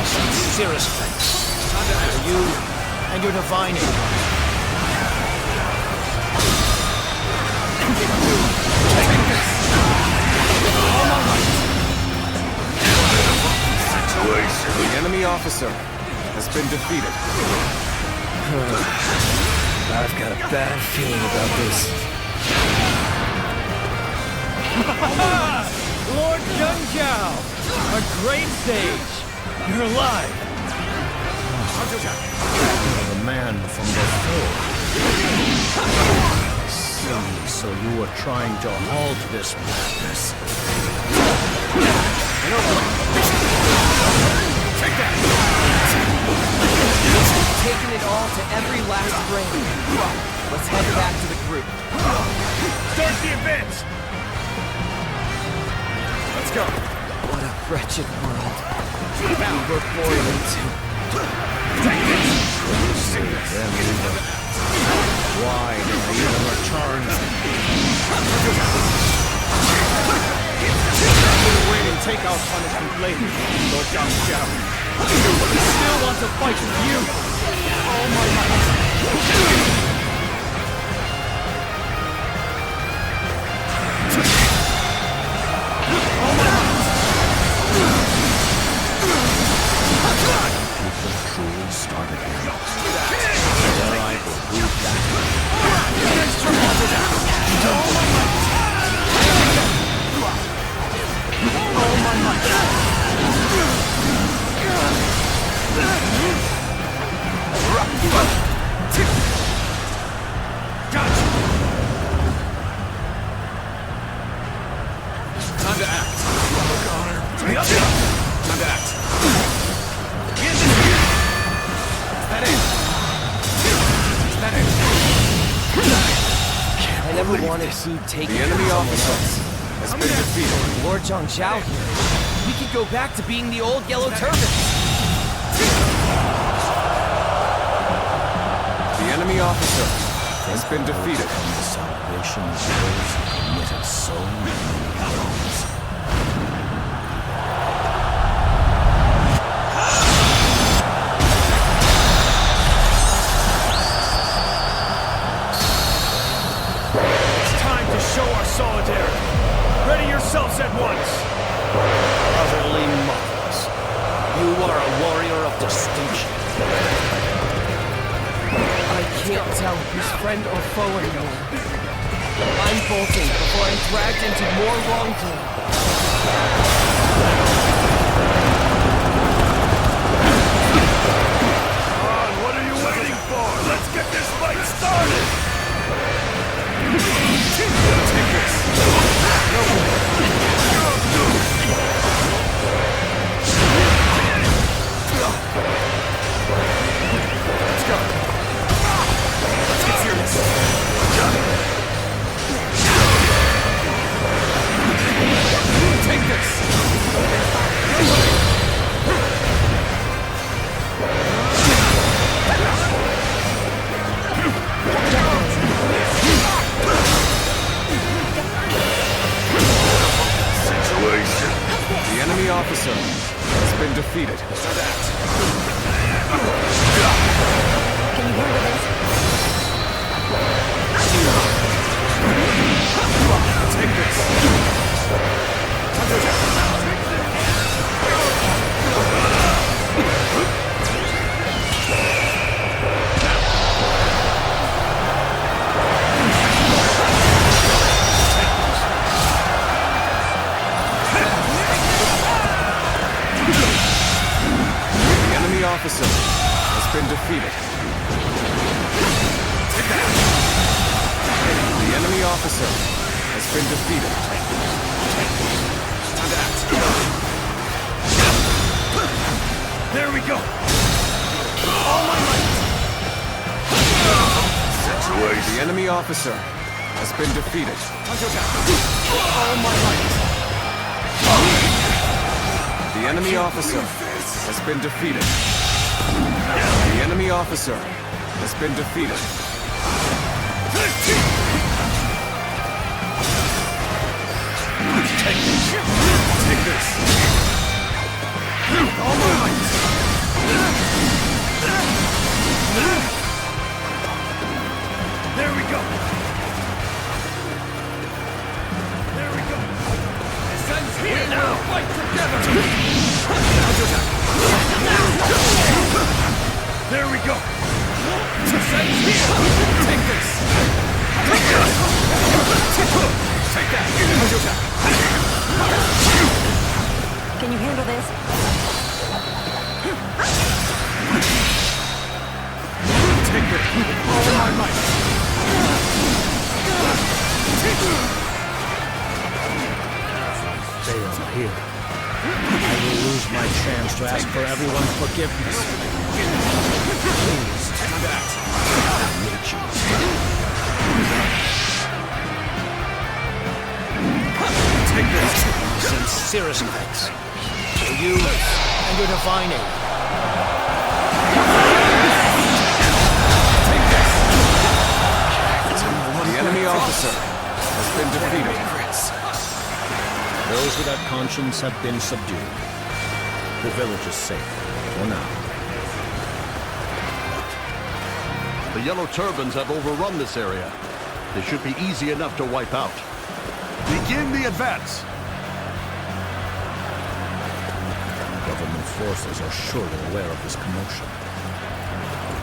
Sincerest thanks for you and your divine The enemy officer has been defeated. I've got a bad feeling about this. Lord Jiao, a great stage. You're alive. The man from before. See, so you were trying to halt this madness. Take that! Taking it all to every last brain. Let's head back to the group. Start the event! Let's go. What a wretched world we were born into. Take this! Them either. Why did I even return? We'll wait and take our punishment later, Lord Jiao. But we still want to fight with you. Oh my God. People truly started here. Well, I will prove that. Oh my might. Gotcha. Time to act. Time to act. Is that it? Is that it? I never wanted to take The enemy officer has been defeated. Lord Zhang here. We could go back to being the old Yellow Turbans. The enemy officer has been defeated. The salvation of those who committed so many wrongs. It's time to show our solidarity. Ready yourselves at once. Heavenly Mothers, you are a warrior of distinction. I can't tell who's friend or foe anymore. I'm bolting before I'm dragged into more wrongdoing. Come on, what are you waiting for? Let's get this fight started! Take this! Let's go! Let's get serious! Take this! has been defeated. Can you handle this? Take this. Officer has been defeated. The enemy officer has been defeated. There we go. All my might. The enemy officer has been defeated. All my might. The enemy officer has been defeated. The enemy officer has been defeated. Take this. All my might. There we go. There we go. Descends here now. Fight together. There we go! Descends here! Take this! Take this! Take that! Can you handle this? Take it! All my might! They are here. I will lose my chance to ask for everyone's forgiveness. Please, do that. I need you. Take this. Sincerest thanks to you and your divine aid. Take this. The enemy officer has been defeated. Those without conscience have been subdued. The village is safe, for now. The Yellow Turbans have overrun this area. They should be easy enough to wipe out. Begin the advance! Government forces are surely aware of this commotion.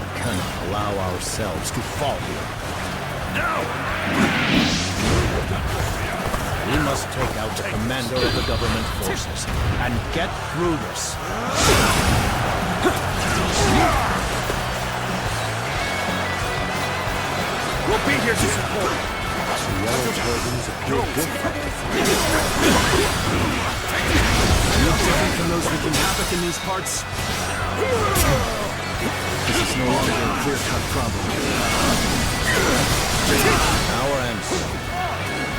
We cannot allow ourselves to fall here. No! We must take out the commander of the government forces and get through this. We'll be here to support. The Yellow Turbans appear different. Look different from those wreaking havoc in these parts. This is no longer a clear-cut problem. Our answer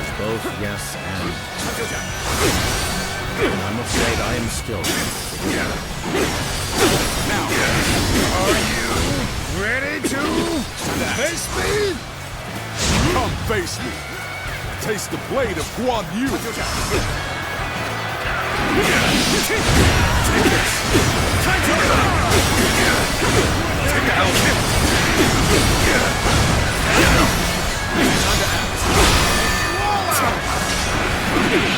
is both yes and... I'm afraid I am still... Now, are you ready to face me? Come face me. Taste the blade of Guan Yu. Take this. Time to go. Take out him. Time to act.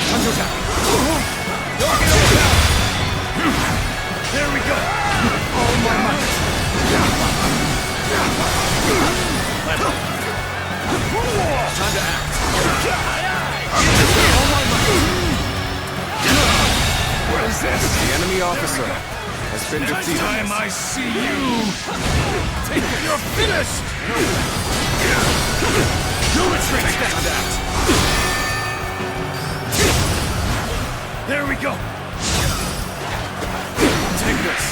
Time to attack. Walk it over now. There we go. All my might. Time to act. All my might. What is this? The enemy officer has been Next defeated. time I see you, take it. You're finished. Do retreat. Take that. There we go. Take this.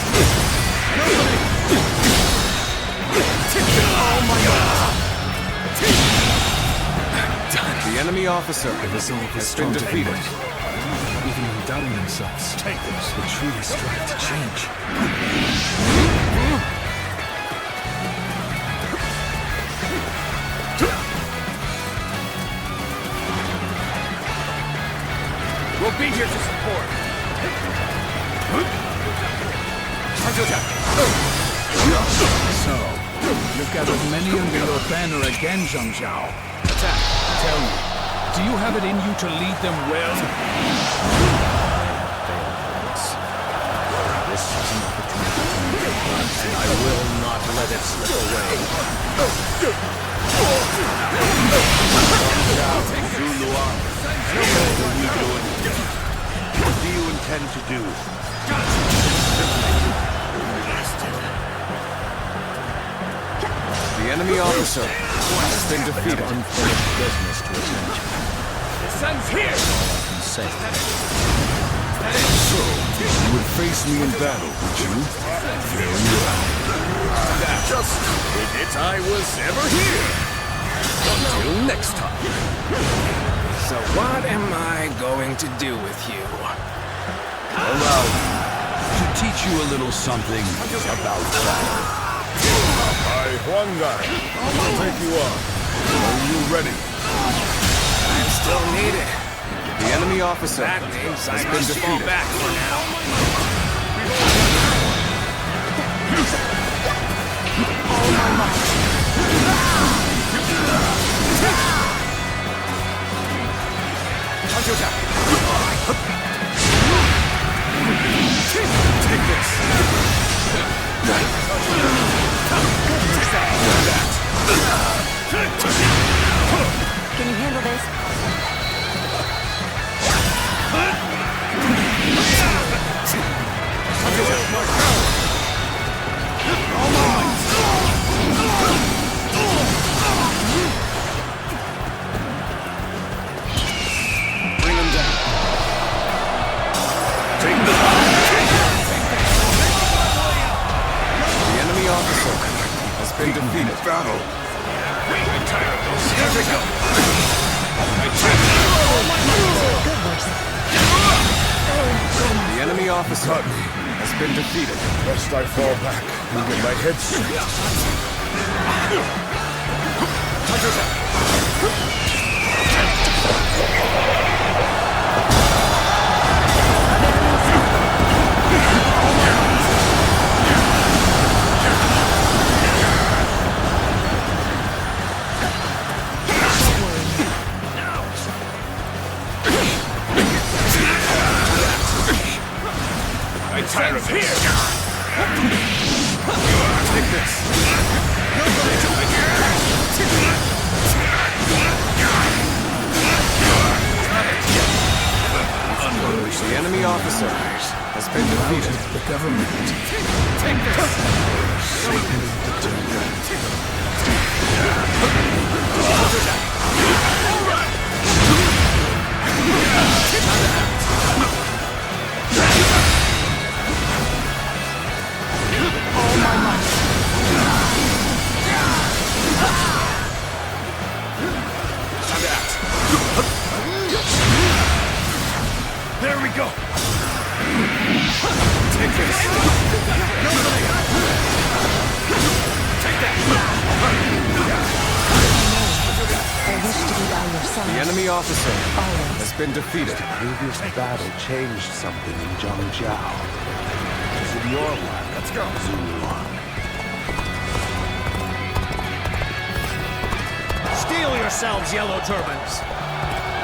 Oh my God. The enemy officer has been defeated. Even when doubting themselves, Take this. they truly strive to change. We'll be here to support. So, you've gathered many under your banner again, Zhang Jiao. Tell me, do you have it in you to lead them well? This is an opportunity to make it right, and I will not let it slip away. What do you intend to do? The enemy officer has been defeated. Unfinished business to attend to. The sun's here! Say. So, you would face me in battle, would you? Very well. Just if I was ever here! Until next time. So what am I going to do with you? Allow me to teach you a little something about battle. One guy. I'll take you on. Are you ready? I'm still needed. The enemy officer That means I has been must fall defeated. back for now. Take this. Can you handle this? Bring him down. The enemy officer has been defeated. Battle. The enemy officer has been defeated. Lest I fall back and get my head straight. I'm tired of here! Take this! The enemy officer has been defeated. The government. Take this! There we go! Take this! Take that! I wish to be by your side. The enemy officer has been defeated. Previous battle changed something in Zhang Jiao. Is it your work? Let's go. Zhuo. Steel yourselves, Yellow Turbans!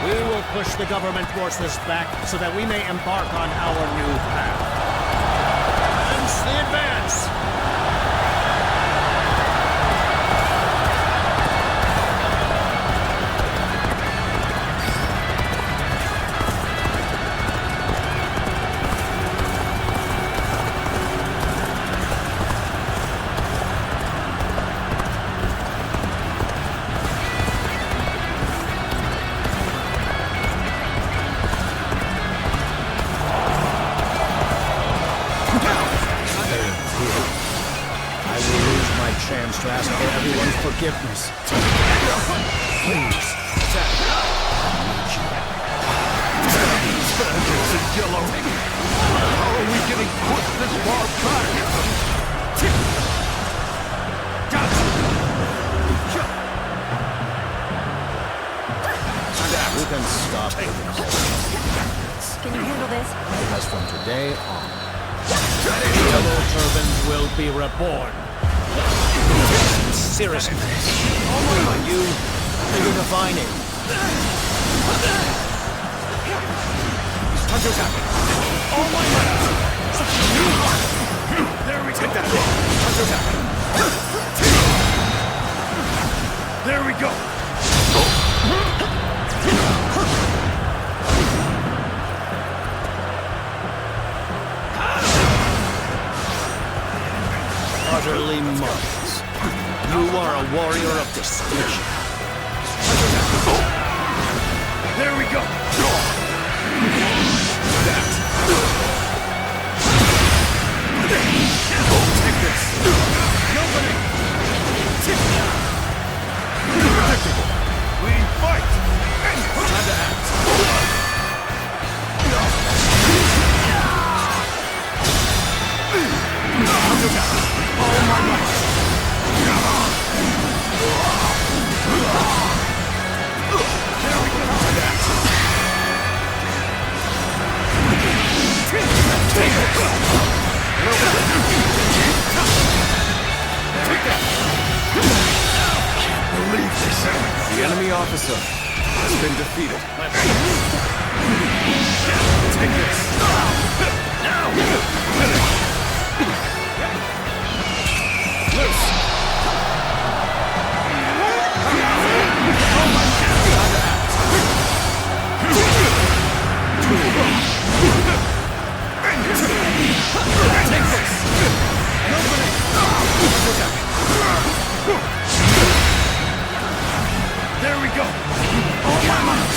We will push the government forces back so that we may embark on our new path. Commence the advance! To ask for everyone's forgiveness. Please. Yellow. How are we getting pushed this far back? You can stop it. Can you handle this? Because from today on, Yellow turbans will be reborn. Seriously. Are you unifying? Counter-attack! All my might! There we go! Take that! Counter-attack! There we go! Utterly marvelous. You are a warrior of distinction. There we go! That. Take this! Nobody! Predictable! We fight! Time to act! All my might! There we go! Time to act! Take it! Take that! Can't believe this! The enemy officer has been defeated. Take this! Loose! Take this! There we go! All my might!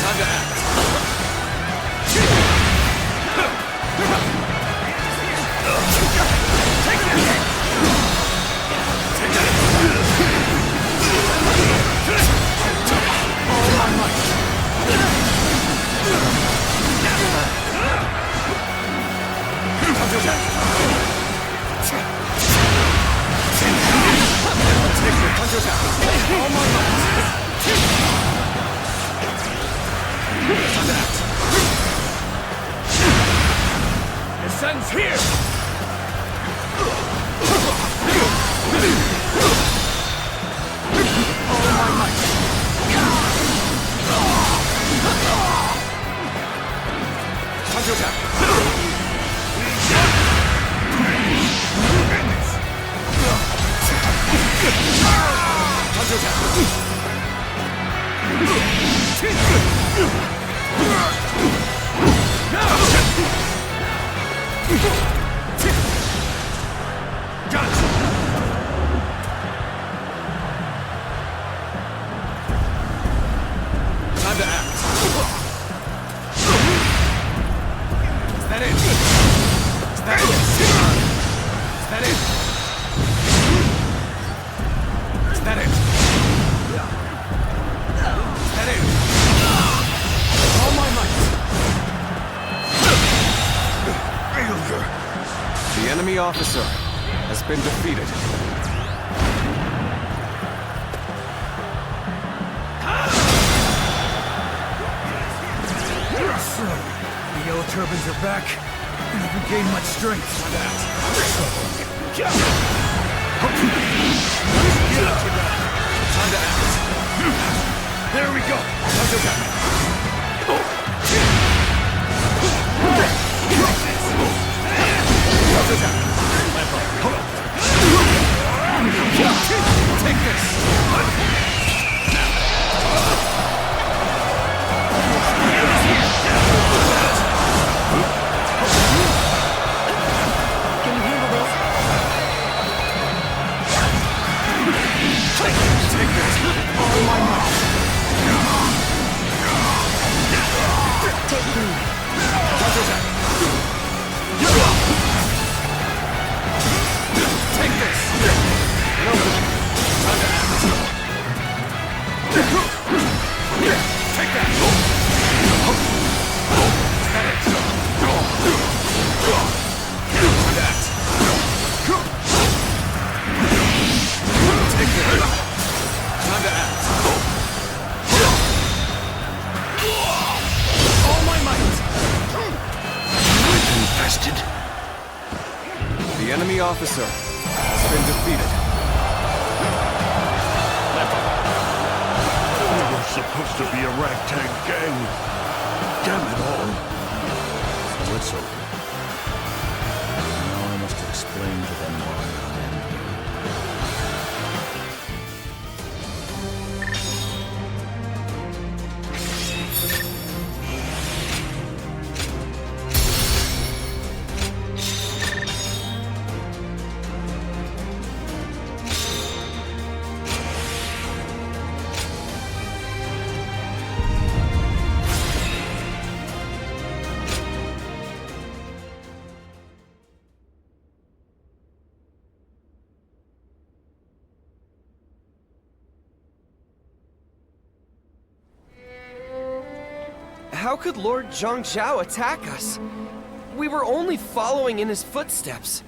Time to act! Take this! Take that! All my might! Counter-attack! Take the counter-attack! All my might! Time to act! The sun's here! All my might! Counter-attack! Time to act. Is that it? Is that it? Is that it? Is that it? Is that it? All my might. The enemy officer has been defeated. So, the yellow turbans are back, and I've regained much strength. Time to act. There we go. Counter-attack. Take this! Can you handle this? Take this! All my might! Take me. Counter-attack! Take this! Time to act! Take that! That it! That! Take this! Time to act! bastard! The enemy officer has been defeated. We were supposed to be a ragtag gang. Damn it all. So it's over. Now I must explain to them why I am here. How could Lord Zhang attack us? We were only following in his footsteps.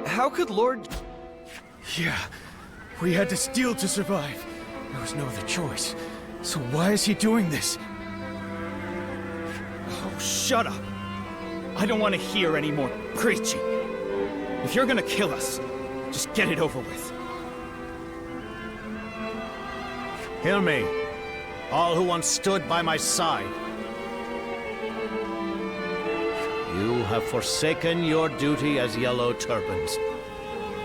How could Lord... Yeah, we had to steal to survive. There was no other choice. So why is he doing this? Oh, shut up! I don't want to hear any more preaching. If you're gonna kill us, just get it over with. Hear me, all who once stood by my side. You have forsaken your duty as Yellow Turbans,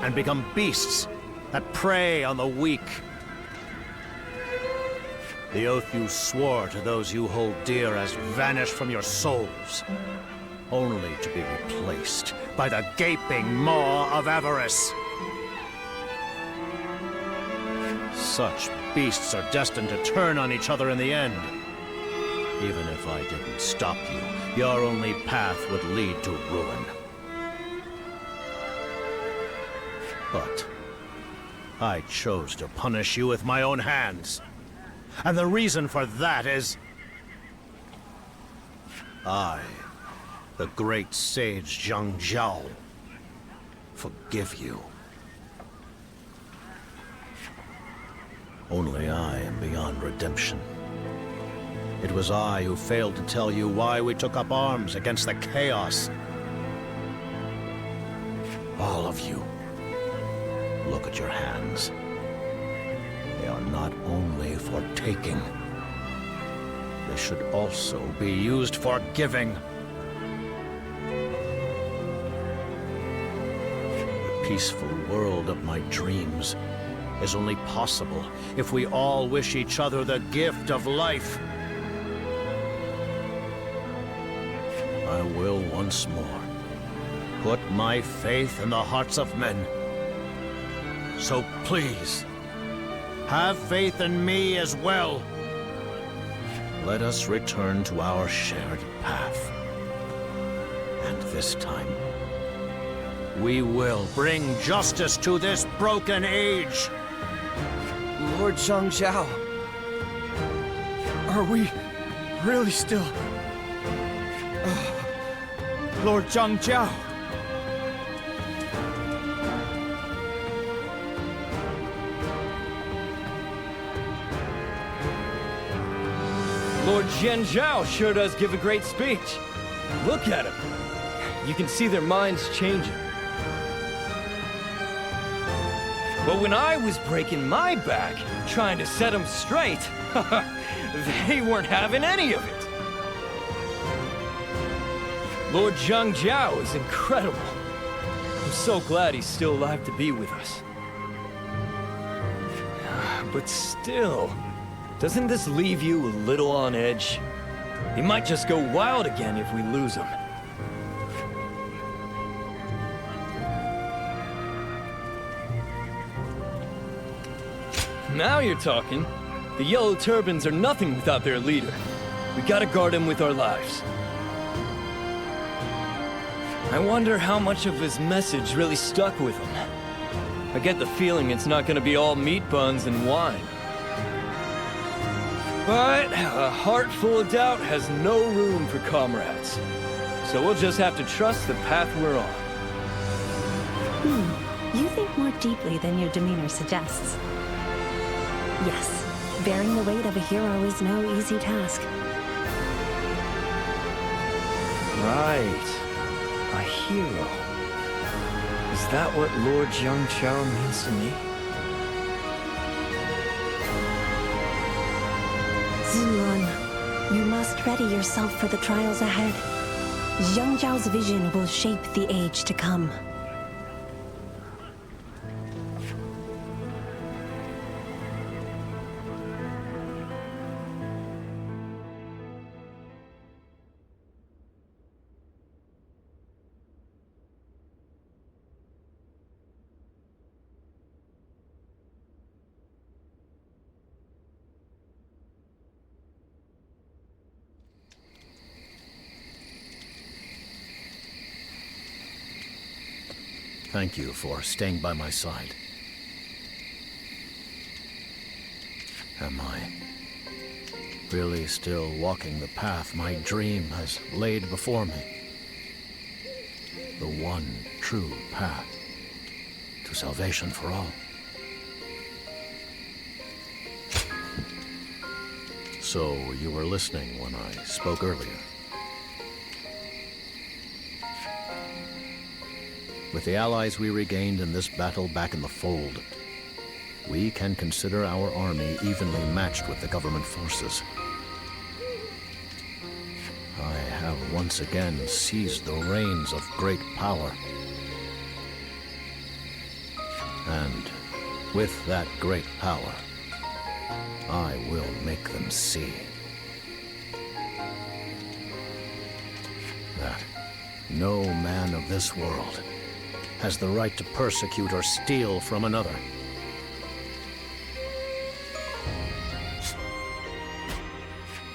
and become beasts that prey on the weak. The oath you swore to those you hold dear has vanished from your souls, only to be replaced by the gaping maw of avarice. Such beasts are destined to turn on each other in the end. Even if I didn't stop you, your only path would lead to ruin. But I chose to punish you with my own hands. And the reason for that is... I, the great sage Jiao, forgive you. Only I am beyond redemption. It was I who failed to tell you why we took up arms against the chaos. All of you, look at your hands. They are not only for taking, they should also be used for giving. The peaceful world of my dreams is only possible if we all wish each other the gift of life. I will once more put my faith in the hearts of men. So please, have faith in me as well. Let us return to our shared path. And this time, we will bring justice to this broken age. Lord Zhang, are we really still... Lord Zhang Jiao? Lord Zhao sure does give a great speech. Look at him. You can see their minds changing. But when I was breaking my back, trying to set them straight, they weren't having any of it. Lord Zhang Jiao is incredible. I'm so glad he's still alive to be with us. But still, doesn't this leave you a little on edge? He might just go wild again if we lose him. Now you're talking. The Yellow Turbans are nothing without their leader. We gotta guard him with our lives. I wonder how much of his message really stuck with him. I get the feeling it's not gonna be all meat buns and wine. But a heart full of doubt has no room for comrades. So we'll just have to trust the path we're on. You think more deeply than your demeanor suggests. Yes, Bearing the weight of a hero is no easy task. Right. A hero. Is that what Lord Jiao means to me? Yuan, you must ready yourself for the trials ahead. Zhang's vision will shape the age to come. Thank you for staying by my side. Am I really still walking the path my dream has laid before me? The one true path to salvation for all. So you were listening when I spoke earlier. With the allies we regained in this battle back in the fold, we can consider our army evenly matched with the government forces. I have once again seized the reins of great power. And with that great power, I will make them see that no man of this world has the right to persecute or steal from another.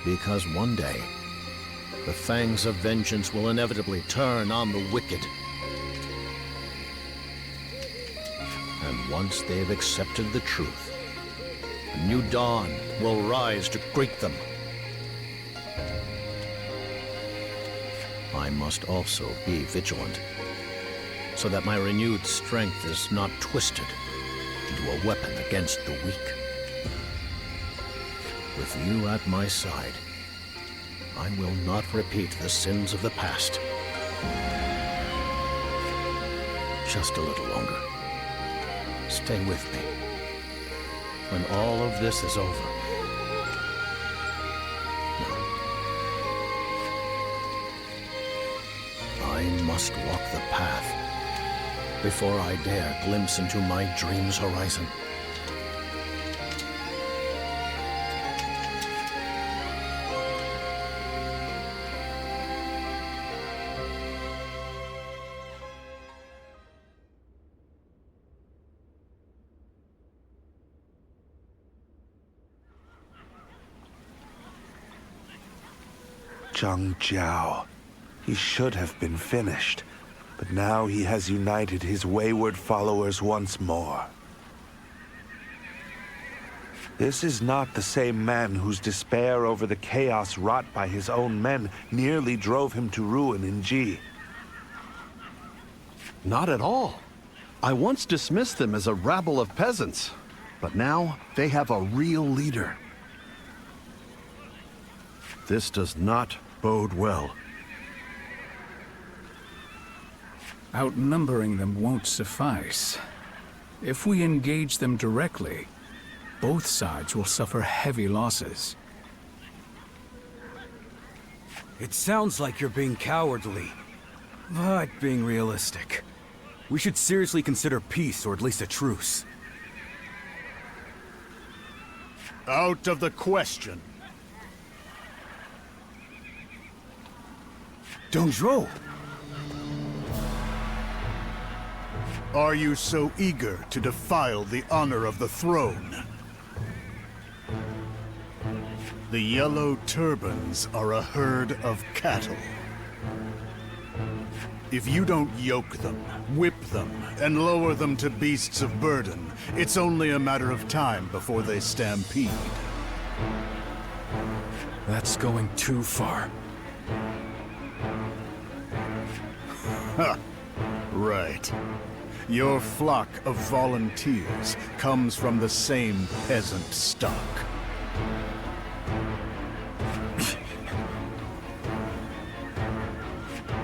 Because one day, the fangs of vengeance will inevitably turn on the wicked. And once they've accepted the truth, a new dawn will rise to greet them. I must also be vigilant, so that my renewed strength is not twisted into a weapon against the weak. With you at my side, I will not repeat the sins of the past. Just a little longer. Stay with me. When all of this is over, I must walk the path before I dare glimpse into my dream's horizon. Zhang Jiao. He should have been finished. But now he has united his wayward followers once more. This is not the same man whose despair over the chaos wrought by his own men nearly drove him to ruin in Ji. Not at all. I once dismissed them as a rabble of peasants, but now they have a real leader. This does not bode well. Outnumbering them won't suffice. If we engage them directly, both sides will suffer heavy losses. It sounds like you're being cowardly, but being realistic. We should seriously consider peace, or at least a truce. Out of the question. Zhuo! Are you so eager to defile the honor of the throne? The yellow turbans are a herd of cattle. If you don't yoke them, whip them, and lower them to beasts of burden, it's only a matter of time before they stampede. That's going too far. Ha! Right. Your flock of volunteers comes from the same peasant stock.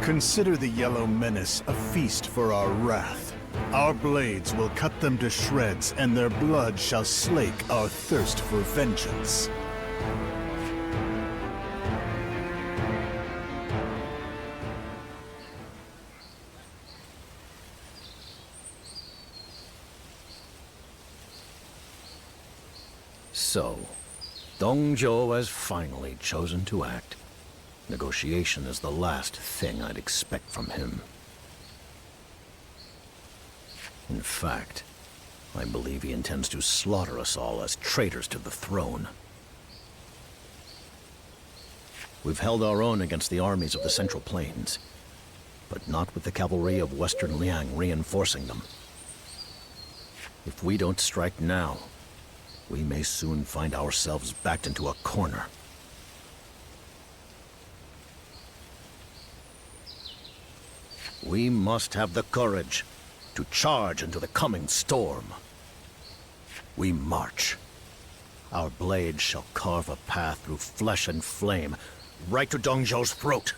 Consider the Yellow Menace a feast for our wrath. Our blades will cut them to shreds, and their blood shall slake our thirst for vengeance. So, Dong Zhuo has finally chosen to act. Negotiation is the last thing I'd expect from him. In fact, I believe he intends to slaughter us all as traitors to the throne. We've held our own against the armies of the Central Plains, but not with the cavalry of Western Liang reinforcing them. If we don't strike now, we may soon find ourselves backed into a corner. We must have the courage to charge into the coming storm. We march. Our blades shall carve a path through flesh and flame, right to Dong Zhuo's throat.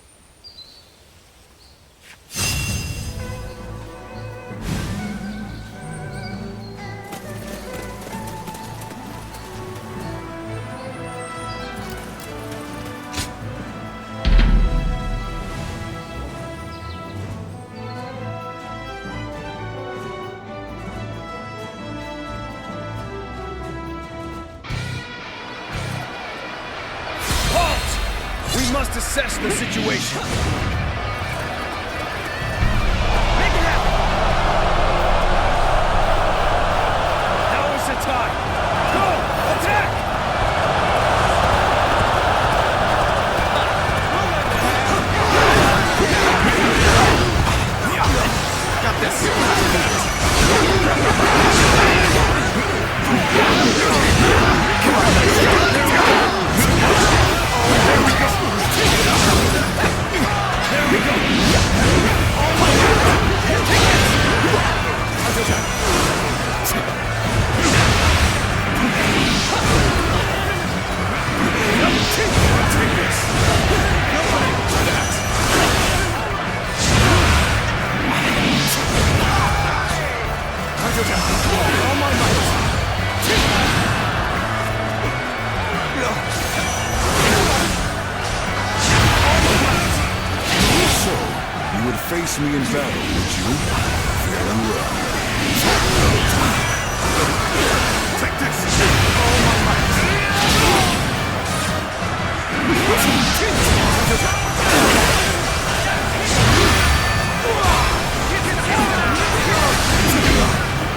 We must assess the situation. Make it happen! Now is the time! Go! Attack! Got this! Come on, let's go! There we go! There we go! Oh my God! Take this! Nobody for that! All my might! So, you would face me in battle, would you? Very well. Take this! All my might!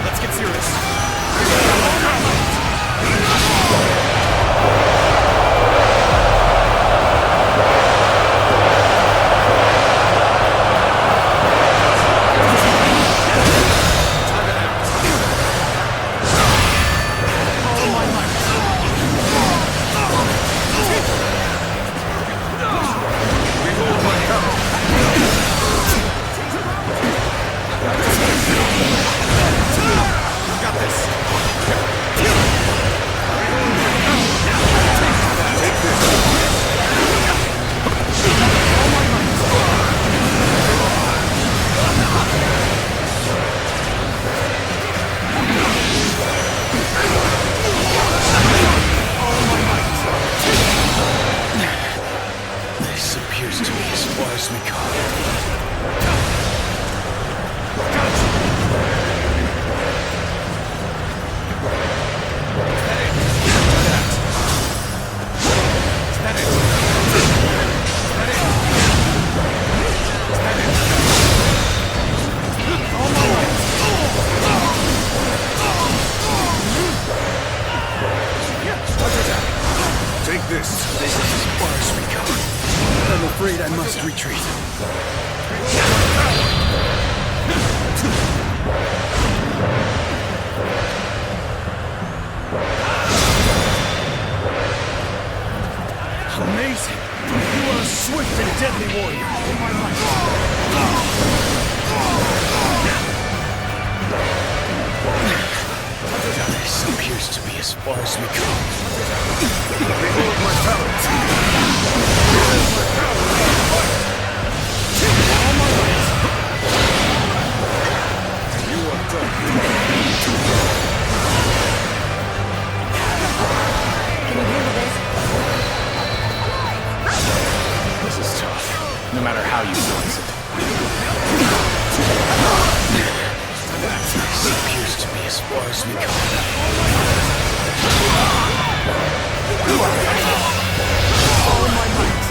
Let's get serious. This appears to be as far as we come. Behold my talent! All my might! You are done. Can you handle this? This is tough, no matter how you slice it. This appears to be as far as we come. All my might!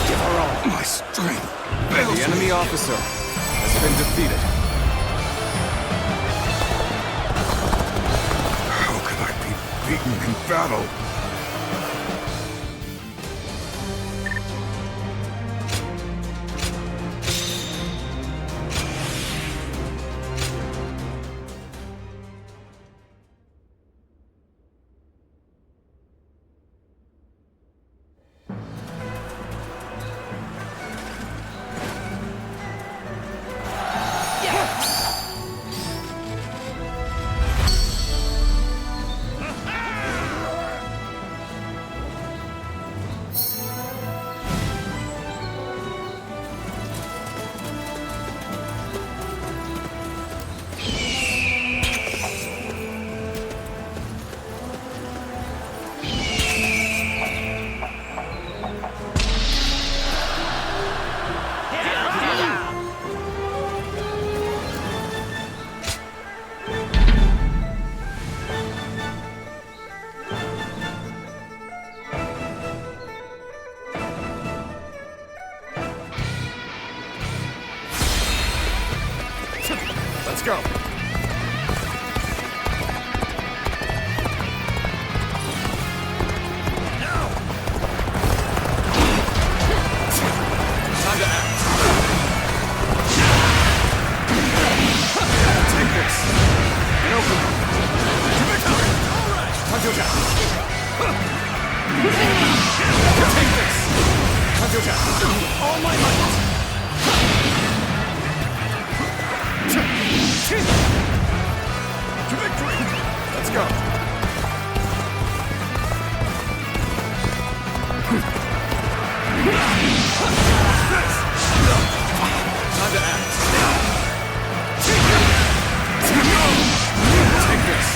Give her all. My strength! The enemy officer has been defeated. How can I be beaten in battle? Let's go. Now. Time to act. Take this. Get over. All right. Time to attack. Take this. Time to attack. All my might. To victory! Let's go! Time to act. Take this.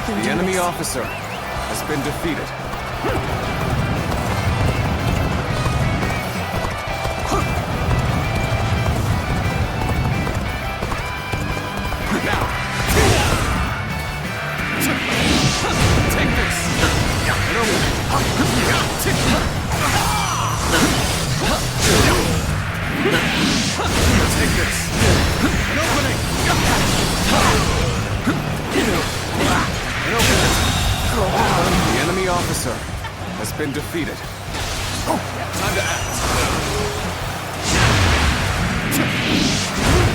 The enemy officer has been defeated. Now! Take this! Get over it! Take this! An opening! The enemy officer has been defeated. Time to act.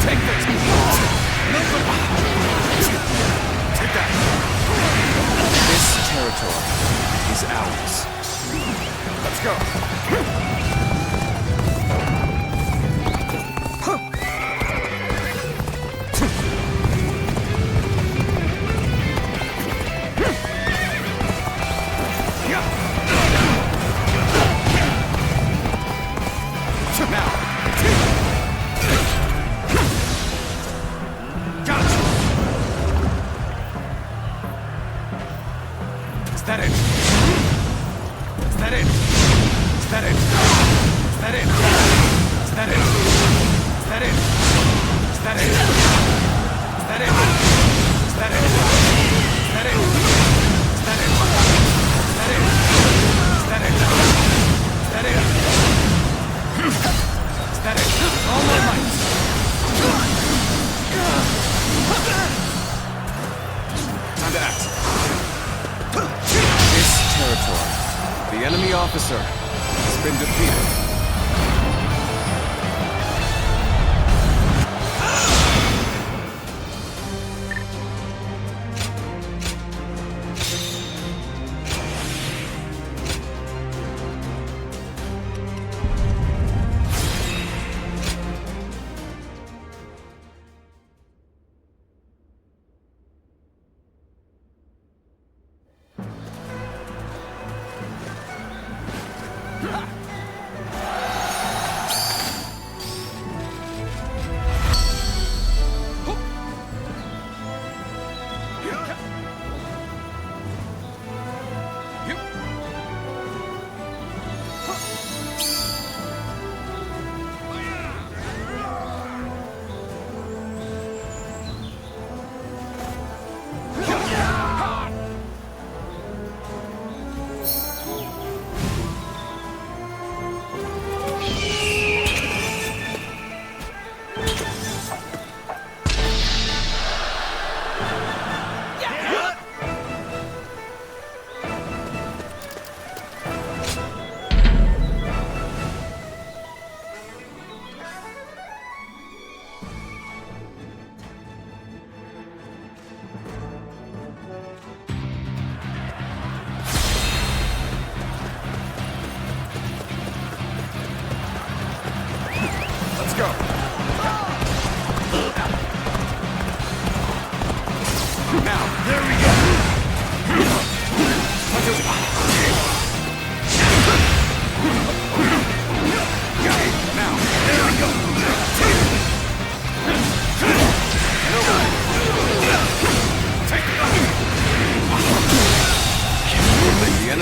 Take this! Take that! This territory is ours. Let's go! officer has been defeated.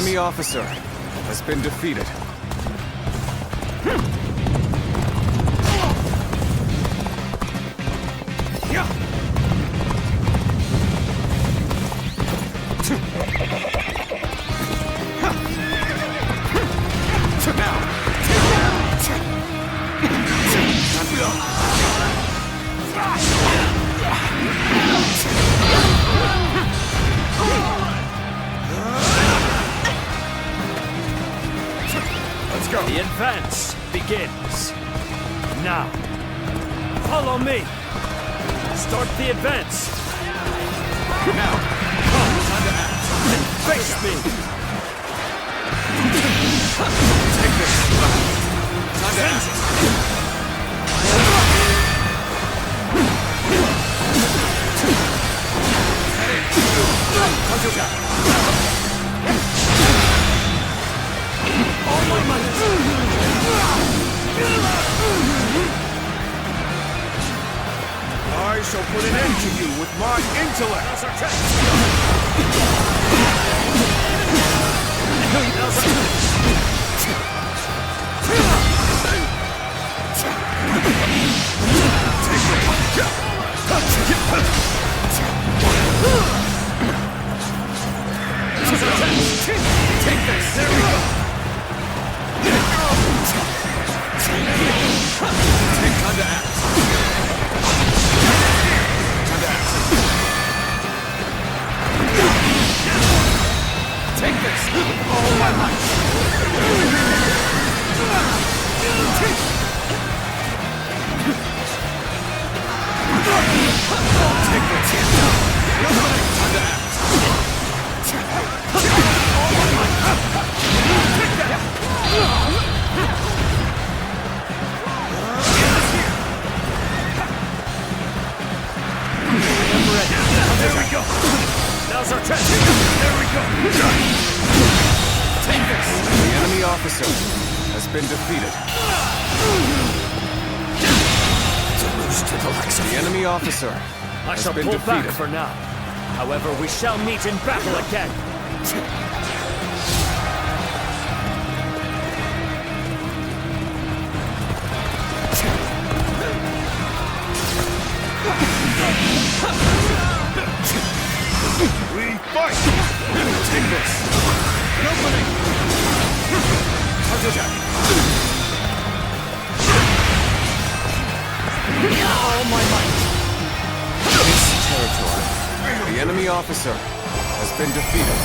The officer has been defeated. The advance begins. Now, follow me. Start the advance. Now, come, time to act. Face me. Take this. Time to act. All my might. I shall put an end to you with my intellect. Take this. There we go. Time to act. Take this! All my might! Take this! Time to act! All my might! Take that! There we go! Now's our chance! There we go! Take this! The enemy officer has been defeated. The enemy officer I shall pull back for now. However, we shall meet in battle again. We fight! Take this! An opening! Counter-attack! All my might! This territory. The enemy officer has been defeated.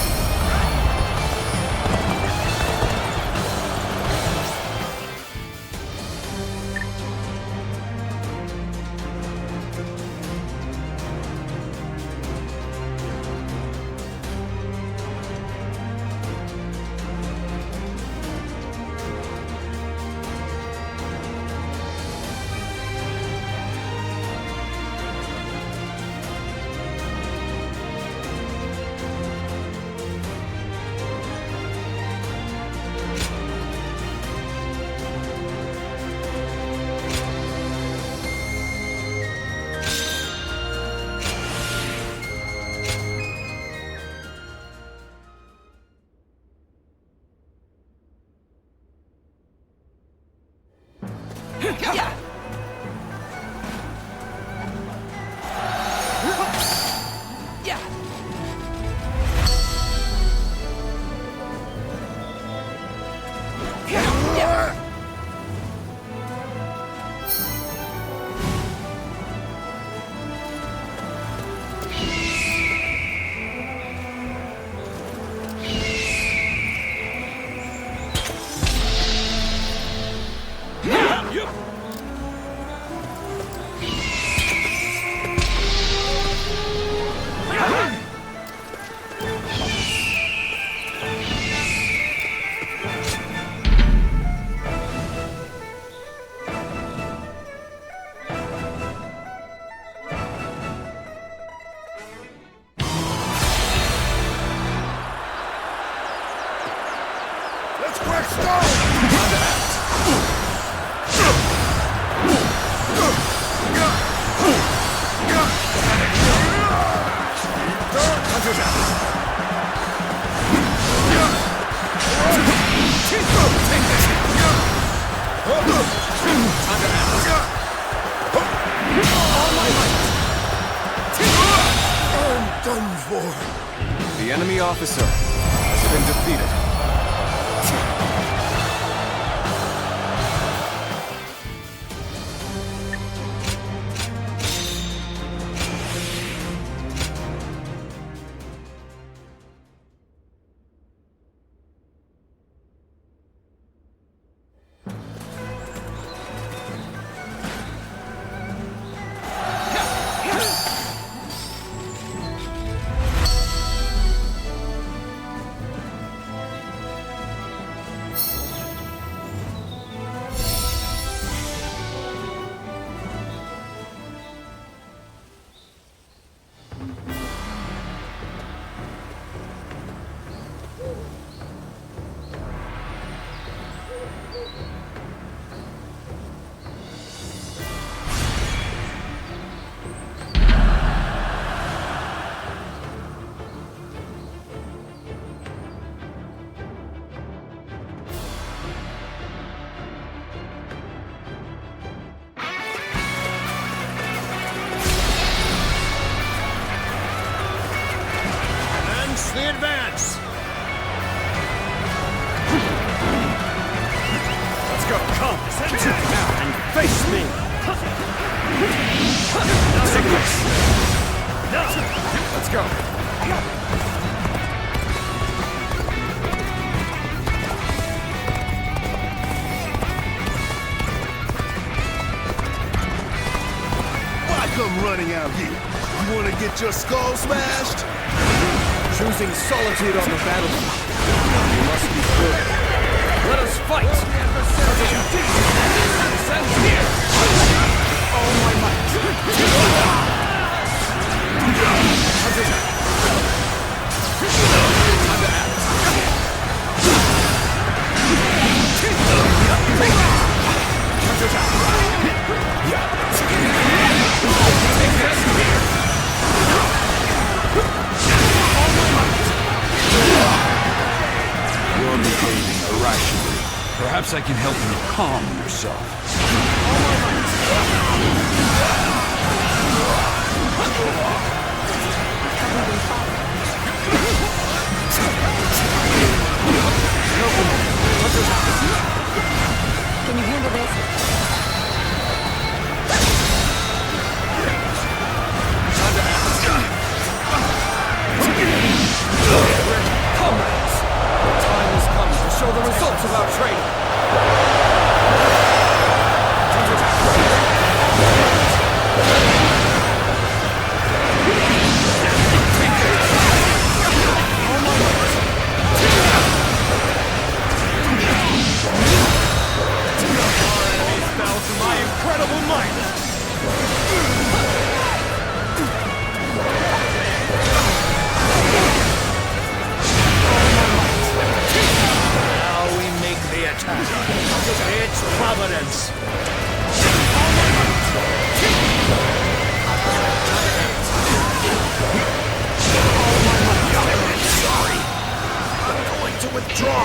done for. The enemy officer has been defeated. The advance! Let's go! Come! Now and face me! Take this! Let's go! Why come running out here? You wanna get your skull smashed? Choosing solitude on the battlefield. You must be good. Let us fight! Send here! All my might! Time to act! You're behaving irrationally. Perhaps I can help you calm yourself. Can you handle this? Comrades! The time has come to show the results of our training! It's Providence! Sorry. I'm going to withdraw.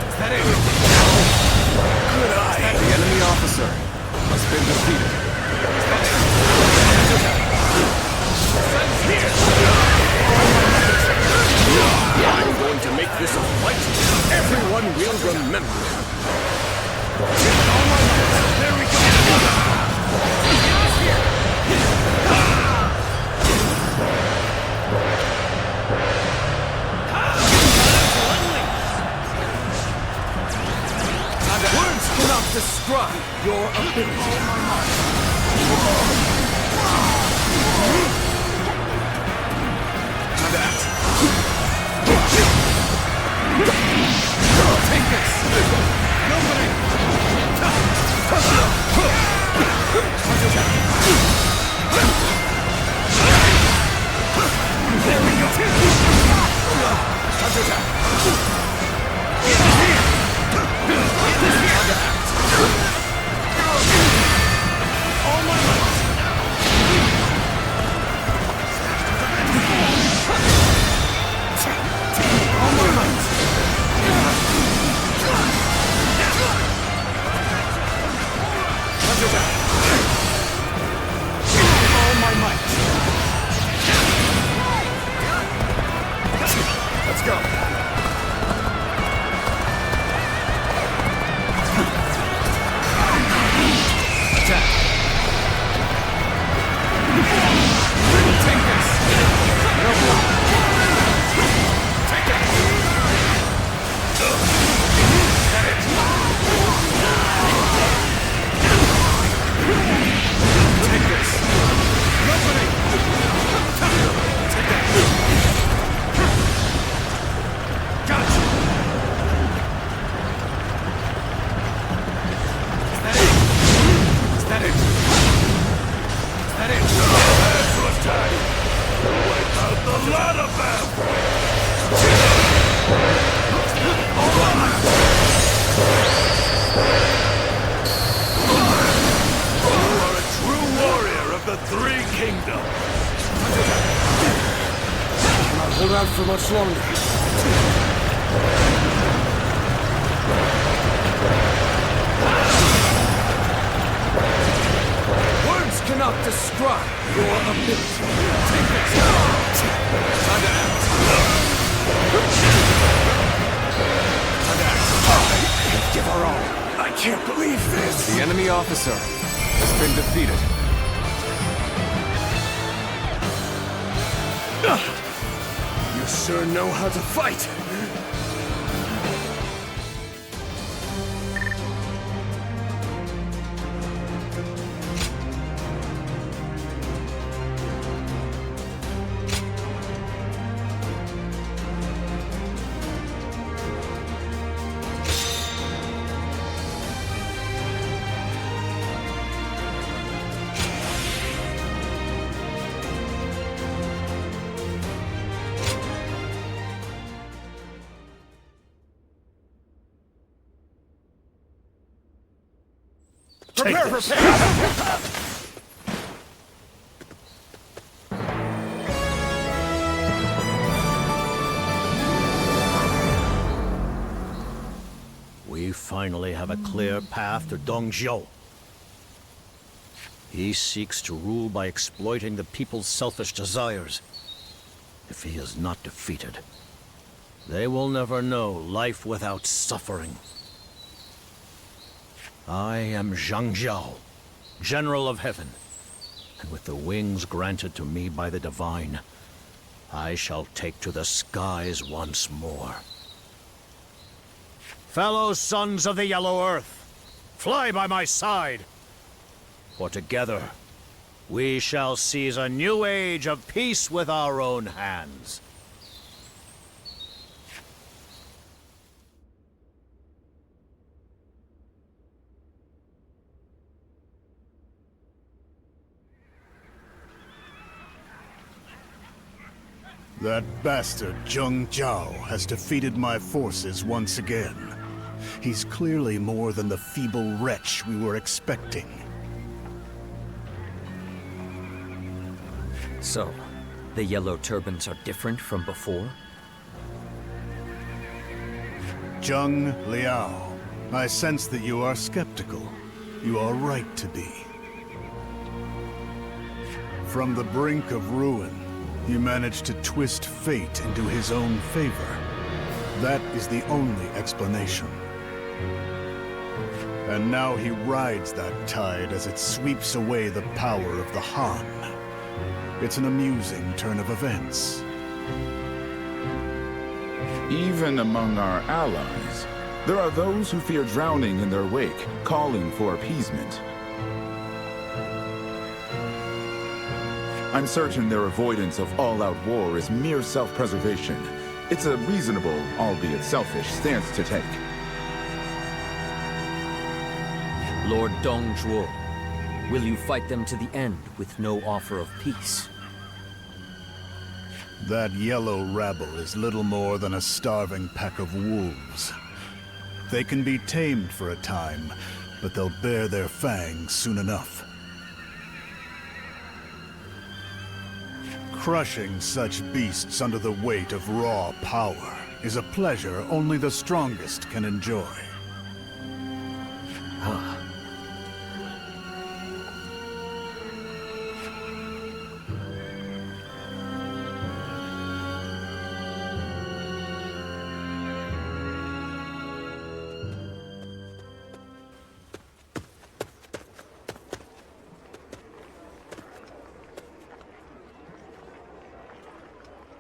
Is that it? Good eye. The enemy officer has been defeated. I'm going to make this a fight everyone will remember. There we go. Words cannot describe your ability. Take this! Nobody! There we go! Counterattack! Get here! All my might! go! Attack! Take this! No block! Take it! Get it! Take this! Company! Take that! Gotcha! Is that it? Is that it? Is that it? Prepare to attack! Wipe out the lot of them! You are a true warrior of the Three Kingdoms! Cannot hold out for much longer. Words cannot describe your ability. Take this! Time to act. Give her all. I can't believe this! The enemy officer has been defeated. You sure know how to fight! Prepare for We finally have a clear path to Zhuo. He seeks to rule by exploiting the people's selfish desires. If he is not defeated, they will never know life without suffering. I am Zhang, General of Heaven, and with the wings granted to me by the Divine, I shall take to the skies once more. Fellow sons of the Yellow Earth, fly by my side, for together we shall seize a new age of peace with our own hands. That bastard Jiao has defeated my forces once again. He's clearly more than the feeble wretch we were expecting. So, the yellow turbans are different from before? Zhang Liao, I sense that you are skeptical. You are right to be. From the brink of ruin, he managed to twist fate into his own favor. That is the only explanation. And now he rides that tide as it sweeps away the power of the Han. It's an amusing turn of events. Even among our allies, there are those who fear drowning in their wake, calling for appeasement. I'm certain their avoidance of all-out war is mere self-preservation. It's a reasonable, albeit selfish, stance to take. Lord Zhuo, will you fight them to the end with no offer of peace? That yellow rabble is little more than a starving pack of wolves. They can be tamed for a time, but they'll bare their fangs soon enough. Crushing such beasts under the weight of raw power is a pleasure only the strongest can enjoy.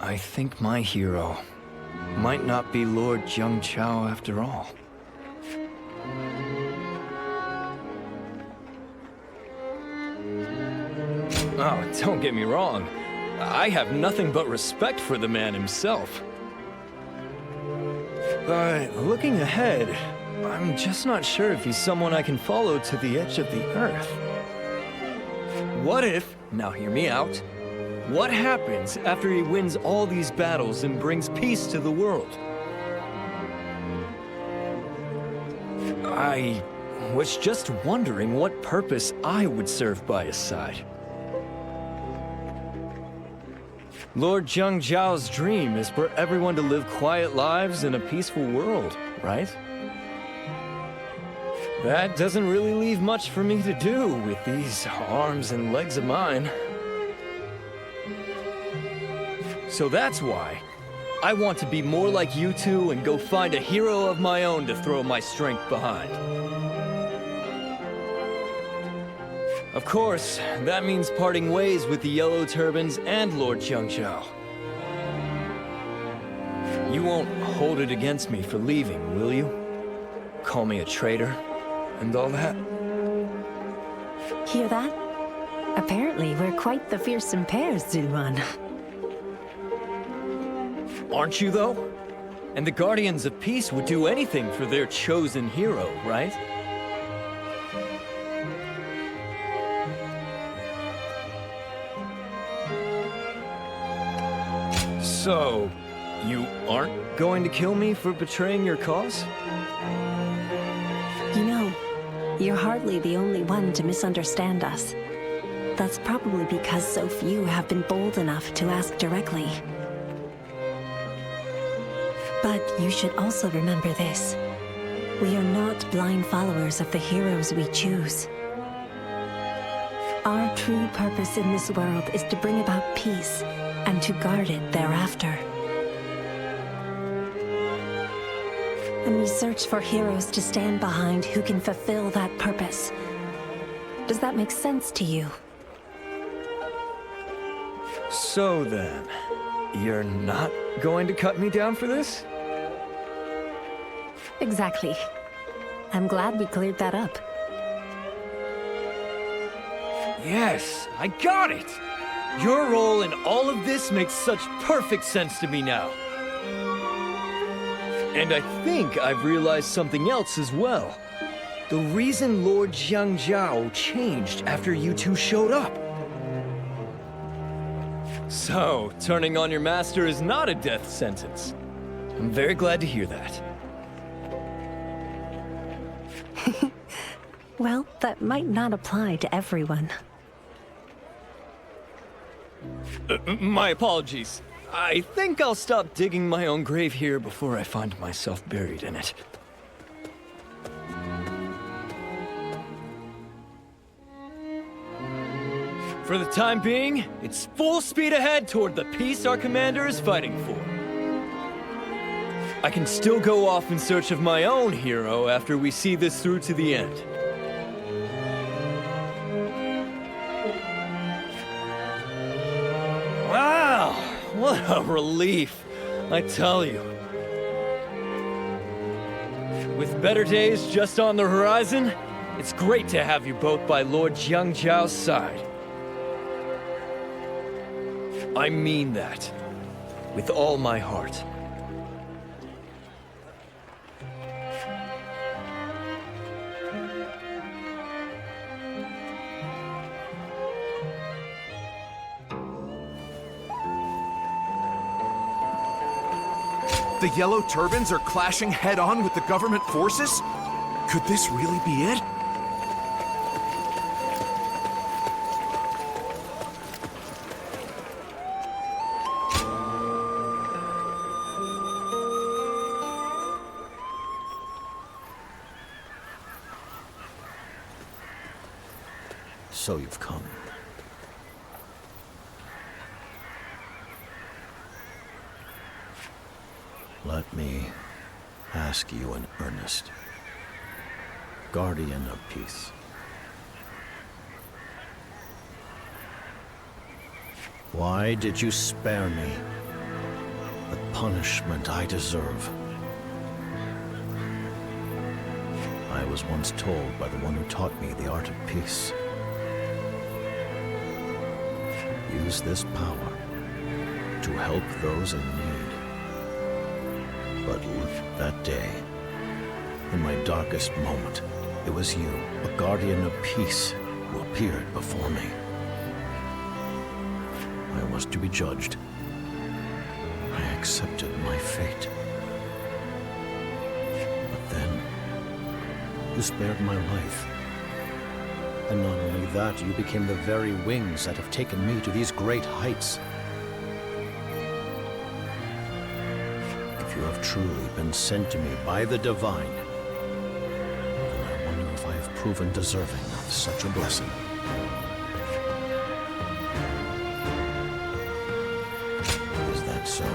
I think my hero might not be Lord Jiao after all. Oh, don't get me wrong. I have nothing but respect for the man himself. But looking ahead, I'm just not sure if he's someone I can follow to the edge of the earth. What if, now hear me out, what happens after he wins all these battles and brings peace to the world? I was just wondering what purpose I would serve by his side. Lord Jiao's dream is for everyone to live quiet lives in a peaceful world, right? That doesn't really leave much for me to do with these arms and legs of mine. So that's why I want to be more like you two and go find a hero of my own to throw my strength behind. Of course, that means parting ways with the Yellow Turbans and Lord Jiao. You won't hold it against me for leaving, will you? Call me a traitor and all that? Hear that? Apparently, we're quite the fearsome pairs, Yuan. Aren't you, though? And the Guardians of Peace would do anything for their chosen hero, right? So, you aren't going to kill me for betraying your cause? You know, you're hardly the only one to misunderstand us. That's probably because so few have been bold enough to ask directly. But you should also remember this. We are not blind followers of the heroes we choose. Our true purpose in this world is to bring about peace and to guard it thereafter. And we search for heroes to stand behind who can fulfill that purpose. Does that make sense to you? So then, you're not going to cut me down for this? Exactly. I'm glad we cleared that up. Yes, I got it! Your role in all of this makes such perfect sense to me now. And I think I've realized something else as well. The reason Lord Jiao changed after you two showed up. So, turning on your master is not a death sentence. I'm very glad to hear that. Well, that might not apply to everyone. My apologies. I think I'll stop digging my own grave here before I find myself buried in it. For the time being, it's full speed ahead toward the peace our commander is fighting for. I can still go off in search of my own hero after we see this through to the end. Wow, what a relief, I tell you. With better days just on the horizon, it's great to have you both by Lord Jiao's side. I mean that, with all my heart. The Yellow Turbans are clashing head-on with the government forces? Could this really be it? So you've come. Let me ask you in earnest. Guardian of Peace. Why did you spare me punishment I deserve. I was once told by the one who taught me the art of peace. Use this power to help those in need. But that day, in my darkest moment, it was you, a guardian of peace, who appeared before me. I was to be judged. I accepted my fate. But then, you spared my life. And not only that, you became the very wings that have taken me to these great heights. If you have truly been sent to me by the Divine, then I wonder if I have proven deserving of such a blessing. Is that so?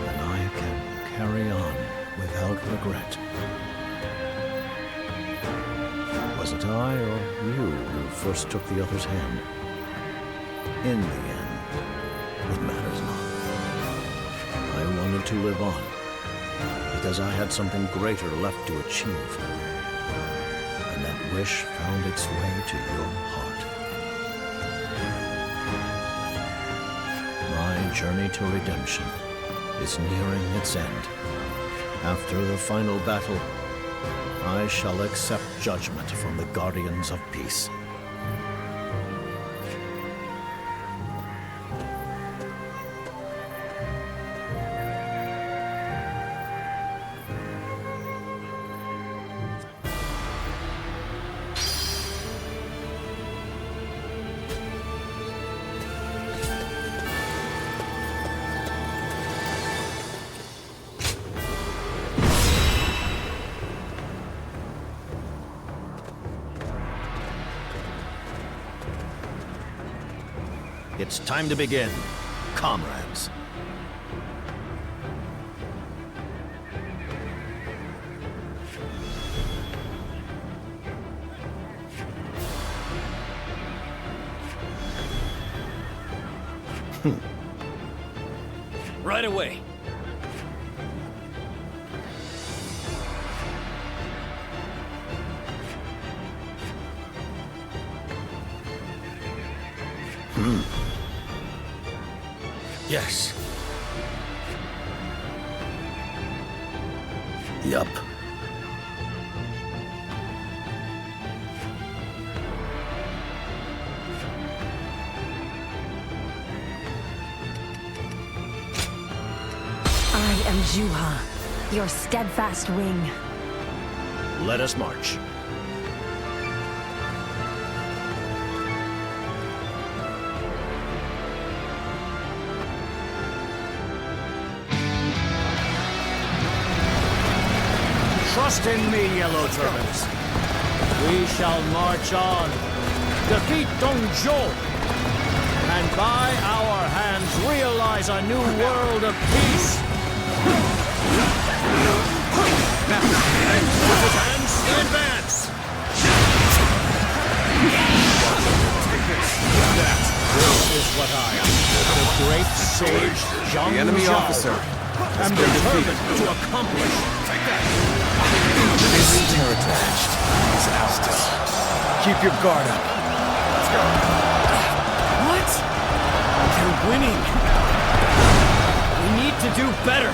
Then I can carry on without regret. Was it I or you who first took the other's hand? In the end, it matters not. I wanted to live on, because I had something greater left to achieve. And that wish found its way to your heart. My journey to redemption is nearing its end. After the final battle, I shall accept judgment from the Guardians of Peace. It's time to begin, comrades. Right away. Yes. Yup. I am Zhuo, your steadfast wing. Let us march. Trust in me, Yellow Turbans. We shall march on, defeat Dong Zhuo, and by our hands realize a new world of peace. Now, with his hands, advance! That is what I, the great sage Zhang, The enemy officer am determined to accomplish. Take that! This territory is ours. Keep your guard up. Let's go. What? They're winning. We need to do better.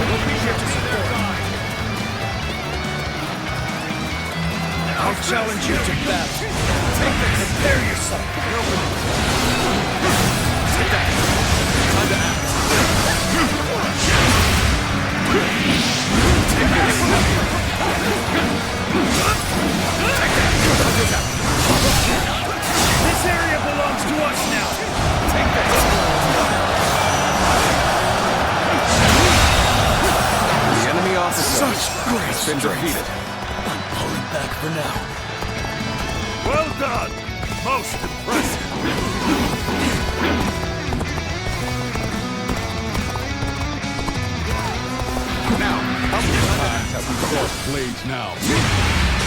We'll be here to support. I'll challenge you to battle. Take this. Prepare yourself. Take that. Time to act. This area belongs to us now. Take this. The enemy officer has been defeated. I'm pulling back for now. Well done! Most impressive! Now, how many times have we crossed blades now?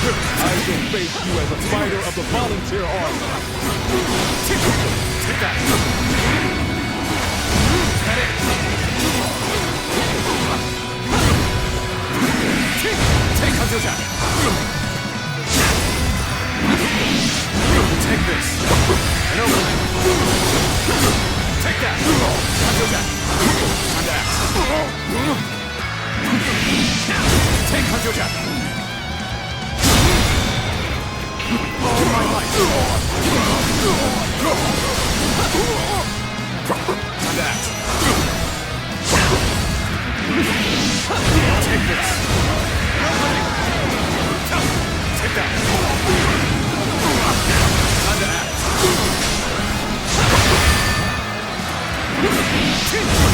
I shall face you as a fighter of the volunteer army. Take that. Take this. And open it. Take that. And that. Take Hanjoja. All my might. And that. Take this. Take that. And that.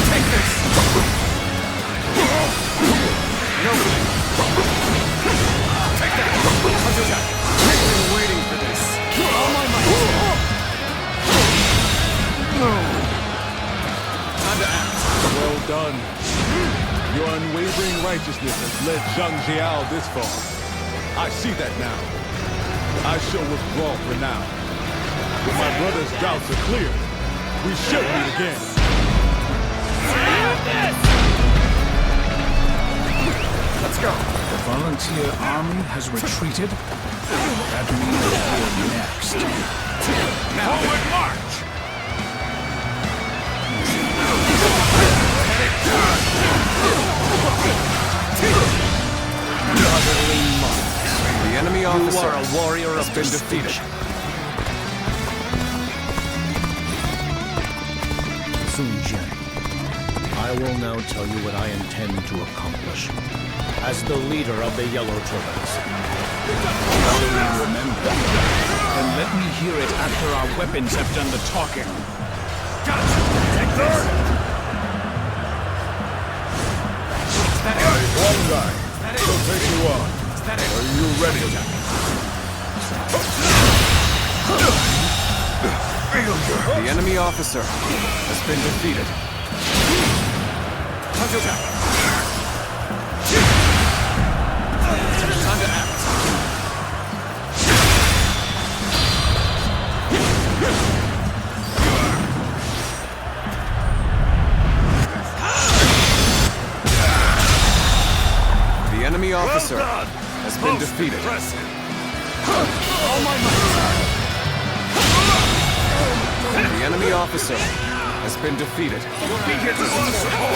Take this. No. Take that. Hanjoja. I've been waiting for this. All my might. Time to act. Well done. Your unwavering righteousness has led Zhang Jiao this far. I see that now. I shall withdraw for now. When my brother's doubts are clear, we shall meet again. Let's go. The volunteer army has retreated. That means we're next. Now. Forward march! Utterly marvelous. The enemy officer You are a warrior has of been defeated. Sun Jiang, I will now tell you what I intend to accomplish. As the leader of the Yellow Turbans. How do we remember? Then let me hear it after our weapons have done the talking. Take this! One guy. She'll take you on. Are you ready? The enemy officer has been defeated. Time to act. The enemy officer has been defeated. All my might. The enemy officer has been defeated. We'll be here to support.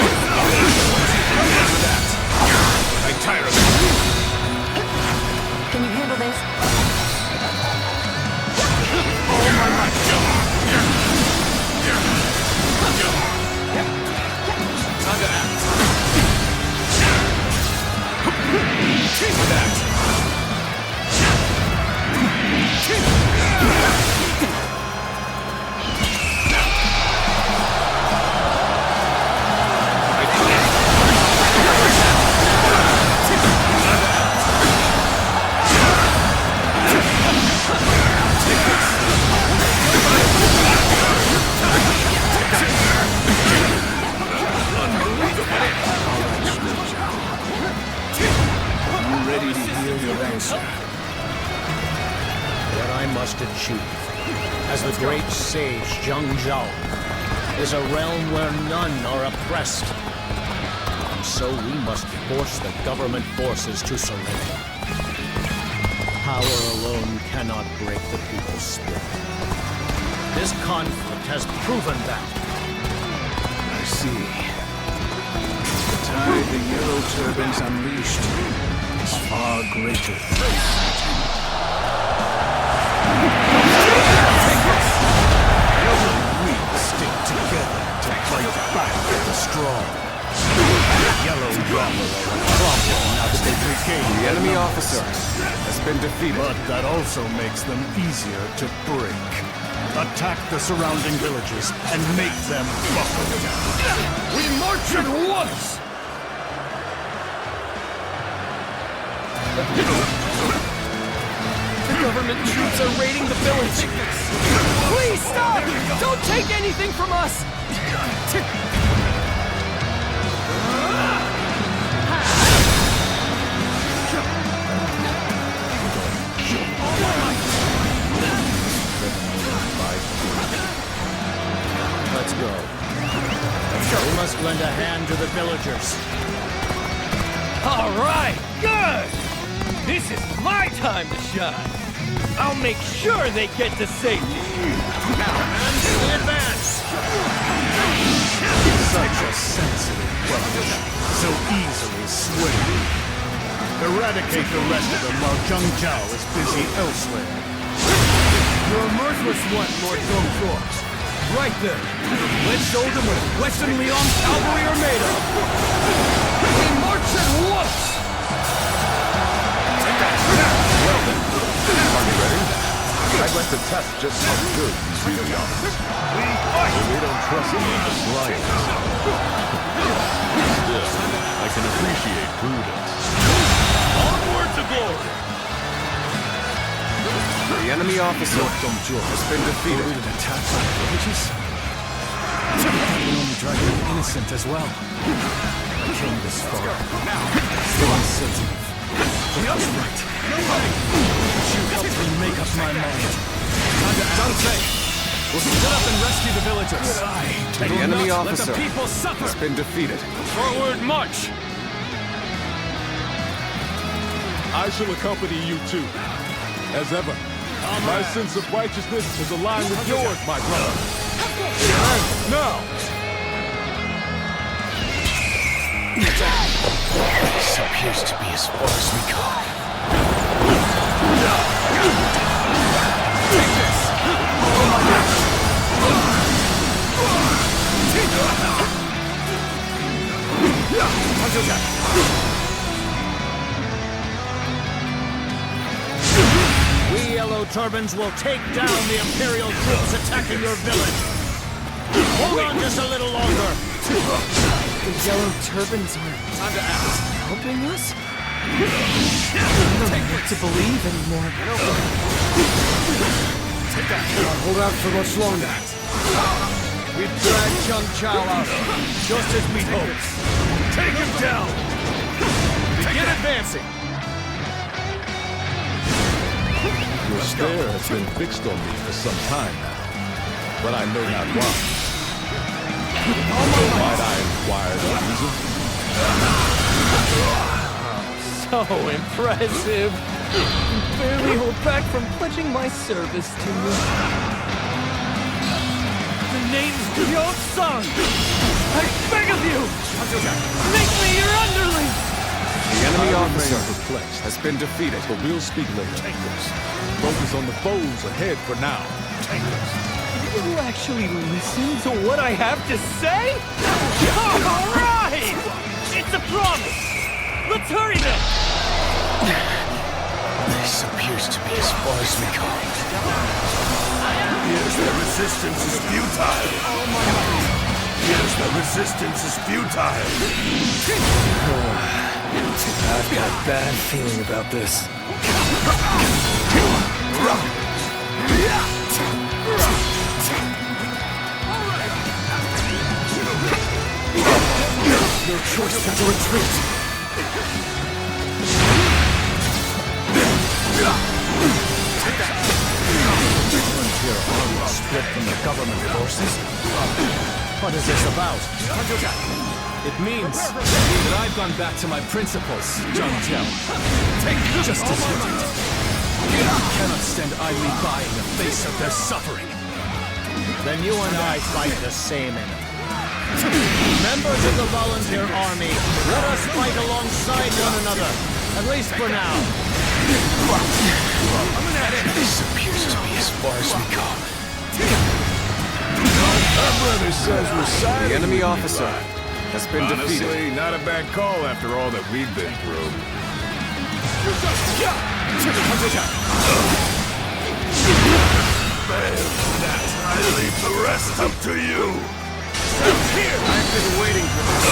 I'm tired of it. Can you handle this? All my might. Time to act. That. Ready to hear your answer. What I must achieve, as the great sage Zhang Jiao, is a realm where none are oppressed. And so we must force the government forces to surrender. Power alone cannot break the people's spirit. This conflict has proven that. I see. The tide the Yellow Turbans unleashed is far greater. We stick together to fight back at the strong. Yellow Dropper are a problem now that they've regained. The enemy officer has been defeated. But that also makes them easier to break. Attack the surrounding villages and make them buckle. We march at once! The government troops are raiding the village. Please stop! Don't take anything from us! Let's go. We must lend a hand to the villagers. All right, good! This is my time to shine. I'll make sure they get to safety. Now, man, advance! Such a sensitive weapon, so easily swayed. Eradicate the rest of them while Jiao is busy elsewhere. You're a merciless one, Lord Zhuo. Right there. Let's show them what Western Leon's cavalry are made of. We march at once! Well then, are you ready? I'd like to test just how good these really are. We don't trust them in the slightest. Still, I can appreciate prudence. Onward to glory! The enemy officer has been defeated. Ordered attacks on villages? They only drive the innocent as well. I came this far. Still insensitive. But I was right. You helped me make up my mind. Zhang, we'll split up and rescue the villagers. The enemy officer let the people suffer. has been defeated. Forward march! I shall accompany you too. As ever, my sense of righteousness is aligned with yours, my brother. And now! This appears to be as far as we go. Take this! We Yellow Turbans will take down the Imperial troops attacking your village. Hold on just a little longer. The Yellow Turbans are Time to act. helping us? I don't know what to believe anymore. Take that. Cannot hold out for much longer. We've dragged Jiao out, just as we hoped. Take him down! Begin advancing! Your stare has been fixed on me for some time now, but I know not why. Might I inquire the reason? So impressive. I can barely hold back from pledging my service to you. The name's Yuan. I beg of you! Make me your underling! The enemy officer has been defeated. But we'll speak later. Focus on the foes ahead for now. You actually listen to what I have to say? All right! It's a promise! Let's hurry then! This appears to be as far as we go. Yes, the resistance is futile. Yes, the resistance is futile. I've got a bad feeling about this. No choice but to retreat. Volunteer army split from the government forces? What is this about? It means that I've gone back to my principles, Jiao. Just as you did. I cannot stand idly by in the face of their suffering. Then you and I fight the same enemy. Members of the volunteer army, let us fight alongside one another, at least for now. This appears to be as far as we go. My brother says we're silent. The enemy officer has been Honestly, defeated. not a bad call after all that we've been through. That I leave the rest up to you. I've been waiting for this.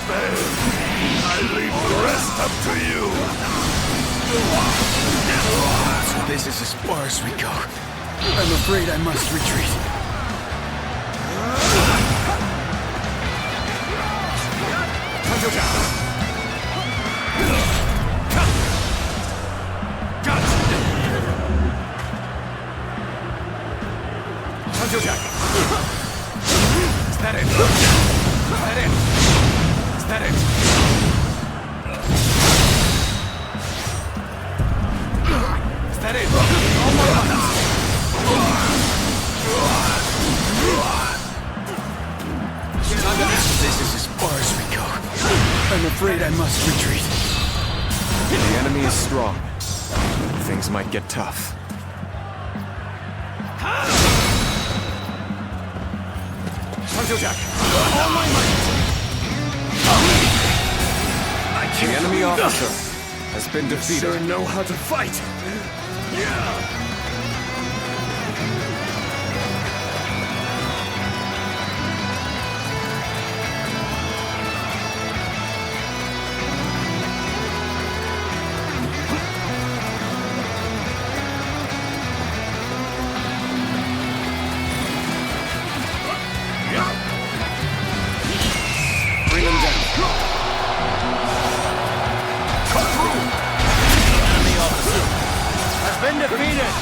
I leave the rest up to you. So this is as far as we go. I'm afraid I must retreat. Is that it? Is that it? Is that it? that it? All my might. This is as far as we go. I'm afraid I must retreat. The enemy is strong. Things might get tough. All my might. The enemy officer has been defeated. Sure know how to fight. Bring him down. Has been defeated.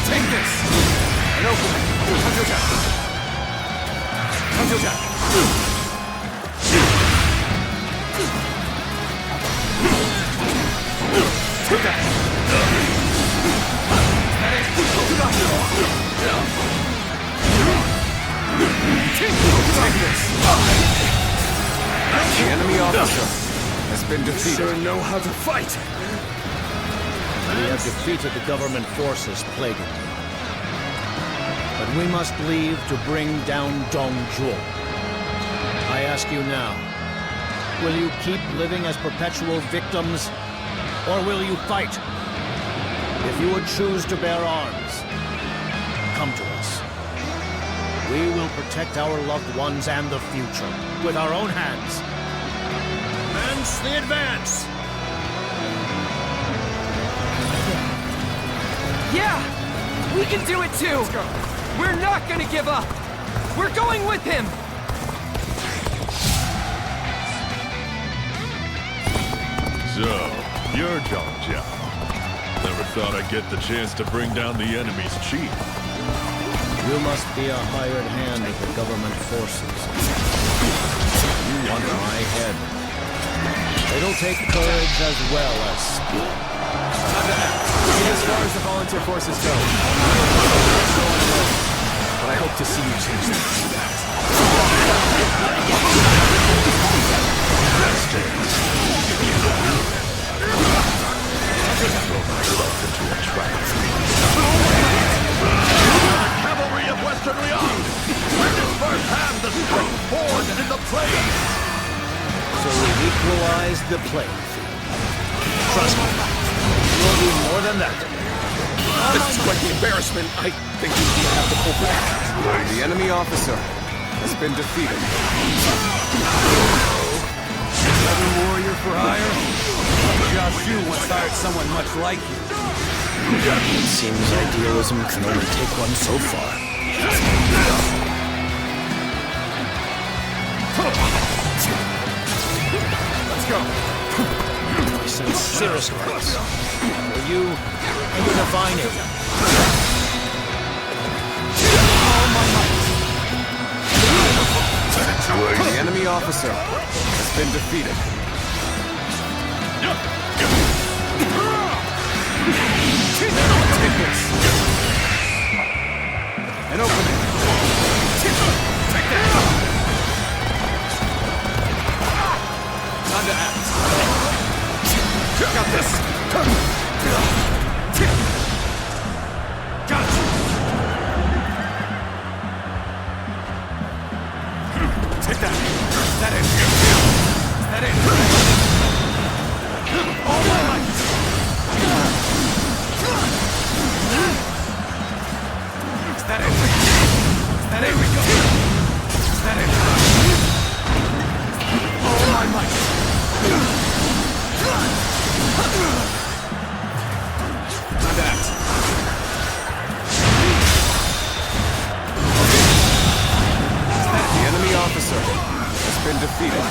Take this and open it. Take that. The enemy officer has been defeated. Sure know how to fight. We have defeated the government forces plaguing you. But we must leave to bring down Zhuo. I ask you now, will you keep living as perpetual victims, or will you fight? If you would choose to bear arms, come to us. We will protect our loved ones and the future with our own hands. Commence the advance! Yeah! We can do it too! Let's go. We're not gonna give up! We're going with him! So, you're Zhang Jiao. Never thought I'd get the chance to bring down the enemy's chief. You must be a hired hand of the government forces. You want my head. It'll take courage as well as skill. As far as the volunteer forces go, but I hope to see you change that. Cavalry of Western Liang! Witness firsthand the strength forged in the plains! So we equalize the playing field. Trust me, we'll do more than that. This is quite the embarrassment. I think we will have to pull back. The enemy officer has been defeated. Another warrior for hire? Jiao once hired someone much like you. It seems idealism can only take one so far. Let's go. My sincerest thanks for you and the divine aid. The enemy officer has been defeated. Take this and open it. Take that. Time to act. Got this. Got you. Take that. Is that it? Is that it? All my might. Is that it? Is that it? Here we go. Is that it? All my might. Time to act. The enemy officer has been defeated.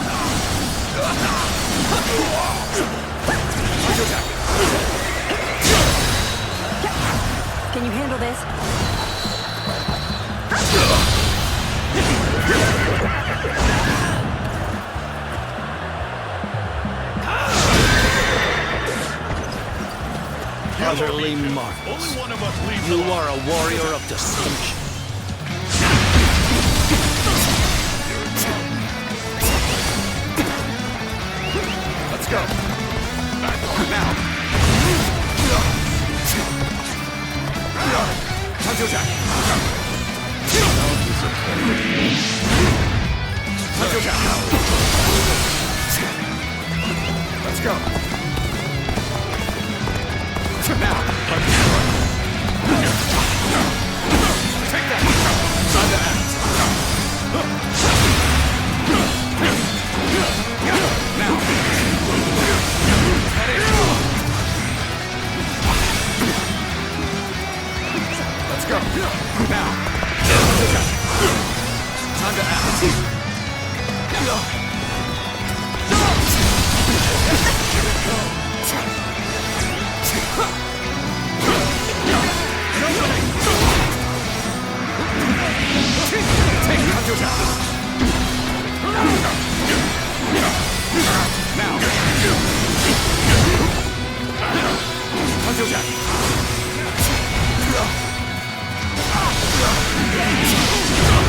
Can you handle this? Utterly marvelous. You are a warrior of distinction. Let's go. Now. Let's go. Now. Take that. Time to act. Now. Head in. Let's go. Now. Time to act. Take out your shot. Now. Out your shot.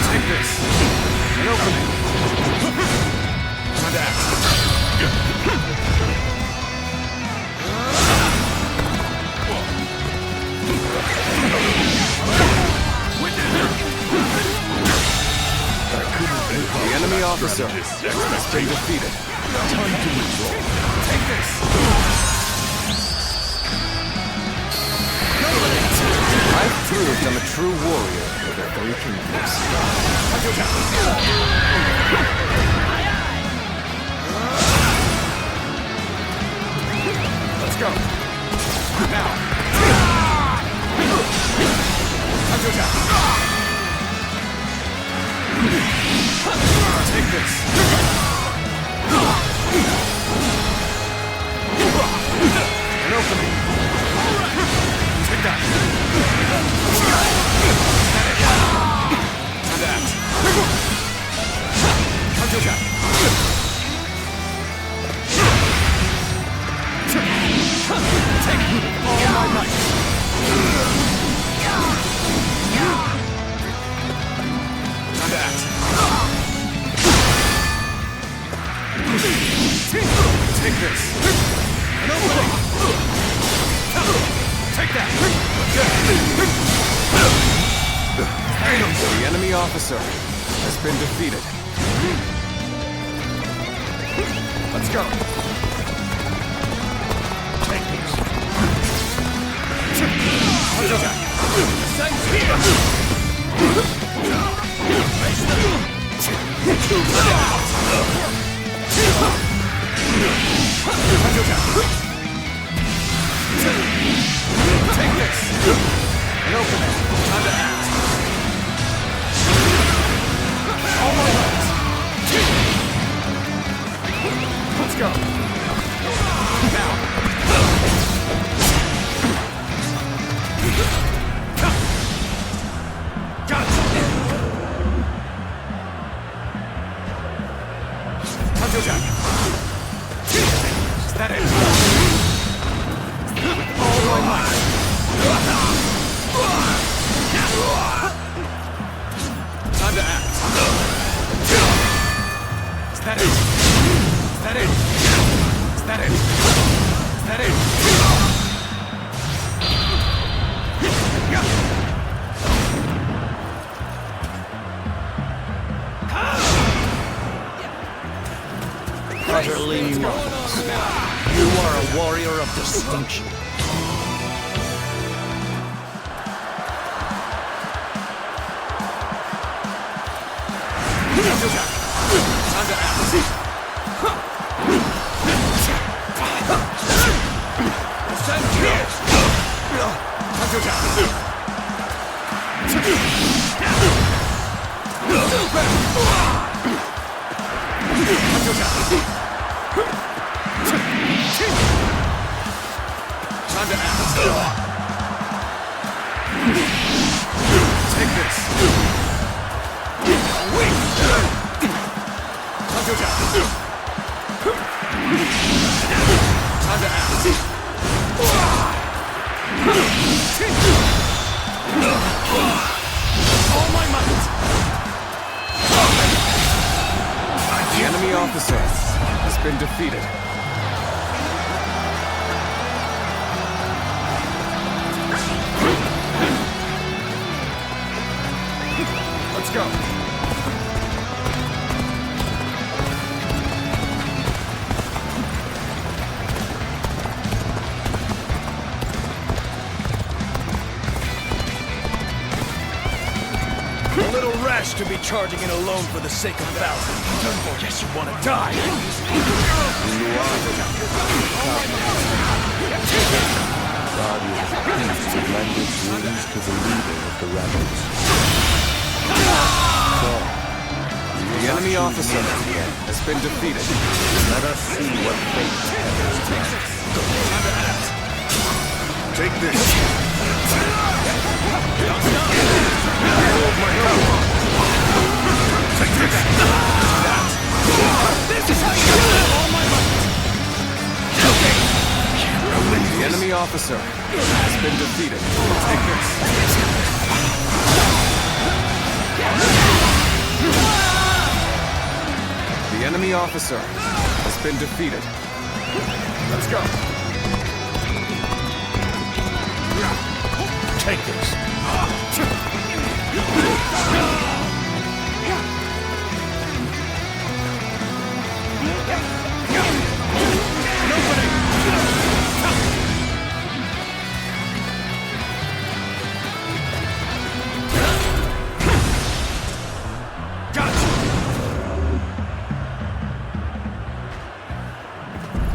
Take this. An opening. Time to act. The enemy officer has been defeated. Time to withdraw. Take this. I've proved I'm a true warrior with a very kingdoms. Let's go. Now. Take this. An opening. Take that. And that. Counter attack. Take all my might. Time to act. Take this. An opening. Take that. The enemy officer has been defeated. Let's go. Take this. Counter attack. Take this. An opening. Time to act. All my might. Let's go. Now. Got it. Counter attack. Is that it? All my might. Time to act. Is that it? Is that it? Is that it? Is that it? Utterly marvelous. You are a warrior of distinction. Time to act. Send here. Time to attack. Time to act. Take this! Wait! Time to attack! Time to act! All my might! The enemy officer has been defeated. Let's go. A little rash to be charging in alone for the sake of valor. Guess you want to die. Guardian of Peace to lend its wings to the leader of the rebels. The enemy officer has been defeated. Let us see what fate has next. Take this. Take this! This is how you do it! All my might! The enemy officer has been defeated. Take this. The enemy officer has been defeated. Let's go. Take this.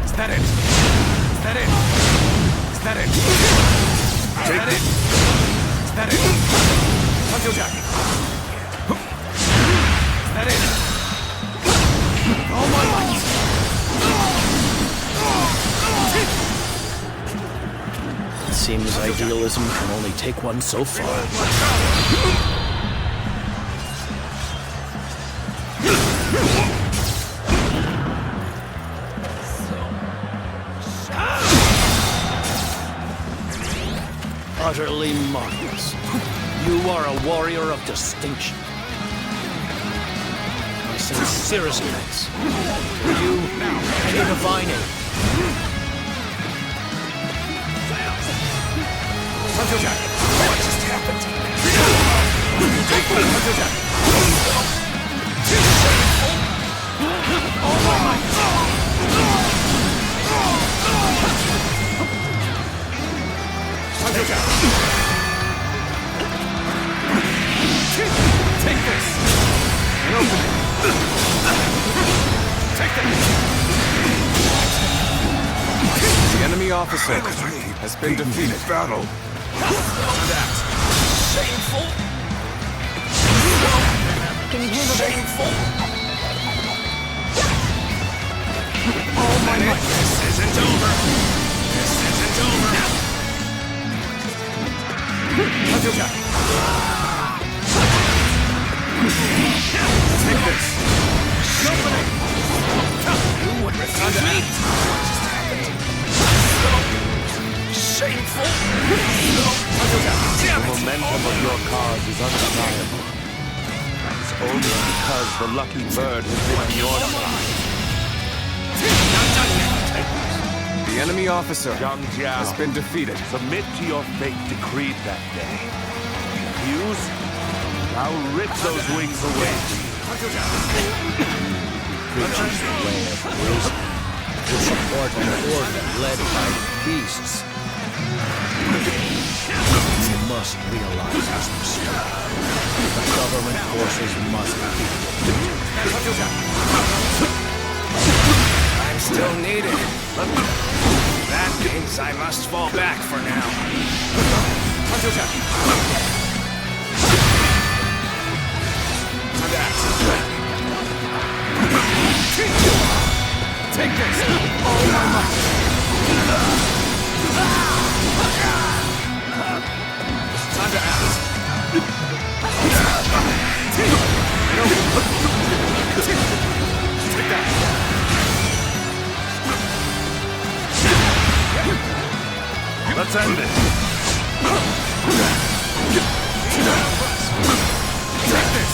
Is that it? Is that it? Is that it? Is that it? Is that it? Time to attack. Is that it? All my might! It seems idealism can only take one so far. Utterly marvelous. You are a warrior of distinction. My sincerest thanks. For you, any divine aid. Time to attack. What just happened? Take one. Time to attack. All my might. Time to attack. Take this. And open it. Take that. The enemy officer has been defeated. Battle. That. Shameful. Can you handle that? Shameful. All my might. This isn't over. This isn't over. Time to attack. Take this. Nobody. You would refuse me. Shameful. The momentum of your cause is undeniable. It's only because the lucky bird has been on your side. The enemy officer Zhang has been defeated. Submit to your fate decreed that day. Refuse, I'll rip those wings away. Creatures the way of wisdom. To support an order led by beasts. You must realize this mistake. The government forces must be defeated. I'm still needed. That means I must fall back for now. Time to attack. Time to act. Take this! All my might! Time to act. Let's end it. Take this.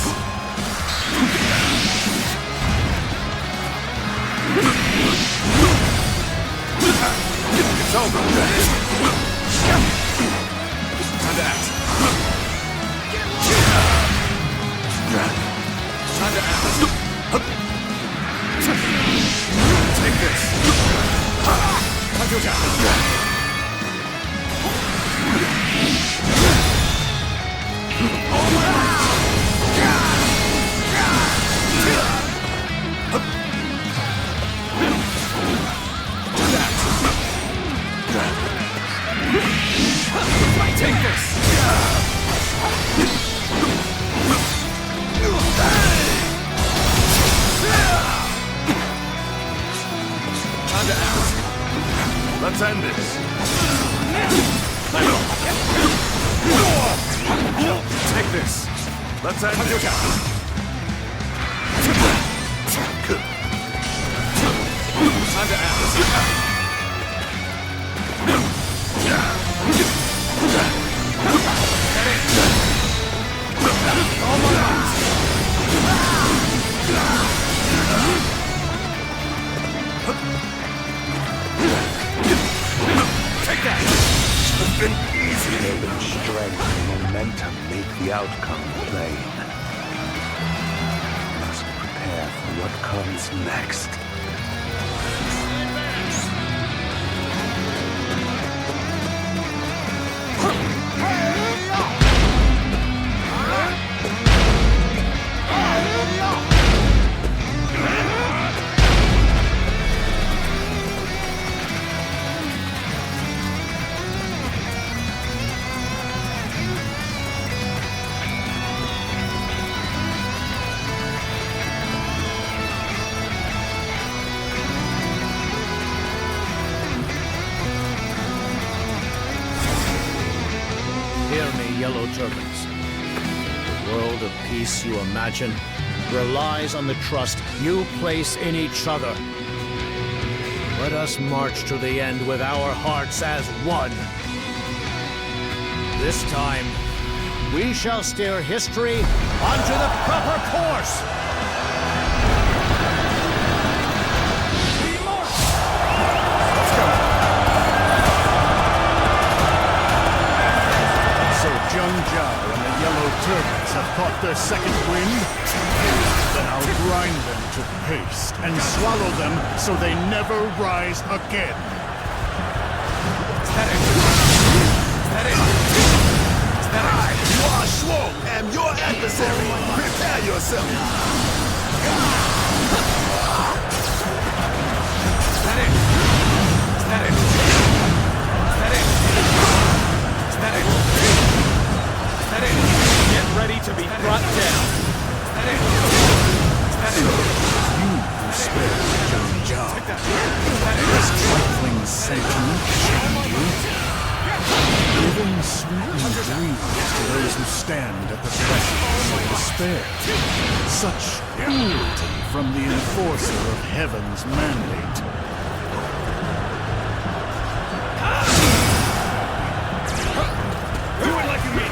It's over. Time to act. Time to act. Take this. Take this. Time to act. Let's end this. Take this. Let's end this. Time to act. Take that! It's been easy. Will strength and momentum make the outcome plain? We must prepare for what comes next. Yellow turbans. The world of peace you imagine relies on the trust you place in each other. Let us march to the end with our hearts as one. This time, we shall steer history onto the proper course. Zhang Jiao and the Yellow Turbans have caught their second wind? Then I'll grind them to paste and swallow them so they never rise again. You are Zhuo, am your adversary. Prepare yourself. Get ready to be brought down. You who spared Zhang Jiao. This trifling sentiment shamed you. Giving sweetened dreams to those who stand at the threshold of despair. Such cruelty from the enforcer of heaven's mandate. Do it like you mean it.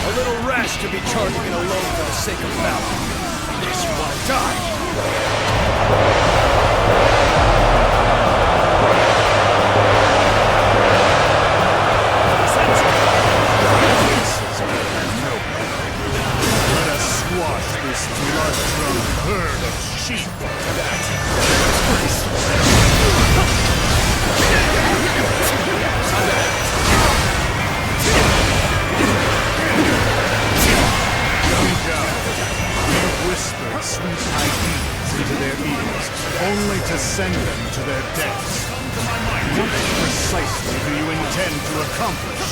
A little rash to be charging it alone for the sake of valor. Guess you want to die. Let us squash this blood-drunk herd of sheep. You whispered sweet ideas into their ears, only to send them to their deaths. What precisely do you intend to accomplish?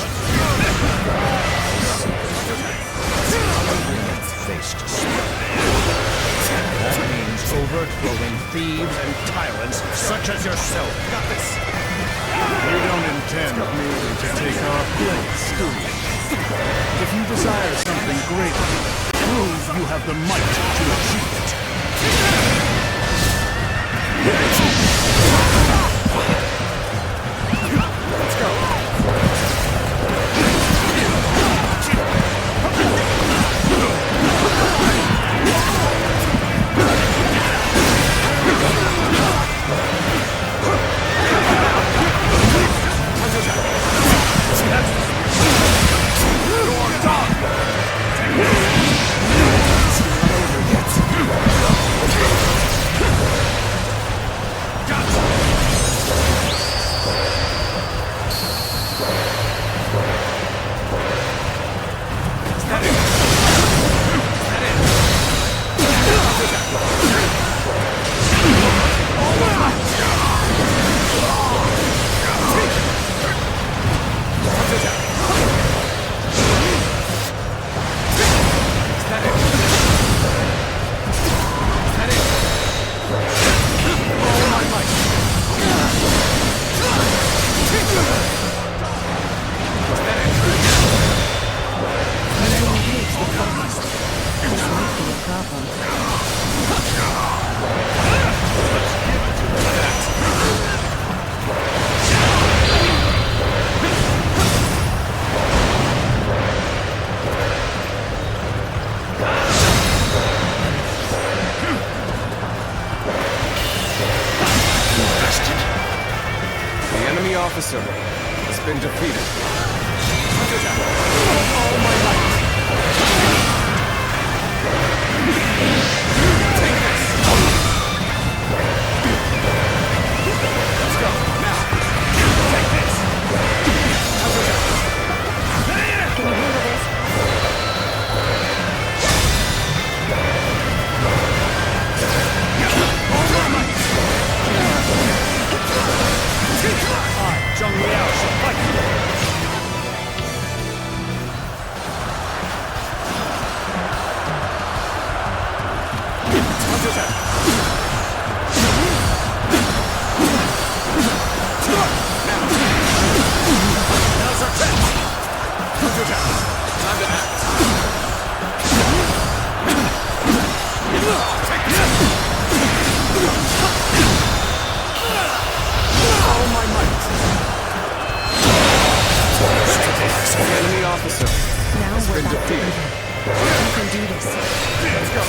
Face to swear. That means overthrowing thieves and tyrants such as yourself. Got this. You don't intend merely to take our place, do you? If you desire something greater, prove you have the might to achieve it. Let's go. Officer has been defeated. Let's go. Now. Take this. Can you handle this? Zhang shall fight. Now's our chance. Time to act. Take this. All my might. The enemy officer has been defeated. You can do this. Let's go.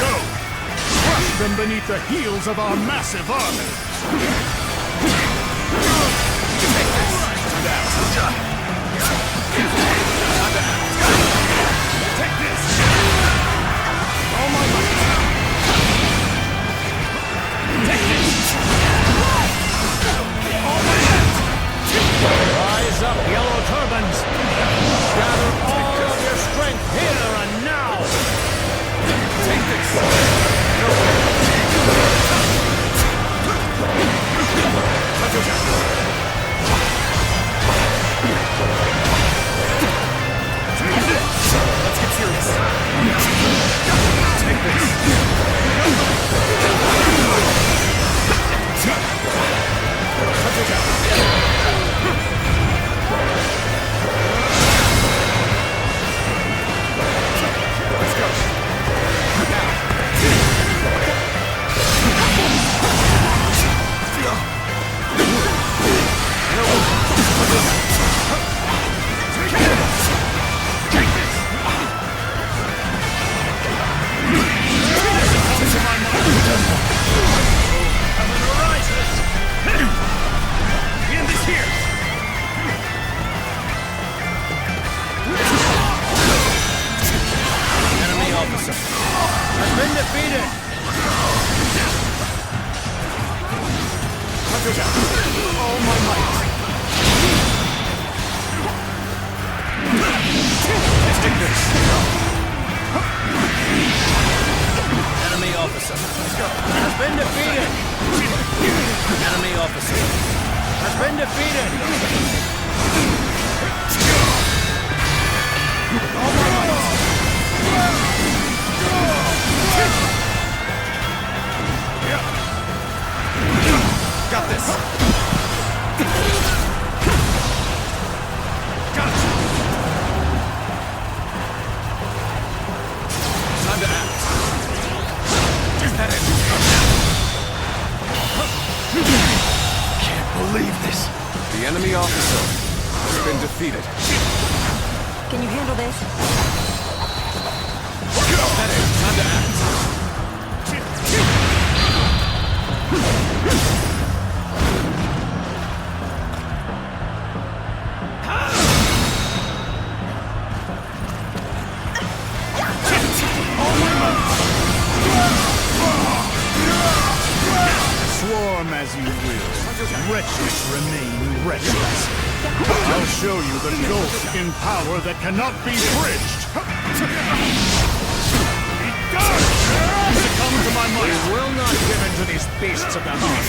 Go! Crush them beneath the heels of our massive army! Take this! All my might! Take this! All my might! Rise up, yellow turbans! Gather all of your strength here and now! Take this! Let's get serious. Take this. Let's go. Enemy officer has been defeated. enemy officer has been defeated! Got this! Got it! Time to act. Is that it? Can't believe this. The enemy officer has been defeated. Can you handle this? Is that it? Time to act. Swarm as you will. Wretches remain wretches. I'll show you the gulf in power that cannot be bridged. Succumb to my might. We will not give in to these beasts of the heart.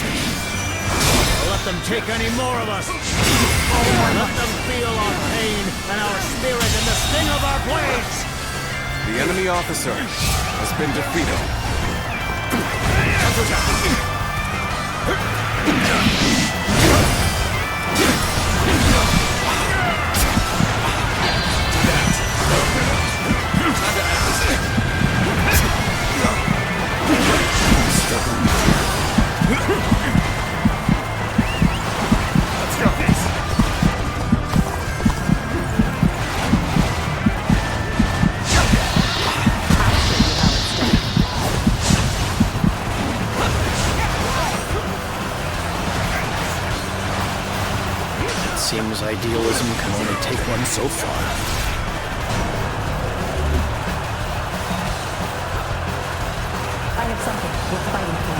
Let them take any more of us. Let them feel our pain and our spirit in the sting of our blades. The enemy officer has been defeated. Seems idealism can only take one so far. I have something worth fighting for.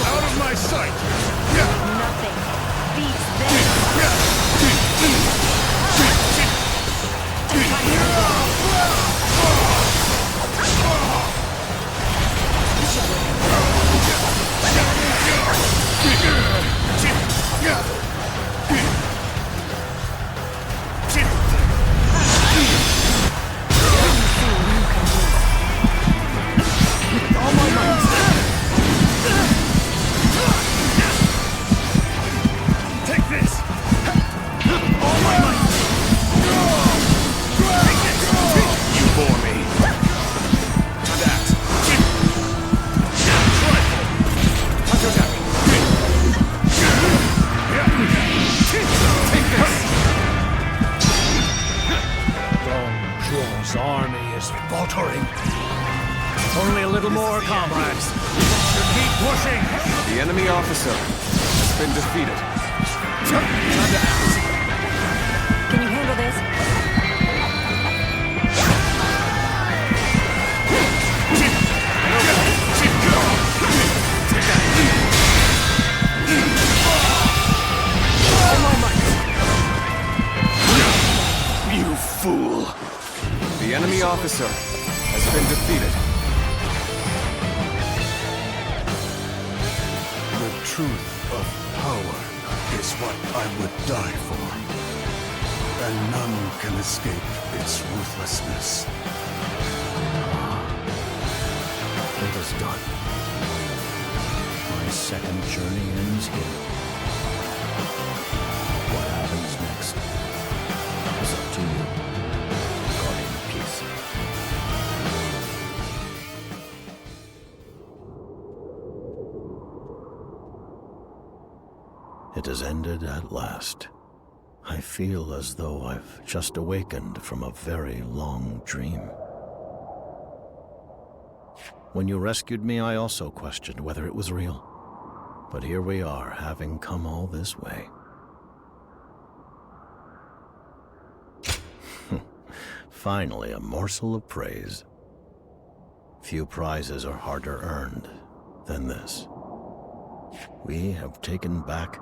Out of my sight! Nothing beats this. Zhuo's army is faltering. Only a little more, comrades. Should keep pushing. The enemy officer has been defeated. Can you handle this? You fool! The enemy officer has been defeated. The truth of power is what I would die for. And none can escape its ruthlessness. It is done. My second journey ends here. What happens next is up to you, Guardian of Peace. It has ended at last. I feel as though I've just awakened from a very long dream. When you rescued me, I also questioned whether it was real. But here we are, having come all this way. Finally, a morsel of praise. Few prizes are harder earned than this. We have taken back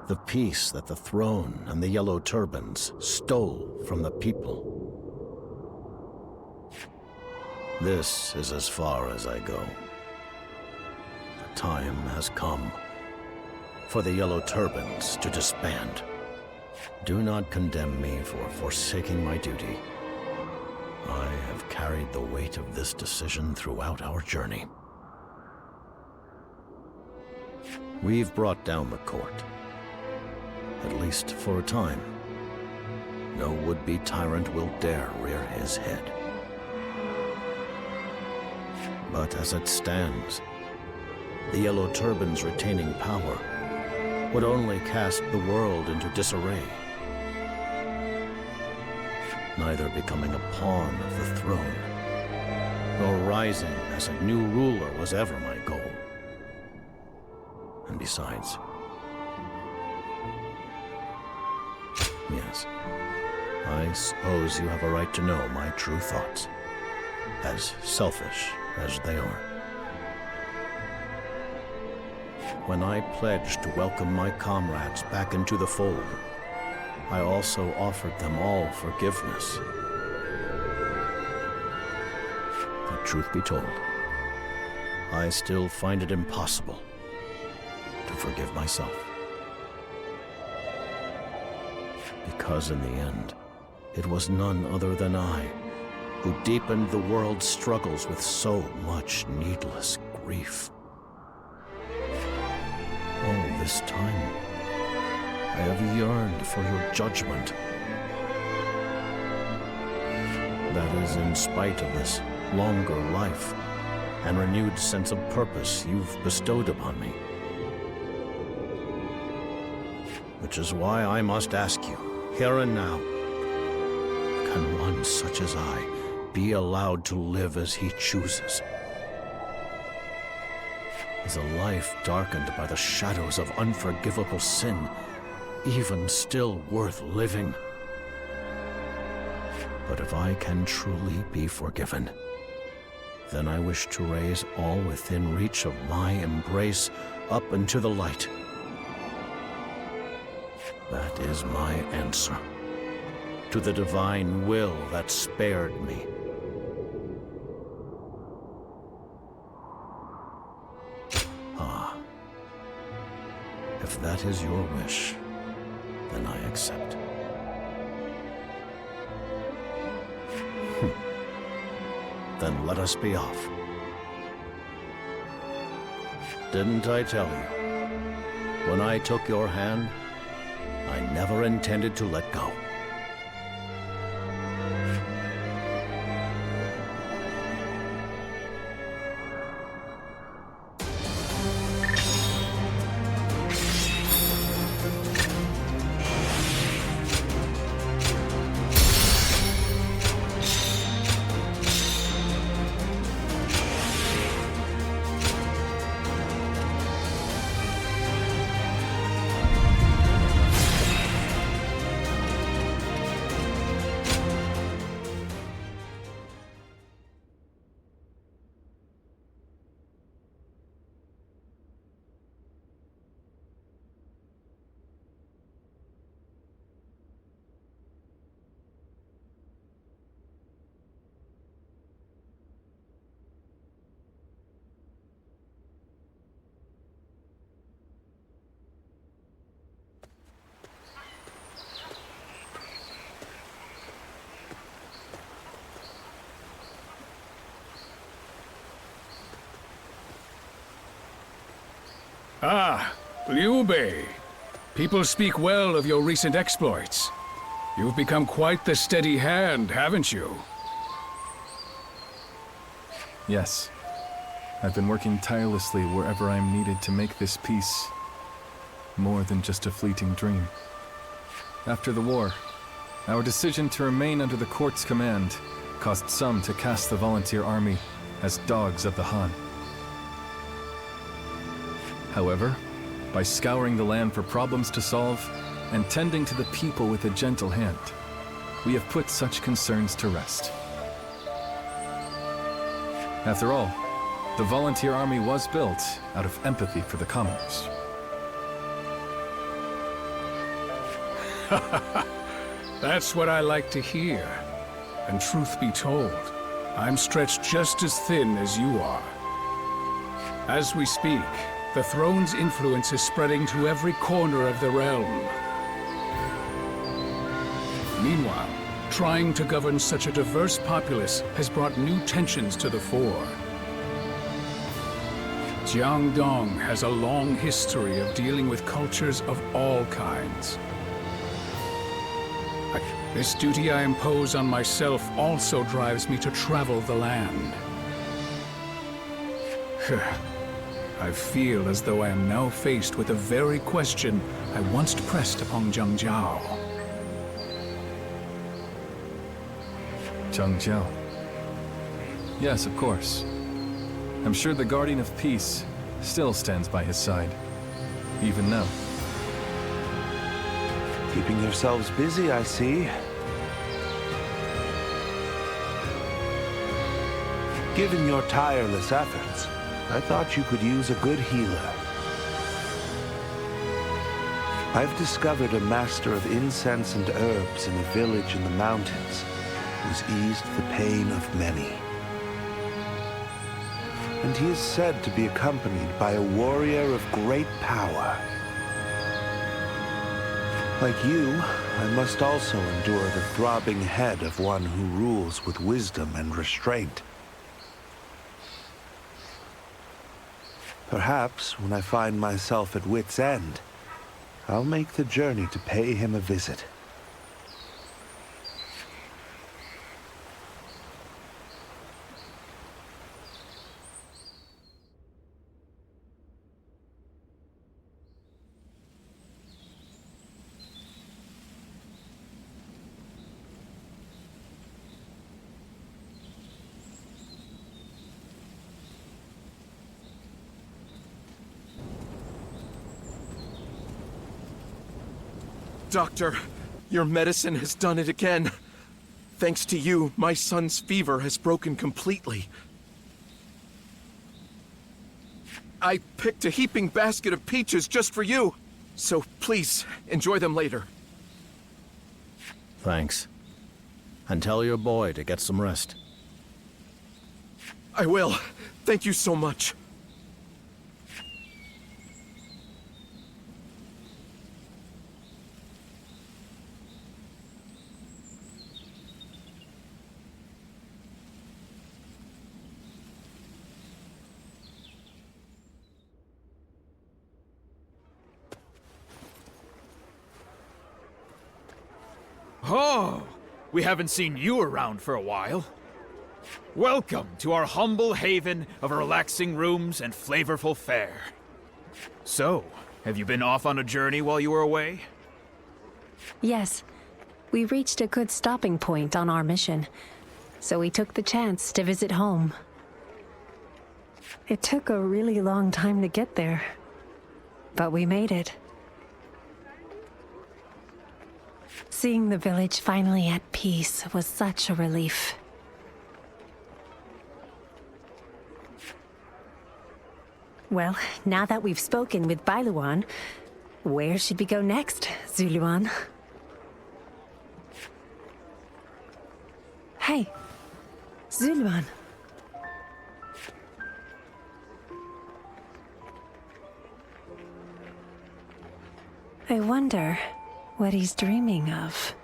the peace that the throne and the Yellow Turbans stole from the people. This is as far as I go. The time has come for the Yellow Turbans to disband. Do not condemn me for forsaking my duty. I have carried the weight of this decision throughout our journey. We've brought down the court. At least for a time. No would-be tyrant will dare rear his head. But as it stands, the Yellow Turbans retaining power would only cast the world into disarray. Neither becoming a pawn of the throne, nor rising as a new ruler was ever my goal. And besides, yes, I suppose you have a right to know my true thoughts, as selfish as they are. When I pledged to welcome my comrades back into the fold, I also offered them all forgiveness. But truth be told, I still find it impossible to forgive myself. Because in the end, it was none other than I who deepened the world's struggles with so much needless grief. All this time, I have yearned for your judgment. That is in spite of this longer life and renewed sense of purpose you've bestowed upon me. Which is why I must ask you, here and now, can one such as I be allowed to live as he chooses? Is a life darkened by the shadows of unforgivable sin even still worth living? But if I can truly be forgiven, then I wish to raise all within reach of my embrace up into the light. That is my answer to the divine will that spared me. Ah, if that is your wish, then I accept. Then let us be off. Didn't I tell you? When I took your hand, I never intended to let go. Ah, Liu Bei. People speak well of your recent exploits. You've become quite the steady hand, haven't you? Yes. I've been working tirelessly wherever I'm needed to make this peace more than just a fleeting dream. After the war, our decision to remain under the court's command caused some to cast the volunteer army as dogs of the Han. However, by scouring the land for problems to solve and tending to the people with a gentle hand, we have put such concerns to rest. After all, the volunteer army was built out of empathy for the commoners. That's what I like to hear. And truth be told, I'm stretched just as thin as you are. As we speak, the throne's influence is spreading to every corner of the realm. Meanwhile, trying to govern such a diverse populace has brought new tensions to the fore. Jiangdong has a long history of dealing with cultures of all kinds. This duty I impose on myself also drives me to travel the land. I feel as though I am now faced with the very question I once pressed upon Zhang Jiao. Zhang Jiao. Yes, of course. I'm sure the Guardian of Peace still stands by his side, even now. Keeping yourselves busy, I see. Given your tireless efforts, I thought you could use a good healer. I've discovered a master of incense and herbs in a village in the mountains who's eased the pain of many. And he is said to be accompanied by a warrior of great power. Like you, I must also endure the throbbing head of one who rules with wisdom and restraint. Perhaps, when I find myself at wit's end, I'll make the journey to pay him a visit. Doctor, your medicine has done it again. Thanks to you, my son's fever has broken completely. I picked a heaping basket of peaches just for you. So please, enjoy them later. Thanks. And tell your boy to get some rest. I will. Thank you so much. Oh, we haven't seen you around for a while. Welcome to our humble haven of relaxing rooms and flavorful fare. So, have you been off on a journey while you were away? Yes. We reached a good stopping point on our mission, so we took the chance to visit home. It took a really long time to get there, but we made it. Seeing the village finally at peace was such a relief. Well, now that we've spoken with Bailuan, where should we go next, Zuluan? Hey, Zuluan. I wonder what he's dreaming of.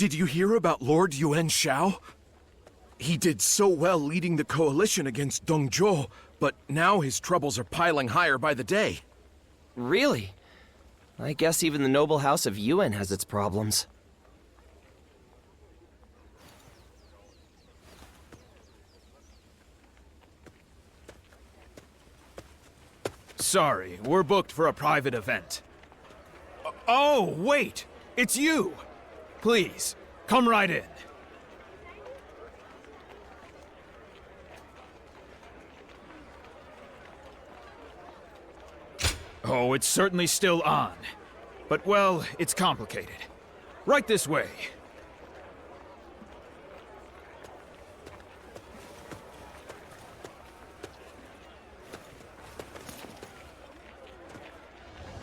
Did you hear about Lord Yuan Shao? He did so well leading the coalition against Dong Zhuo, But now his troubles are piling higher by the day. Really? I guess even the noble house of Yuan has its problems. Sorry, we're booked for a private event. Oh, wait! It's you! Please, come right in. Oh, it's certainly still on. But, well, it's complicated. Right this way.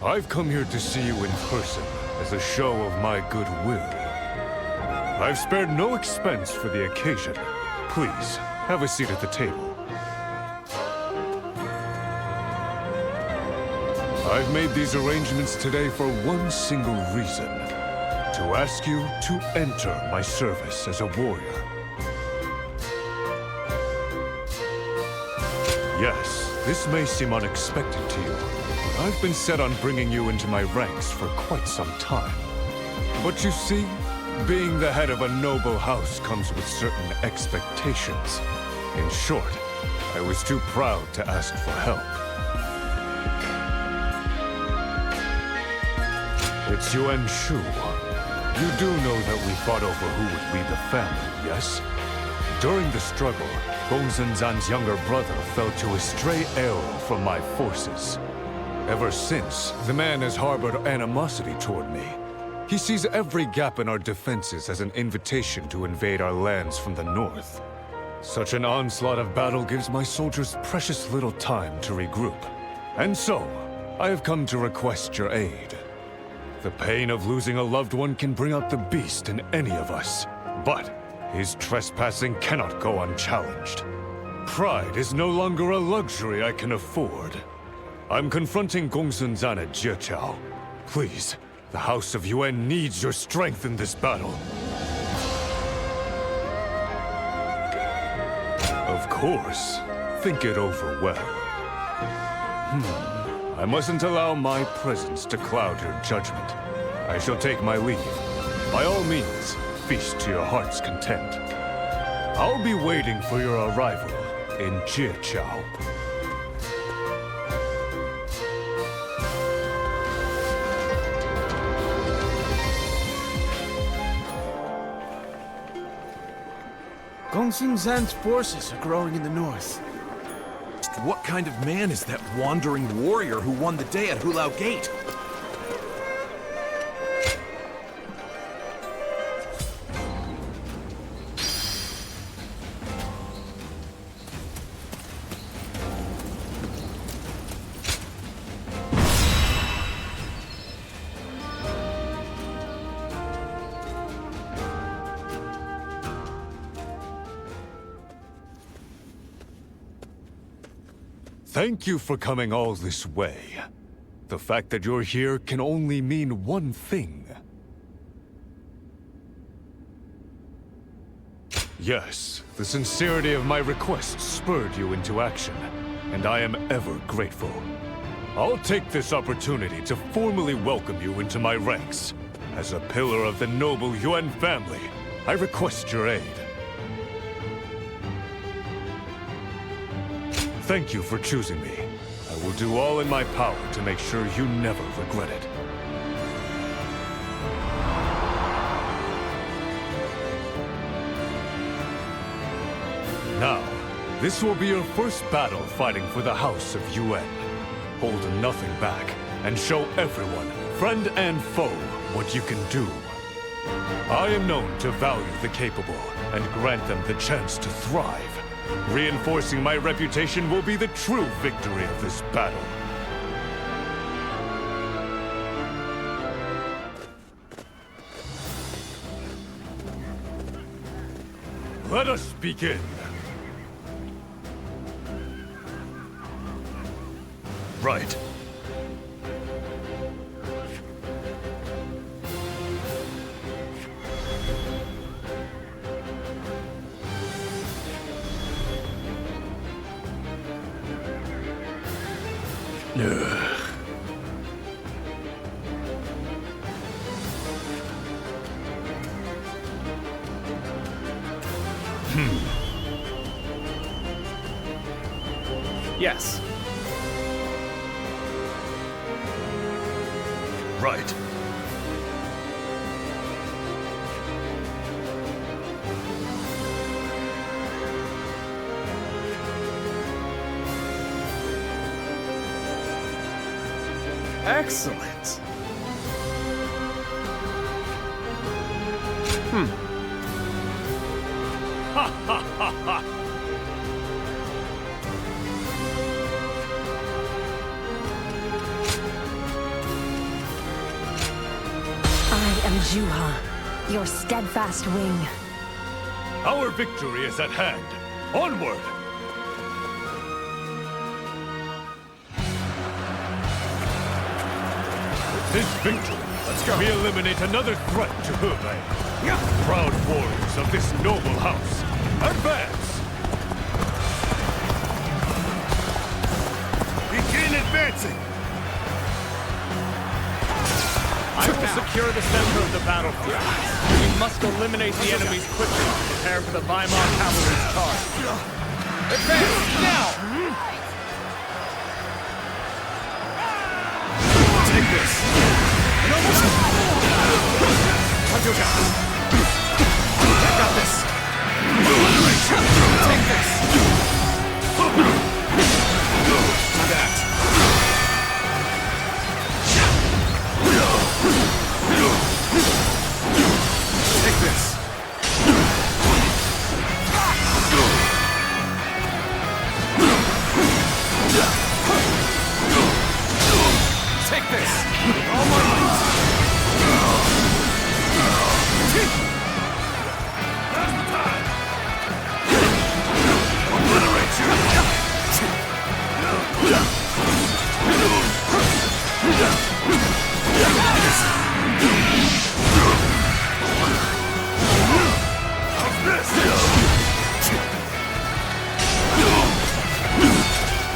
I've come here to see you in person as a show of my goodwill. I've spared no expense for the occasion. Please, have a seat at the table. I've made these arrangements today for one single reason. To ask you to enter my service as a warrior. Yes, this may seem unexpected to you, but I've been set on bringing you into my ranks for quite some time. But you see, being the head of a noble house comes with certain expectations. In short, I was too proud to ask for help. It's Yuan Shu. You do know that we fought over who would lead the family, yes? During the struggle, Gongsun Zan's younger brother fell to a stray arrow from my forces. Ever since, the man has harbored animosity toward me. He sees every gap in our defenses as an invitation to invade our lands from the north. Such an onslaught of battle gives my soldiers precious little time to regroup. And so, I have come to request your aid. The pain of losing a loved one can bring out the beast in any of us. But his trespassing cannot go unchallenged. Pride is no longer a luxury I can afford. I'm confronting Gongsun Zan at Jiao. Please, the House of Yuan needs your strength in this battle. Of course. Think it over well. I mustn't allow my presence to cloud your judgment. I shall take my leave. By all means, feast to your heart's content. I'll be waiting for your arrival in Jiao. Gongsun Zan's forces are growing in the north. What kind of man is that wandering warrior who won the day at Hulao Gate? Thank you for coming all this way. The fact that you're here can only mean one thing. Yes, the sincerity of my request spurred you into action, and I am ever grateful. I'll take this opportunity to formally welcome you into my ranks. As a pillar of the noble Yuan family, I request your aid. Thank you for choosing me. I will do all in my power to make sure you never regret it. Now, this will be your first battle fighting for the House of Yuan. Hold nothing back, and show everyone, friend and foe, what you can do. I am known to value the capable, and grant them the chance to thrive. Reinforcing my reputation will be the true victory of this battle. Let us begin. Right. Yes. Right. Excellent. Ha ha ha ha! I am Zhuo, your steadfast wing. Our victory is at hand. Onward! With this victory, we eliminate another threat to Hebei. Proud warriors of this noble house, advance! Begin advancing! I will secure the center of the battlefield. We must eliminate the enemies quickly to prepare for the Weimar cavalry's charge. Advance now! Take this! I got this! Take this! That! Take this! Take this! With all my might! Now's the time! Obliterate you!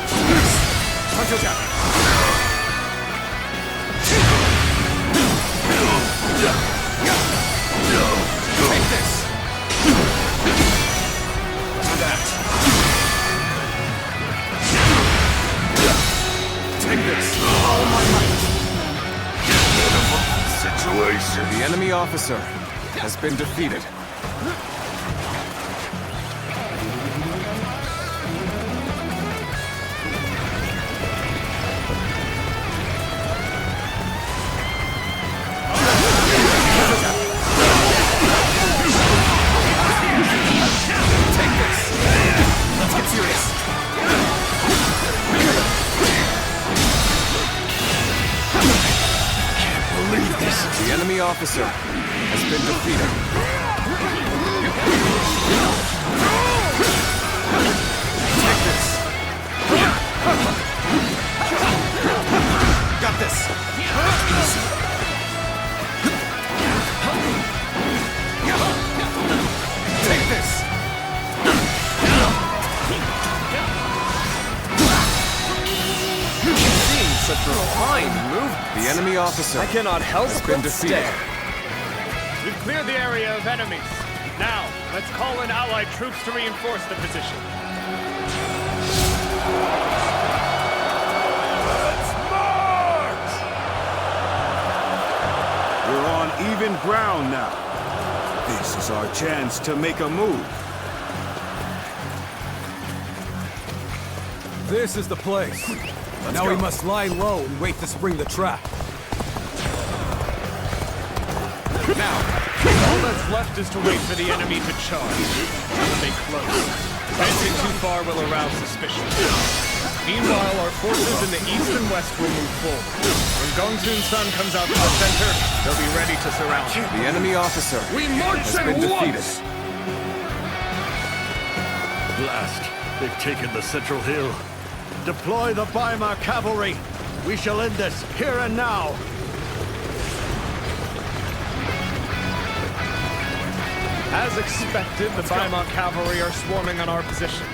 How's this? Punch your jacket! Take this! That! Take this! All my might! Situation. The enemy officer has been defeated. Take this! Let's get serious! Can't believe this. The enemy officer has been defeated. Take this! Got this! Take this! Seeing such refined movements, The enemy officer I cannot help has been but defeated. stare. We've cleared the area of enemies. Now, let's call in allied troops to reinforce the position. Let's march! We're on even ground now. This is our chance to make a move. This is the place. Now we must lie low and wait to spring the trap. Now, all that's left is to wait for the enemy to charge. Stay close. Advancing too far will arouse suspicion. Meanwhile, our forces in the east and west will move forward. When Gongsun's son comes out from the center, they'll be ready to surround him. The enemy officer has been defeated. Blast. They've taken the central hill. Deploy the Weimar cavalry. We shall end this here and now. As expected, the Weimar cavalry are swarming on our position.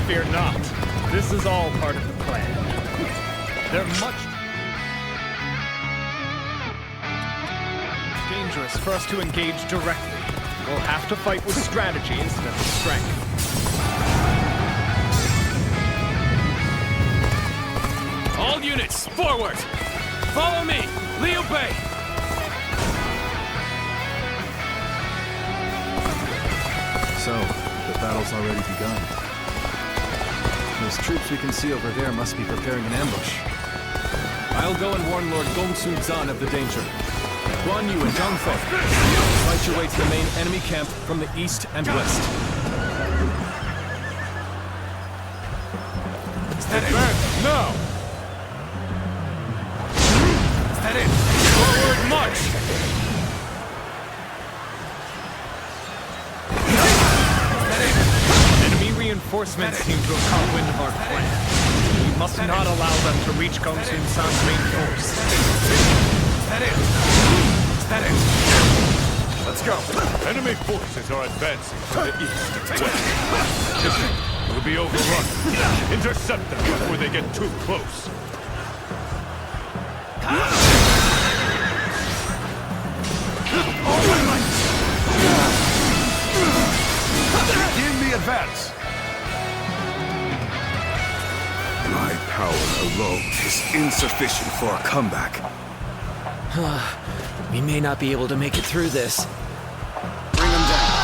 Fear not. This is all part of the plan. They're much dangerous for us to engage directly. We'll have to fight with strategy instead of strength. All units, forward! Follow me! Liu Bei! So, the battle's already begun. Those troops we can see over there must be preparing an ambush. I'll go and warn Lord Gongsun Zan of the danger. Guan Yu and Zhang Fei, fight your way to the main enemy camp from the east and west. Advance now! Is that it? Forward march! Enemy reinforcements seem to have caught wind of our plan. We must not allow them to reach Gongsun Zan's main force. Is that it? Is that it? Let's go. Enemy forces are advancing to the east and west. Shipping will be overrun. Intercept them before they get too close. All my might! Begin the advance! My power alone is insufficient for a comeback. We may not be able to make it through this. Bring them down.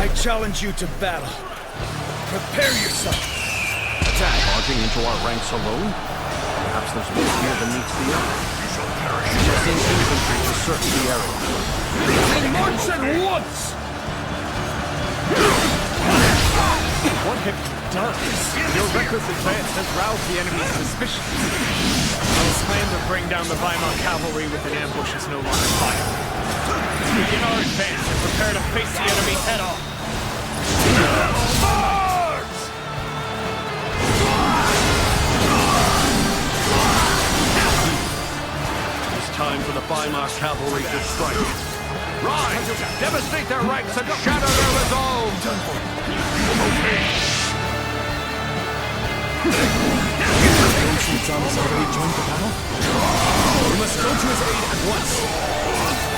I challenge you to battle. Prepare yourself. Attack! Barging into our ranks alone? Perhaps there's more here than meets the eye. You shall perish. Just in infantry to search the area. They march at once! What have you done? Your reckless advance has roused the enemy's suspicions. Our plan to bring down the Weimar cavalry with an ambush is no longer viable. Begin our advance and prepare to face the enemy head-on. It's time for the Weimar cavalry to strike. Rise! Devastate their ranks and shatter their resolve! Zhang has already joined the battle? We must go to his aid at once.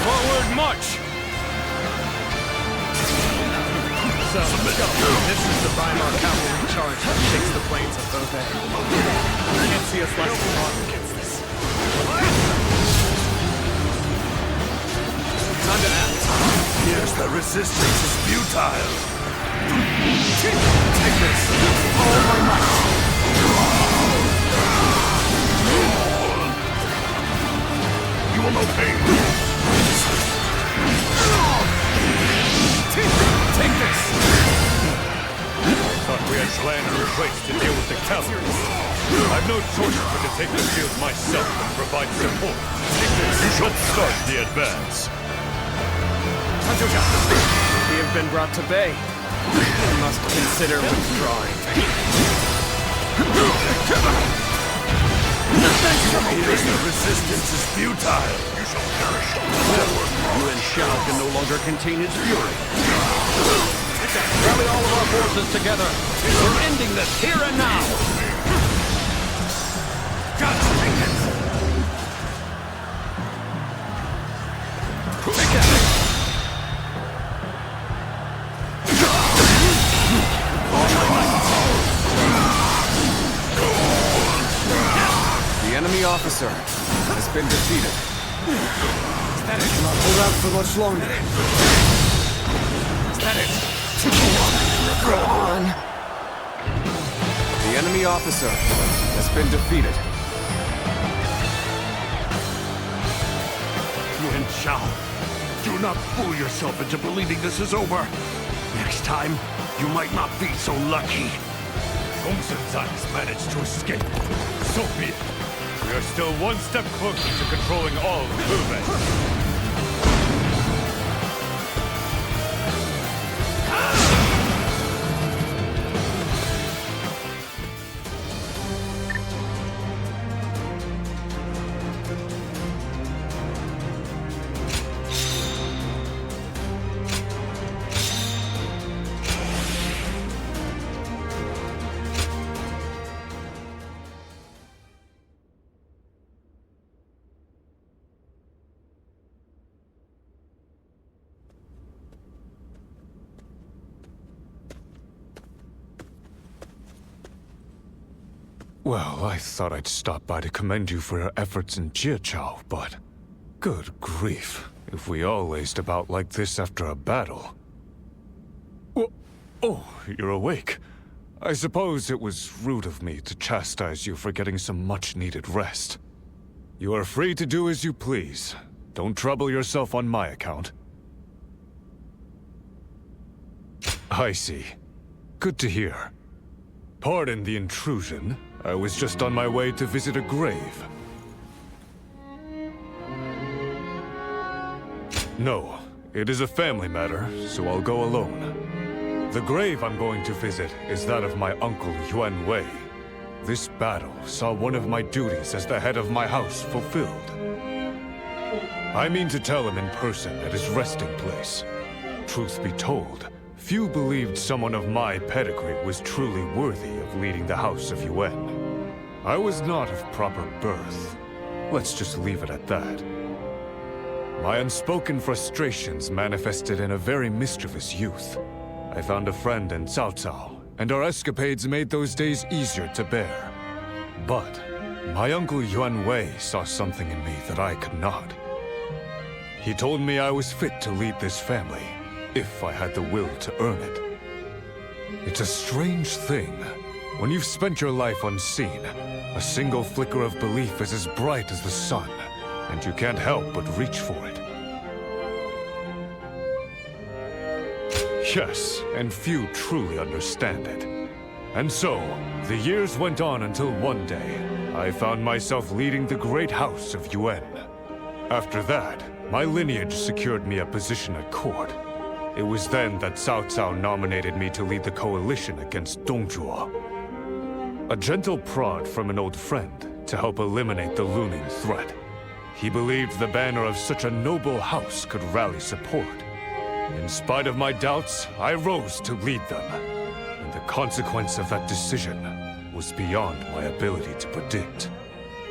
Forward march! So, this is the Weimar cavalry charge that takes the plains of Beauvais. You can't see us less than long against this. Time to act. Yes, the resistance is futile. Take this. All my might. You will know pain. Take this. Thought we had planned a place to deal with the cavalry. I've no choice but to take the field myself and provide support. You shall start the advance. We have been brought to bay. We must consider withdrawing. The resistance is futile. You shall perish. Forward. Yuan Shao can no longer contain his fury. Rally all of our forces together. We're ending this here and now. The enemy officer has been defeated. That is not hold out for much longer. Is that it? Go on. The enemy officer has been defeated. Yuan Shao, do not fool yourself into believing this is over. Next time, you might not be so lucky. Gongsun-san's managed to escape. So be it. We are still one step closer to controlling all of Lubei. Well, I thought I'd stop by to commend you for your efforts in Jiao, but... Good grief. If we all laced about like this after a battle... Oh, you're awake. I suppose it was rude of me to chastise you for getting some much-needed rest. You are free to do as you please. Don't trouble yourself on my account. I see. Good to hear. Pardon the intrusion. I was just on my way to visit a grave. No, it is a family matter, so I'll go alone. The grave I'm going to visit is that of my uncle Yuan Wei. This battle saw one of my duties as the head of my house fulfilled. I mean to tell him in person at his resting place. Truth be told, few believed someone of my pedigree was truly worthy of leading the House of Yuan. I was not of proper birth. Let's just leave it at that. My unspoken frustrations manifested in a very mischievous youth. I found a friend in Cao Cao, and our escapades made those days easier to bear. But my uncle Yuan Wei saw something in me that I could not. He told me I was fit to lead this family, if I had the will to earn it. It's a strange thing. When you've spent your life unseen, a single flicker of belief is as bright as the sun, and you can't help but reach for it. Yes, and few truly understand it. And so, the years went on until one day, I found myself leading the great house of Yuan. After that, my lineage secured me a position at court. It was then that Cao Cao nominated me to lead the coalition against Zhuo. A gentle prod from an old friend to help eliminate the looming threat. He believed the banner of such a noble house could rally support. In spite of my doubts, I rose to lead them. And the consequence of that decision was beyond my ability to predict.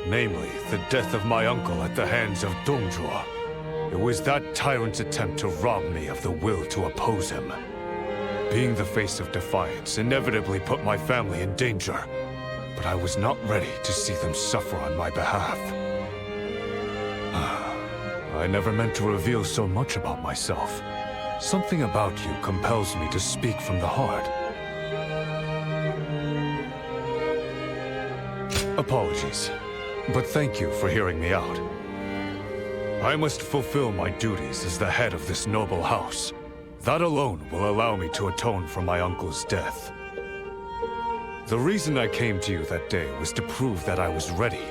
Namely, the death of my uncle at the hands of Zhuo. It was that tyrant's attempt to rob me of the will to oppose him. Being the face of defiance inevitably put my family in danger. But I was not ready to see them suffer on my behalf. I never meant to reveal so much about myself. Something about you compels me to speak from the heart. Apologies, but thank you for hearing me out. I must fulfill my duties as the head of this noble house. That alone will allow me to atone for my uncle's death. The reason I came to you that day was to prove that I was ready.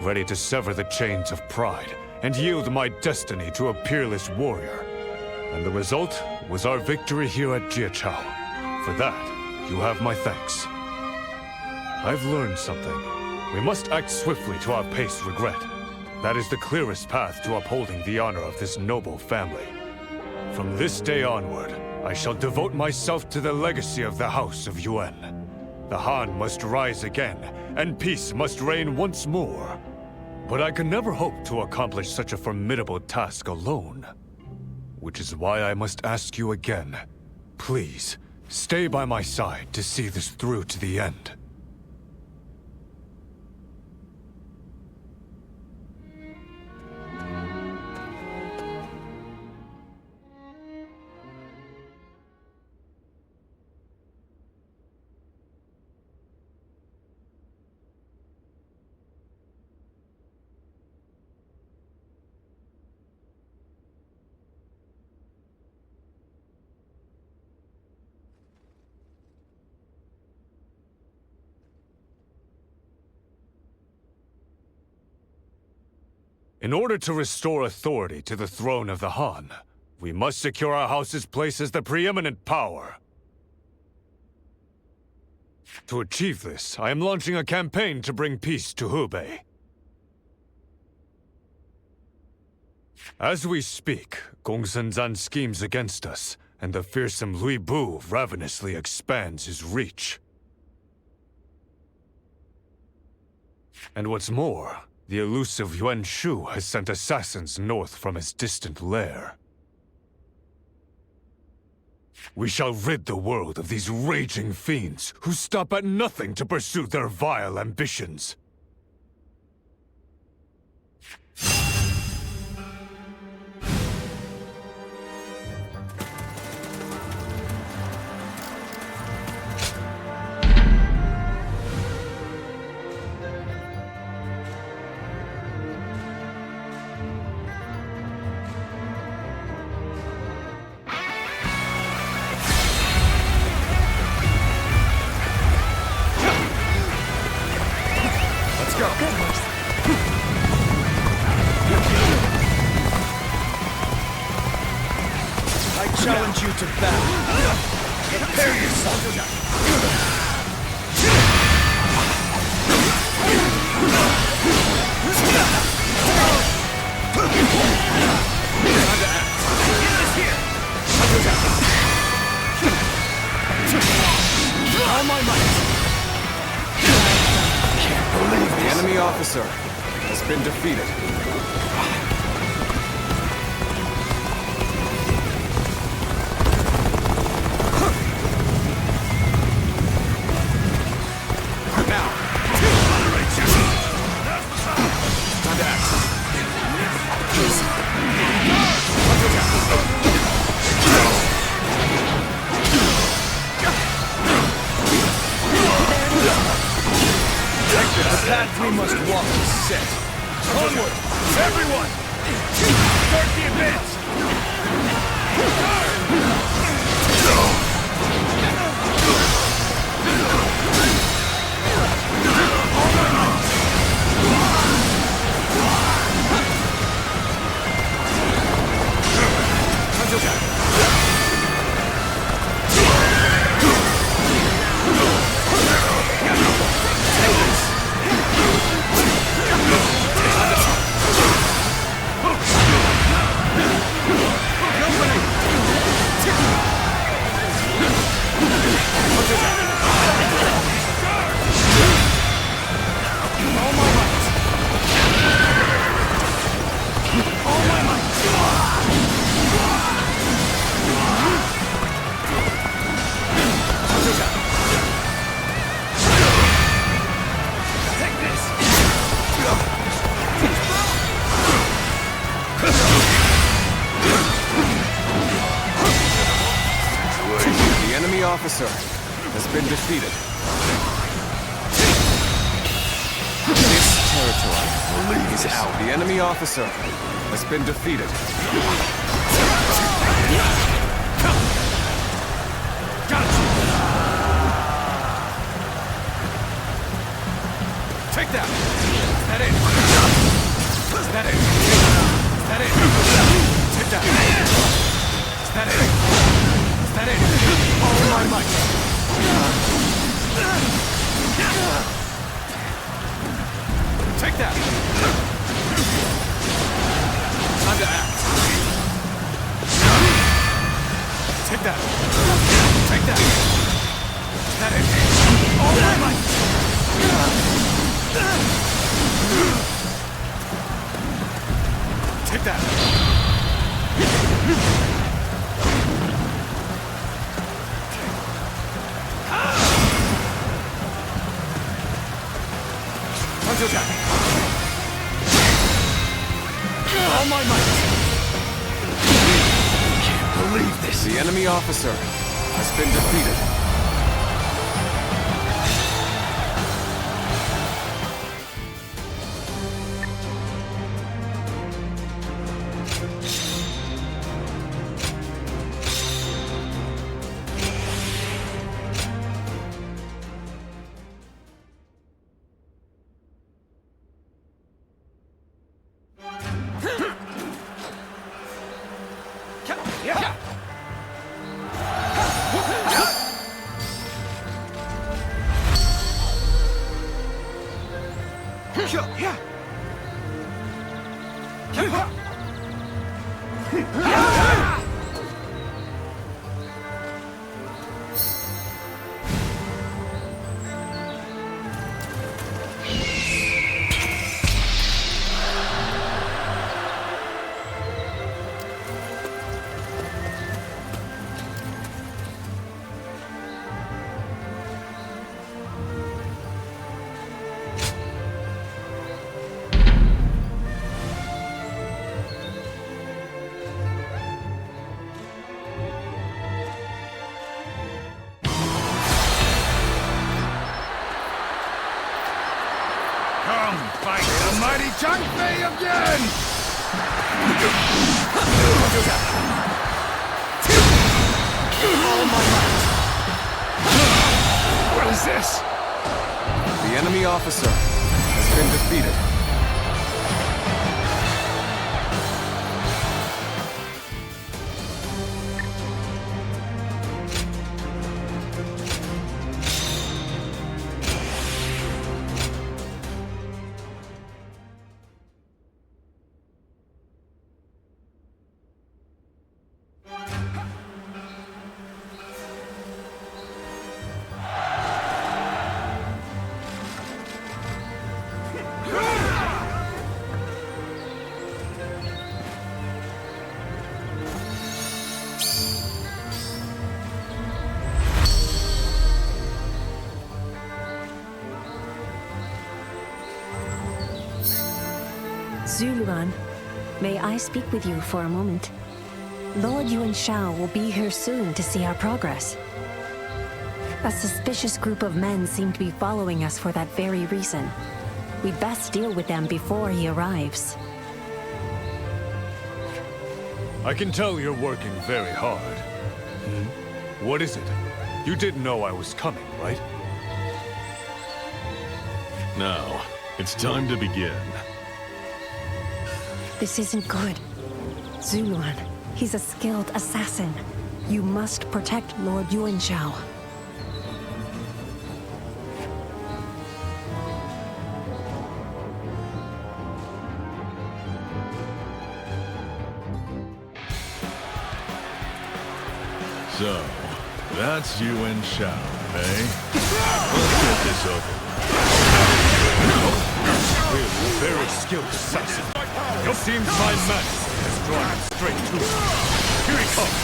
Ready to sever the chains of pride and yield my destiny to a peerless warrior. And the result was our victory here at Jiao. For that, you have my thanks. I've learned something. We must act swiftly to outpace regret. That is the clearest path to upholding the honor of this noble family. From this day onward, I shall devote myself to the legacy of the House of Yuan. The Han must rise again, and peace must reign once more. But I can never hope to accomplish such a formidable task alone. Which is why I must ask you again. Please, stay by my side to see this through to the end. In order to restore authority to the throne of the Han, we must secure our house's place as the preeminent power. To achieve this, I am launching a campaign to bring peace to Hubei. As we speak, Gongsun Zan schemes against us, and the fearsome Lui Bu ravenously expands his reach. And what's more, the elusive Yuan Shu has sent assassins north from his distant lair. We shall rid the world of these raging fiends who stop at nothing to pursue their vile ambitions. Challenge you to battle. Prepare yourself. All my might. Can't believe the enemy officer has been defeated. The path we must walk is set. Onward! Everyone! Start the advance! Officer has been defeated. This territory is out. The enemy officer has been defeated. Take that! Is that it? Is that it? Is that it? Take that! Is that it? Is that it? All my might! Take that! Time to act! Take that! Take that! Is that it? All my might! Take that! Attack. All my might! Can't believe this! The enemy officer has been defeated. Fight the mighty Zhang again! All my might. What is this? The enemy officer has been defeated. Yuan, may I speak with you for a moment? Lord Yuan Shao will be here soon to see our progress. A suspicious group of men seem to be following us for that very reason. We'd best deal with them before he arrives. I can tell you're working very hard. What is it? You didn't know I was coming, right? Now, it's time to begin. This isn't good. Yuan, he's a skilled assassin. You must protect Lord Yuan Shao. So, that's Yuan Shao, eh? Let's get this over with. Clearly a very skilled assassin. It seems my majesty has drawn him straight to me. Here he comes.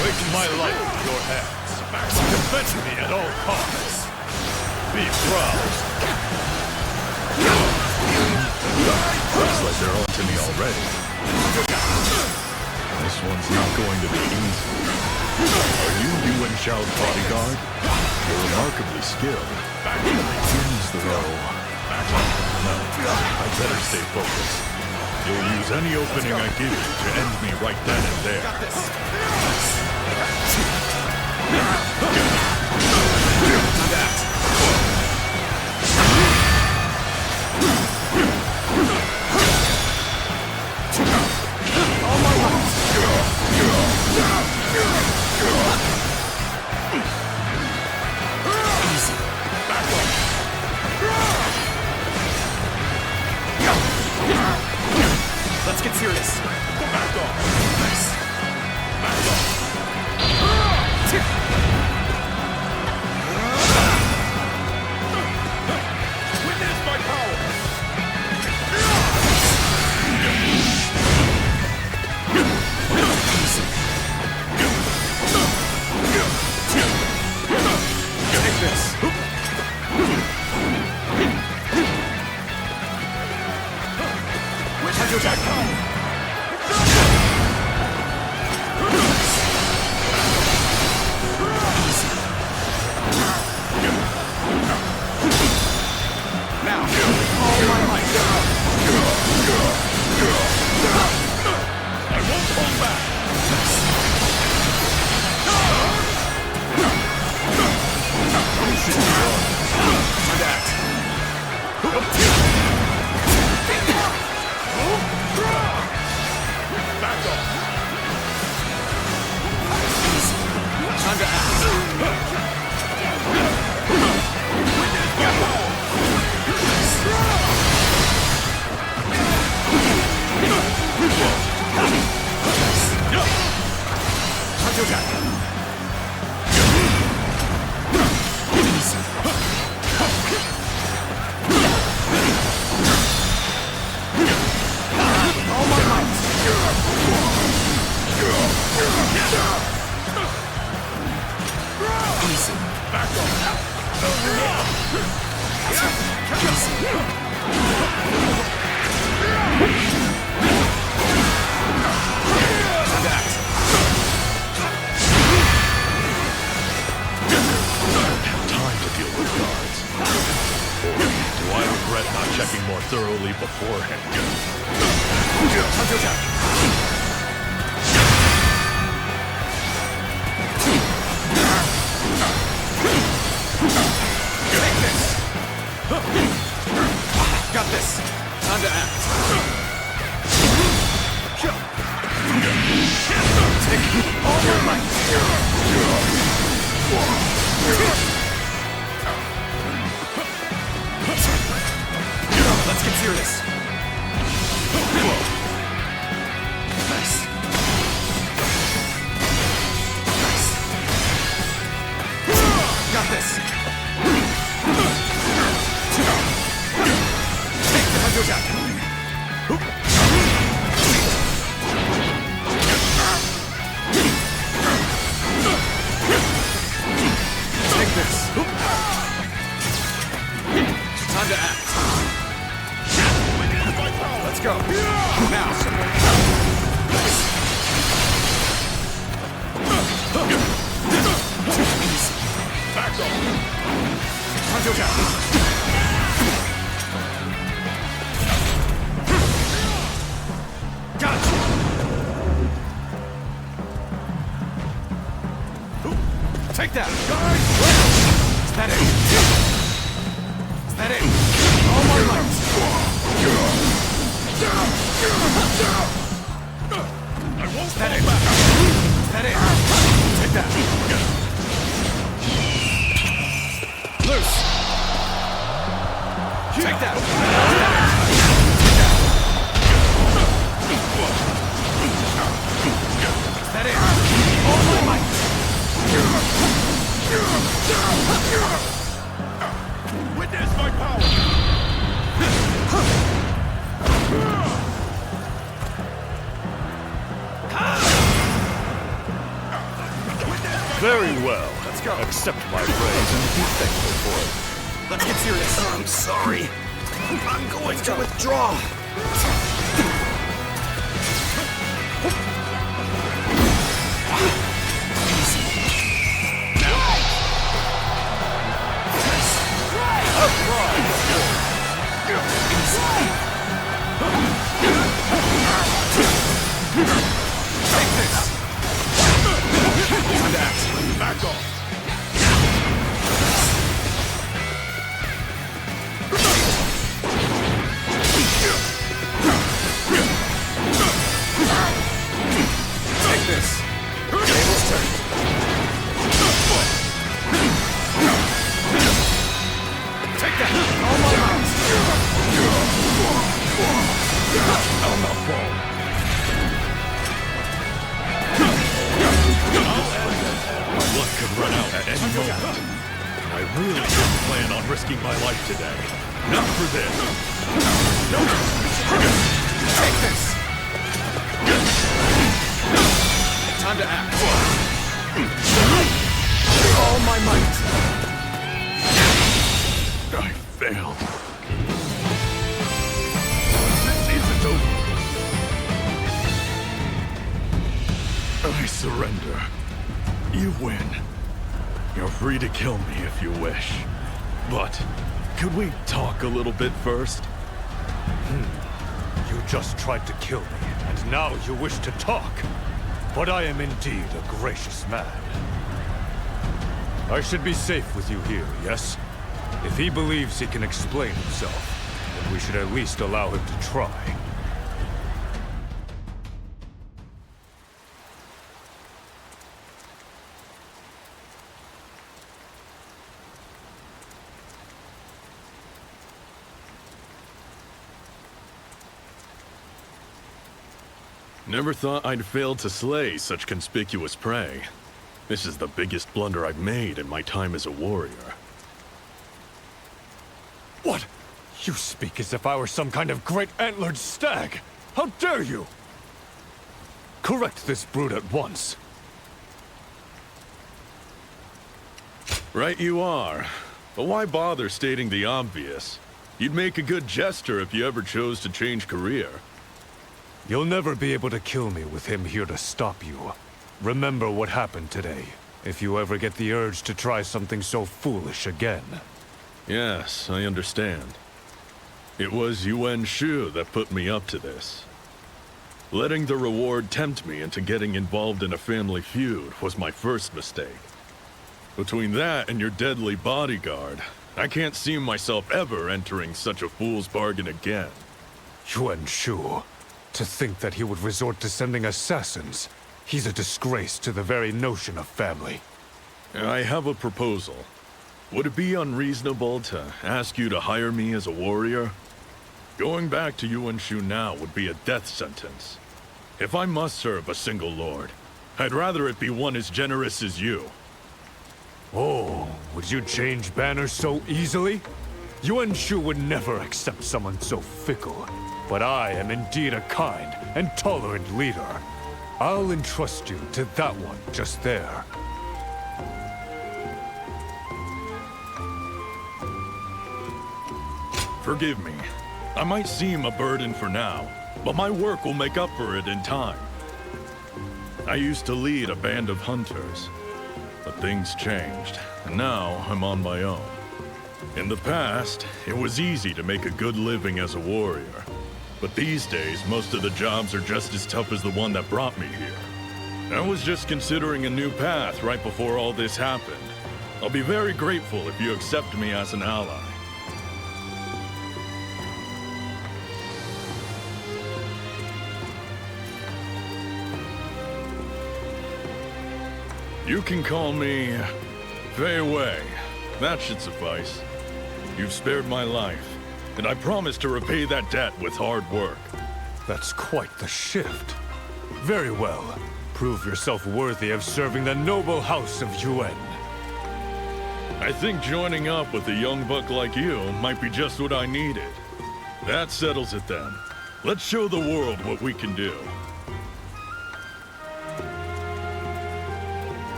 Place my life in your hands. Defend me at all costs. Be proud. Looks like they're on to me already. This one's not going to be easy. Are you Yuan Shao's bodyguard? You're remarkably skilled. Seems though... No, I better stay focused. You'll use any opening I give you to end me right then and there. Got this. Easy. Back off. Let's get serious. Back off. Nice. Back All my might. Easy. Back off. Time to deal with guards. Or do I regret not checking more thoroughly beforehand? Got this. Time to act. Take all your might. Let's get serious. Nice. Nice. Got this. Take the Hunter Jack. Take this. Time to act. Let's go. Now. Back off. Hunter Jack. Gotcha. Take that. Is that it? Is that it? All my might. I won't Is that fall it? back. Is that it? Take that. Loose. Take that. Is that it? All my might. Witness my power! Very well. Let's go. Accept my praise and be thankful for it. Let's get serious. I'm sorry. I'm going to withdraw. Take this. Time to act. Back off. Take this. Tables turned. Take that. All my might. I'll not fall. My luck could run out at any moment. I really didn't plan on risking my life today. Not for this. Take this. Time to act. All my might. I failed. This season's over. I surrender. You win. You're free to kill me if you wish. But, could we talk a little bit first? You just tried to kill me, and now you wish to talk. But I am indeed a gracious man. I should be safe with you here, yes? If he believes he can explain himself, then we should at least allow him to try. Never thought I'd fail to slay such conspicuous prey. This is the biggest blunder I've made in my time as a warrior. What? You speak as if I were some kind of great antlered stag! How dare you! Correct this brute at once. Right you are. But why bother stating the obvious? You'd make a good jester if you ever chose to change career. You'll never be able to kill me with him here to stop you. Remember what happened today, if you ever get the urge to try something so foolish again. Yes, I understand. It was Yuan Shu that put me up to this. Letting the reward tempt me into getting involved in a family feud was my first mistake. Between that and your deadly bodyguard, I can't see myself ever entering such a fool's bargain again. Yuan Shu. To think that he would resort to sending assassins. He's a disgrace to the very notion of family. I have a proposal. Would it be unreasonable to ask you to hire me as a warrior? Going back to Yuan Shu now would be a death sentence. If I must serve a single lord, I'd rather it be one as generous as you. Oh, would you change banners so easily? Yuan Shu would never accept someone so fickle. But I am indeed a kind and tolerant leader. I'll entrust you to that one just there. Forgive me. I might seem a burden for now, but my work will make up for it in time. I used to lead a band of hunters, but things changed, and now I'm on my own. In the past, it was easy to make a good living as a warrior, but these days most of the jobs are just as tough as the one that brought me here. I was just considering a new path right before all this happened. I'll be very grateful if you accept me as an ally. You can call me Fei Wei. That should suffice. You've spared my life, and I promise to repay that debt with hard work. That's quite the shift. Very well. Prove yourself worthy of serving the noble house of Yuan. I think joining up with a young buck like you might be just what I needed. That settles it then. Let's show the world what we can do.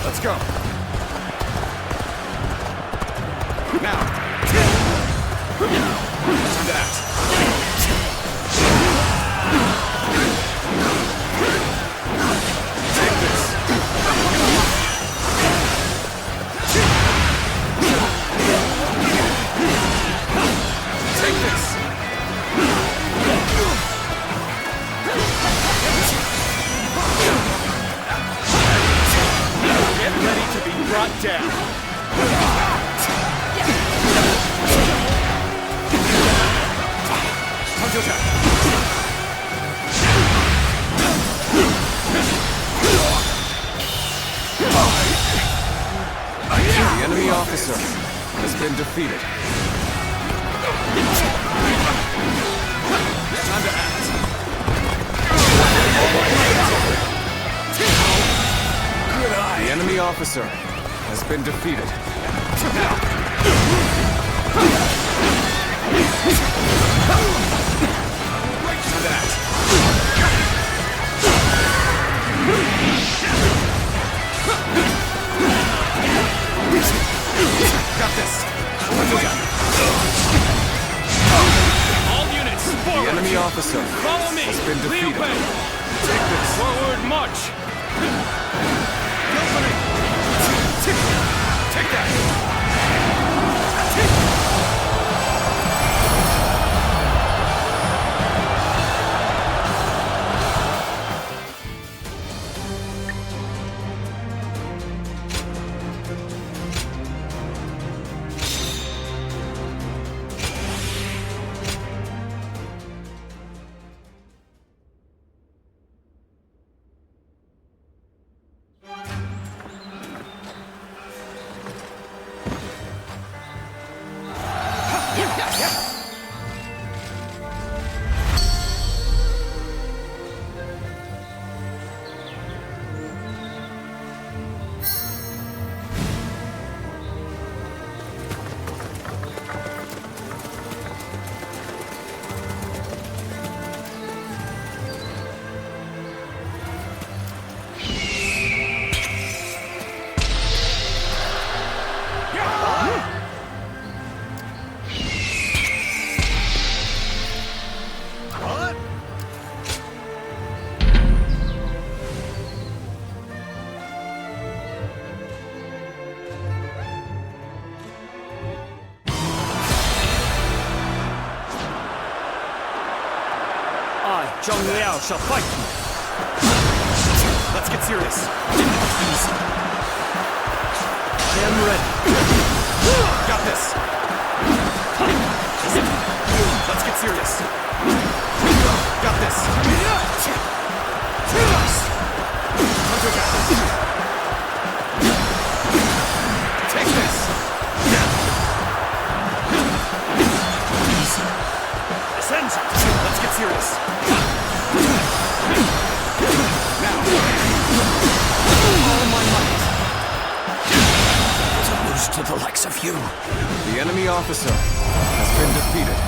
Let's go. Now. That. Take this. Take this. Get ready to be brought down. The enemy officer has been defeated. Time to act. Good eye. The enemy officer has been defeated. Wait for that. Got this. All units, forward! The enemy officer Follow me! has been defeated. Take this. Forward march! Take that. Zhang Liao shall fight you. Let's get serious. Easy. I am ready. Got this. Let's get serious. Got this. Hunter back. Take this. Easy. This ends it. Let's get serious. Now. All my might. To lose to the likes of you. The enemy officer has been defeated.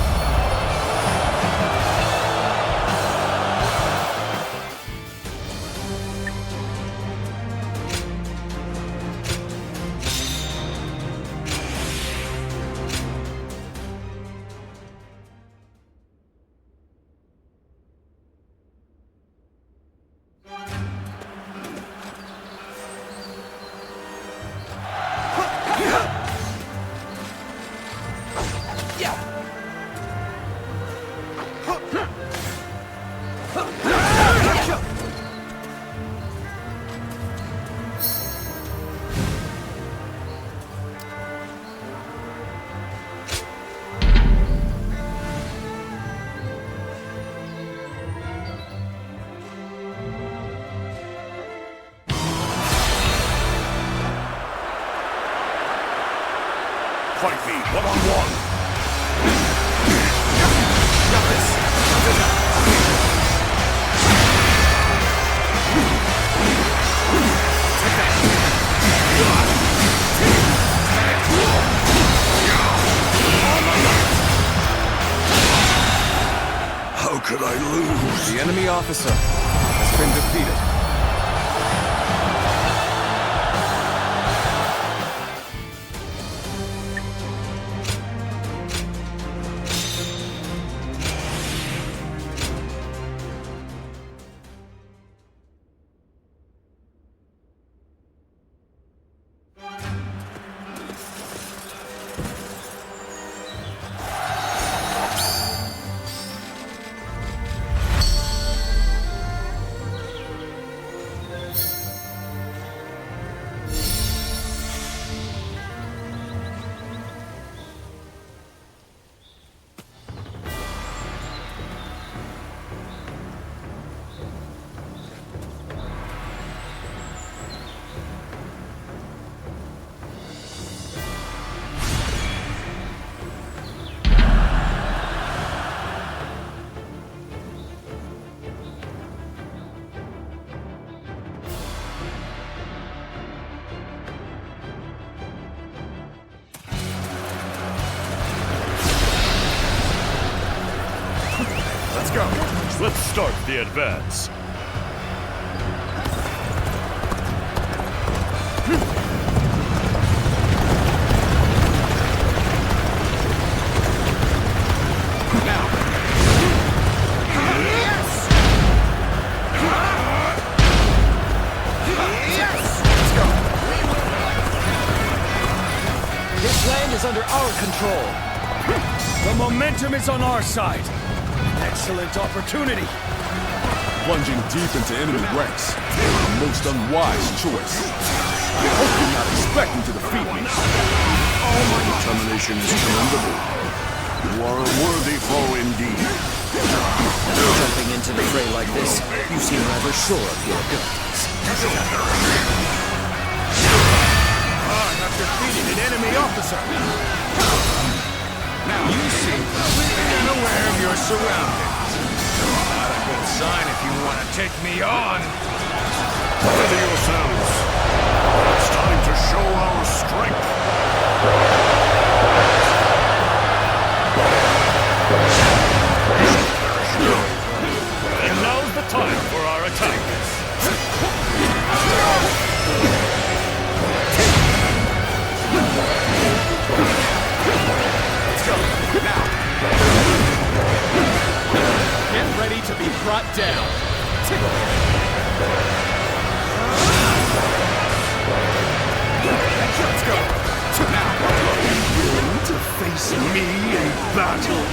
Fight me, one-on-one. Got this. Take that. How could I lose? The enemy officer has been defeated. Let's go. Let's start the advance. Now. Yes! Yes! Let's go. This land is under our control. The momentum is on our side. Excellent opportunity. Plunging deep into enemy ranks. A most unwise choice. I hope you're not expecting to defeat me. All my determination is commendable. You are a worthy foe indeed. Jumping into the fray like this, you seem rather sure of your abilities. I have defeated an enemy officer. Now You seem completely unaware of your surroundings. Not a good sign if you want to take me on. Ready yourselves. It's time to show our strength. And now's the time for our attack. let's go. Now. Get ready to be brought down. Let's go. Now. Willing to face me in battle?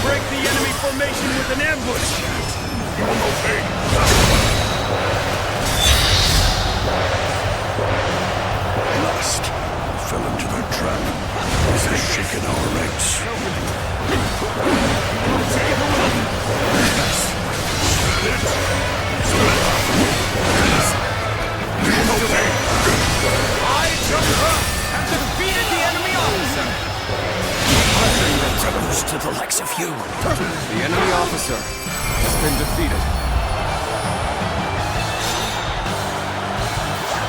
break the enemy formation with an ambush! Lust fell into their trap. This has shaken our ranks. I, Zhang, have defeated the enemy officer! To lose to the likes of you. The enemy officer has been defeated.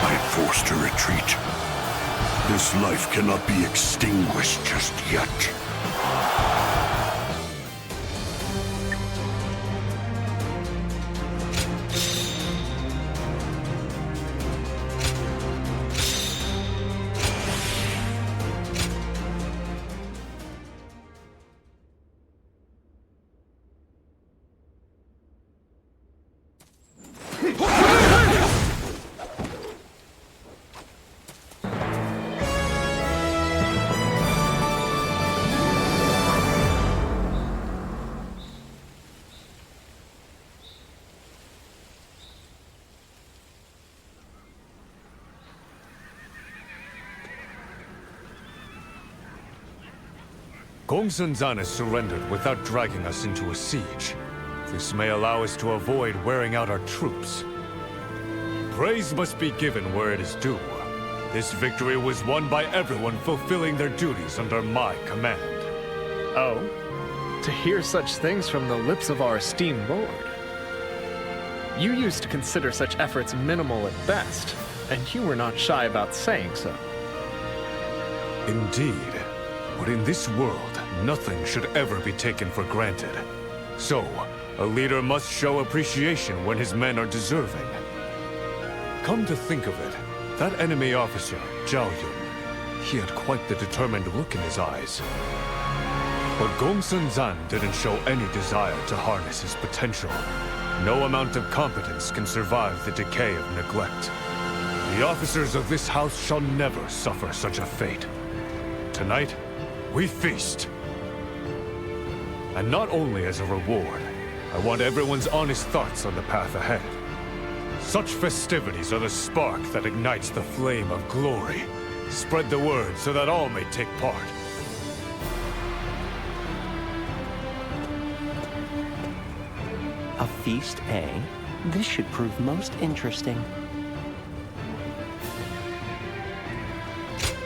I am forced to retreat. This life cannot be extinguished just yet. Gongsun Zan has surrendered without dragging us into a siege. This may allow us to avoid wearing out our troops. Praise must be given where it is due. This victory was won by everyone fulfilling their duties under my command. Oh? To hear such things from the lips of our esteemed lord. You used to consider such efforts minimal at best, and you were not shy about saying so. Indeed. But in this world, nothing should ever be taken for granted. So, a leader must show appreciation when his men are deserving. Come to think of it, that enemy officer, Jiao, he had quite the determined look in his eyes. But Gongsun Zan didn't show any desire to harness his potential. No amount of competence can survive the decay of neglect. The officers of this house shall never suffer such a fate. Tonight, we feast. And not only as a reward, I want everyone's honest thoughts on the path ahead. Such festivities are the spark that ignites the flame of glory. Spread the word so that all may take part. A feast, eh? This should prove most interesting.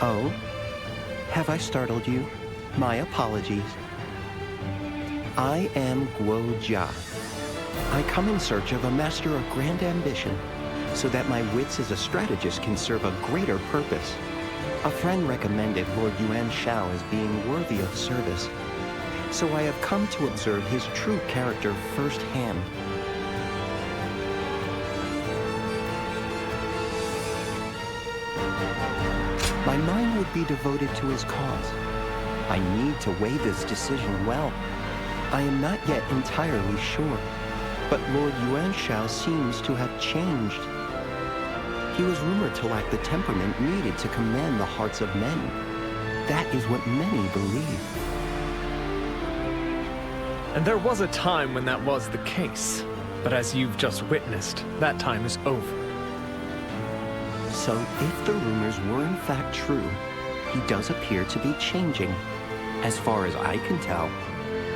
Oh? Have I startled you? My apologies. I am Guo Jia. I come in search of a master of grand ambition, so that my wits as a strategist can serve a greater purpose. A friend recommended Lord Yuan Shao as being worthy of service, so I have come to observe his true character firsthand. My mind would be devoted to his cause. I need to weigh this decision well. I am not yet entirely sure, but Lord Yuan Shao seems to have changed. He was rumored to lack the temperament needed to command the hearts of men. That is what many believe. And there was a time when that was the case. But as you've just witnessed, that time is over. So if the rumors were in fact true, he does appear to be changing, as far as I can tell.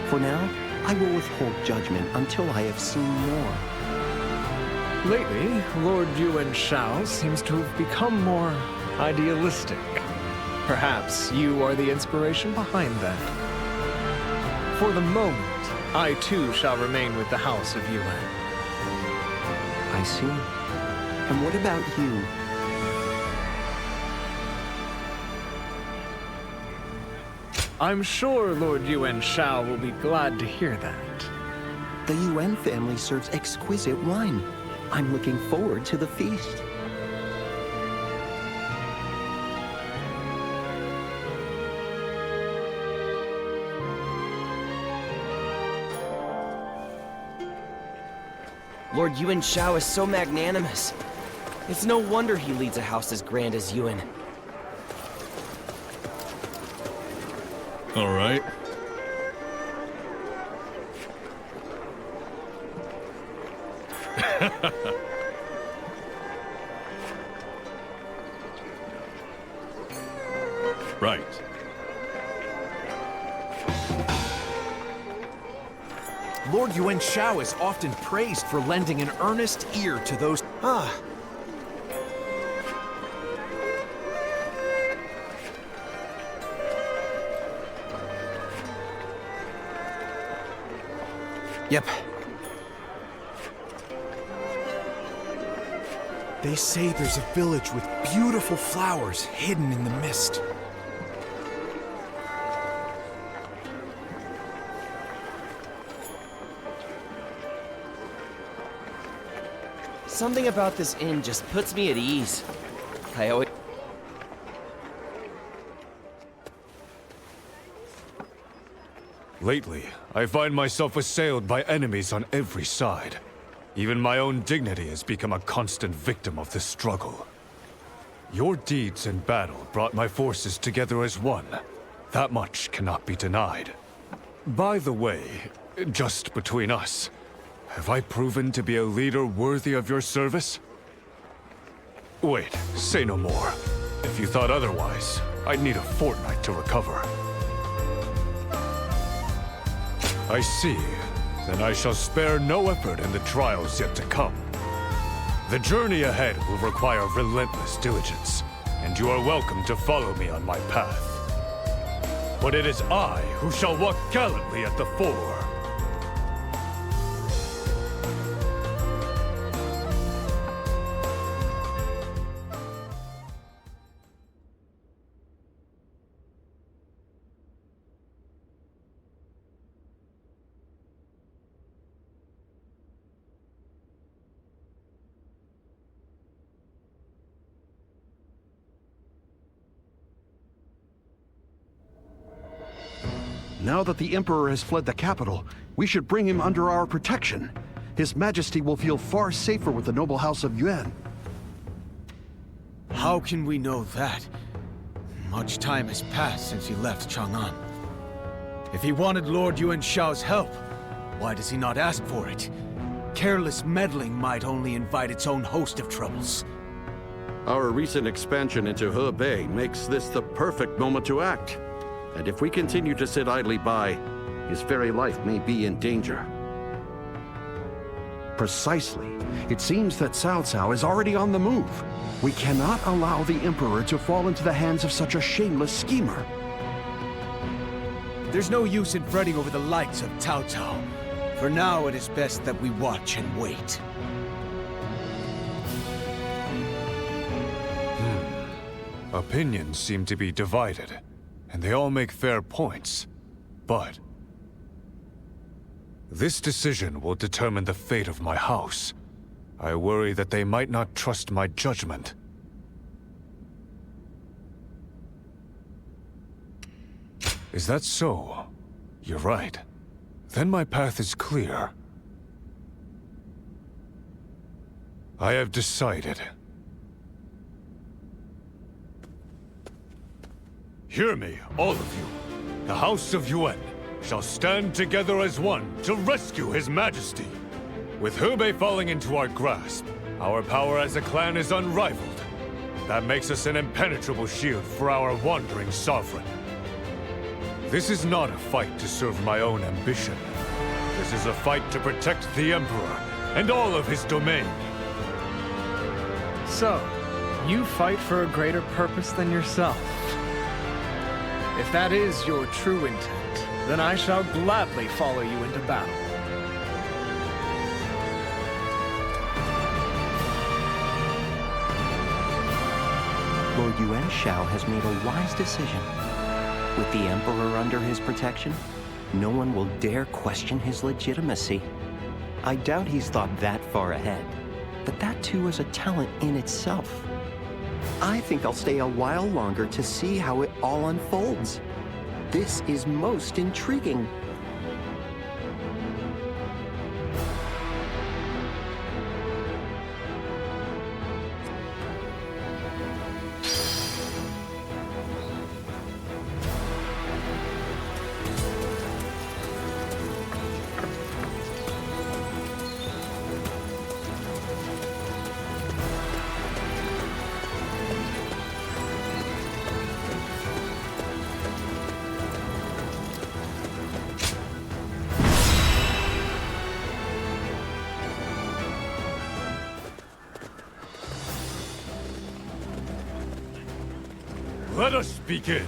For now, I will withhold judgment until I have seen more. Lately, Lord Yuan Shao seems to have become more idealistic. Perhaps you are the inspiration behind that. For the moment, I too shall remain with the House of Yuan. I see. And what about you? I'm sure Lord Yuan Shao will be glad to hear that. The Yuan family serves exquisite wine. I'm looking forward to the feast. Lord Yuan Shao is so magnanimous. It's no wonder he leads a house as grand as Yuan. All right. Right. Lord Yuan Shao is often praised for lending an earnest ear to those... Yep. They say there's a village with beautiful flowers hidden in the mist. Something about this inn just puts me at ease. I always... Lately, I find myself assailed by enemies on every side. Even my own dignity has become a constant victim of this struggle. Your deeds in battle brought my forces together as one. That much cannot be denied. By the way, just between us, have I proven to be a leader worthy of your service? Wait, say no more. If you thought otherwise, I'd need a fortnight to recover. I see. Then I shall spare no effort in the trials yet to come. The journey ahead will require relentless diligence, and you are welcome to follow me on my path. But it is I who shall walk gallantly at the fore. Now that the Emperor has fled the capital, we should bring him under our protection. His Majesty will feel far safer with the noble house of Yuan. How can we know that? Much time has passed since he left Chang'an. If he wanted Lord Yuan Shao's help, why does he not ask for it? Careless meddling might only invite its own host of troubles. Our recent expansion into Hebei makes this the perfect moment to act. And if we continue to sit idly by, his very life may be in danger. Precisely. It seems that Cao Cao is already on the move. We cannot allow the Emperor to fall into the hands of such a shameless schemer. There's no use in fretting over the likes of Cao Cao. For now, it is best that we watch and wait. Opinions seem to be divided, and they all make fair points. But this decision will determine the fate of my house. I worry that they might not trust my judgment. Is that so? You're right. Then my path is clear. I have decided. Hear me, all of you. The House of Yuan shall stand together as one to rescue His Majesty. With Hebei falling into our grasp, our power as a clan is unrivaled. That makes us an impenetrable shield for our wandering sovereign. This is not a fight to serve my own ambition. This is a fight to protect the Emperor and all of his domain. So, you fight for a greater purpose than yourself. If that is your true intent, then I shall gladly follow you into battle. Lord Yuan Shao has made a wise decision. With the Emperor under his protection, no one will dare question his legitimacy. I doubt he's thought that far ahead, but that too is a talent in itself. I think I'll stay a while longer to see how it all unfolds. This is most intriguing. Let us begin.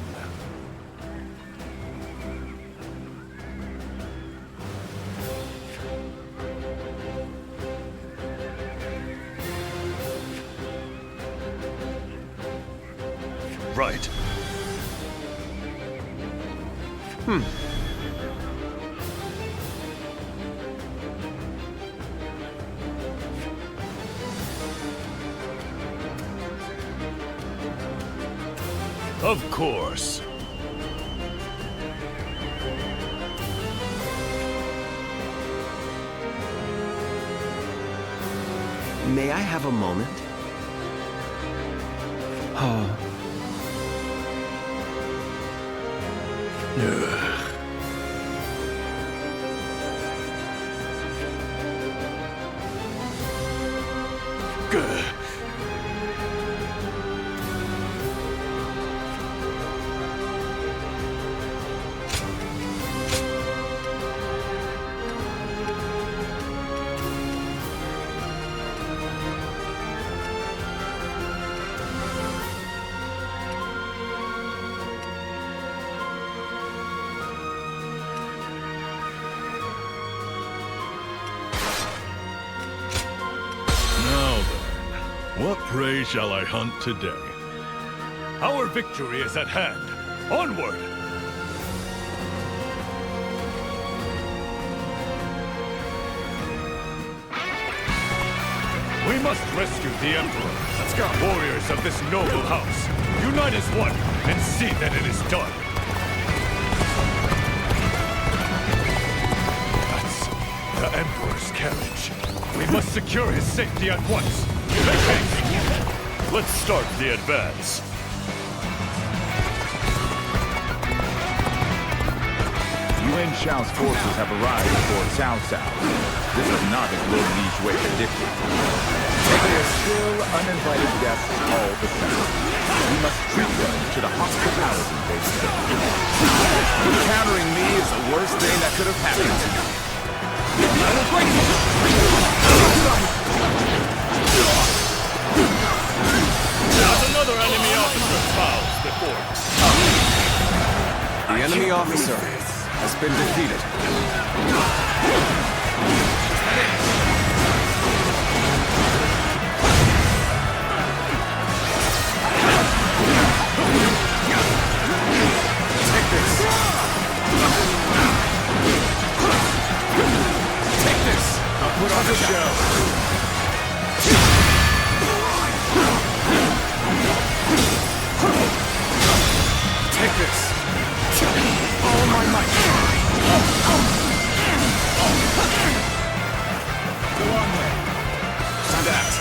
Right. Of course. May I have a moment? Oh. Good. What prey shall I hunt today? Our victory is at hand. Onward! We must rescue the Emperor. Let's go. Warriors of this noble house, unite as one and see that it is done. That's the Emperor's carriage. We must secure his safety at once. Let's start the advance. Yuan Shao's forces have arrived before Cao Cao. This is not as Lord Li Jue predicted. But they are still uninvited guests all the same. We must treat them to the hospitality they deserve. Encountering me is the worst thing that could have happened to you. There's another enemy officer fouls before us. The enemy officer has been defeated. Take this! Take this! I'll put on the show! Take this! All my might! Go on there! Time to act!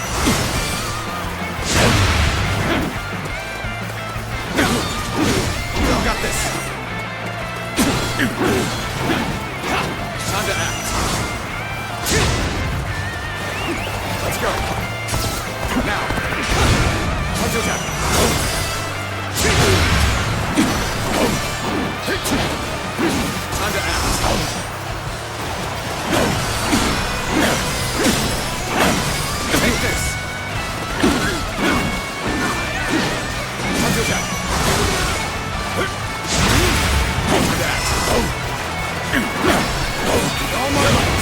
Y'all got this! Time to act! Let's go! Now! Hunter's out! Time to act. Take this. Hunter's out. Time to act. All my might.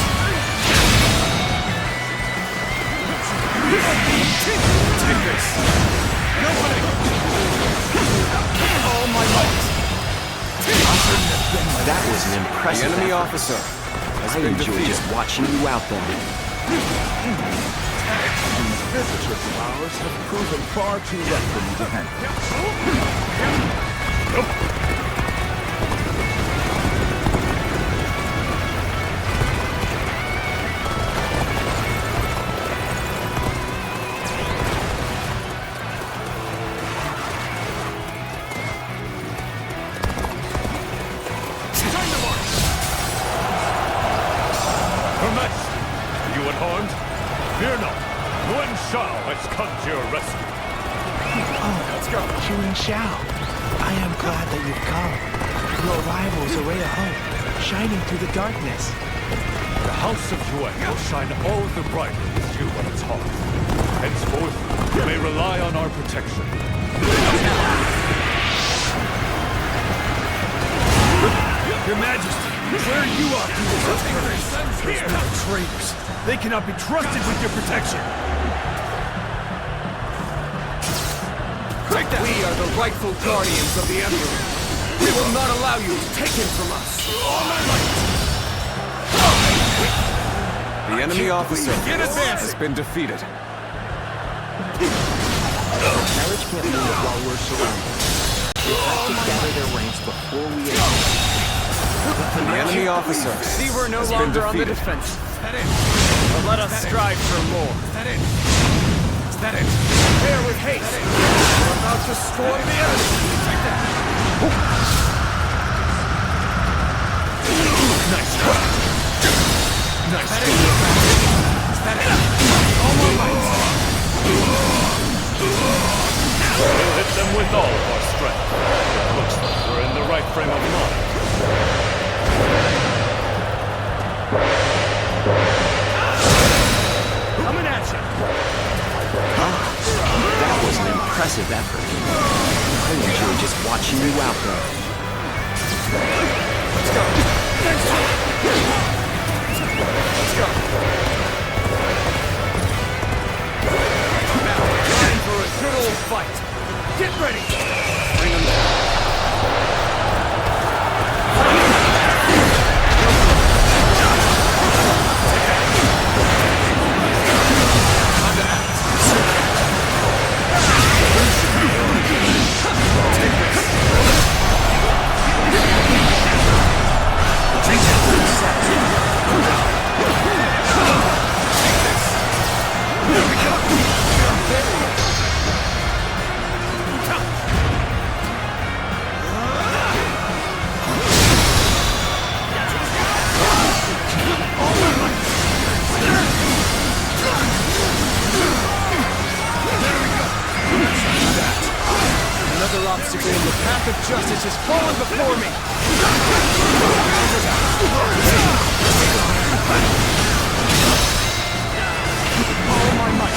Take this. No way. All my might. That was an impressive The enemy effort. officer has I been enjoyed defeated. just watching you out there. These visitors of ours have proven far too rough for me to handle. Fear not. Yuan Shao has come to your rescue. Oh, let's go. Yuan Shao, I am glad that you've come. Your arrival is a ray of hope, shining through the darkness. The House of Yuan will shine all the brighter with you at its heart. Henceforth, you may rely on our protection. Your Majesty, where are you off to with such courage? Those men are traitors. They cannot be trusted with your protection. Take that! We are the rightful guardians of the Emperor. We will not allow you to take him from us. The enemy officer has been defeated. The carriage can't move while we're surrounded. We have to gather their ranks before we attack. The enemy officer See, we're no has been longer on the defeated. defense. But let us strive for more. Prepare with haste. We're about to storm the enemy. Take that! Nice try. Nice try. We'll hit them with all of our strength. It looks like we're in the right frame of mind. Coming at you. That was an impressive effort. I enjoy just watching you out there. Let's go. Let's go. Now, time for a good old fight. Get ready. Bring them down. Another obstacle in the path of justice has fallen before me! All my might!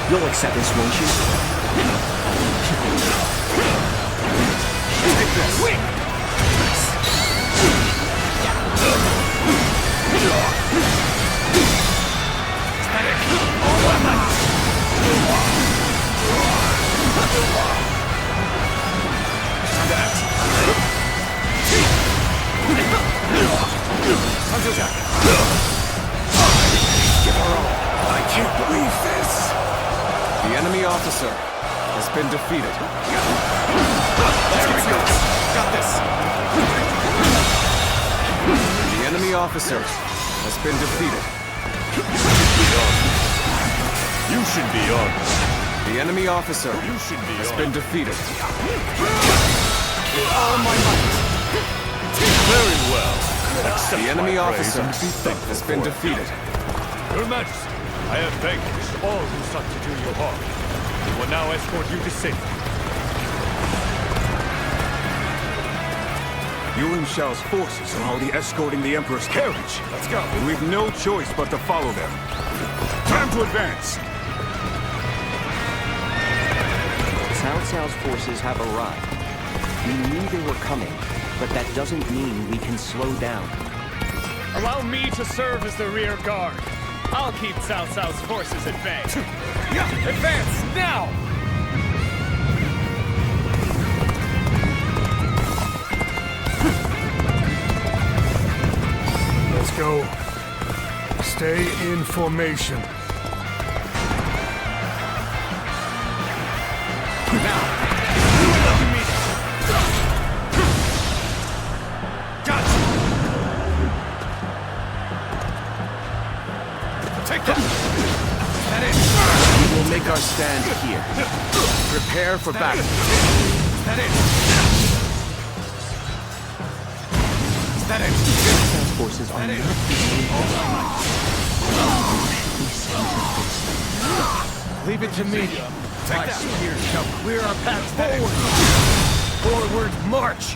You'll accept this, won't you? Take this! I can't believe this! The enemy officer has been defeated. There we go! Got this! The enemy officer has been defeated. You should be honored. The enemy officer has been defeated. All my might! Very well. Accept The enemy my praise officer and be thankful has been for it. defeated. Your Majesty, I have vanquished all who sought to do you harm. We will now escort you to safety. Yuan Shao's forces are already escorting the Emperor's carriage. Let's go! And we've no choice but to follow them. Time to advance! Cao Cao's forces have arrived. We knew they were coming, but that doesn't mean we can slow down. Allow me to serve as the rear guard. I'll keep Cao Cao's forces at bay. Advance, now! Let's go. Stay in formation. Now! Gotcha! Take that! That is! We will make our stand here. Prepare for battle. That is! That is! Cao's forces are not Leave it to me. My spear shall clear our path forward. Forward march.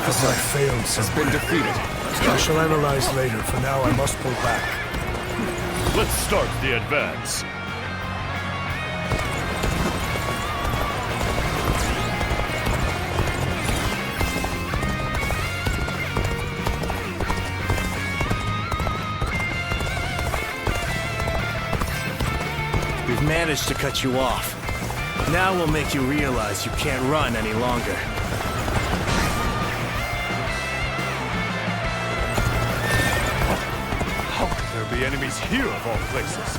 officer failed has been defeated. I shall analyze later. For now, I must pull back. Let's start the advance. We've managed to cut you off. Now we'll make you realize you can't run any longer. How could there be enemies here of all places?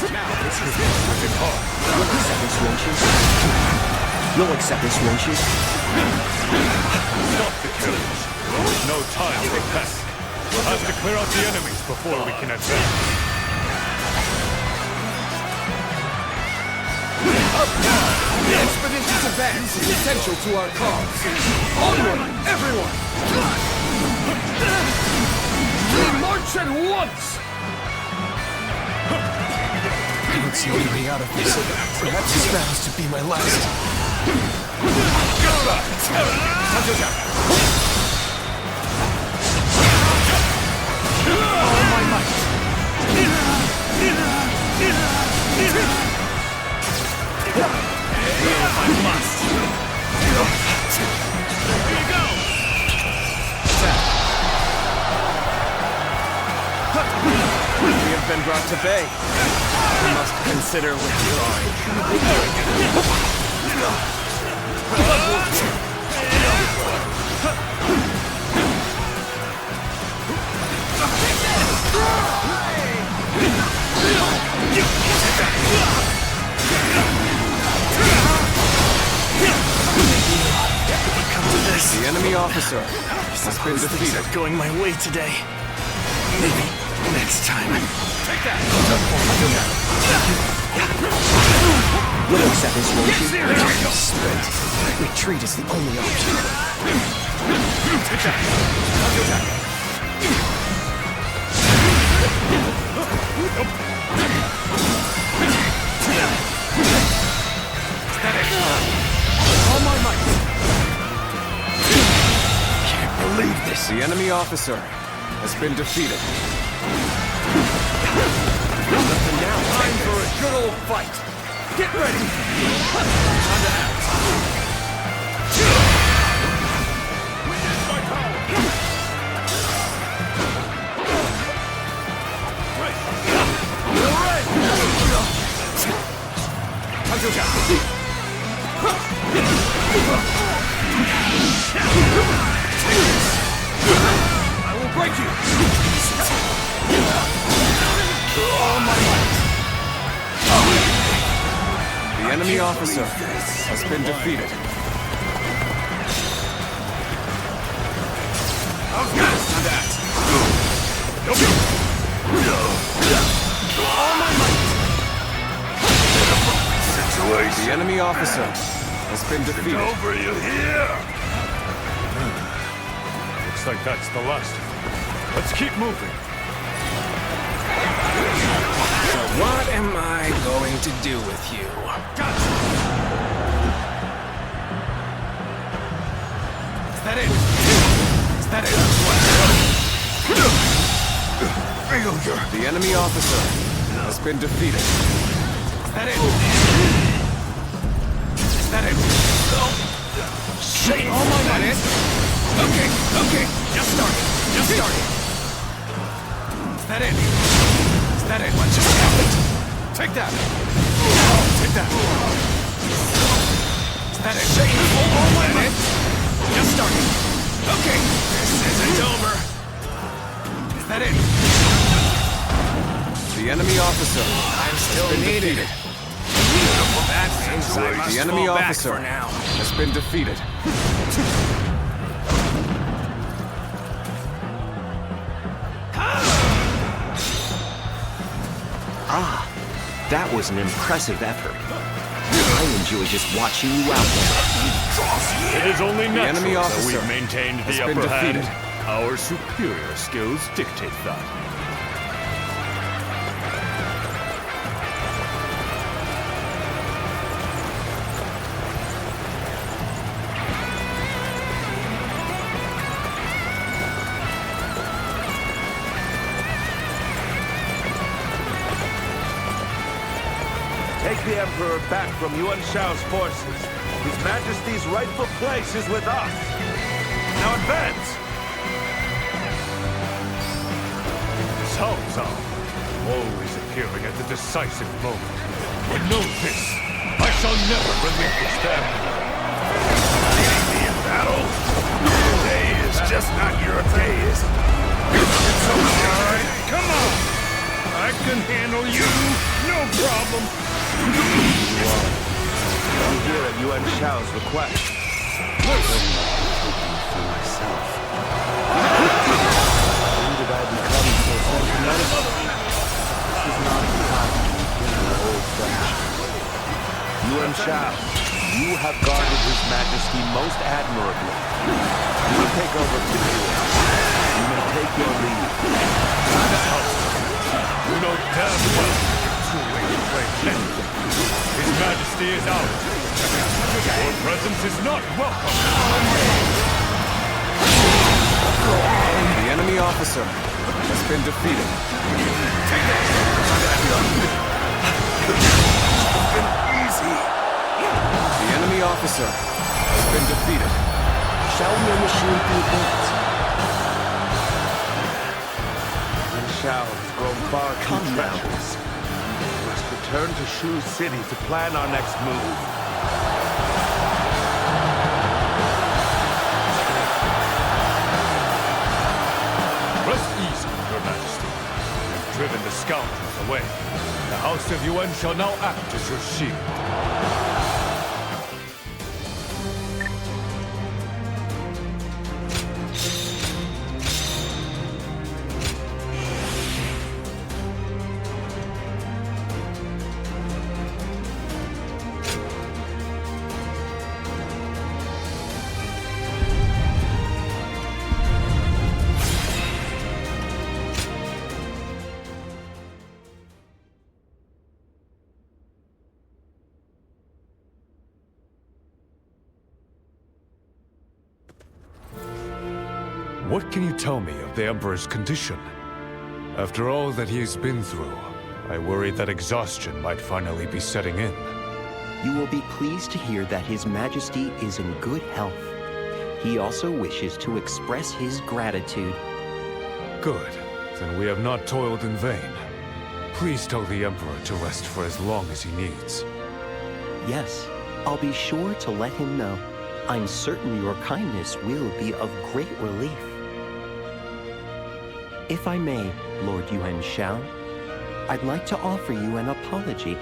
Now this is working hard. You'll accept this, won't you? You'll accept this, won't you? Stop the killings. There is no time for pests. We'll have to clear out the enemies before we can advance. The expedition's advance is essential to our cause. Onward, everyone! We march at once! I don't see any way out of this. Perhaps this vows to be my last. All my might. If I must. Here you go! We have been brought to bay. We must consider withdrawing. The enemy officer has been defeated. Going my way today. Maybe next time. Take that! You'll accept this, won't you? Spent. Retreat is the only option. Take that! All my might! Can't believe this. The enemy officer has been defeated. Nothing now. Time for a good old fight. Get ready. Time to act. I will break you! All my might! The enemy officer has been defeated. How's that? All my might! The enemy officer has been defeated. Over, you hear? Looks like that's the last. Let's keep moving. So what am I going to do with you? Is that it? Is that it? The enemy officer has been defeated. Is that it? Is that it? Shake all my might! Okay, just started. Is that it? Is that it? What just happened? Take that! Take that! Is that it? Shake all my might! Just started. Okay, this isn't over. Is that it? The enemy officer I'm still has been needed. defeated. That means I must The enemy fall back officer for now. has been defeated. Ah, that was an impressive effort. I enjoy just watching you out there. It is only The enemy natural that officer we've maintained has the been upper hand. defeated. Our superior skills dictate that. the Emperor back from Yuan Shao's forces. His Majesty's rightful place is with us. Now advance! Cao Cao, always appearing at the decisive moment. But know this, I shall never relinquish them. Leading me in battle? Today is just not your day, is it? It's alright, come on! I can handle you, no problem! I'm here at Yuan Shao's request. For myself. When did I become so sentimental? This is not the time to begin the old friendship. Yuan Shao, you have guarded His Majesty most admirably. You will take over from here. You may take your leave. You know damn well true way to play anything. His Majesty is out. Your presence is not welcome. The enemy officer has been defeated. Easy. The enemy officer has been defeated. Shall we initiate the event? Yuan Shao has grown far too treacherous. We must return to Shu City to plan our next move. Rest easy, Your Majesty. You've driven the scoundrels away. The House of Yuan shall now act as your shield. What can you tell me of the Emperor's condition? After all that he has been through, I worry that exhaustion might finally be setting in. You will be pleased to hear that His Majesty is in good health. He also wishes to express his gratitude. Good. Then we have not toiled in vain. Please tell the Emperor to rest for as long as he needs. Yes, I'll be sure to let him know. I'm certain your kindness will be of great relief. If I may, Lord Yuan Shao, I'd like to offer you an apology.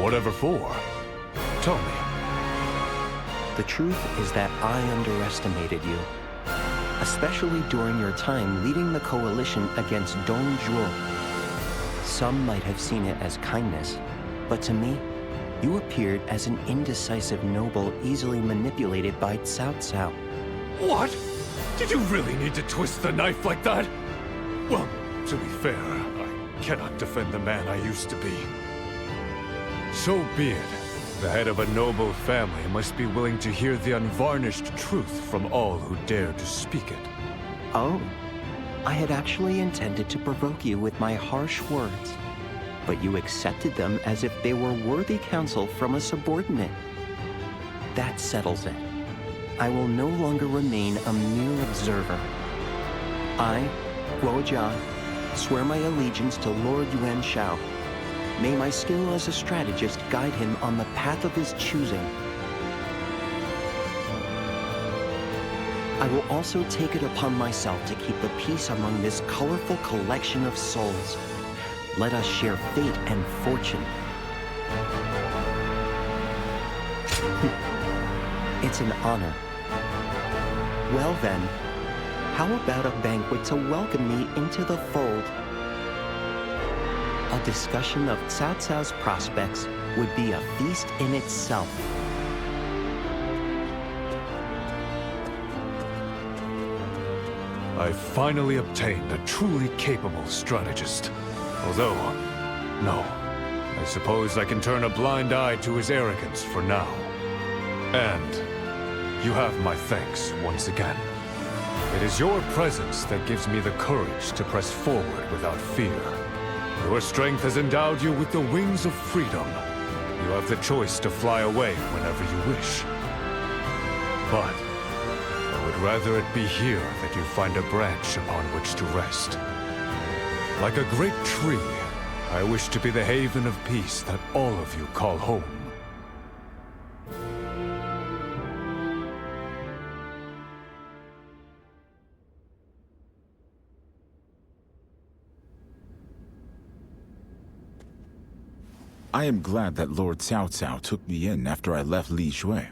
Whatever for? Tell me. The truth is that I underestimated you, especially during your time leading the coalition against Zhuo. Some might have seen it as kindness, but to me, you appeared as an indecisive noble easily manipulated by Cao Cao. What? Did you really need to twist the knife like that? Well, to be fair, I cannot defend the man I used to be. So be it. The head of a noble family must be willing to hear the unvarnished truth from all who dare to speak it. Oh, I had actually intended to provoke you with my harsh words, but you accepted them as if they were worthy counsel from a subordinate. That settles it. I will no longer remain a mere observer. I, Guo Jia, swear my allegiance to Lord Yuan Shao. May my skill as a strategist guide him on the path of his choosing. I will also take it upon myself to keep the peace among this colorful collection of souls. Let us share fate and fortune. It's an honor. Well then, how about a banquet to welcome me into the fold? A discussion of Cao Cao's prospects would be a feast in itself. I finally obtained a truly capable strategist. Although, no. I suppose I can turn a blind eye to his arrogance for now. And you have my thanks once again. It is your presence that gives me the courage to press forward without fear. Your strength has endowed you with the wings of freedom. You have the choice to fly away whenever you wish. But I would rather it be here that you find a branch upon which to rest. Like a great tree, I wish to be the haven of peace that all of you call home. I am glad that Lord Cao Cao took me in after I left Li Shui.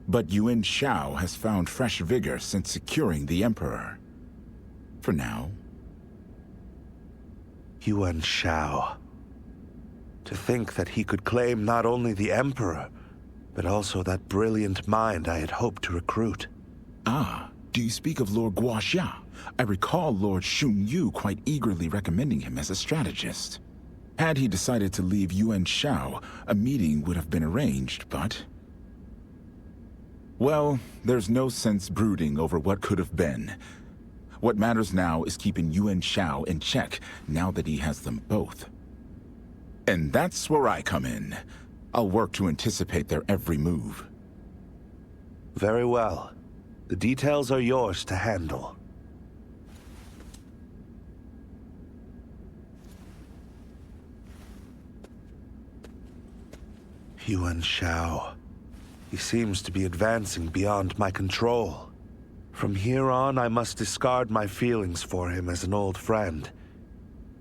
But Yuan Shao has found fresh vigor since securing the Emperor. For now. Yuan Shao. To think that he could claim not only the Emperor, but also that brilliant mind I had hoped to recruit. Ah, do you speak of Lord Guoxia? I recall Lord Xun Yu quite eagerly recommending him as a strategist. Had he decided to leave Yuan Shao, a meeting would have been arranged, but... Well, there's no sense brooding over what could have been. What matters now is keeping Yuan Shao in check, now that he has them both. And that's where I come in. I'll work to anticipate their every move. Very well. The details are yours to handle. Yuan Shao. He seems to be advancing beyond my control. From here on, I must discard my feelings for him as an old friend,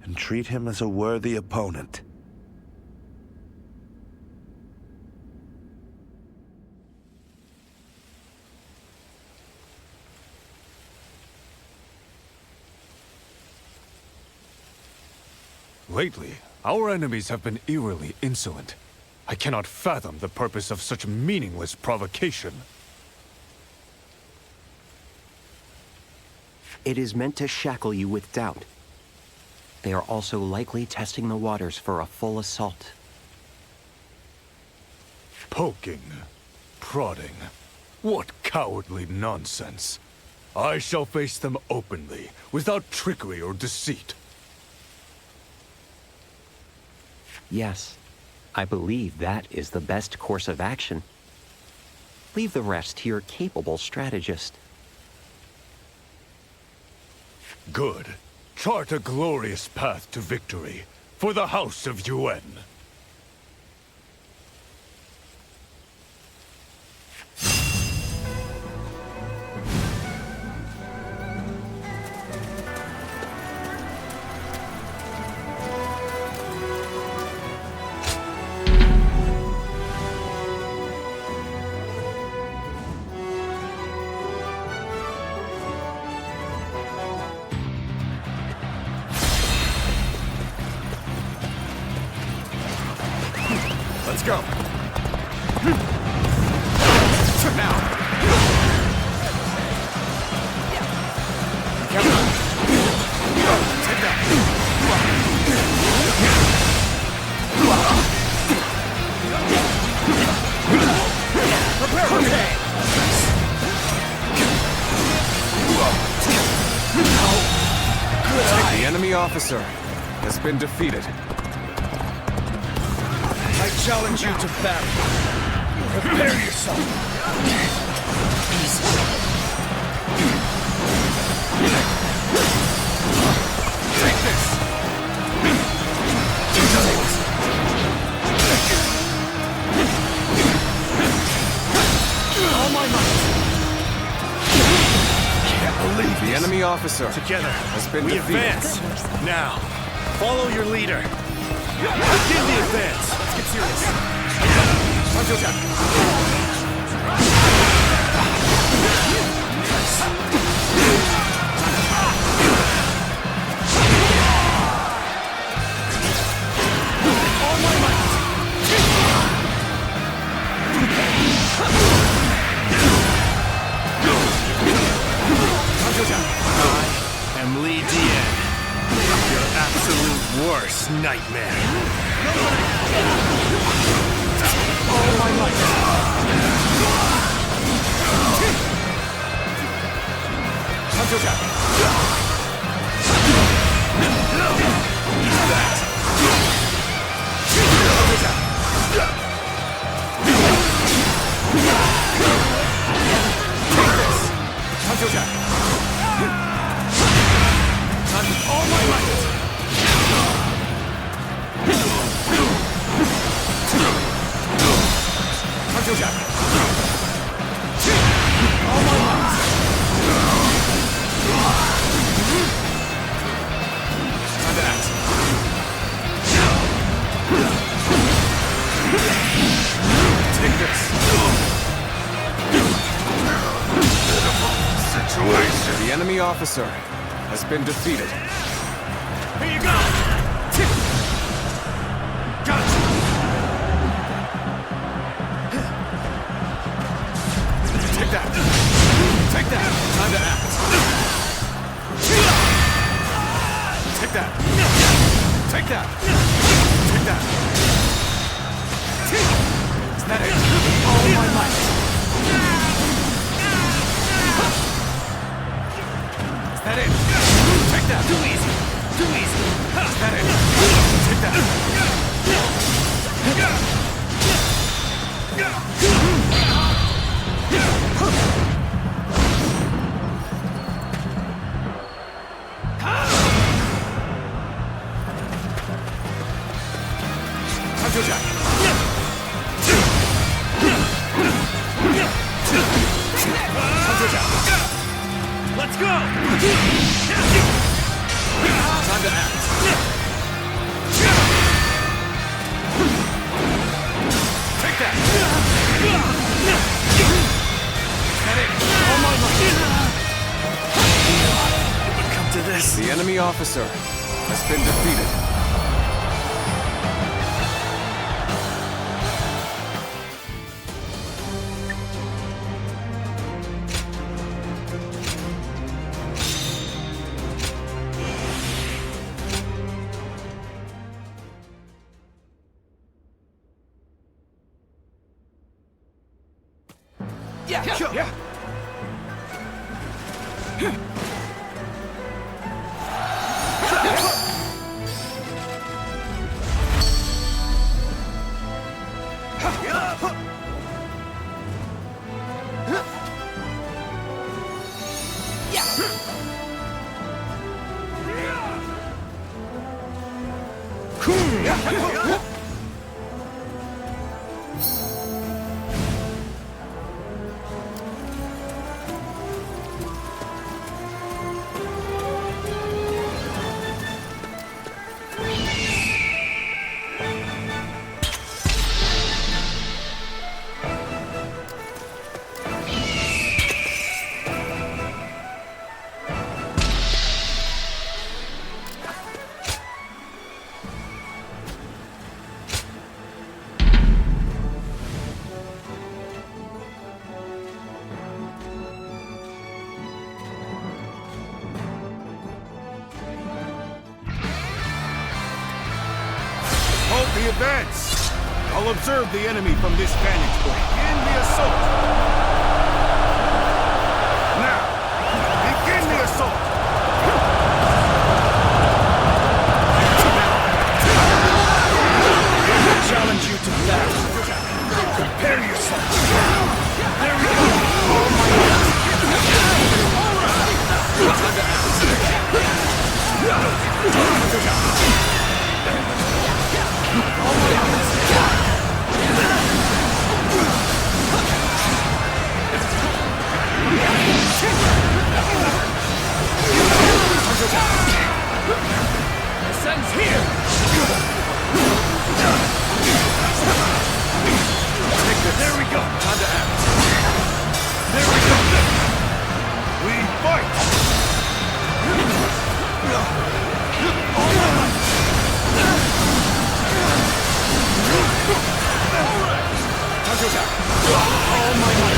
and treat him as a worthy opponent. Lately, our enemies have been eerily insolent. I cannot fathom the purpose of such meaningless provocation. It is meant to shackle you with doubt. They are also likely testing the waters for a full assault. Poking, prodding. What cowardly nonsense. I shall face them openly, without trickery or deceit. Yes, I believe that is the best course of action. Leave the rest to your capable strategist. Good. Chart a glorious path to victory for the House of Yuan. Let's go. Now. Come on. Take that. Prepare. Okay. The enemy officer has been defeated. I challenge you to battle. Prepare yourself. Easy. Take this. All my might. Can't believe The enemy officer Together, has been we defeated. advance. Now, follow your leader. Begin the advance. Let's get serious. All my might. I am Li Dian, your absolute worst nightmare. All my might. Eat that. All my might! All my might! Time to act. Take this. Situation. The enemy officer has been defeated. Here you go! Gotcha! Take that! Take that! Time to act! Take that! Take that! Take that! Is that it? All my might! Is that it? Take that! Too easy! Too easy! Is that it? Take that! Let's go! Time to act. Take that! That it! All my might! It would come to this. The enemy officer has been defeated. Yeah. The advance! I'll observe the enemy from this vantage point. Begin the assault! Now, begin the assault! I challenge you to battle. Prepare yourself. There we go! All my might! Time to act. The sun's here! There we go! Time to act. There we go! We fight! All my might! All my might!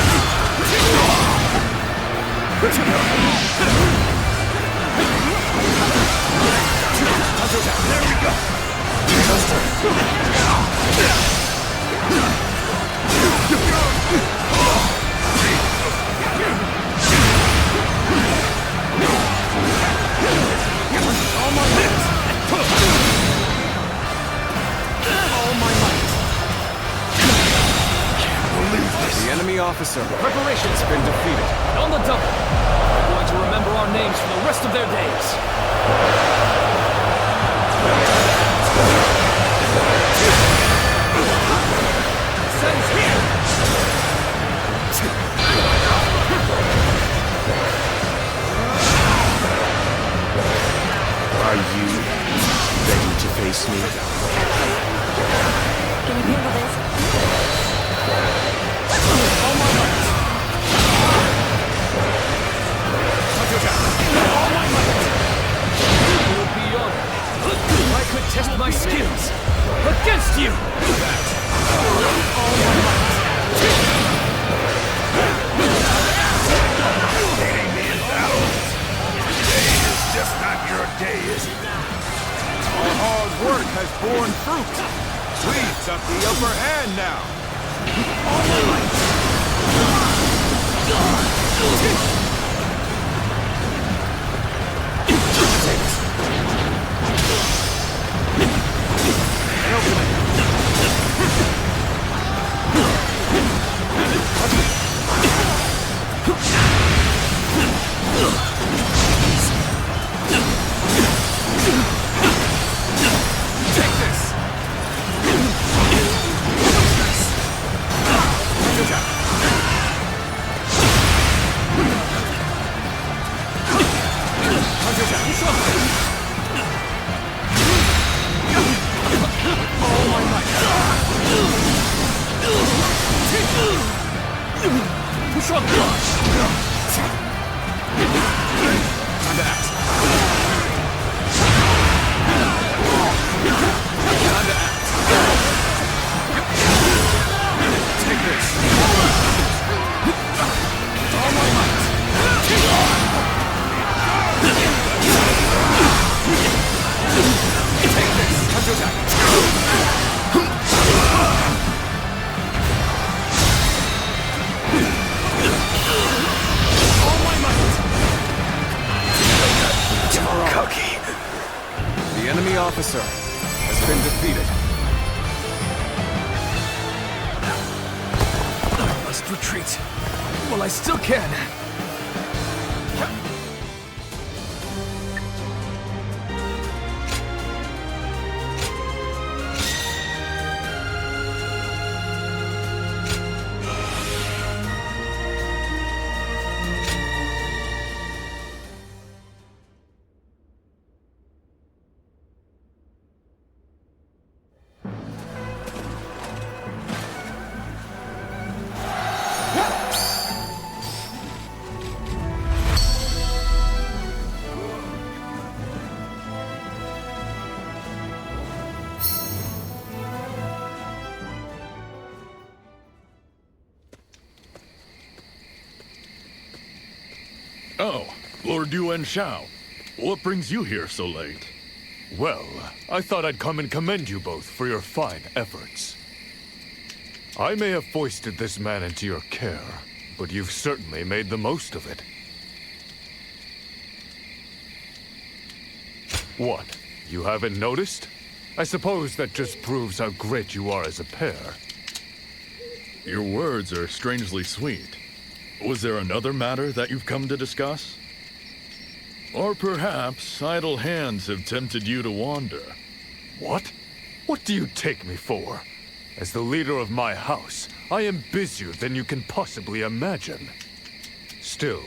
There we go! All my might! All my might! The enemy officer Preparations has been defeated. and on the double. They're going to remember our names for the rest of their days. Sen's here! Are you ready to face me? Can you handle this? All my might! All my might! You will be honored if I could test my skills against you! All my might! Beating me in battle. Today is just not your day, is it? Our hard work has borne fruit. We've got the upper hand now. All my might! The enemy officer has been defeated. I must retreat while I still can. Oh, Lord Yuan Shao. What brings you here so late? Well, I thought I'd come and commend you both for your fine efforts. I may have foisted this man into your care, but you've certainly made the most of it. What? You haven't noticed? I suppose that just proves how great you are as a pair. Your words are strangely sweet. Was there another matter that you've come to discuss? Or perhaps idle hands have tempted you to wander? What? What do you take me for? As the leader of my house, I am busier than you can possibly imagine. Still,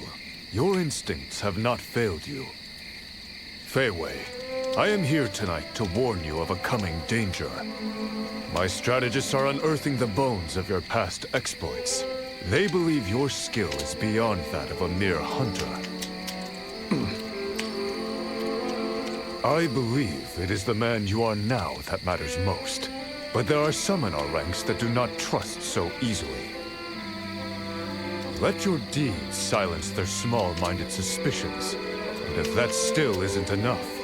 your instincts have not failed you. Fei Wei, I am here tonight to warn you of a coming danger. My strategists are unearthing the bones of your past exploits. They believe your skill is beyond that of a mere hunter. I believe it is the man you are now that matters most. But there are some in our ranks that do not trust so easily. Let your deeds silence their small-minded suspicions. And if that still isn't enough,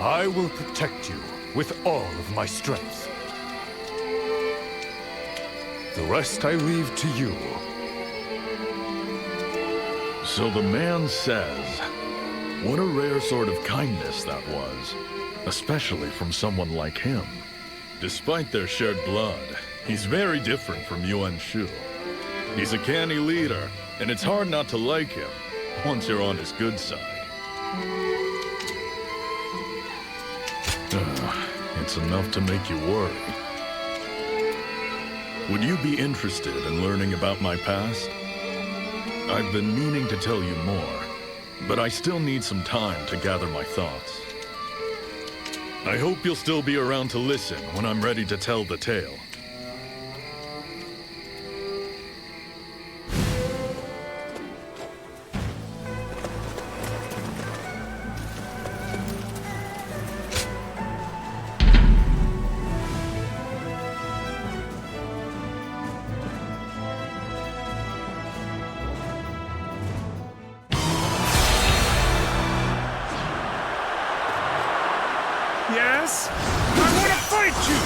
I will protect you with all of my strength. The rest I leave to you. So the man says, what a rare sort of kindness that was, especially from someone like him. Despite their shared blood, he's very different from Yuan Shu. He's a canny leader, and it's hard not to like him once you're on his good side. It's enough to make you worry. Would you be interested in learning about my past? I've been meaning to tell you more, but I still need some time to gather my thoughts. I hope you'll still be around to listen when I'm ready to tell the tale. Yes? I want to fight you!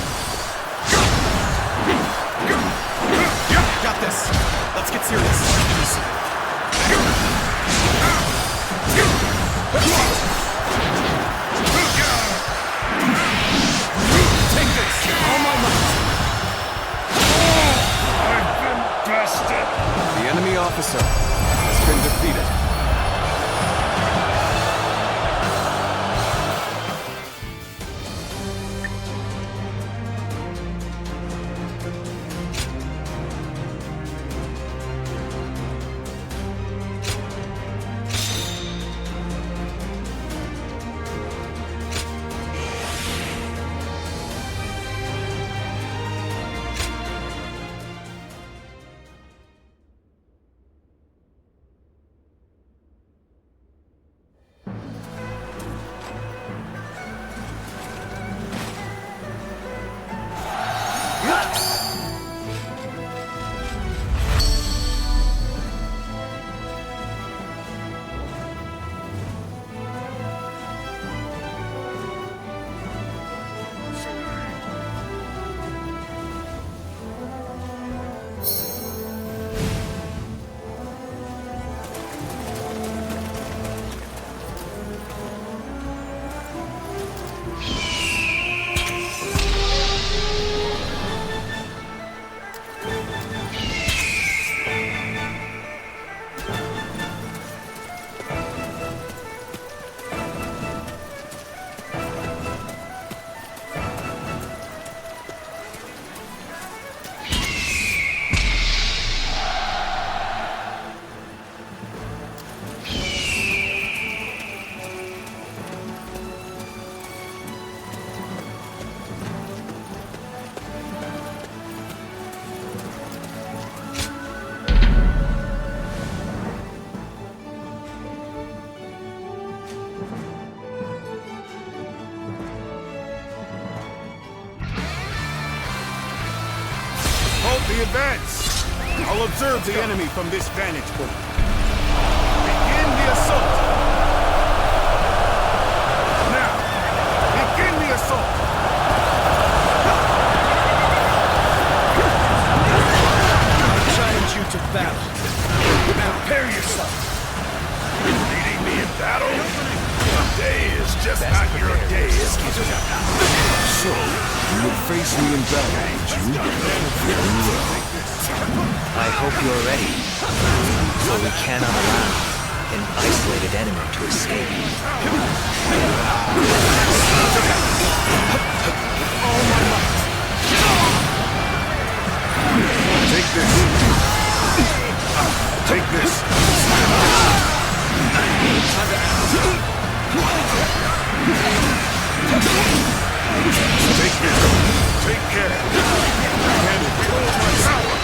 Got this. Let's get serious. Take this! All my might! I've been bested! The enemy officer has been defeated. The advance! I'll observe the enemy from this vantage point. Begin the assault! Now, begin the assault! I challenge you to battle. Prepare yourself. Leading me in battle? Today is just not your day. So, you will face me in battle, would you? Very well. I hope you're ready, for we cannot allow an isolated enemy to escape. All my might! Take this! Take this! Take this! Take care! And wield my power!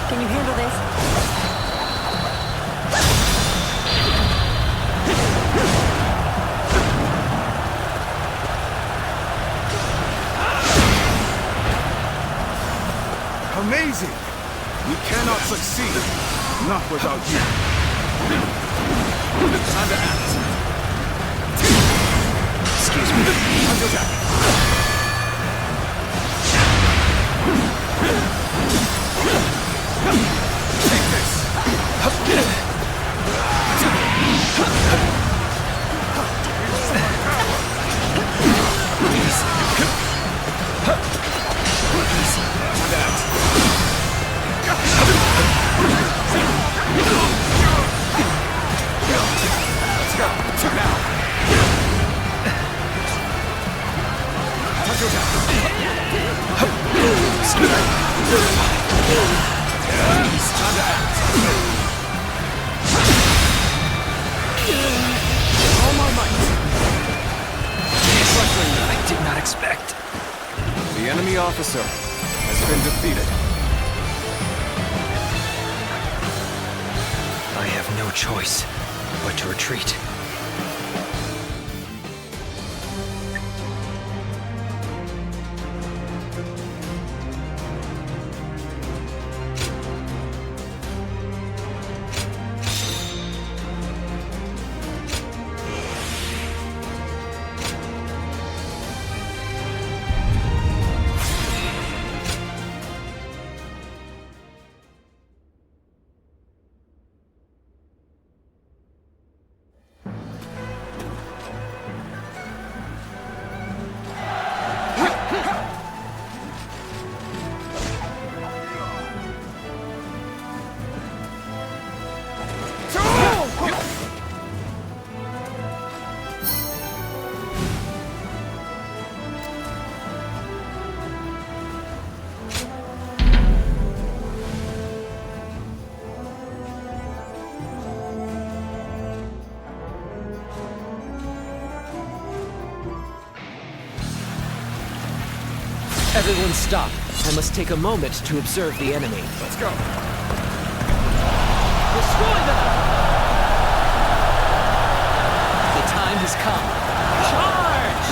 Can you handle this? Amazing! We cannot succeed. Not without you. Time to act. Excuse me. Under that. Take this. I did not expect. The enemy officer has been defeated. I have no choice but to retreat. Everyone stop. I must take a moment to observe the enemy. Let's go. Destroy them! The time has come. Charge!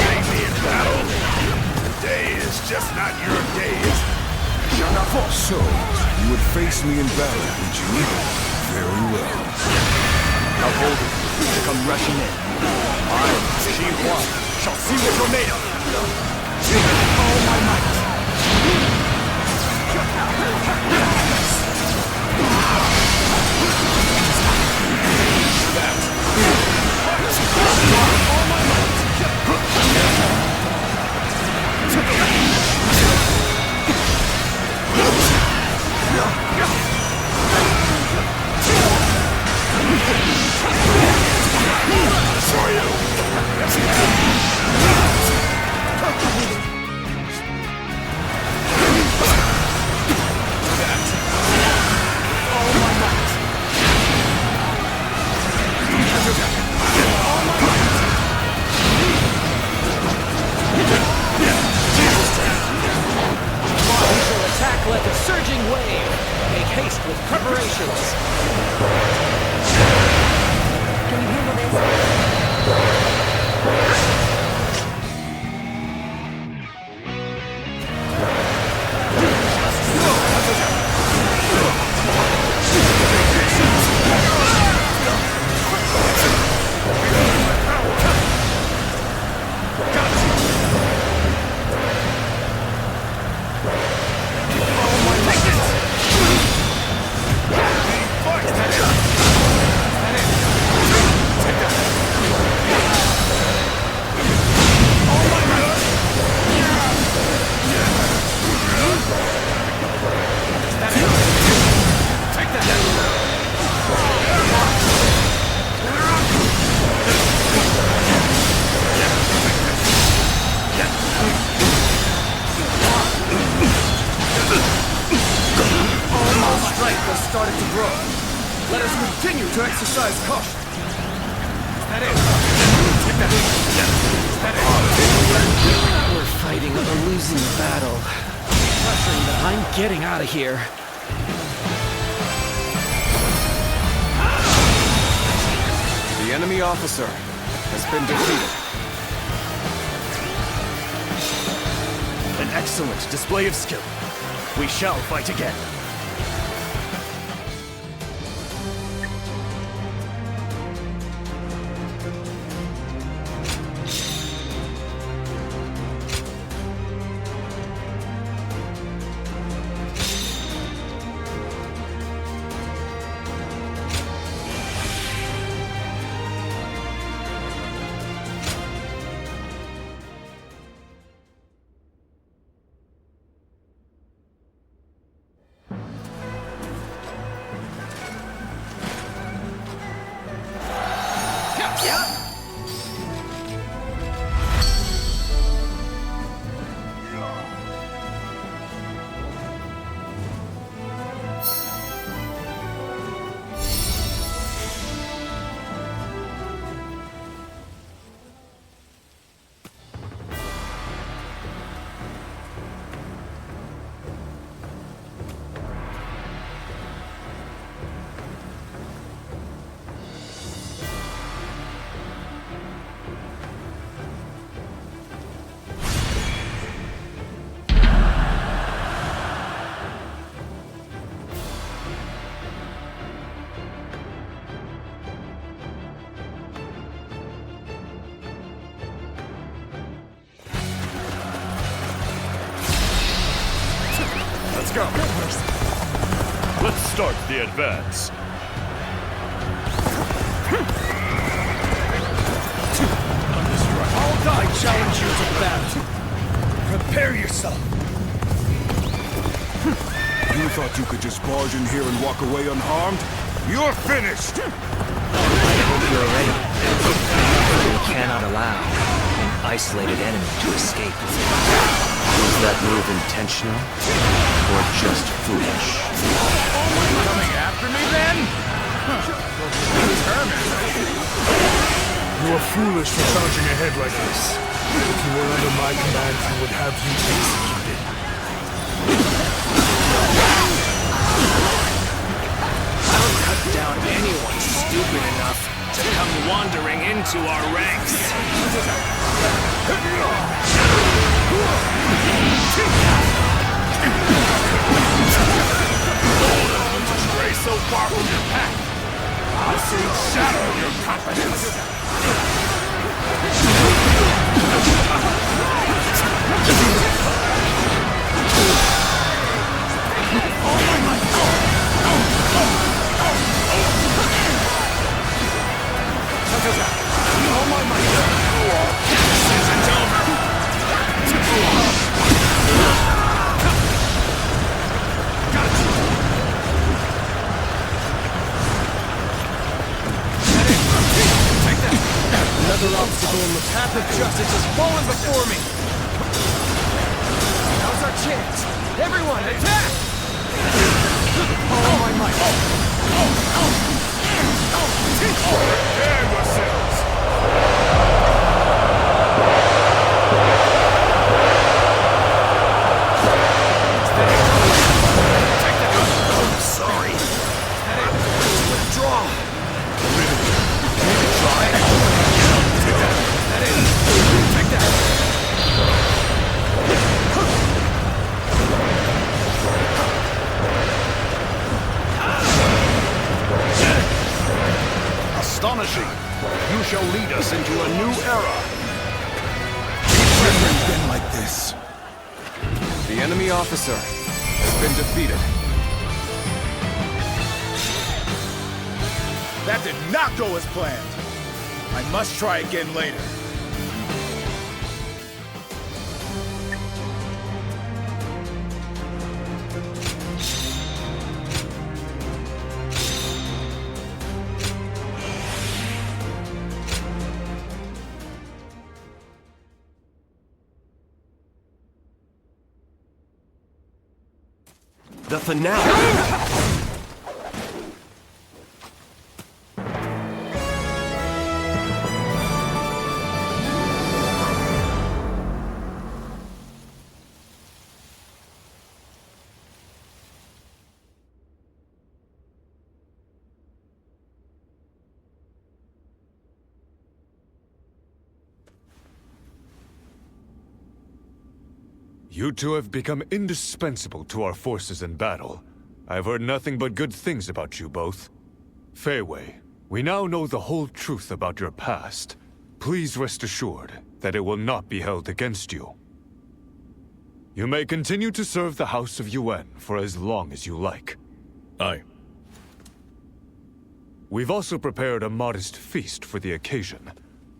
Face me in battle. Today is just not your day. So, you would face me in battle, would you? Very well. How bold of you to come rushing in. I, Yuan, shall see what you're made of. All my might. All my might. For you. Attack like a surging wave. Make haste with preparations. Can you handle this? started to grow. Let us continue to exercise caution. Is that it? Take that. We're fighting a losing battle. But I'm getting out of here. The enemy officer has been defeated. An excellent display of skill. We shall fight again. Go. Let's start the advance. I'll die challenge you to battle. Prepare yourself. You thought you could just barge in here and walk away unharmed? You're finished! I hope you're ready. We cannot allow an isolated enemy to escape. Was that move intentional? Or just foolish? Coming after me then? Determined. You are foolish for charging ahead like this. If you were under my command, I would have you executed. I'll cut down anyone stupid enough to come wandering into our ranks. To stray so far from your path, I'll soon shadow your competence. Another obstacle in the path of justice has fallen before me! Now's our chance! Everyone, attack! All my might! Prepare yourselves! Sorry. Withdraw! Astonishing! You shall lead us into a new era! Never been like this. The enemy officer has been defeated. That did not go as planned. I must try again later. The finale! You two have become indispensable to our forces in battle. I've heard nothing but good things about you both. Fei Wei, we now know the whole truth about your past. Please rest assured that it will not be held against you. You may continue to serve the House of Yuan for as long as you like. Aye. We've also prepared a modest feast for the occasion.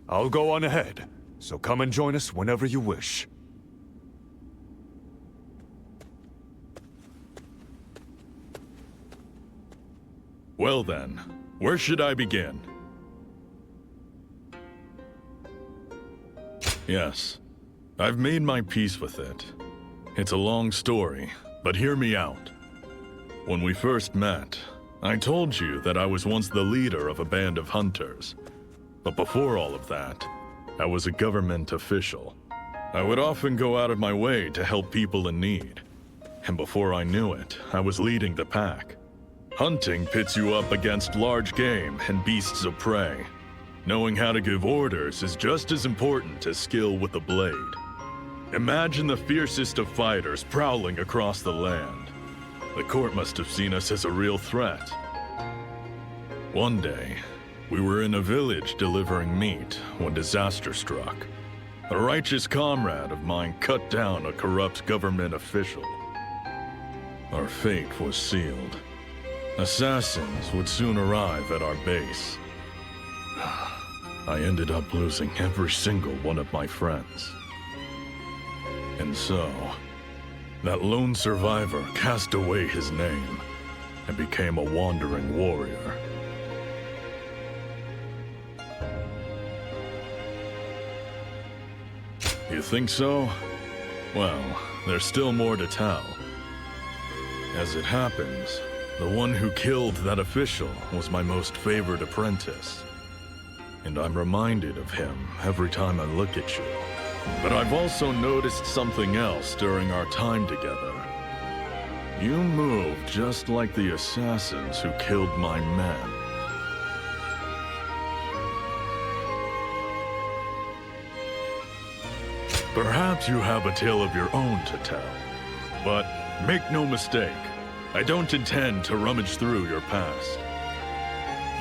I'll go on ahead, so come and join us whenever you wish. Well then, where should I begin? Yes, I've made my peace with it. It's a long story, but hear me out. When we first met, I told you that I was once the leader of a band of hunters. But before all of that, I was a government official. I would often go out of my way to help people in need. And before I knew it, I was leading the pack. Hunting pits you up against large game and beasts of prey. Knowing how to give orders is just as important as skill with a blade. Imagine the fiercest of fighters prowling across the land. The court must have seen us as a real threat. One day, we were in a village delivering meat when disaster struck. A righteous comrade of mine cut down a corrupt government official. Our fate was sealed. Assassins would soon arrive at our base. I ended up losing every single one of my friends. And so, that lone survivor cast away his name and became a wandering warrior. You think so? Well, there's still more to tell. As it happens, the one who killed that official was my most favored apprentice. And I'm reminded of him every time I look at you. But I've also noticed something else during our time together. You move just like the assassins who killed my men. Perhaps you have a tale of your own to tell. But make no mistake, I don't intend to rummage through your past.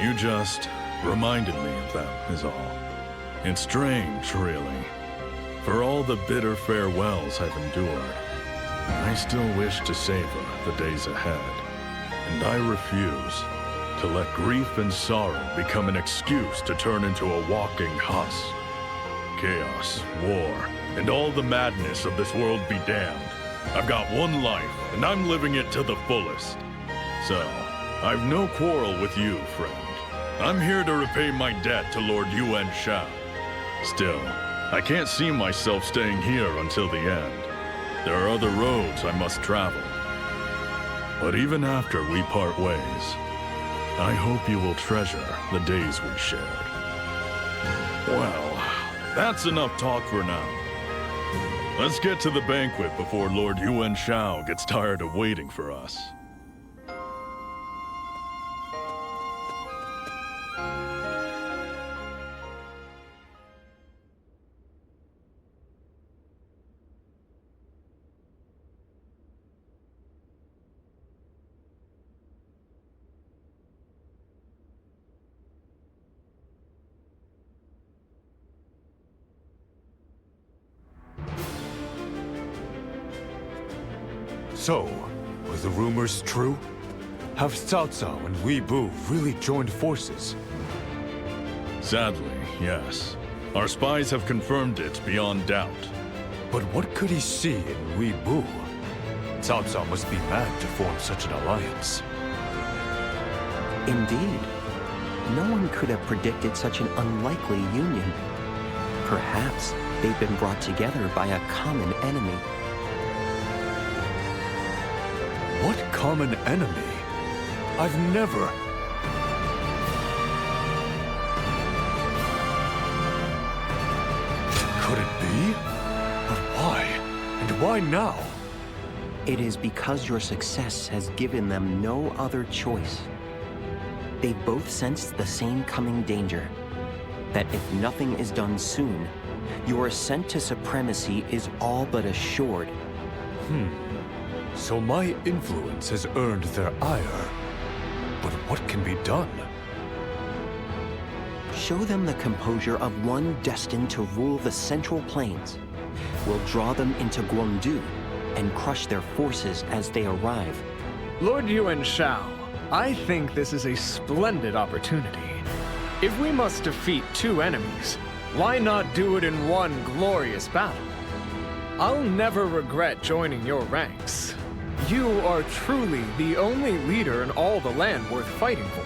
You just reminded me of them, is all. It's strange, really. For all the bitter farewells I've endured, I still wish to savor the days ahead. And I refuse to let grief and sorrow become an excuse to turn into a walking husk. Chaos, war, and all the madness of this world be damned. I've got one life, and I'm living it to the fullest. So, I've no quarrel with you, friend. I'm here to repay my debt to Lord Yuan Shao. Still, I can't see myself staying here until the end. There are other roads I must travel. But even after we part ways, I hope you will treasure the days we shared. Well, that's enough talk for now. Let's get to the banquet before Lord Yuan Shao gets tired of waiting for us. So, were the rumors true? Have Cao Cao and Wi Bu really joined forces? Sadly, yes. Our spies have confirmed it beyond doubt. But what could he see in Wi Bu? Cao Cao must be mad to form such an alliance. Indeed. No one could have predicted such an unlikely union. Perhaps they've been brought together by a common enemy. What common enemy? I've never... Could it be? But why? And why now? It is because your success has given them no other choice. They both sensed the same coming danger. That if nothing is done soon, your ascent to supremacy is all but assured. So my influence has earned their ire. But what can be done? Show them the composure of one destined to rule the Central Plains. We'll draw them into Guangdu and crush their forces as they arrive. Lord Yuan Shao, I think this is a splendid opportunity. If we must defeat two enemies, why not do it in one glorious battle? I'll never regret joining your ranks. You are truly the only leader in all the land worth fighting for.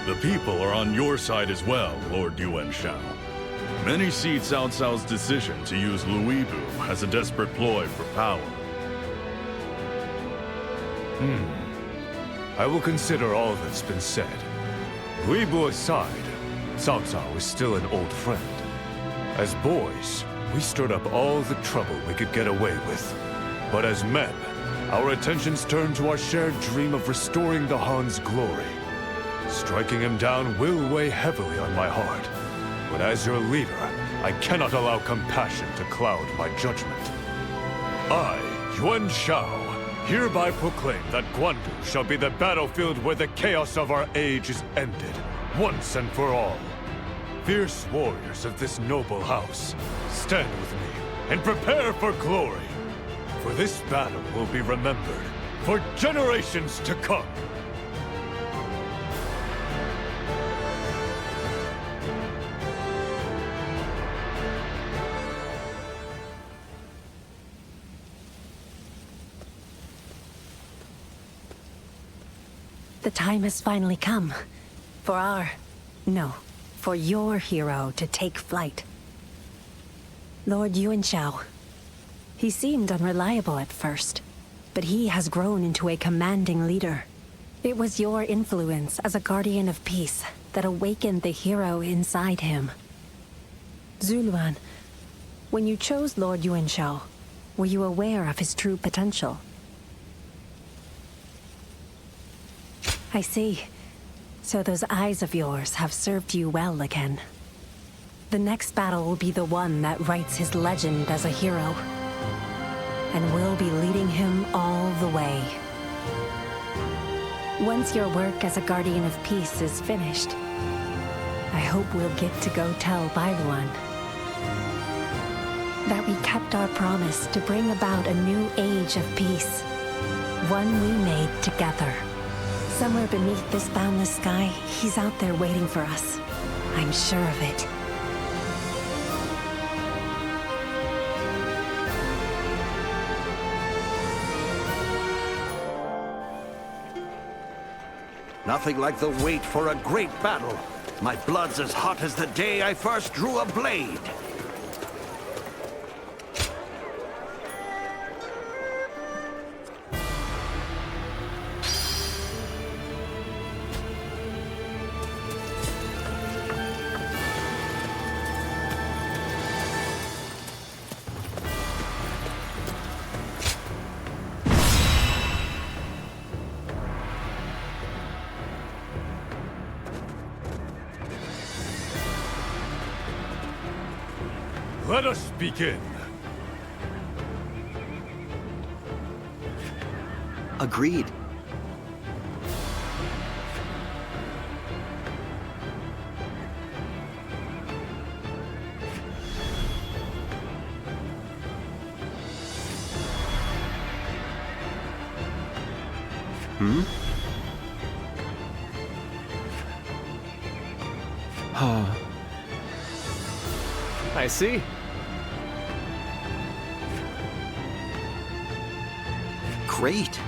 The people are on your side as well, Lord Yuan Shao. Many see Cao Cao's decision to use Luibu as a desperate ploy for power. I will consider all that's been said. Luibu aside, Cao Cao is still an old friend. As boys, we stirred up all the trouble we could get away with. But as men, our attentions turned to our shared dream of restoring the Han's glory. Striking him down will weigh heavily on my heart. But as your leader, I cannot allow compassion to cloud my judgment. I, Yuan Shao, hereby proclaim that Guandu shall be the battlefield where the chaos of our age is ended, once and for all. Fierce warriors of this noble house, stand with me and prepare for glory. For this battle will be remembered for generations to come. The time has finally come. For your hero to take flight. Lord Yuan Shao. He seemed unreliable at first, but he has grown into a commanding leader. It was your influence as a guardian of peace that awakened the hero inside him. Zuluan, when you chose Lord Yuan Shao, were you aware of his true potential? I see. So those eyes of yours have served you well again. The next battle will be the one that writes his legend as a hero. And we'll be leading him all the way. Once your work as a guardian of peace is finished, I hope we'll get to go tell Bailuan that we kept our promise to bring about a new age of peace. One we made together. Somewhere beneath this boundless sky, he's out there waiting for us. I'm sure of it. Nothing like the wait for a great battle. My blood's as hot as the day I first drew a blade. Let us begin. Agreed. I see. Great.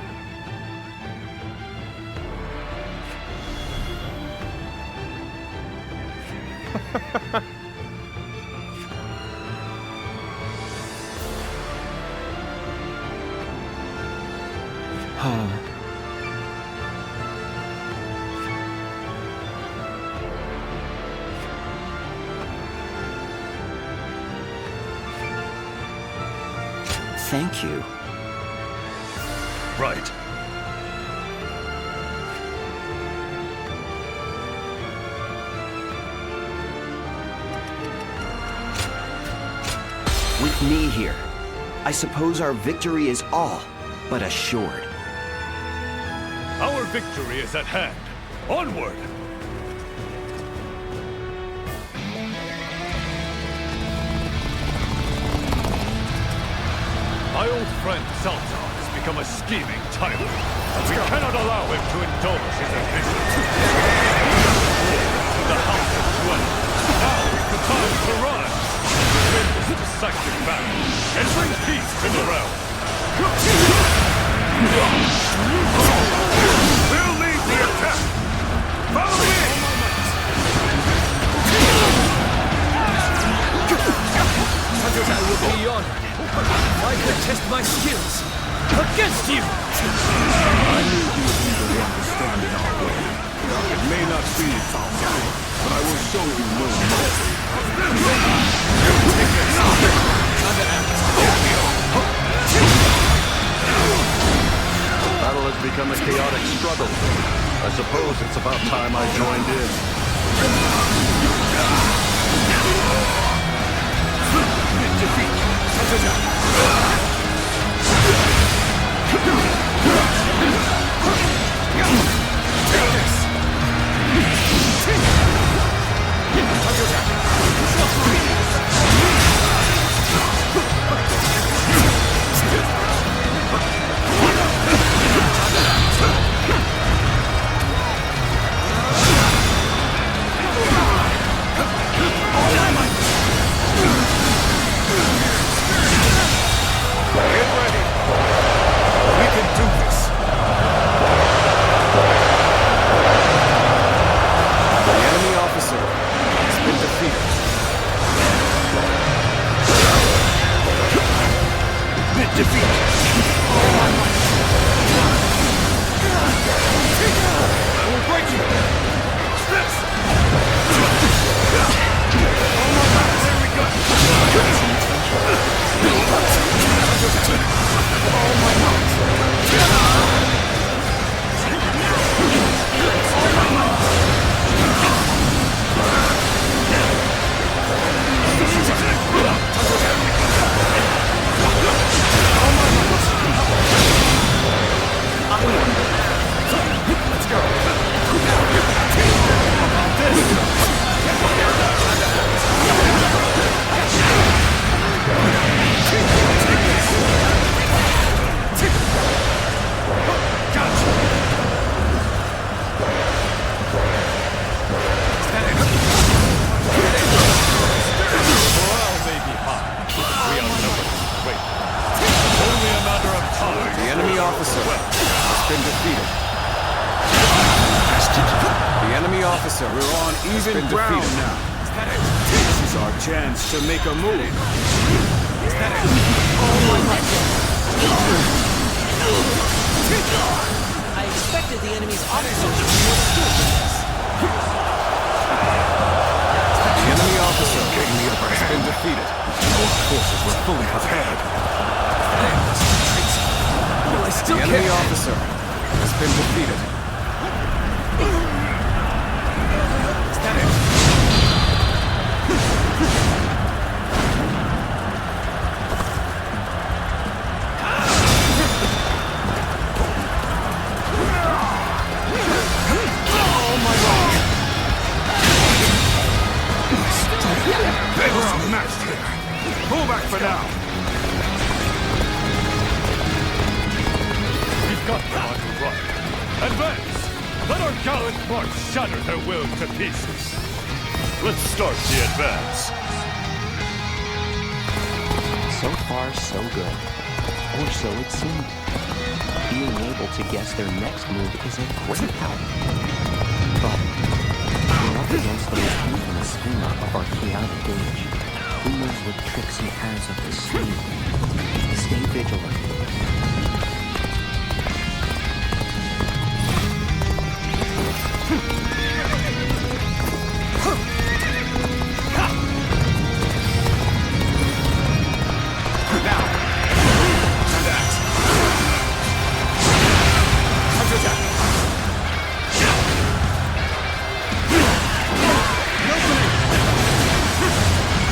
Thank you. Right. With me here, I suppose our victory is all but assured. Our victory is at hand. Onward! My old friend Cao has become a scheming tyrant. We cannot allow him to indulge his ambitions. To the house of Yuan. Now is the time to rise. Win this decisive battle and bring peace to the realm. We'll lead the attack! Follow me! I will be honored. I could test my skills against you! I knew you would be the one to stand in our way. It may not be, Cao Cao, but I will show you no mercy. The battle has become a chaotic struggle. I suppose it's about time I joined in. To make a move. Is that it? Oh my God. I expected the enemy's officer to be more skilled than this. The enemy officer has been defeated. Our forces were fully prepared. The enemy officer has been defeated. Is that it? Pull back for now! We've got them on the run. Advance! Let our gallant march shatter their will to pieces. Let's start the advance. So far, so good. Or so it seemed. Being able to guess their next move is a great help. But we're up against the most infamous schema of our chaotic age. Who knows what tricks he has up his sleeve? Stay vigilant.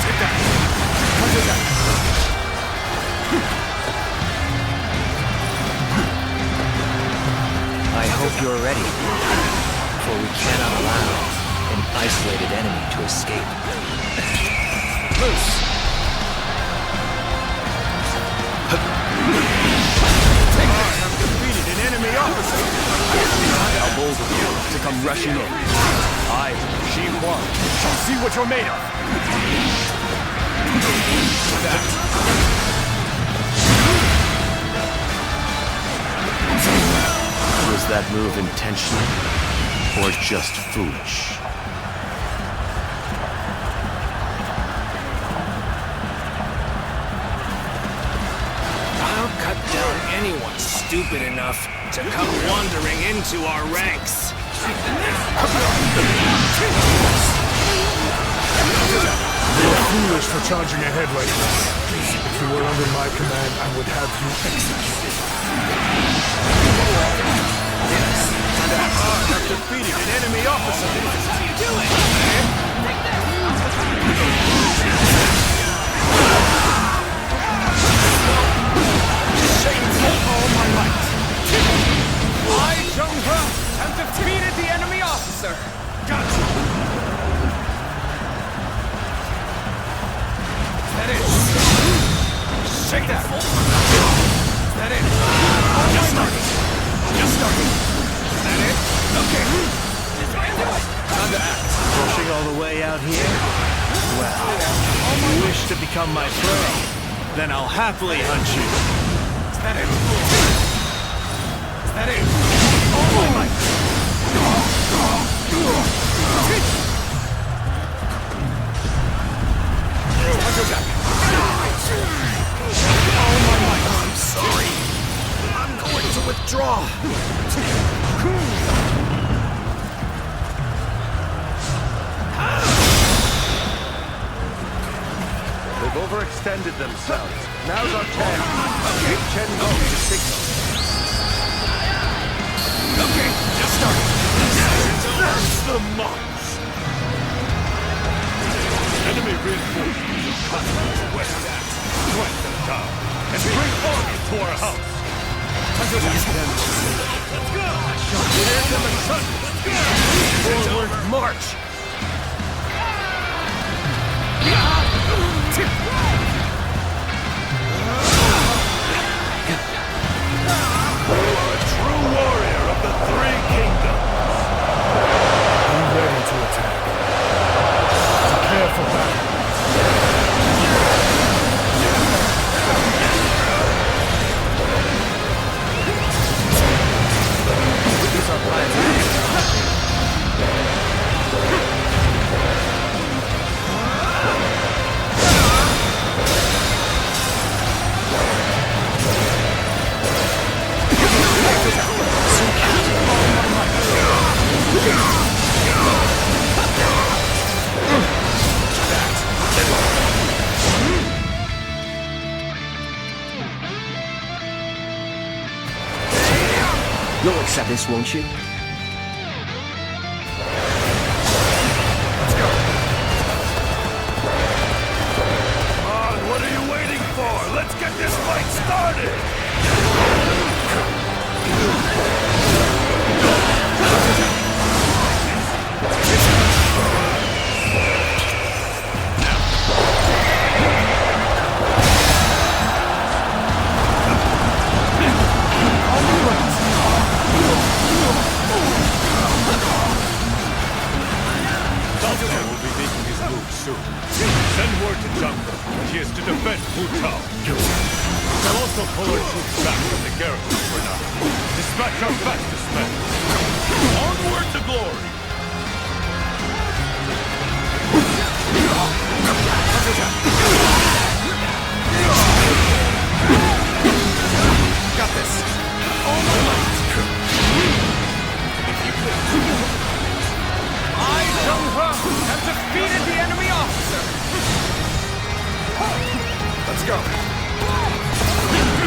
Take that! isolated enemy to escape. Loose! I have defeated an enemy officer! How bold of you to come rushing in. I, Yuan, shall see what you're made of. Was that move intentional, or just foolish? I'll cut down anyone stupid enough to come wandering into our ranks. You're foolish for charging ahead like this. If you were under my command, I would have you executed. I have defeated an enemy officer! Do it! Shameful all my might! I, Zhang, have defeated the enemy officer! Gotcha! That is! Shake that! That is! Just starting! Just starting! That it? Okay! Time to act! Pushing all the way out here? Well, you wish to become my prey, then I'll happily hunt you. Is that it? Is that it? Oh my! I'm sorry. I'm going to withdraw. They've overextended themselves. Now's our chance. Give Chen Gong the signal. Okay, just starting. That's the march! Enemy reinforcements cut west at the town and bring army to our house. Let's go! Here's them and son. Forward march! You are a true warrior of the Three Kingdoms. Be ready to attack. Prepare for battle. These are plans. You'll accept this, won't you? Come on, what are you waiting for? Let's get this fight started! Send word to Zhang that he is to defend Jiao. We'll also pull our troops back from the garrison for now. Dispatch our fastest men. Onward to glory! Got this! I, Zhang, have defeated the enemy officer! Let's go!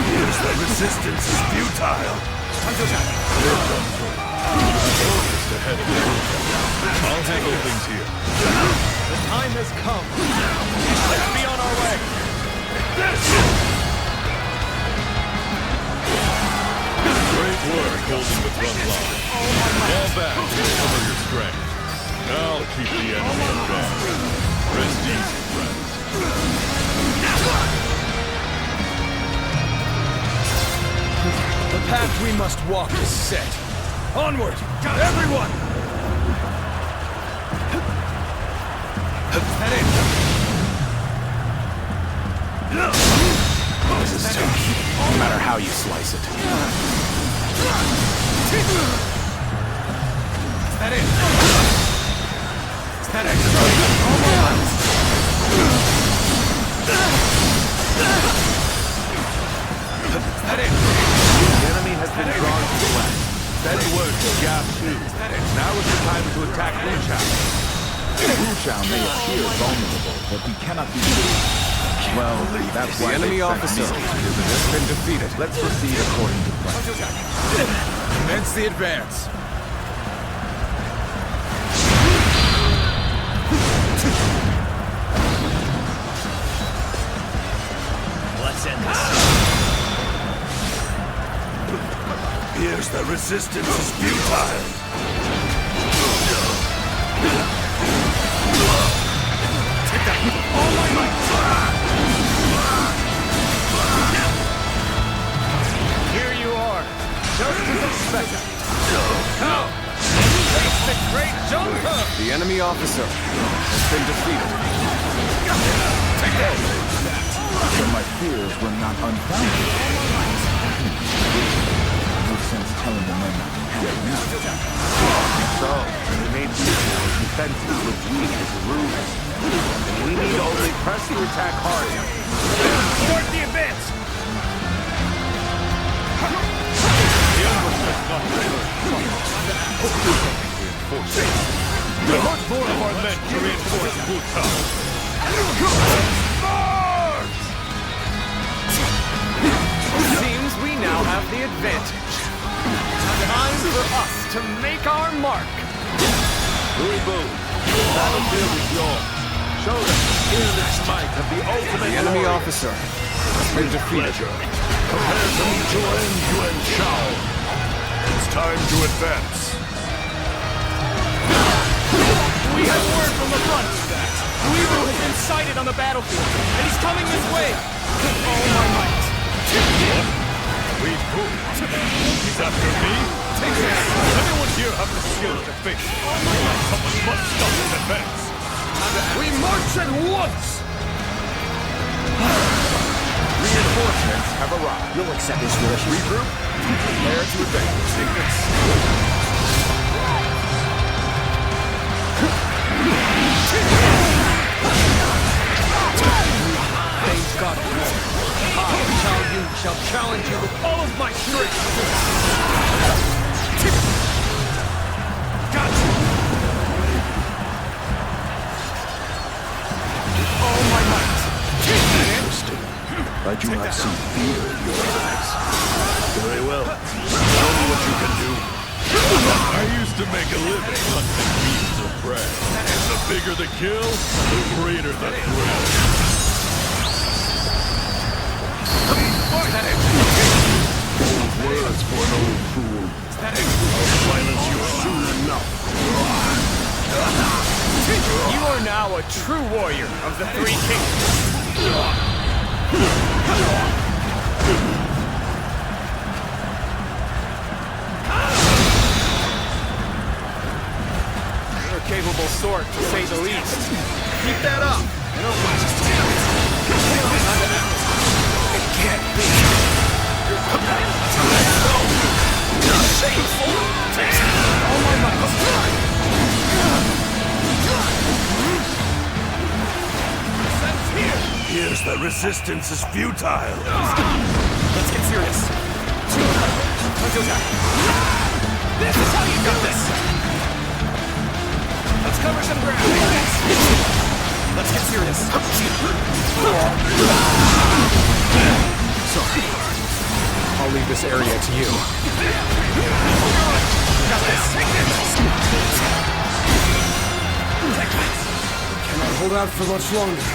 Use the resistance is futile. I'll handle things here. The time has come. Let's be on our way. Great work holding the front line. Fall back to recover your strength. I'll keep the path we must walk is set. Onward, everyone! That it? This is tough, no matter how you slice it. That it? That it? That it? The enemy has been drawn to the left. Send word to Jiao. Now is the time to attack Wu Chao. Wu Chao may appear vulnerable, but he cannot be defeated. Well, that's why the enemy officer has been defeated. Let's proceed according to plan. Commence the advance. Let's end this. Here's the resistance is futile. Take that with all my might. Here you are, just as expected. Now, face the great Zhang. The enemy officer has been defeated. Take that. But my fears were not unfounded. No sense telling the men not to panic. So, we made use of his defenses look weak as a ruse. And we need only press the attack harder. Start the advance! We want more of our men to reinforce Wu Chao. Seems we now have the advantage. Time for us to make our mark. The battlefield is yours. Show them the fearless might of the ultimate The enemy warrior. officer has been defeated. Prepare to meet Yuan Shao. It's time to advance. We have word from the front. Weevil has been sighted on the battlefield, and he's coming this way. All my might. Who? He's after me? Anyone here have the skill to face it? Someone must stop his advance. We march at once! Reinforcements have arrived. You'll accept this ration. Regroup. Prepare to advance. Take this. Thank God for this. I, Shao Yun, shall challenge you with all of my strength. Gotcha! All my might. Interesting. I do not see fear in your eyes. Very well. Show me what you can do. I used to make a living hunting beasts of prey. The bigger the kill, the greater the thrill. Bold words for an old fool. I'll silence you soon enough. You are now a true warrior of the Three Kingdoms. You're a capable sort, to say the least. Keep that up. It can't be. Shameful. All my might. Here's the resistance is futile. Let's get serious. This is how you do this. Let's cover some ground. Let's get serious. Sorry. I'll leave this area to you. Got this. Take this. Cannot hold out for much longer.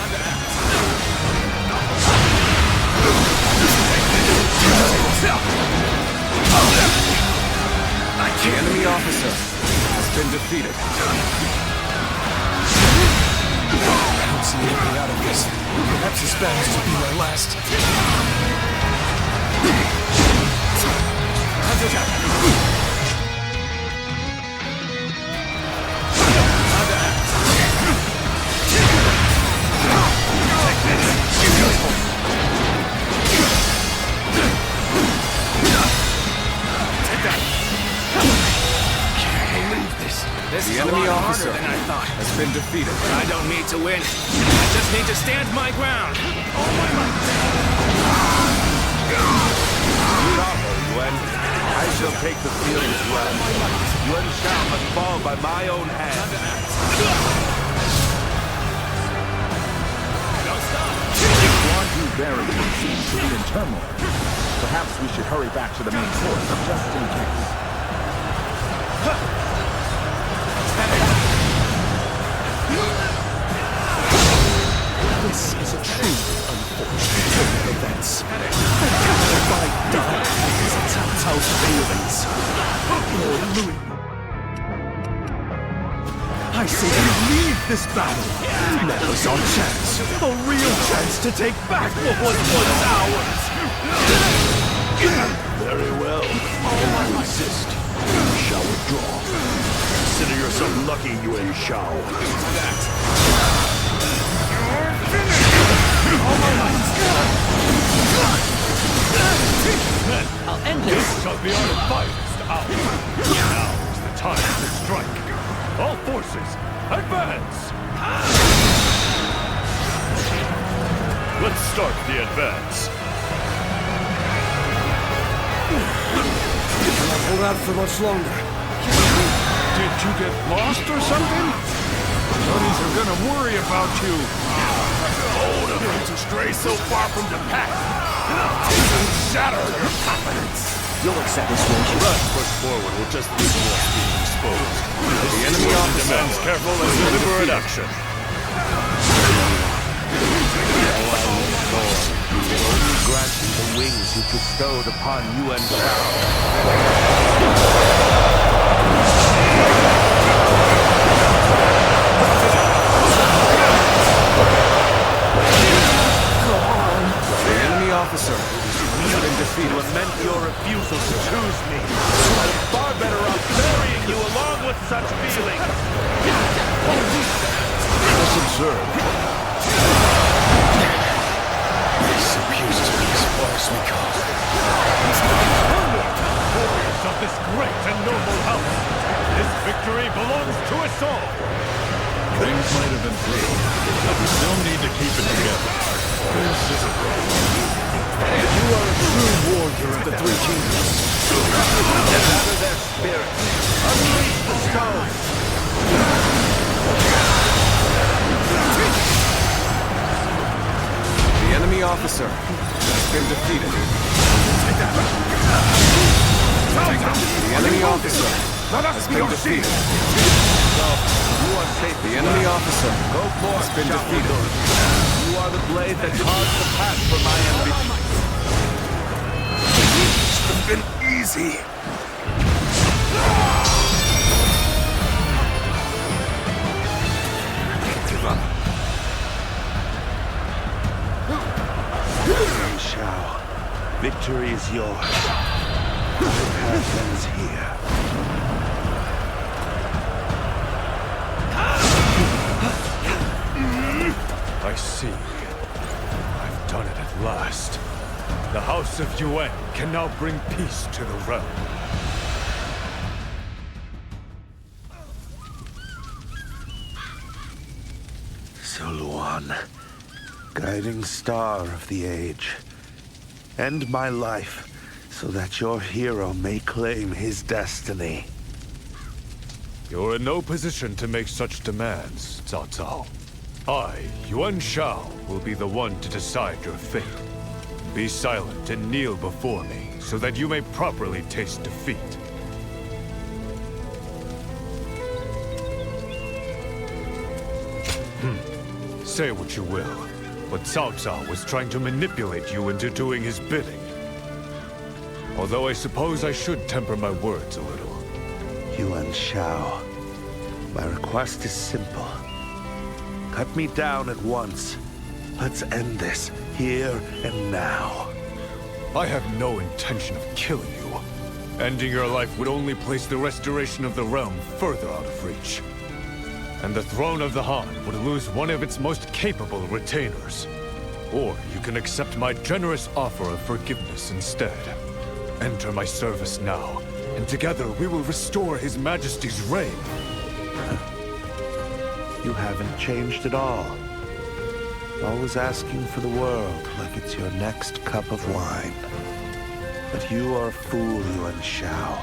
The enemy officer has been defeated. I don't see any way out of this. Perhaps this battle's to be my last. The enemy officer has been defeated. I don't need to win. I just need to stand my ground. Bravo, Yuan. I shall take the field as well. Yuan Shao must fall by my own hand. Guanyu barricade seems to be in turmoil. Perhaps we should hurry back to the main force, just in case. This is a truly unfortunate turn of events. I cannot abide dying because of Cao Cao's failings. Lord Louis, I say we leave this battle. Now's our chance, a real chance to take back what was once ours. Very well. I resist. You shall withdraw. Consider yourself lucky, Yuan Shao. I'll end this. This shall be our finest hour. Now is the time to strike. All forces, advance! Let's start the advance. Cannot hold out for much longer. Did you get lost or something? Buddies are gonna worry about you. Hold them to stray so far from the pack. Shatter their confidence. You'll accept this, won't you? Rush push forward will just leave us being exposed. The enemy demands careful and deliberate action. Only granting the wings you bestowed upon Yuan Shao. The enemy officer has been defeated. Lament your refusal to choose me. I'm far better off burying you along with such feelings. Let's observe. This abuses me as far as we go. Warriors of this great and noble house, this victory belongs to us all. Things might have been through, but we still need to keep it together. This is a You are a true warrior of the Three Kingdoms. Gather their spirit. Unleash the stone. The enemy officer has been defeated. The enemy officer has been defeated. The enemy officer has been defeated. You are the blade that caused the path for my ambition. It's been easy. Give up. Yuan Shao, victory is yours. My path ends here. I see. I've done it at last. The House of Yuan can now bring peace to the realm. Luan, guiding star of the age. End my life so that your hero may claim his destiny. You're in no position to make such demands, Cao Cao. I, Yuan Shao, will be the one to decide your fate. Be silent and kneel before me, so that you may properly taste defeat. Say what you will, but Cao Cao was trying to manipulate you into doing his bidding. Although I suppose I should temper my words a little. Yuan Shao, my request is simple. Cut me down at once. Let's end this, here and now. I have no intention of killing you. Ending your life would only place the restoration of the realm further out of reach. And the throne of the Han would lose one of its most capable retainers. Or you can accept my generous offer of forgiveness instead. Enter my service now, and together we will restore His Majesty's reign. You haven't changed at all. Always asking for the world like it's your next cup of wine. But you are a fool, Yuan Shao.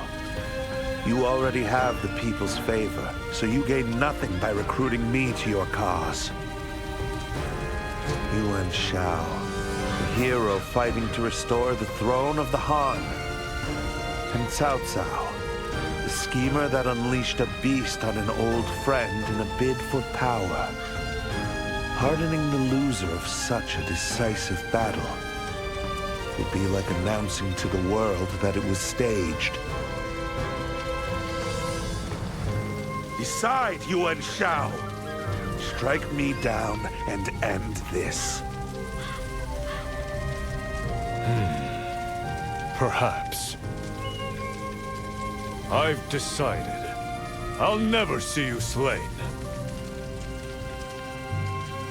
You already have the people's favor, so you gain nothing by recruiting me to your cause. Yuan Shao, the hero fighting to restore the throne of the Han. And Cao Cao, the schemer that unleashed a beast on an old friend in a bid for power. Pardoning the loser of such a decisive battle would be like announcing to the world that it was staged. Decide, Yuan Shao! Strike me down and end this. Perhaps. I've decided. I'll never see you slain.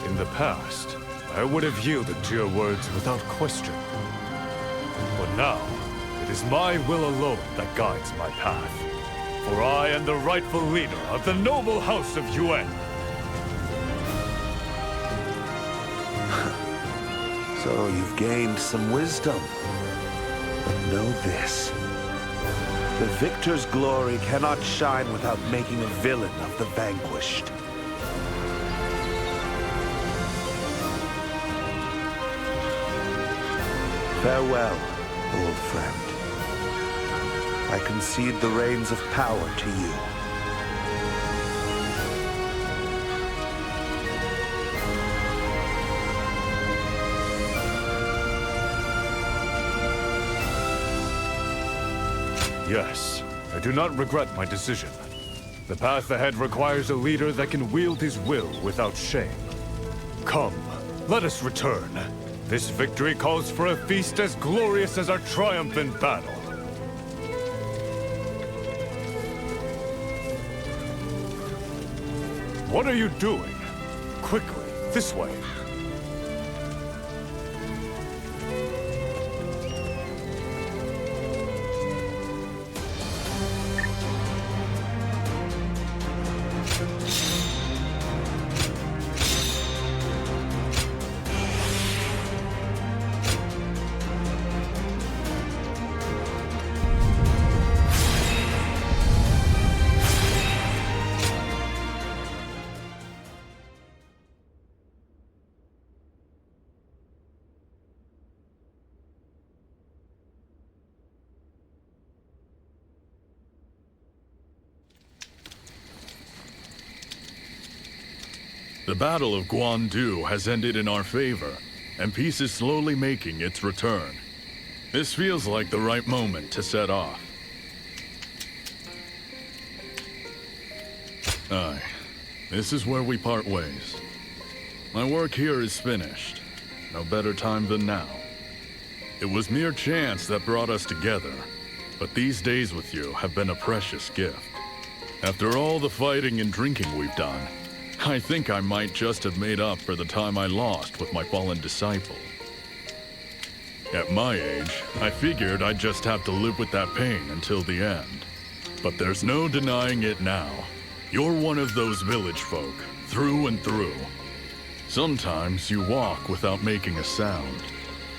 In the past, I would have yielded to your words without question. But now, it is my will alone that guides my path. For I am the rightful leader of the noble house of Yuan. So you've gained some wisdom. But know this. The victor's glory cannot shine without making a villain of the vanquished. Farewell, old friend. I concede the reins of power to you. Yes, I do not regret my decision. The path ahead requires a leader that can wield his will without shame. Come, let us return. This victory calls for a feast as glorious as our triumph in battle. What are you doing? Quickly, this way. The Battle of Guandu has ended in our favor, and peace is slowly making its return. This feels like the right moment to set off. Aye, this is where we part ways. My work here is finished. No better time than now. It was mere chance that brought us together, but these days with you have been a precious gift. After all the fighting and drinking we've done, I think I might just have made up for the time I lost with my fallen disciple. At my age, I figured I'd just have to live with that pain until the end. But there's no denying it now. You're one of those village folk, through and through. Sometimes you walk without making a sound.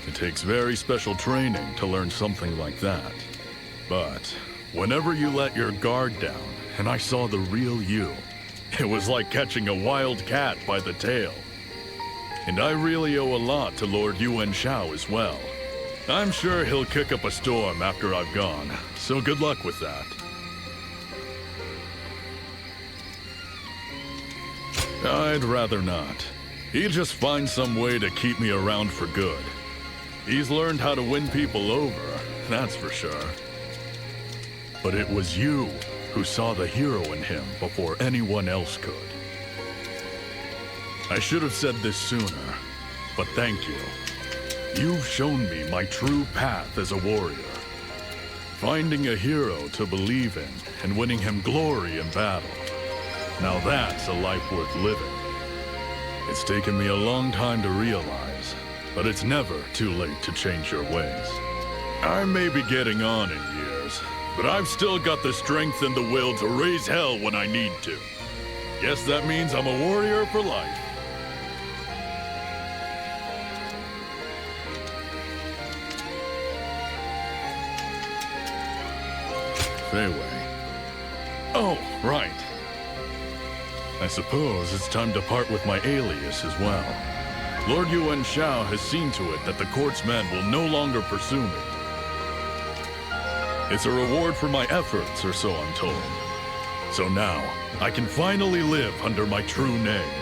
It takes very special training to learn something like that. But whenever you let your guard down, and I saw the real you, it was like catching a wild cat by the tail. And I really owe a lot to Lord Yuan Shao as well. I'm sure he'll kick up a storm after I've gone, so good luck with that. I'd rather not. He'd just find some way to keep me around for good. He's learned how to win people over, that's for sure. But it was you who saw the hero in him before anyone else could. I should have said this sooner, but thank you. You've shown me my true path as a warrior. Finding a hero to believe in and winning him glory in battle. Now that's a life worth living. It's taken me a long time to realize, but it's never too late to change your ways. I may be getting on in years, but I've still got the strength and the will to raise hell when I need to. Guess that means I'm a warrior for life. Feyway. Oh, right. I suppose it's time to part with my alias as well. Lord Yuan Shao has seen to it that the court's men will no longer pursue me. It's a reward for my efforts, or so I'm told. So now, I can finally live under my true name.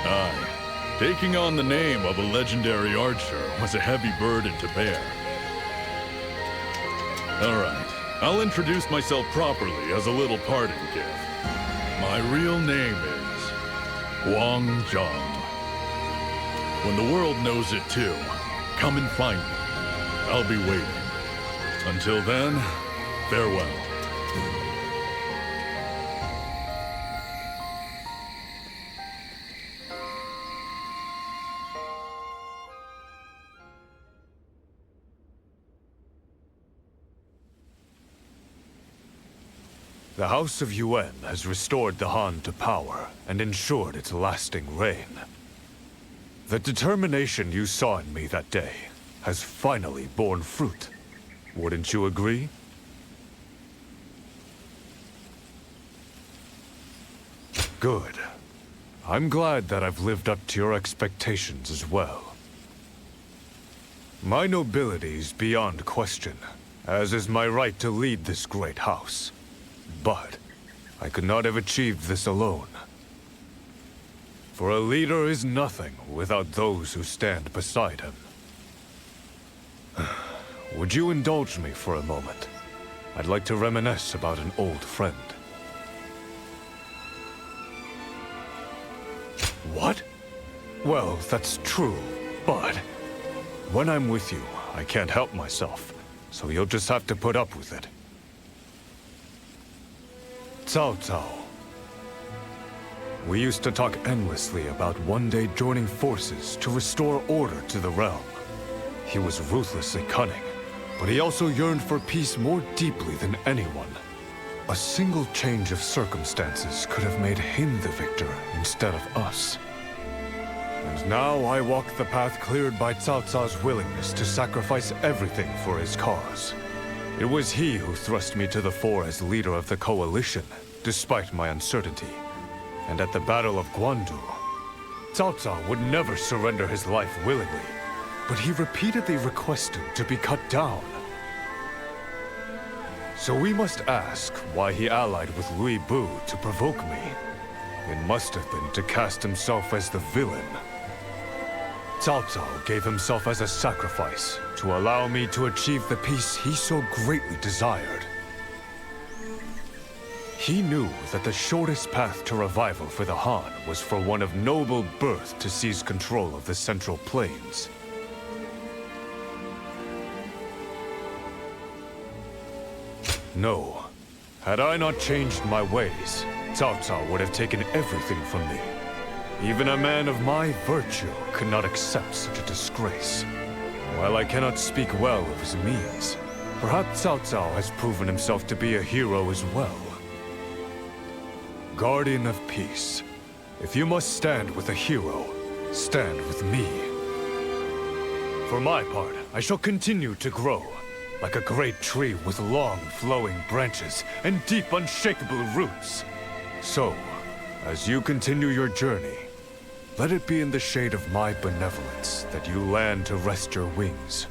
Aye, taking on the name of a legendary archer was a heavy burden to bear. Alright, I'll introduce myself properly as a little parting gift. My real name is Zhang. When the world knows it too, come and find me. I'll be waiting. Until then, farewell. The House of Yuan has restored the Han to power and ensured its lasting reign. The determination you saw in me that day has finally borne fruit. Wouldn't you agree? Good. I'm glad that I've lived up to your expectations as well. My nobility is beyond question, as is my right to lead this great house. But I could not have achieved this alone. For a leader is nothing without those who stand beside him. Would you indulge me for a moment? I'd like to reminisce about an old friend. What? Well, that's true, but when I'm with you, I can't help myself, so you'll just have to put up with it. Cao. We used to talk endlessly about one day joining forces to restore order to the realm. He was ruthlessly cunning, but he also yearned for peace more deeply than anyone. A single change of circumstances could have made him the victor instead of us. And now I walk the path cleared by Cao Cao's willingness to sacrifice everything for his cause. It was he who thrust me to the fore as leader of the coalition, despite my uncertainty. And at the Battle of Guandu, Cao Cao would never surrender his life willingly, but he repeatedly requested to be cut down. So we must ask why he allied with Lui Bu to provoke me. It must have been to cast himself as the villain. Cao Cao gave himself as a sacrifice to allow me to achieve the peace he so greatly desired. He knew that the shortest path to revival for the Han was for one of noble birth to seize control of the Central Plains. No. Had I not changed my ways, Cao Cao would have taken everything from me. Even a man of my virtue could not accept such a disgrace. While I cannot speak well of his means, perhaps Cao Cao has proven himself to be a hero as well. Guardian of Peace, if you must stand with a hero, stand with me. For my part, I shall continue to grow, like a great tree with long, flowing branches and deep, unshakable roots. So, as you continue your journey, let it be in the shade of my benevolence that you land to rest your wings.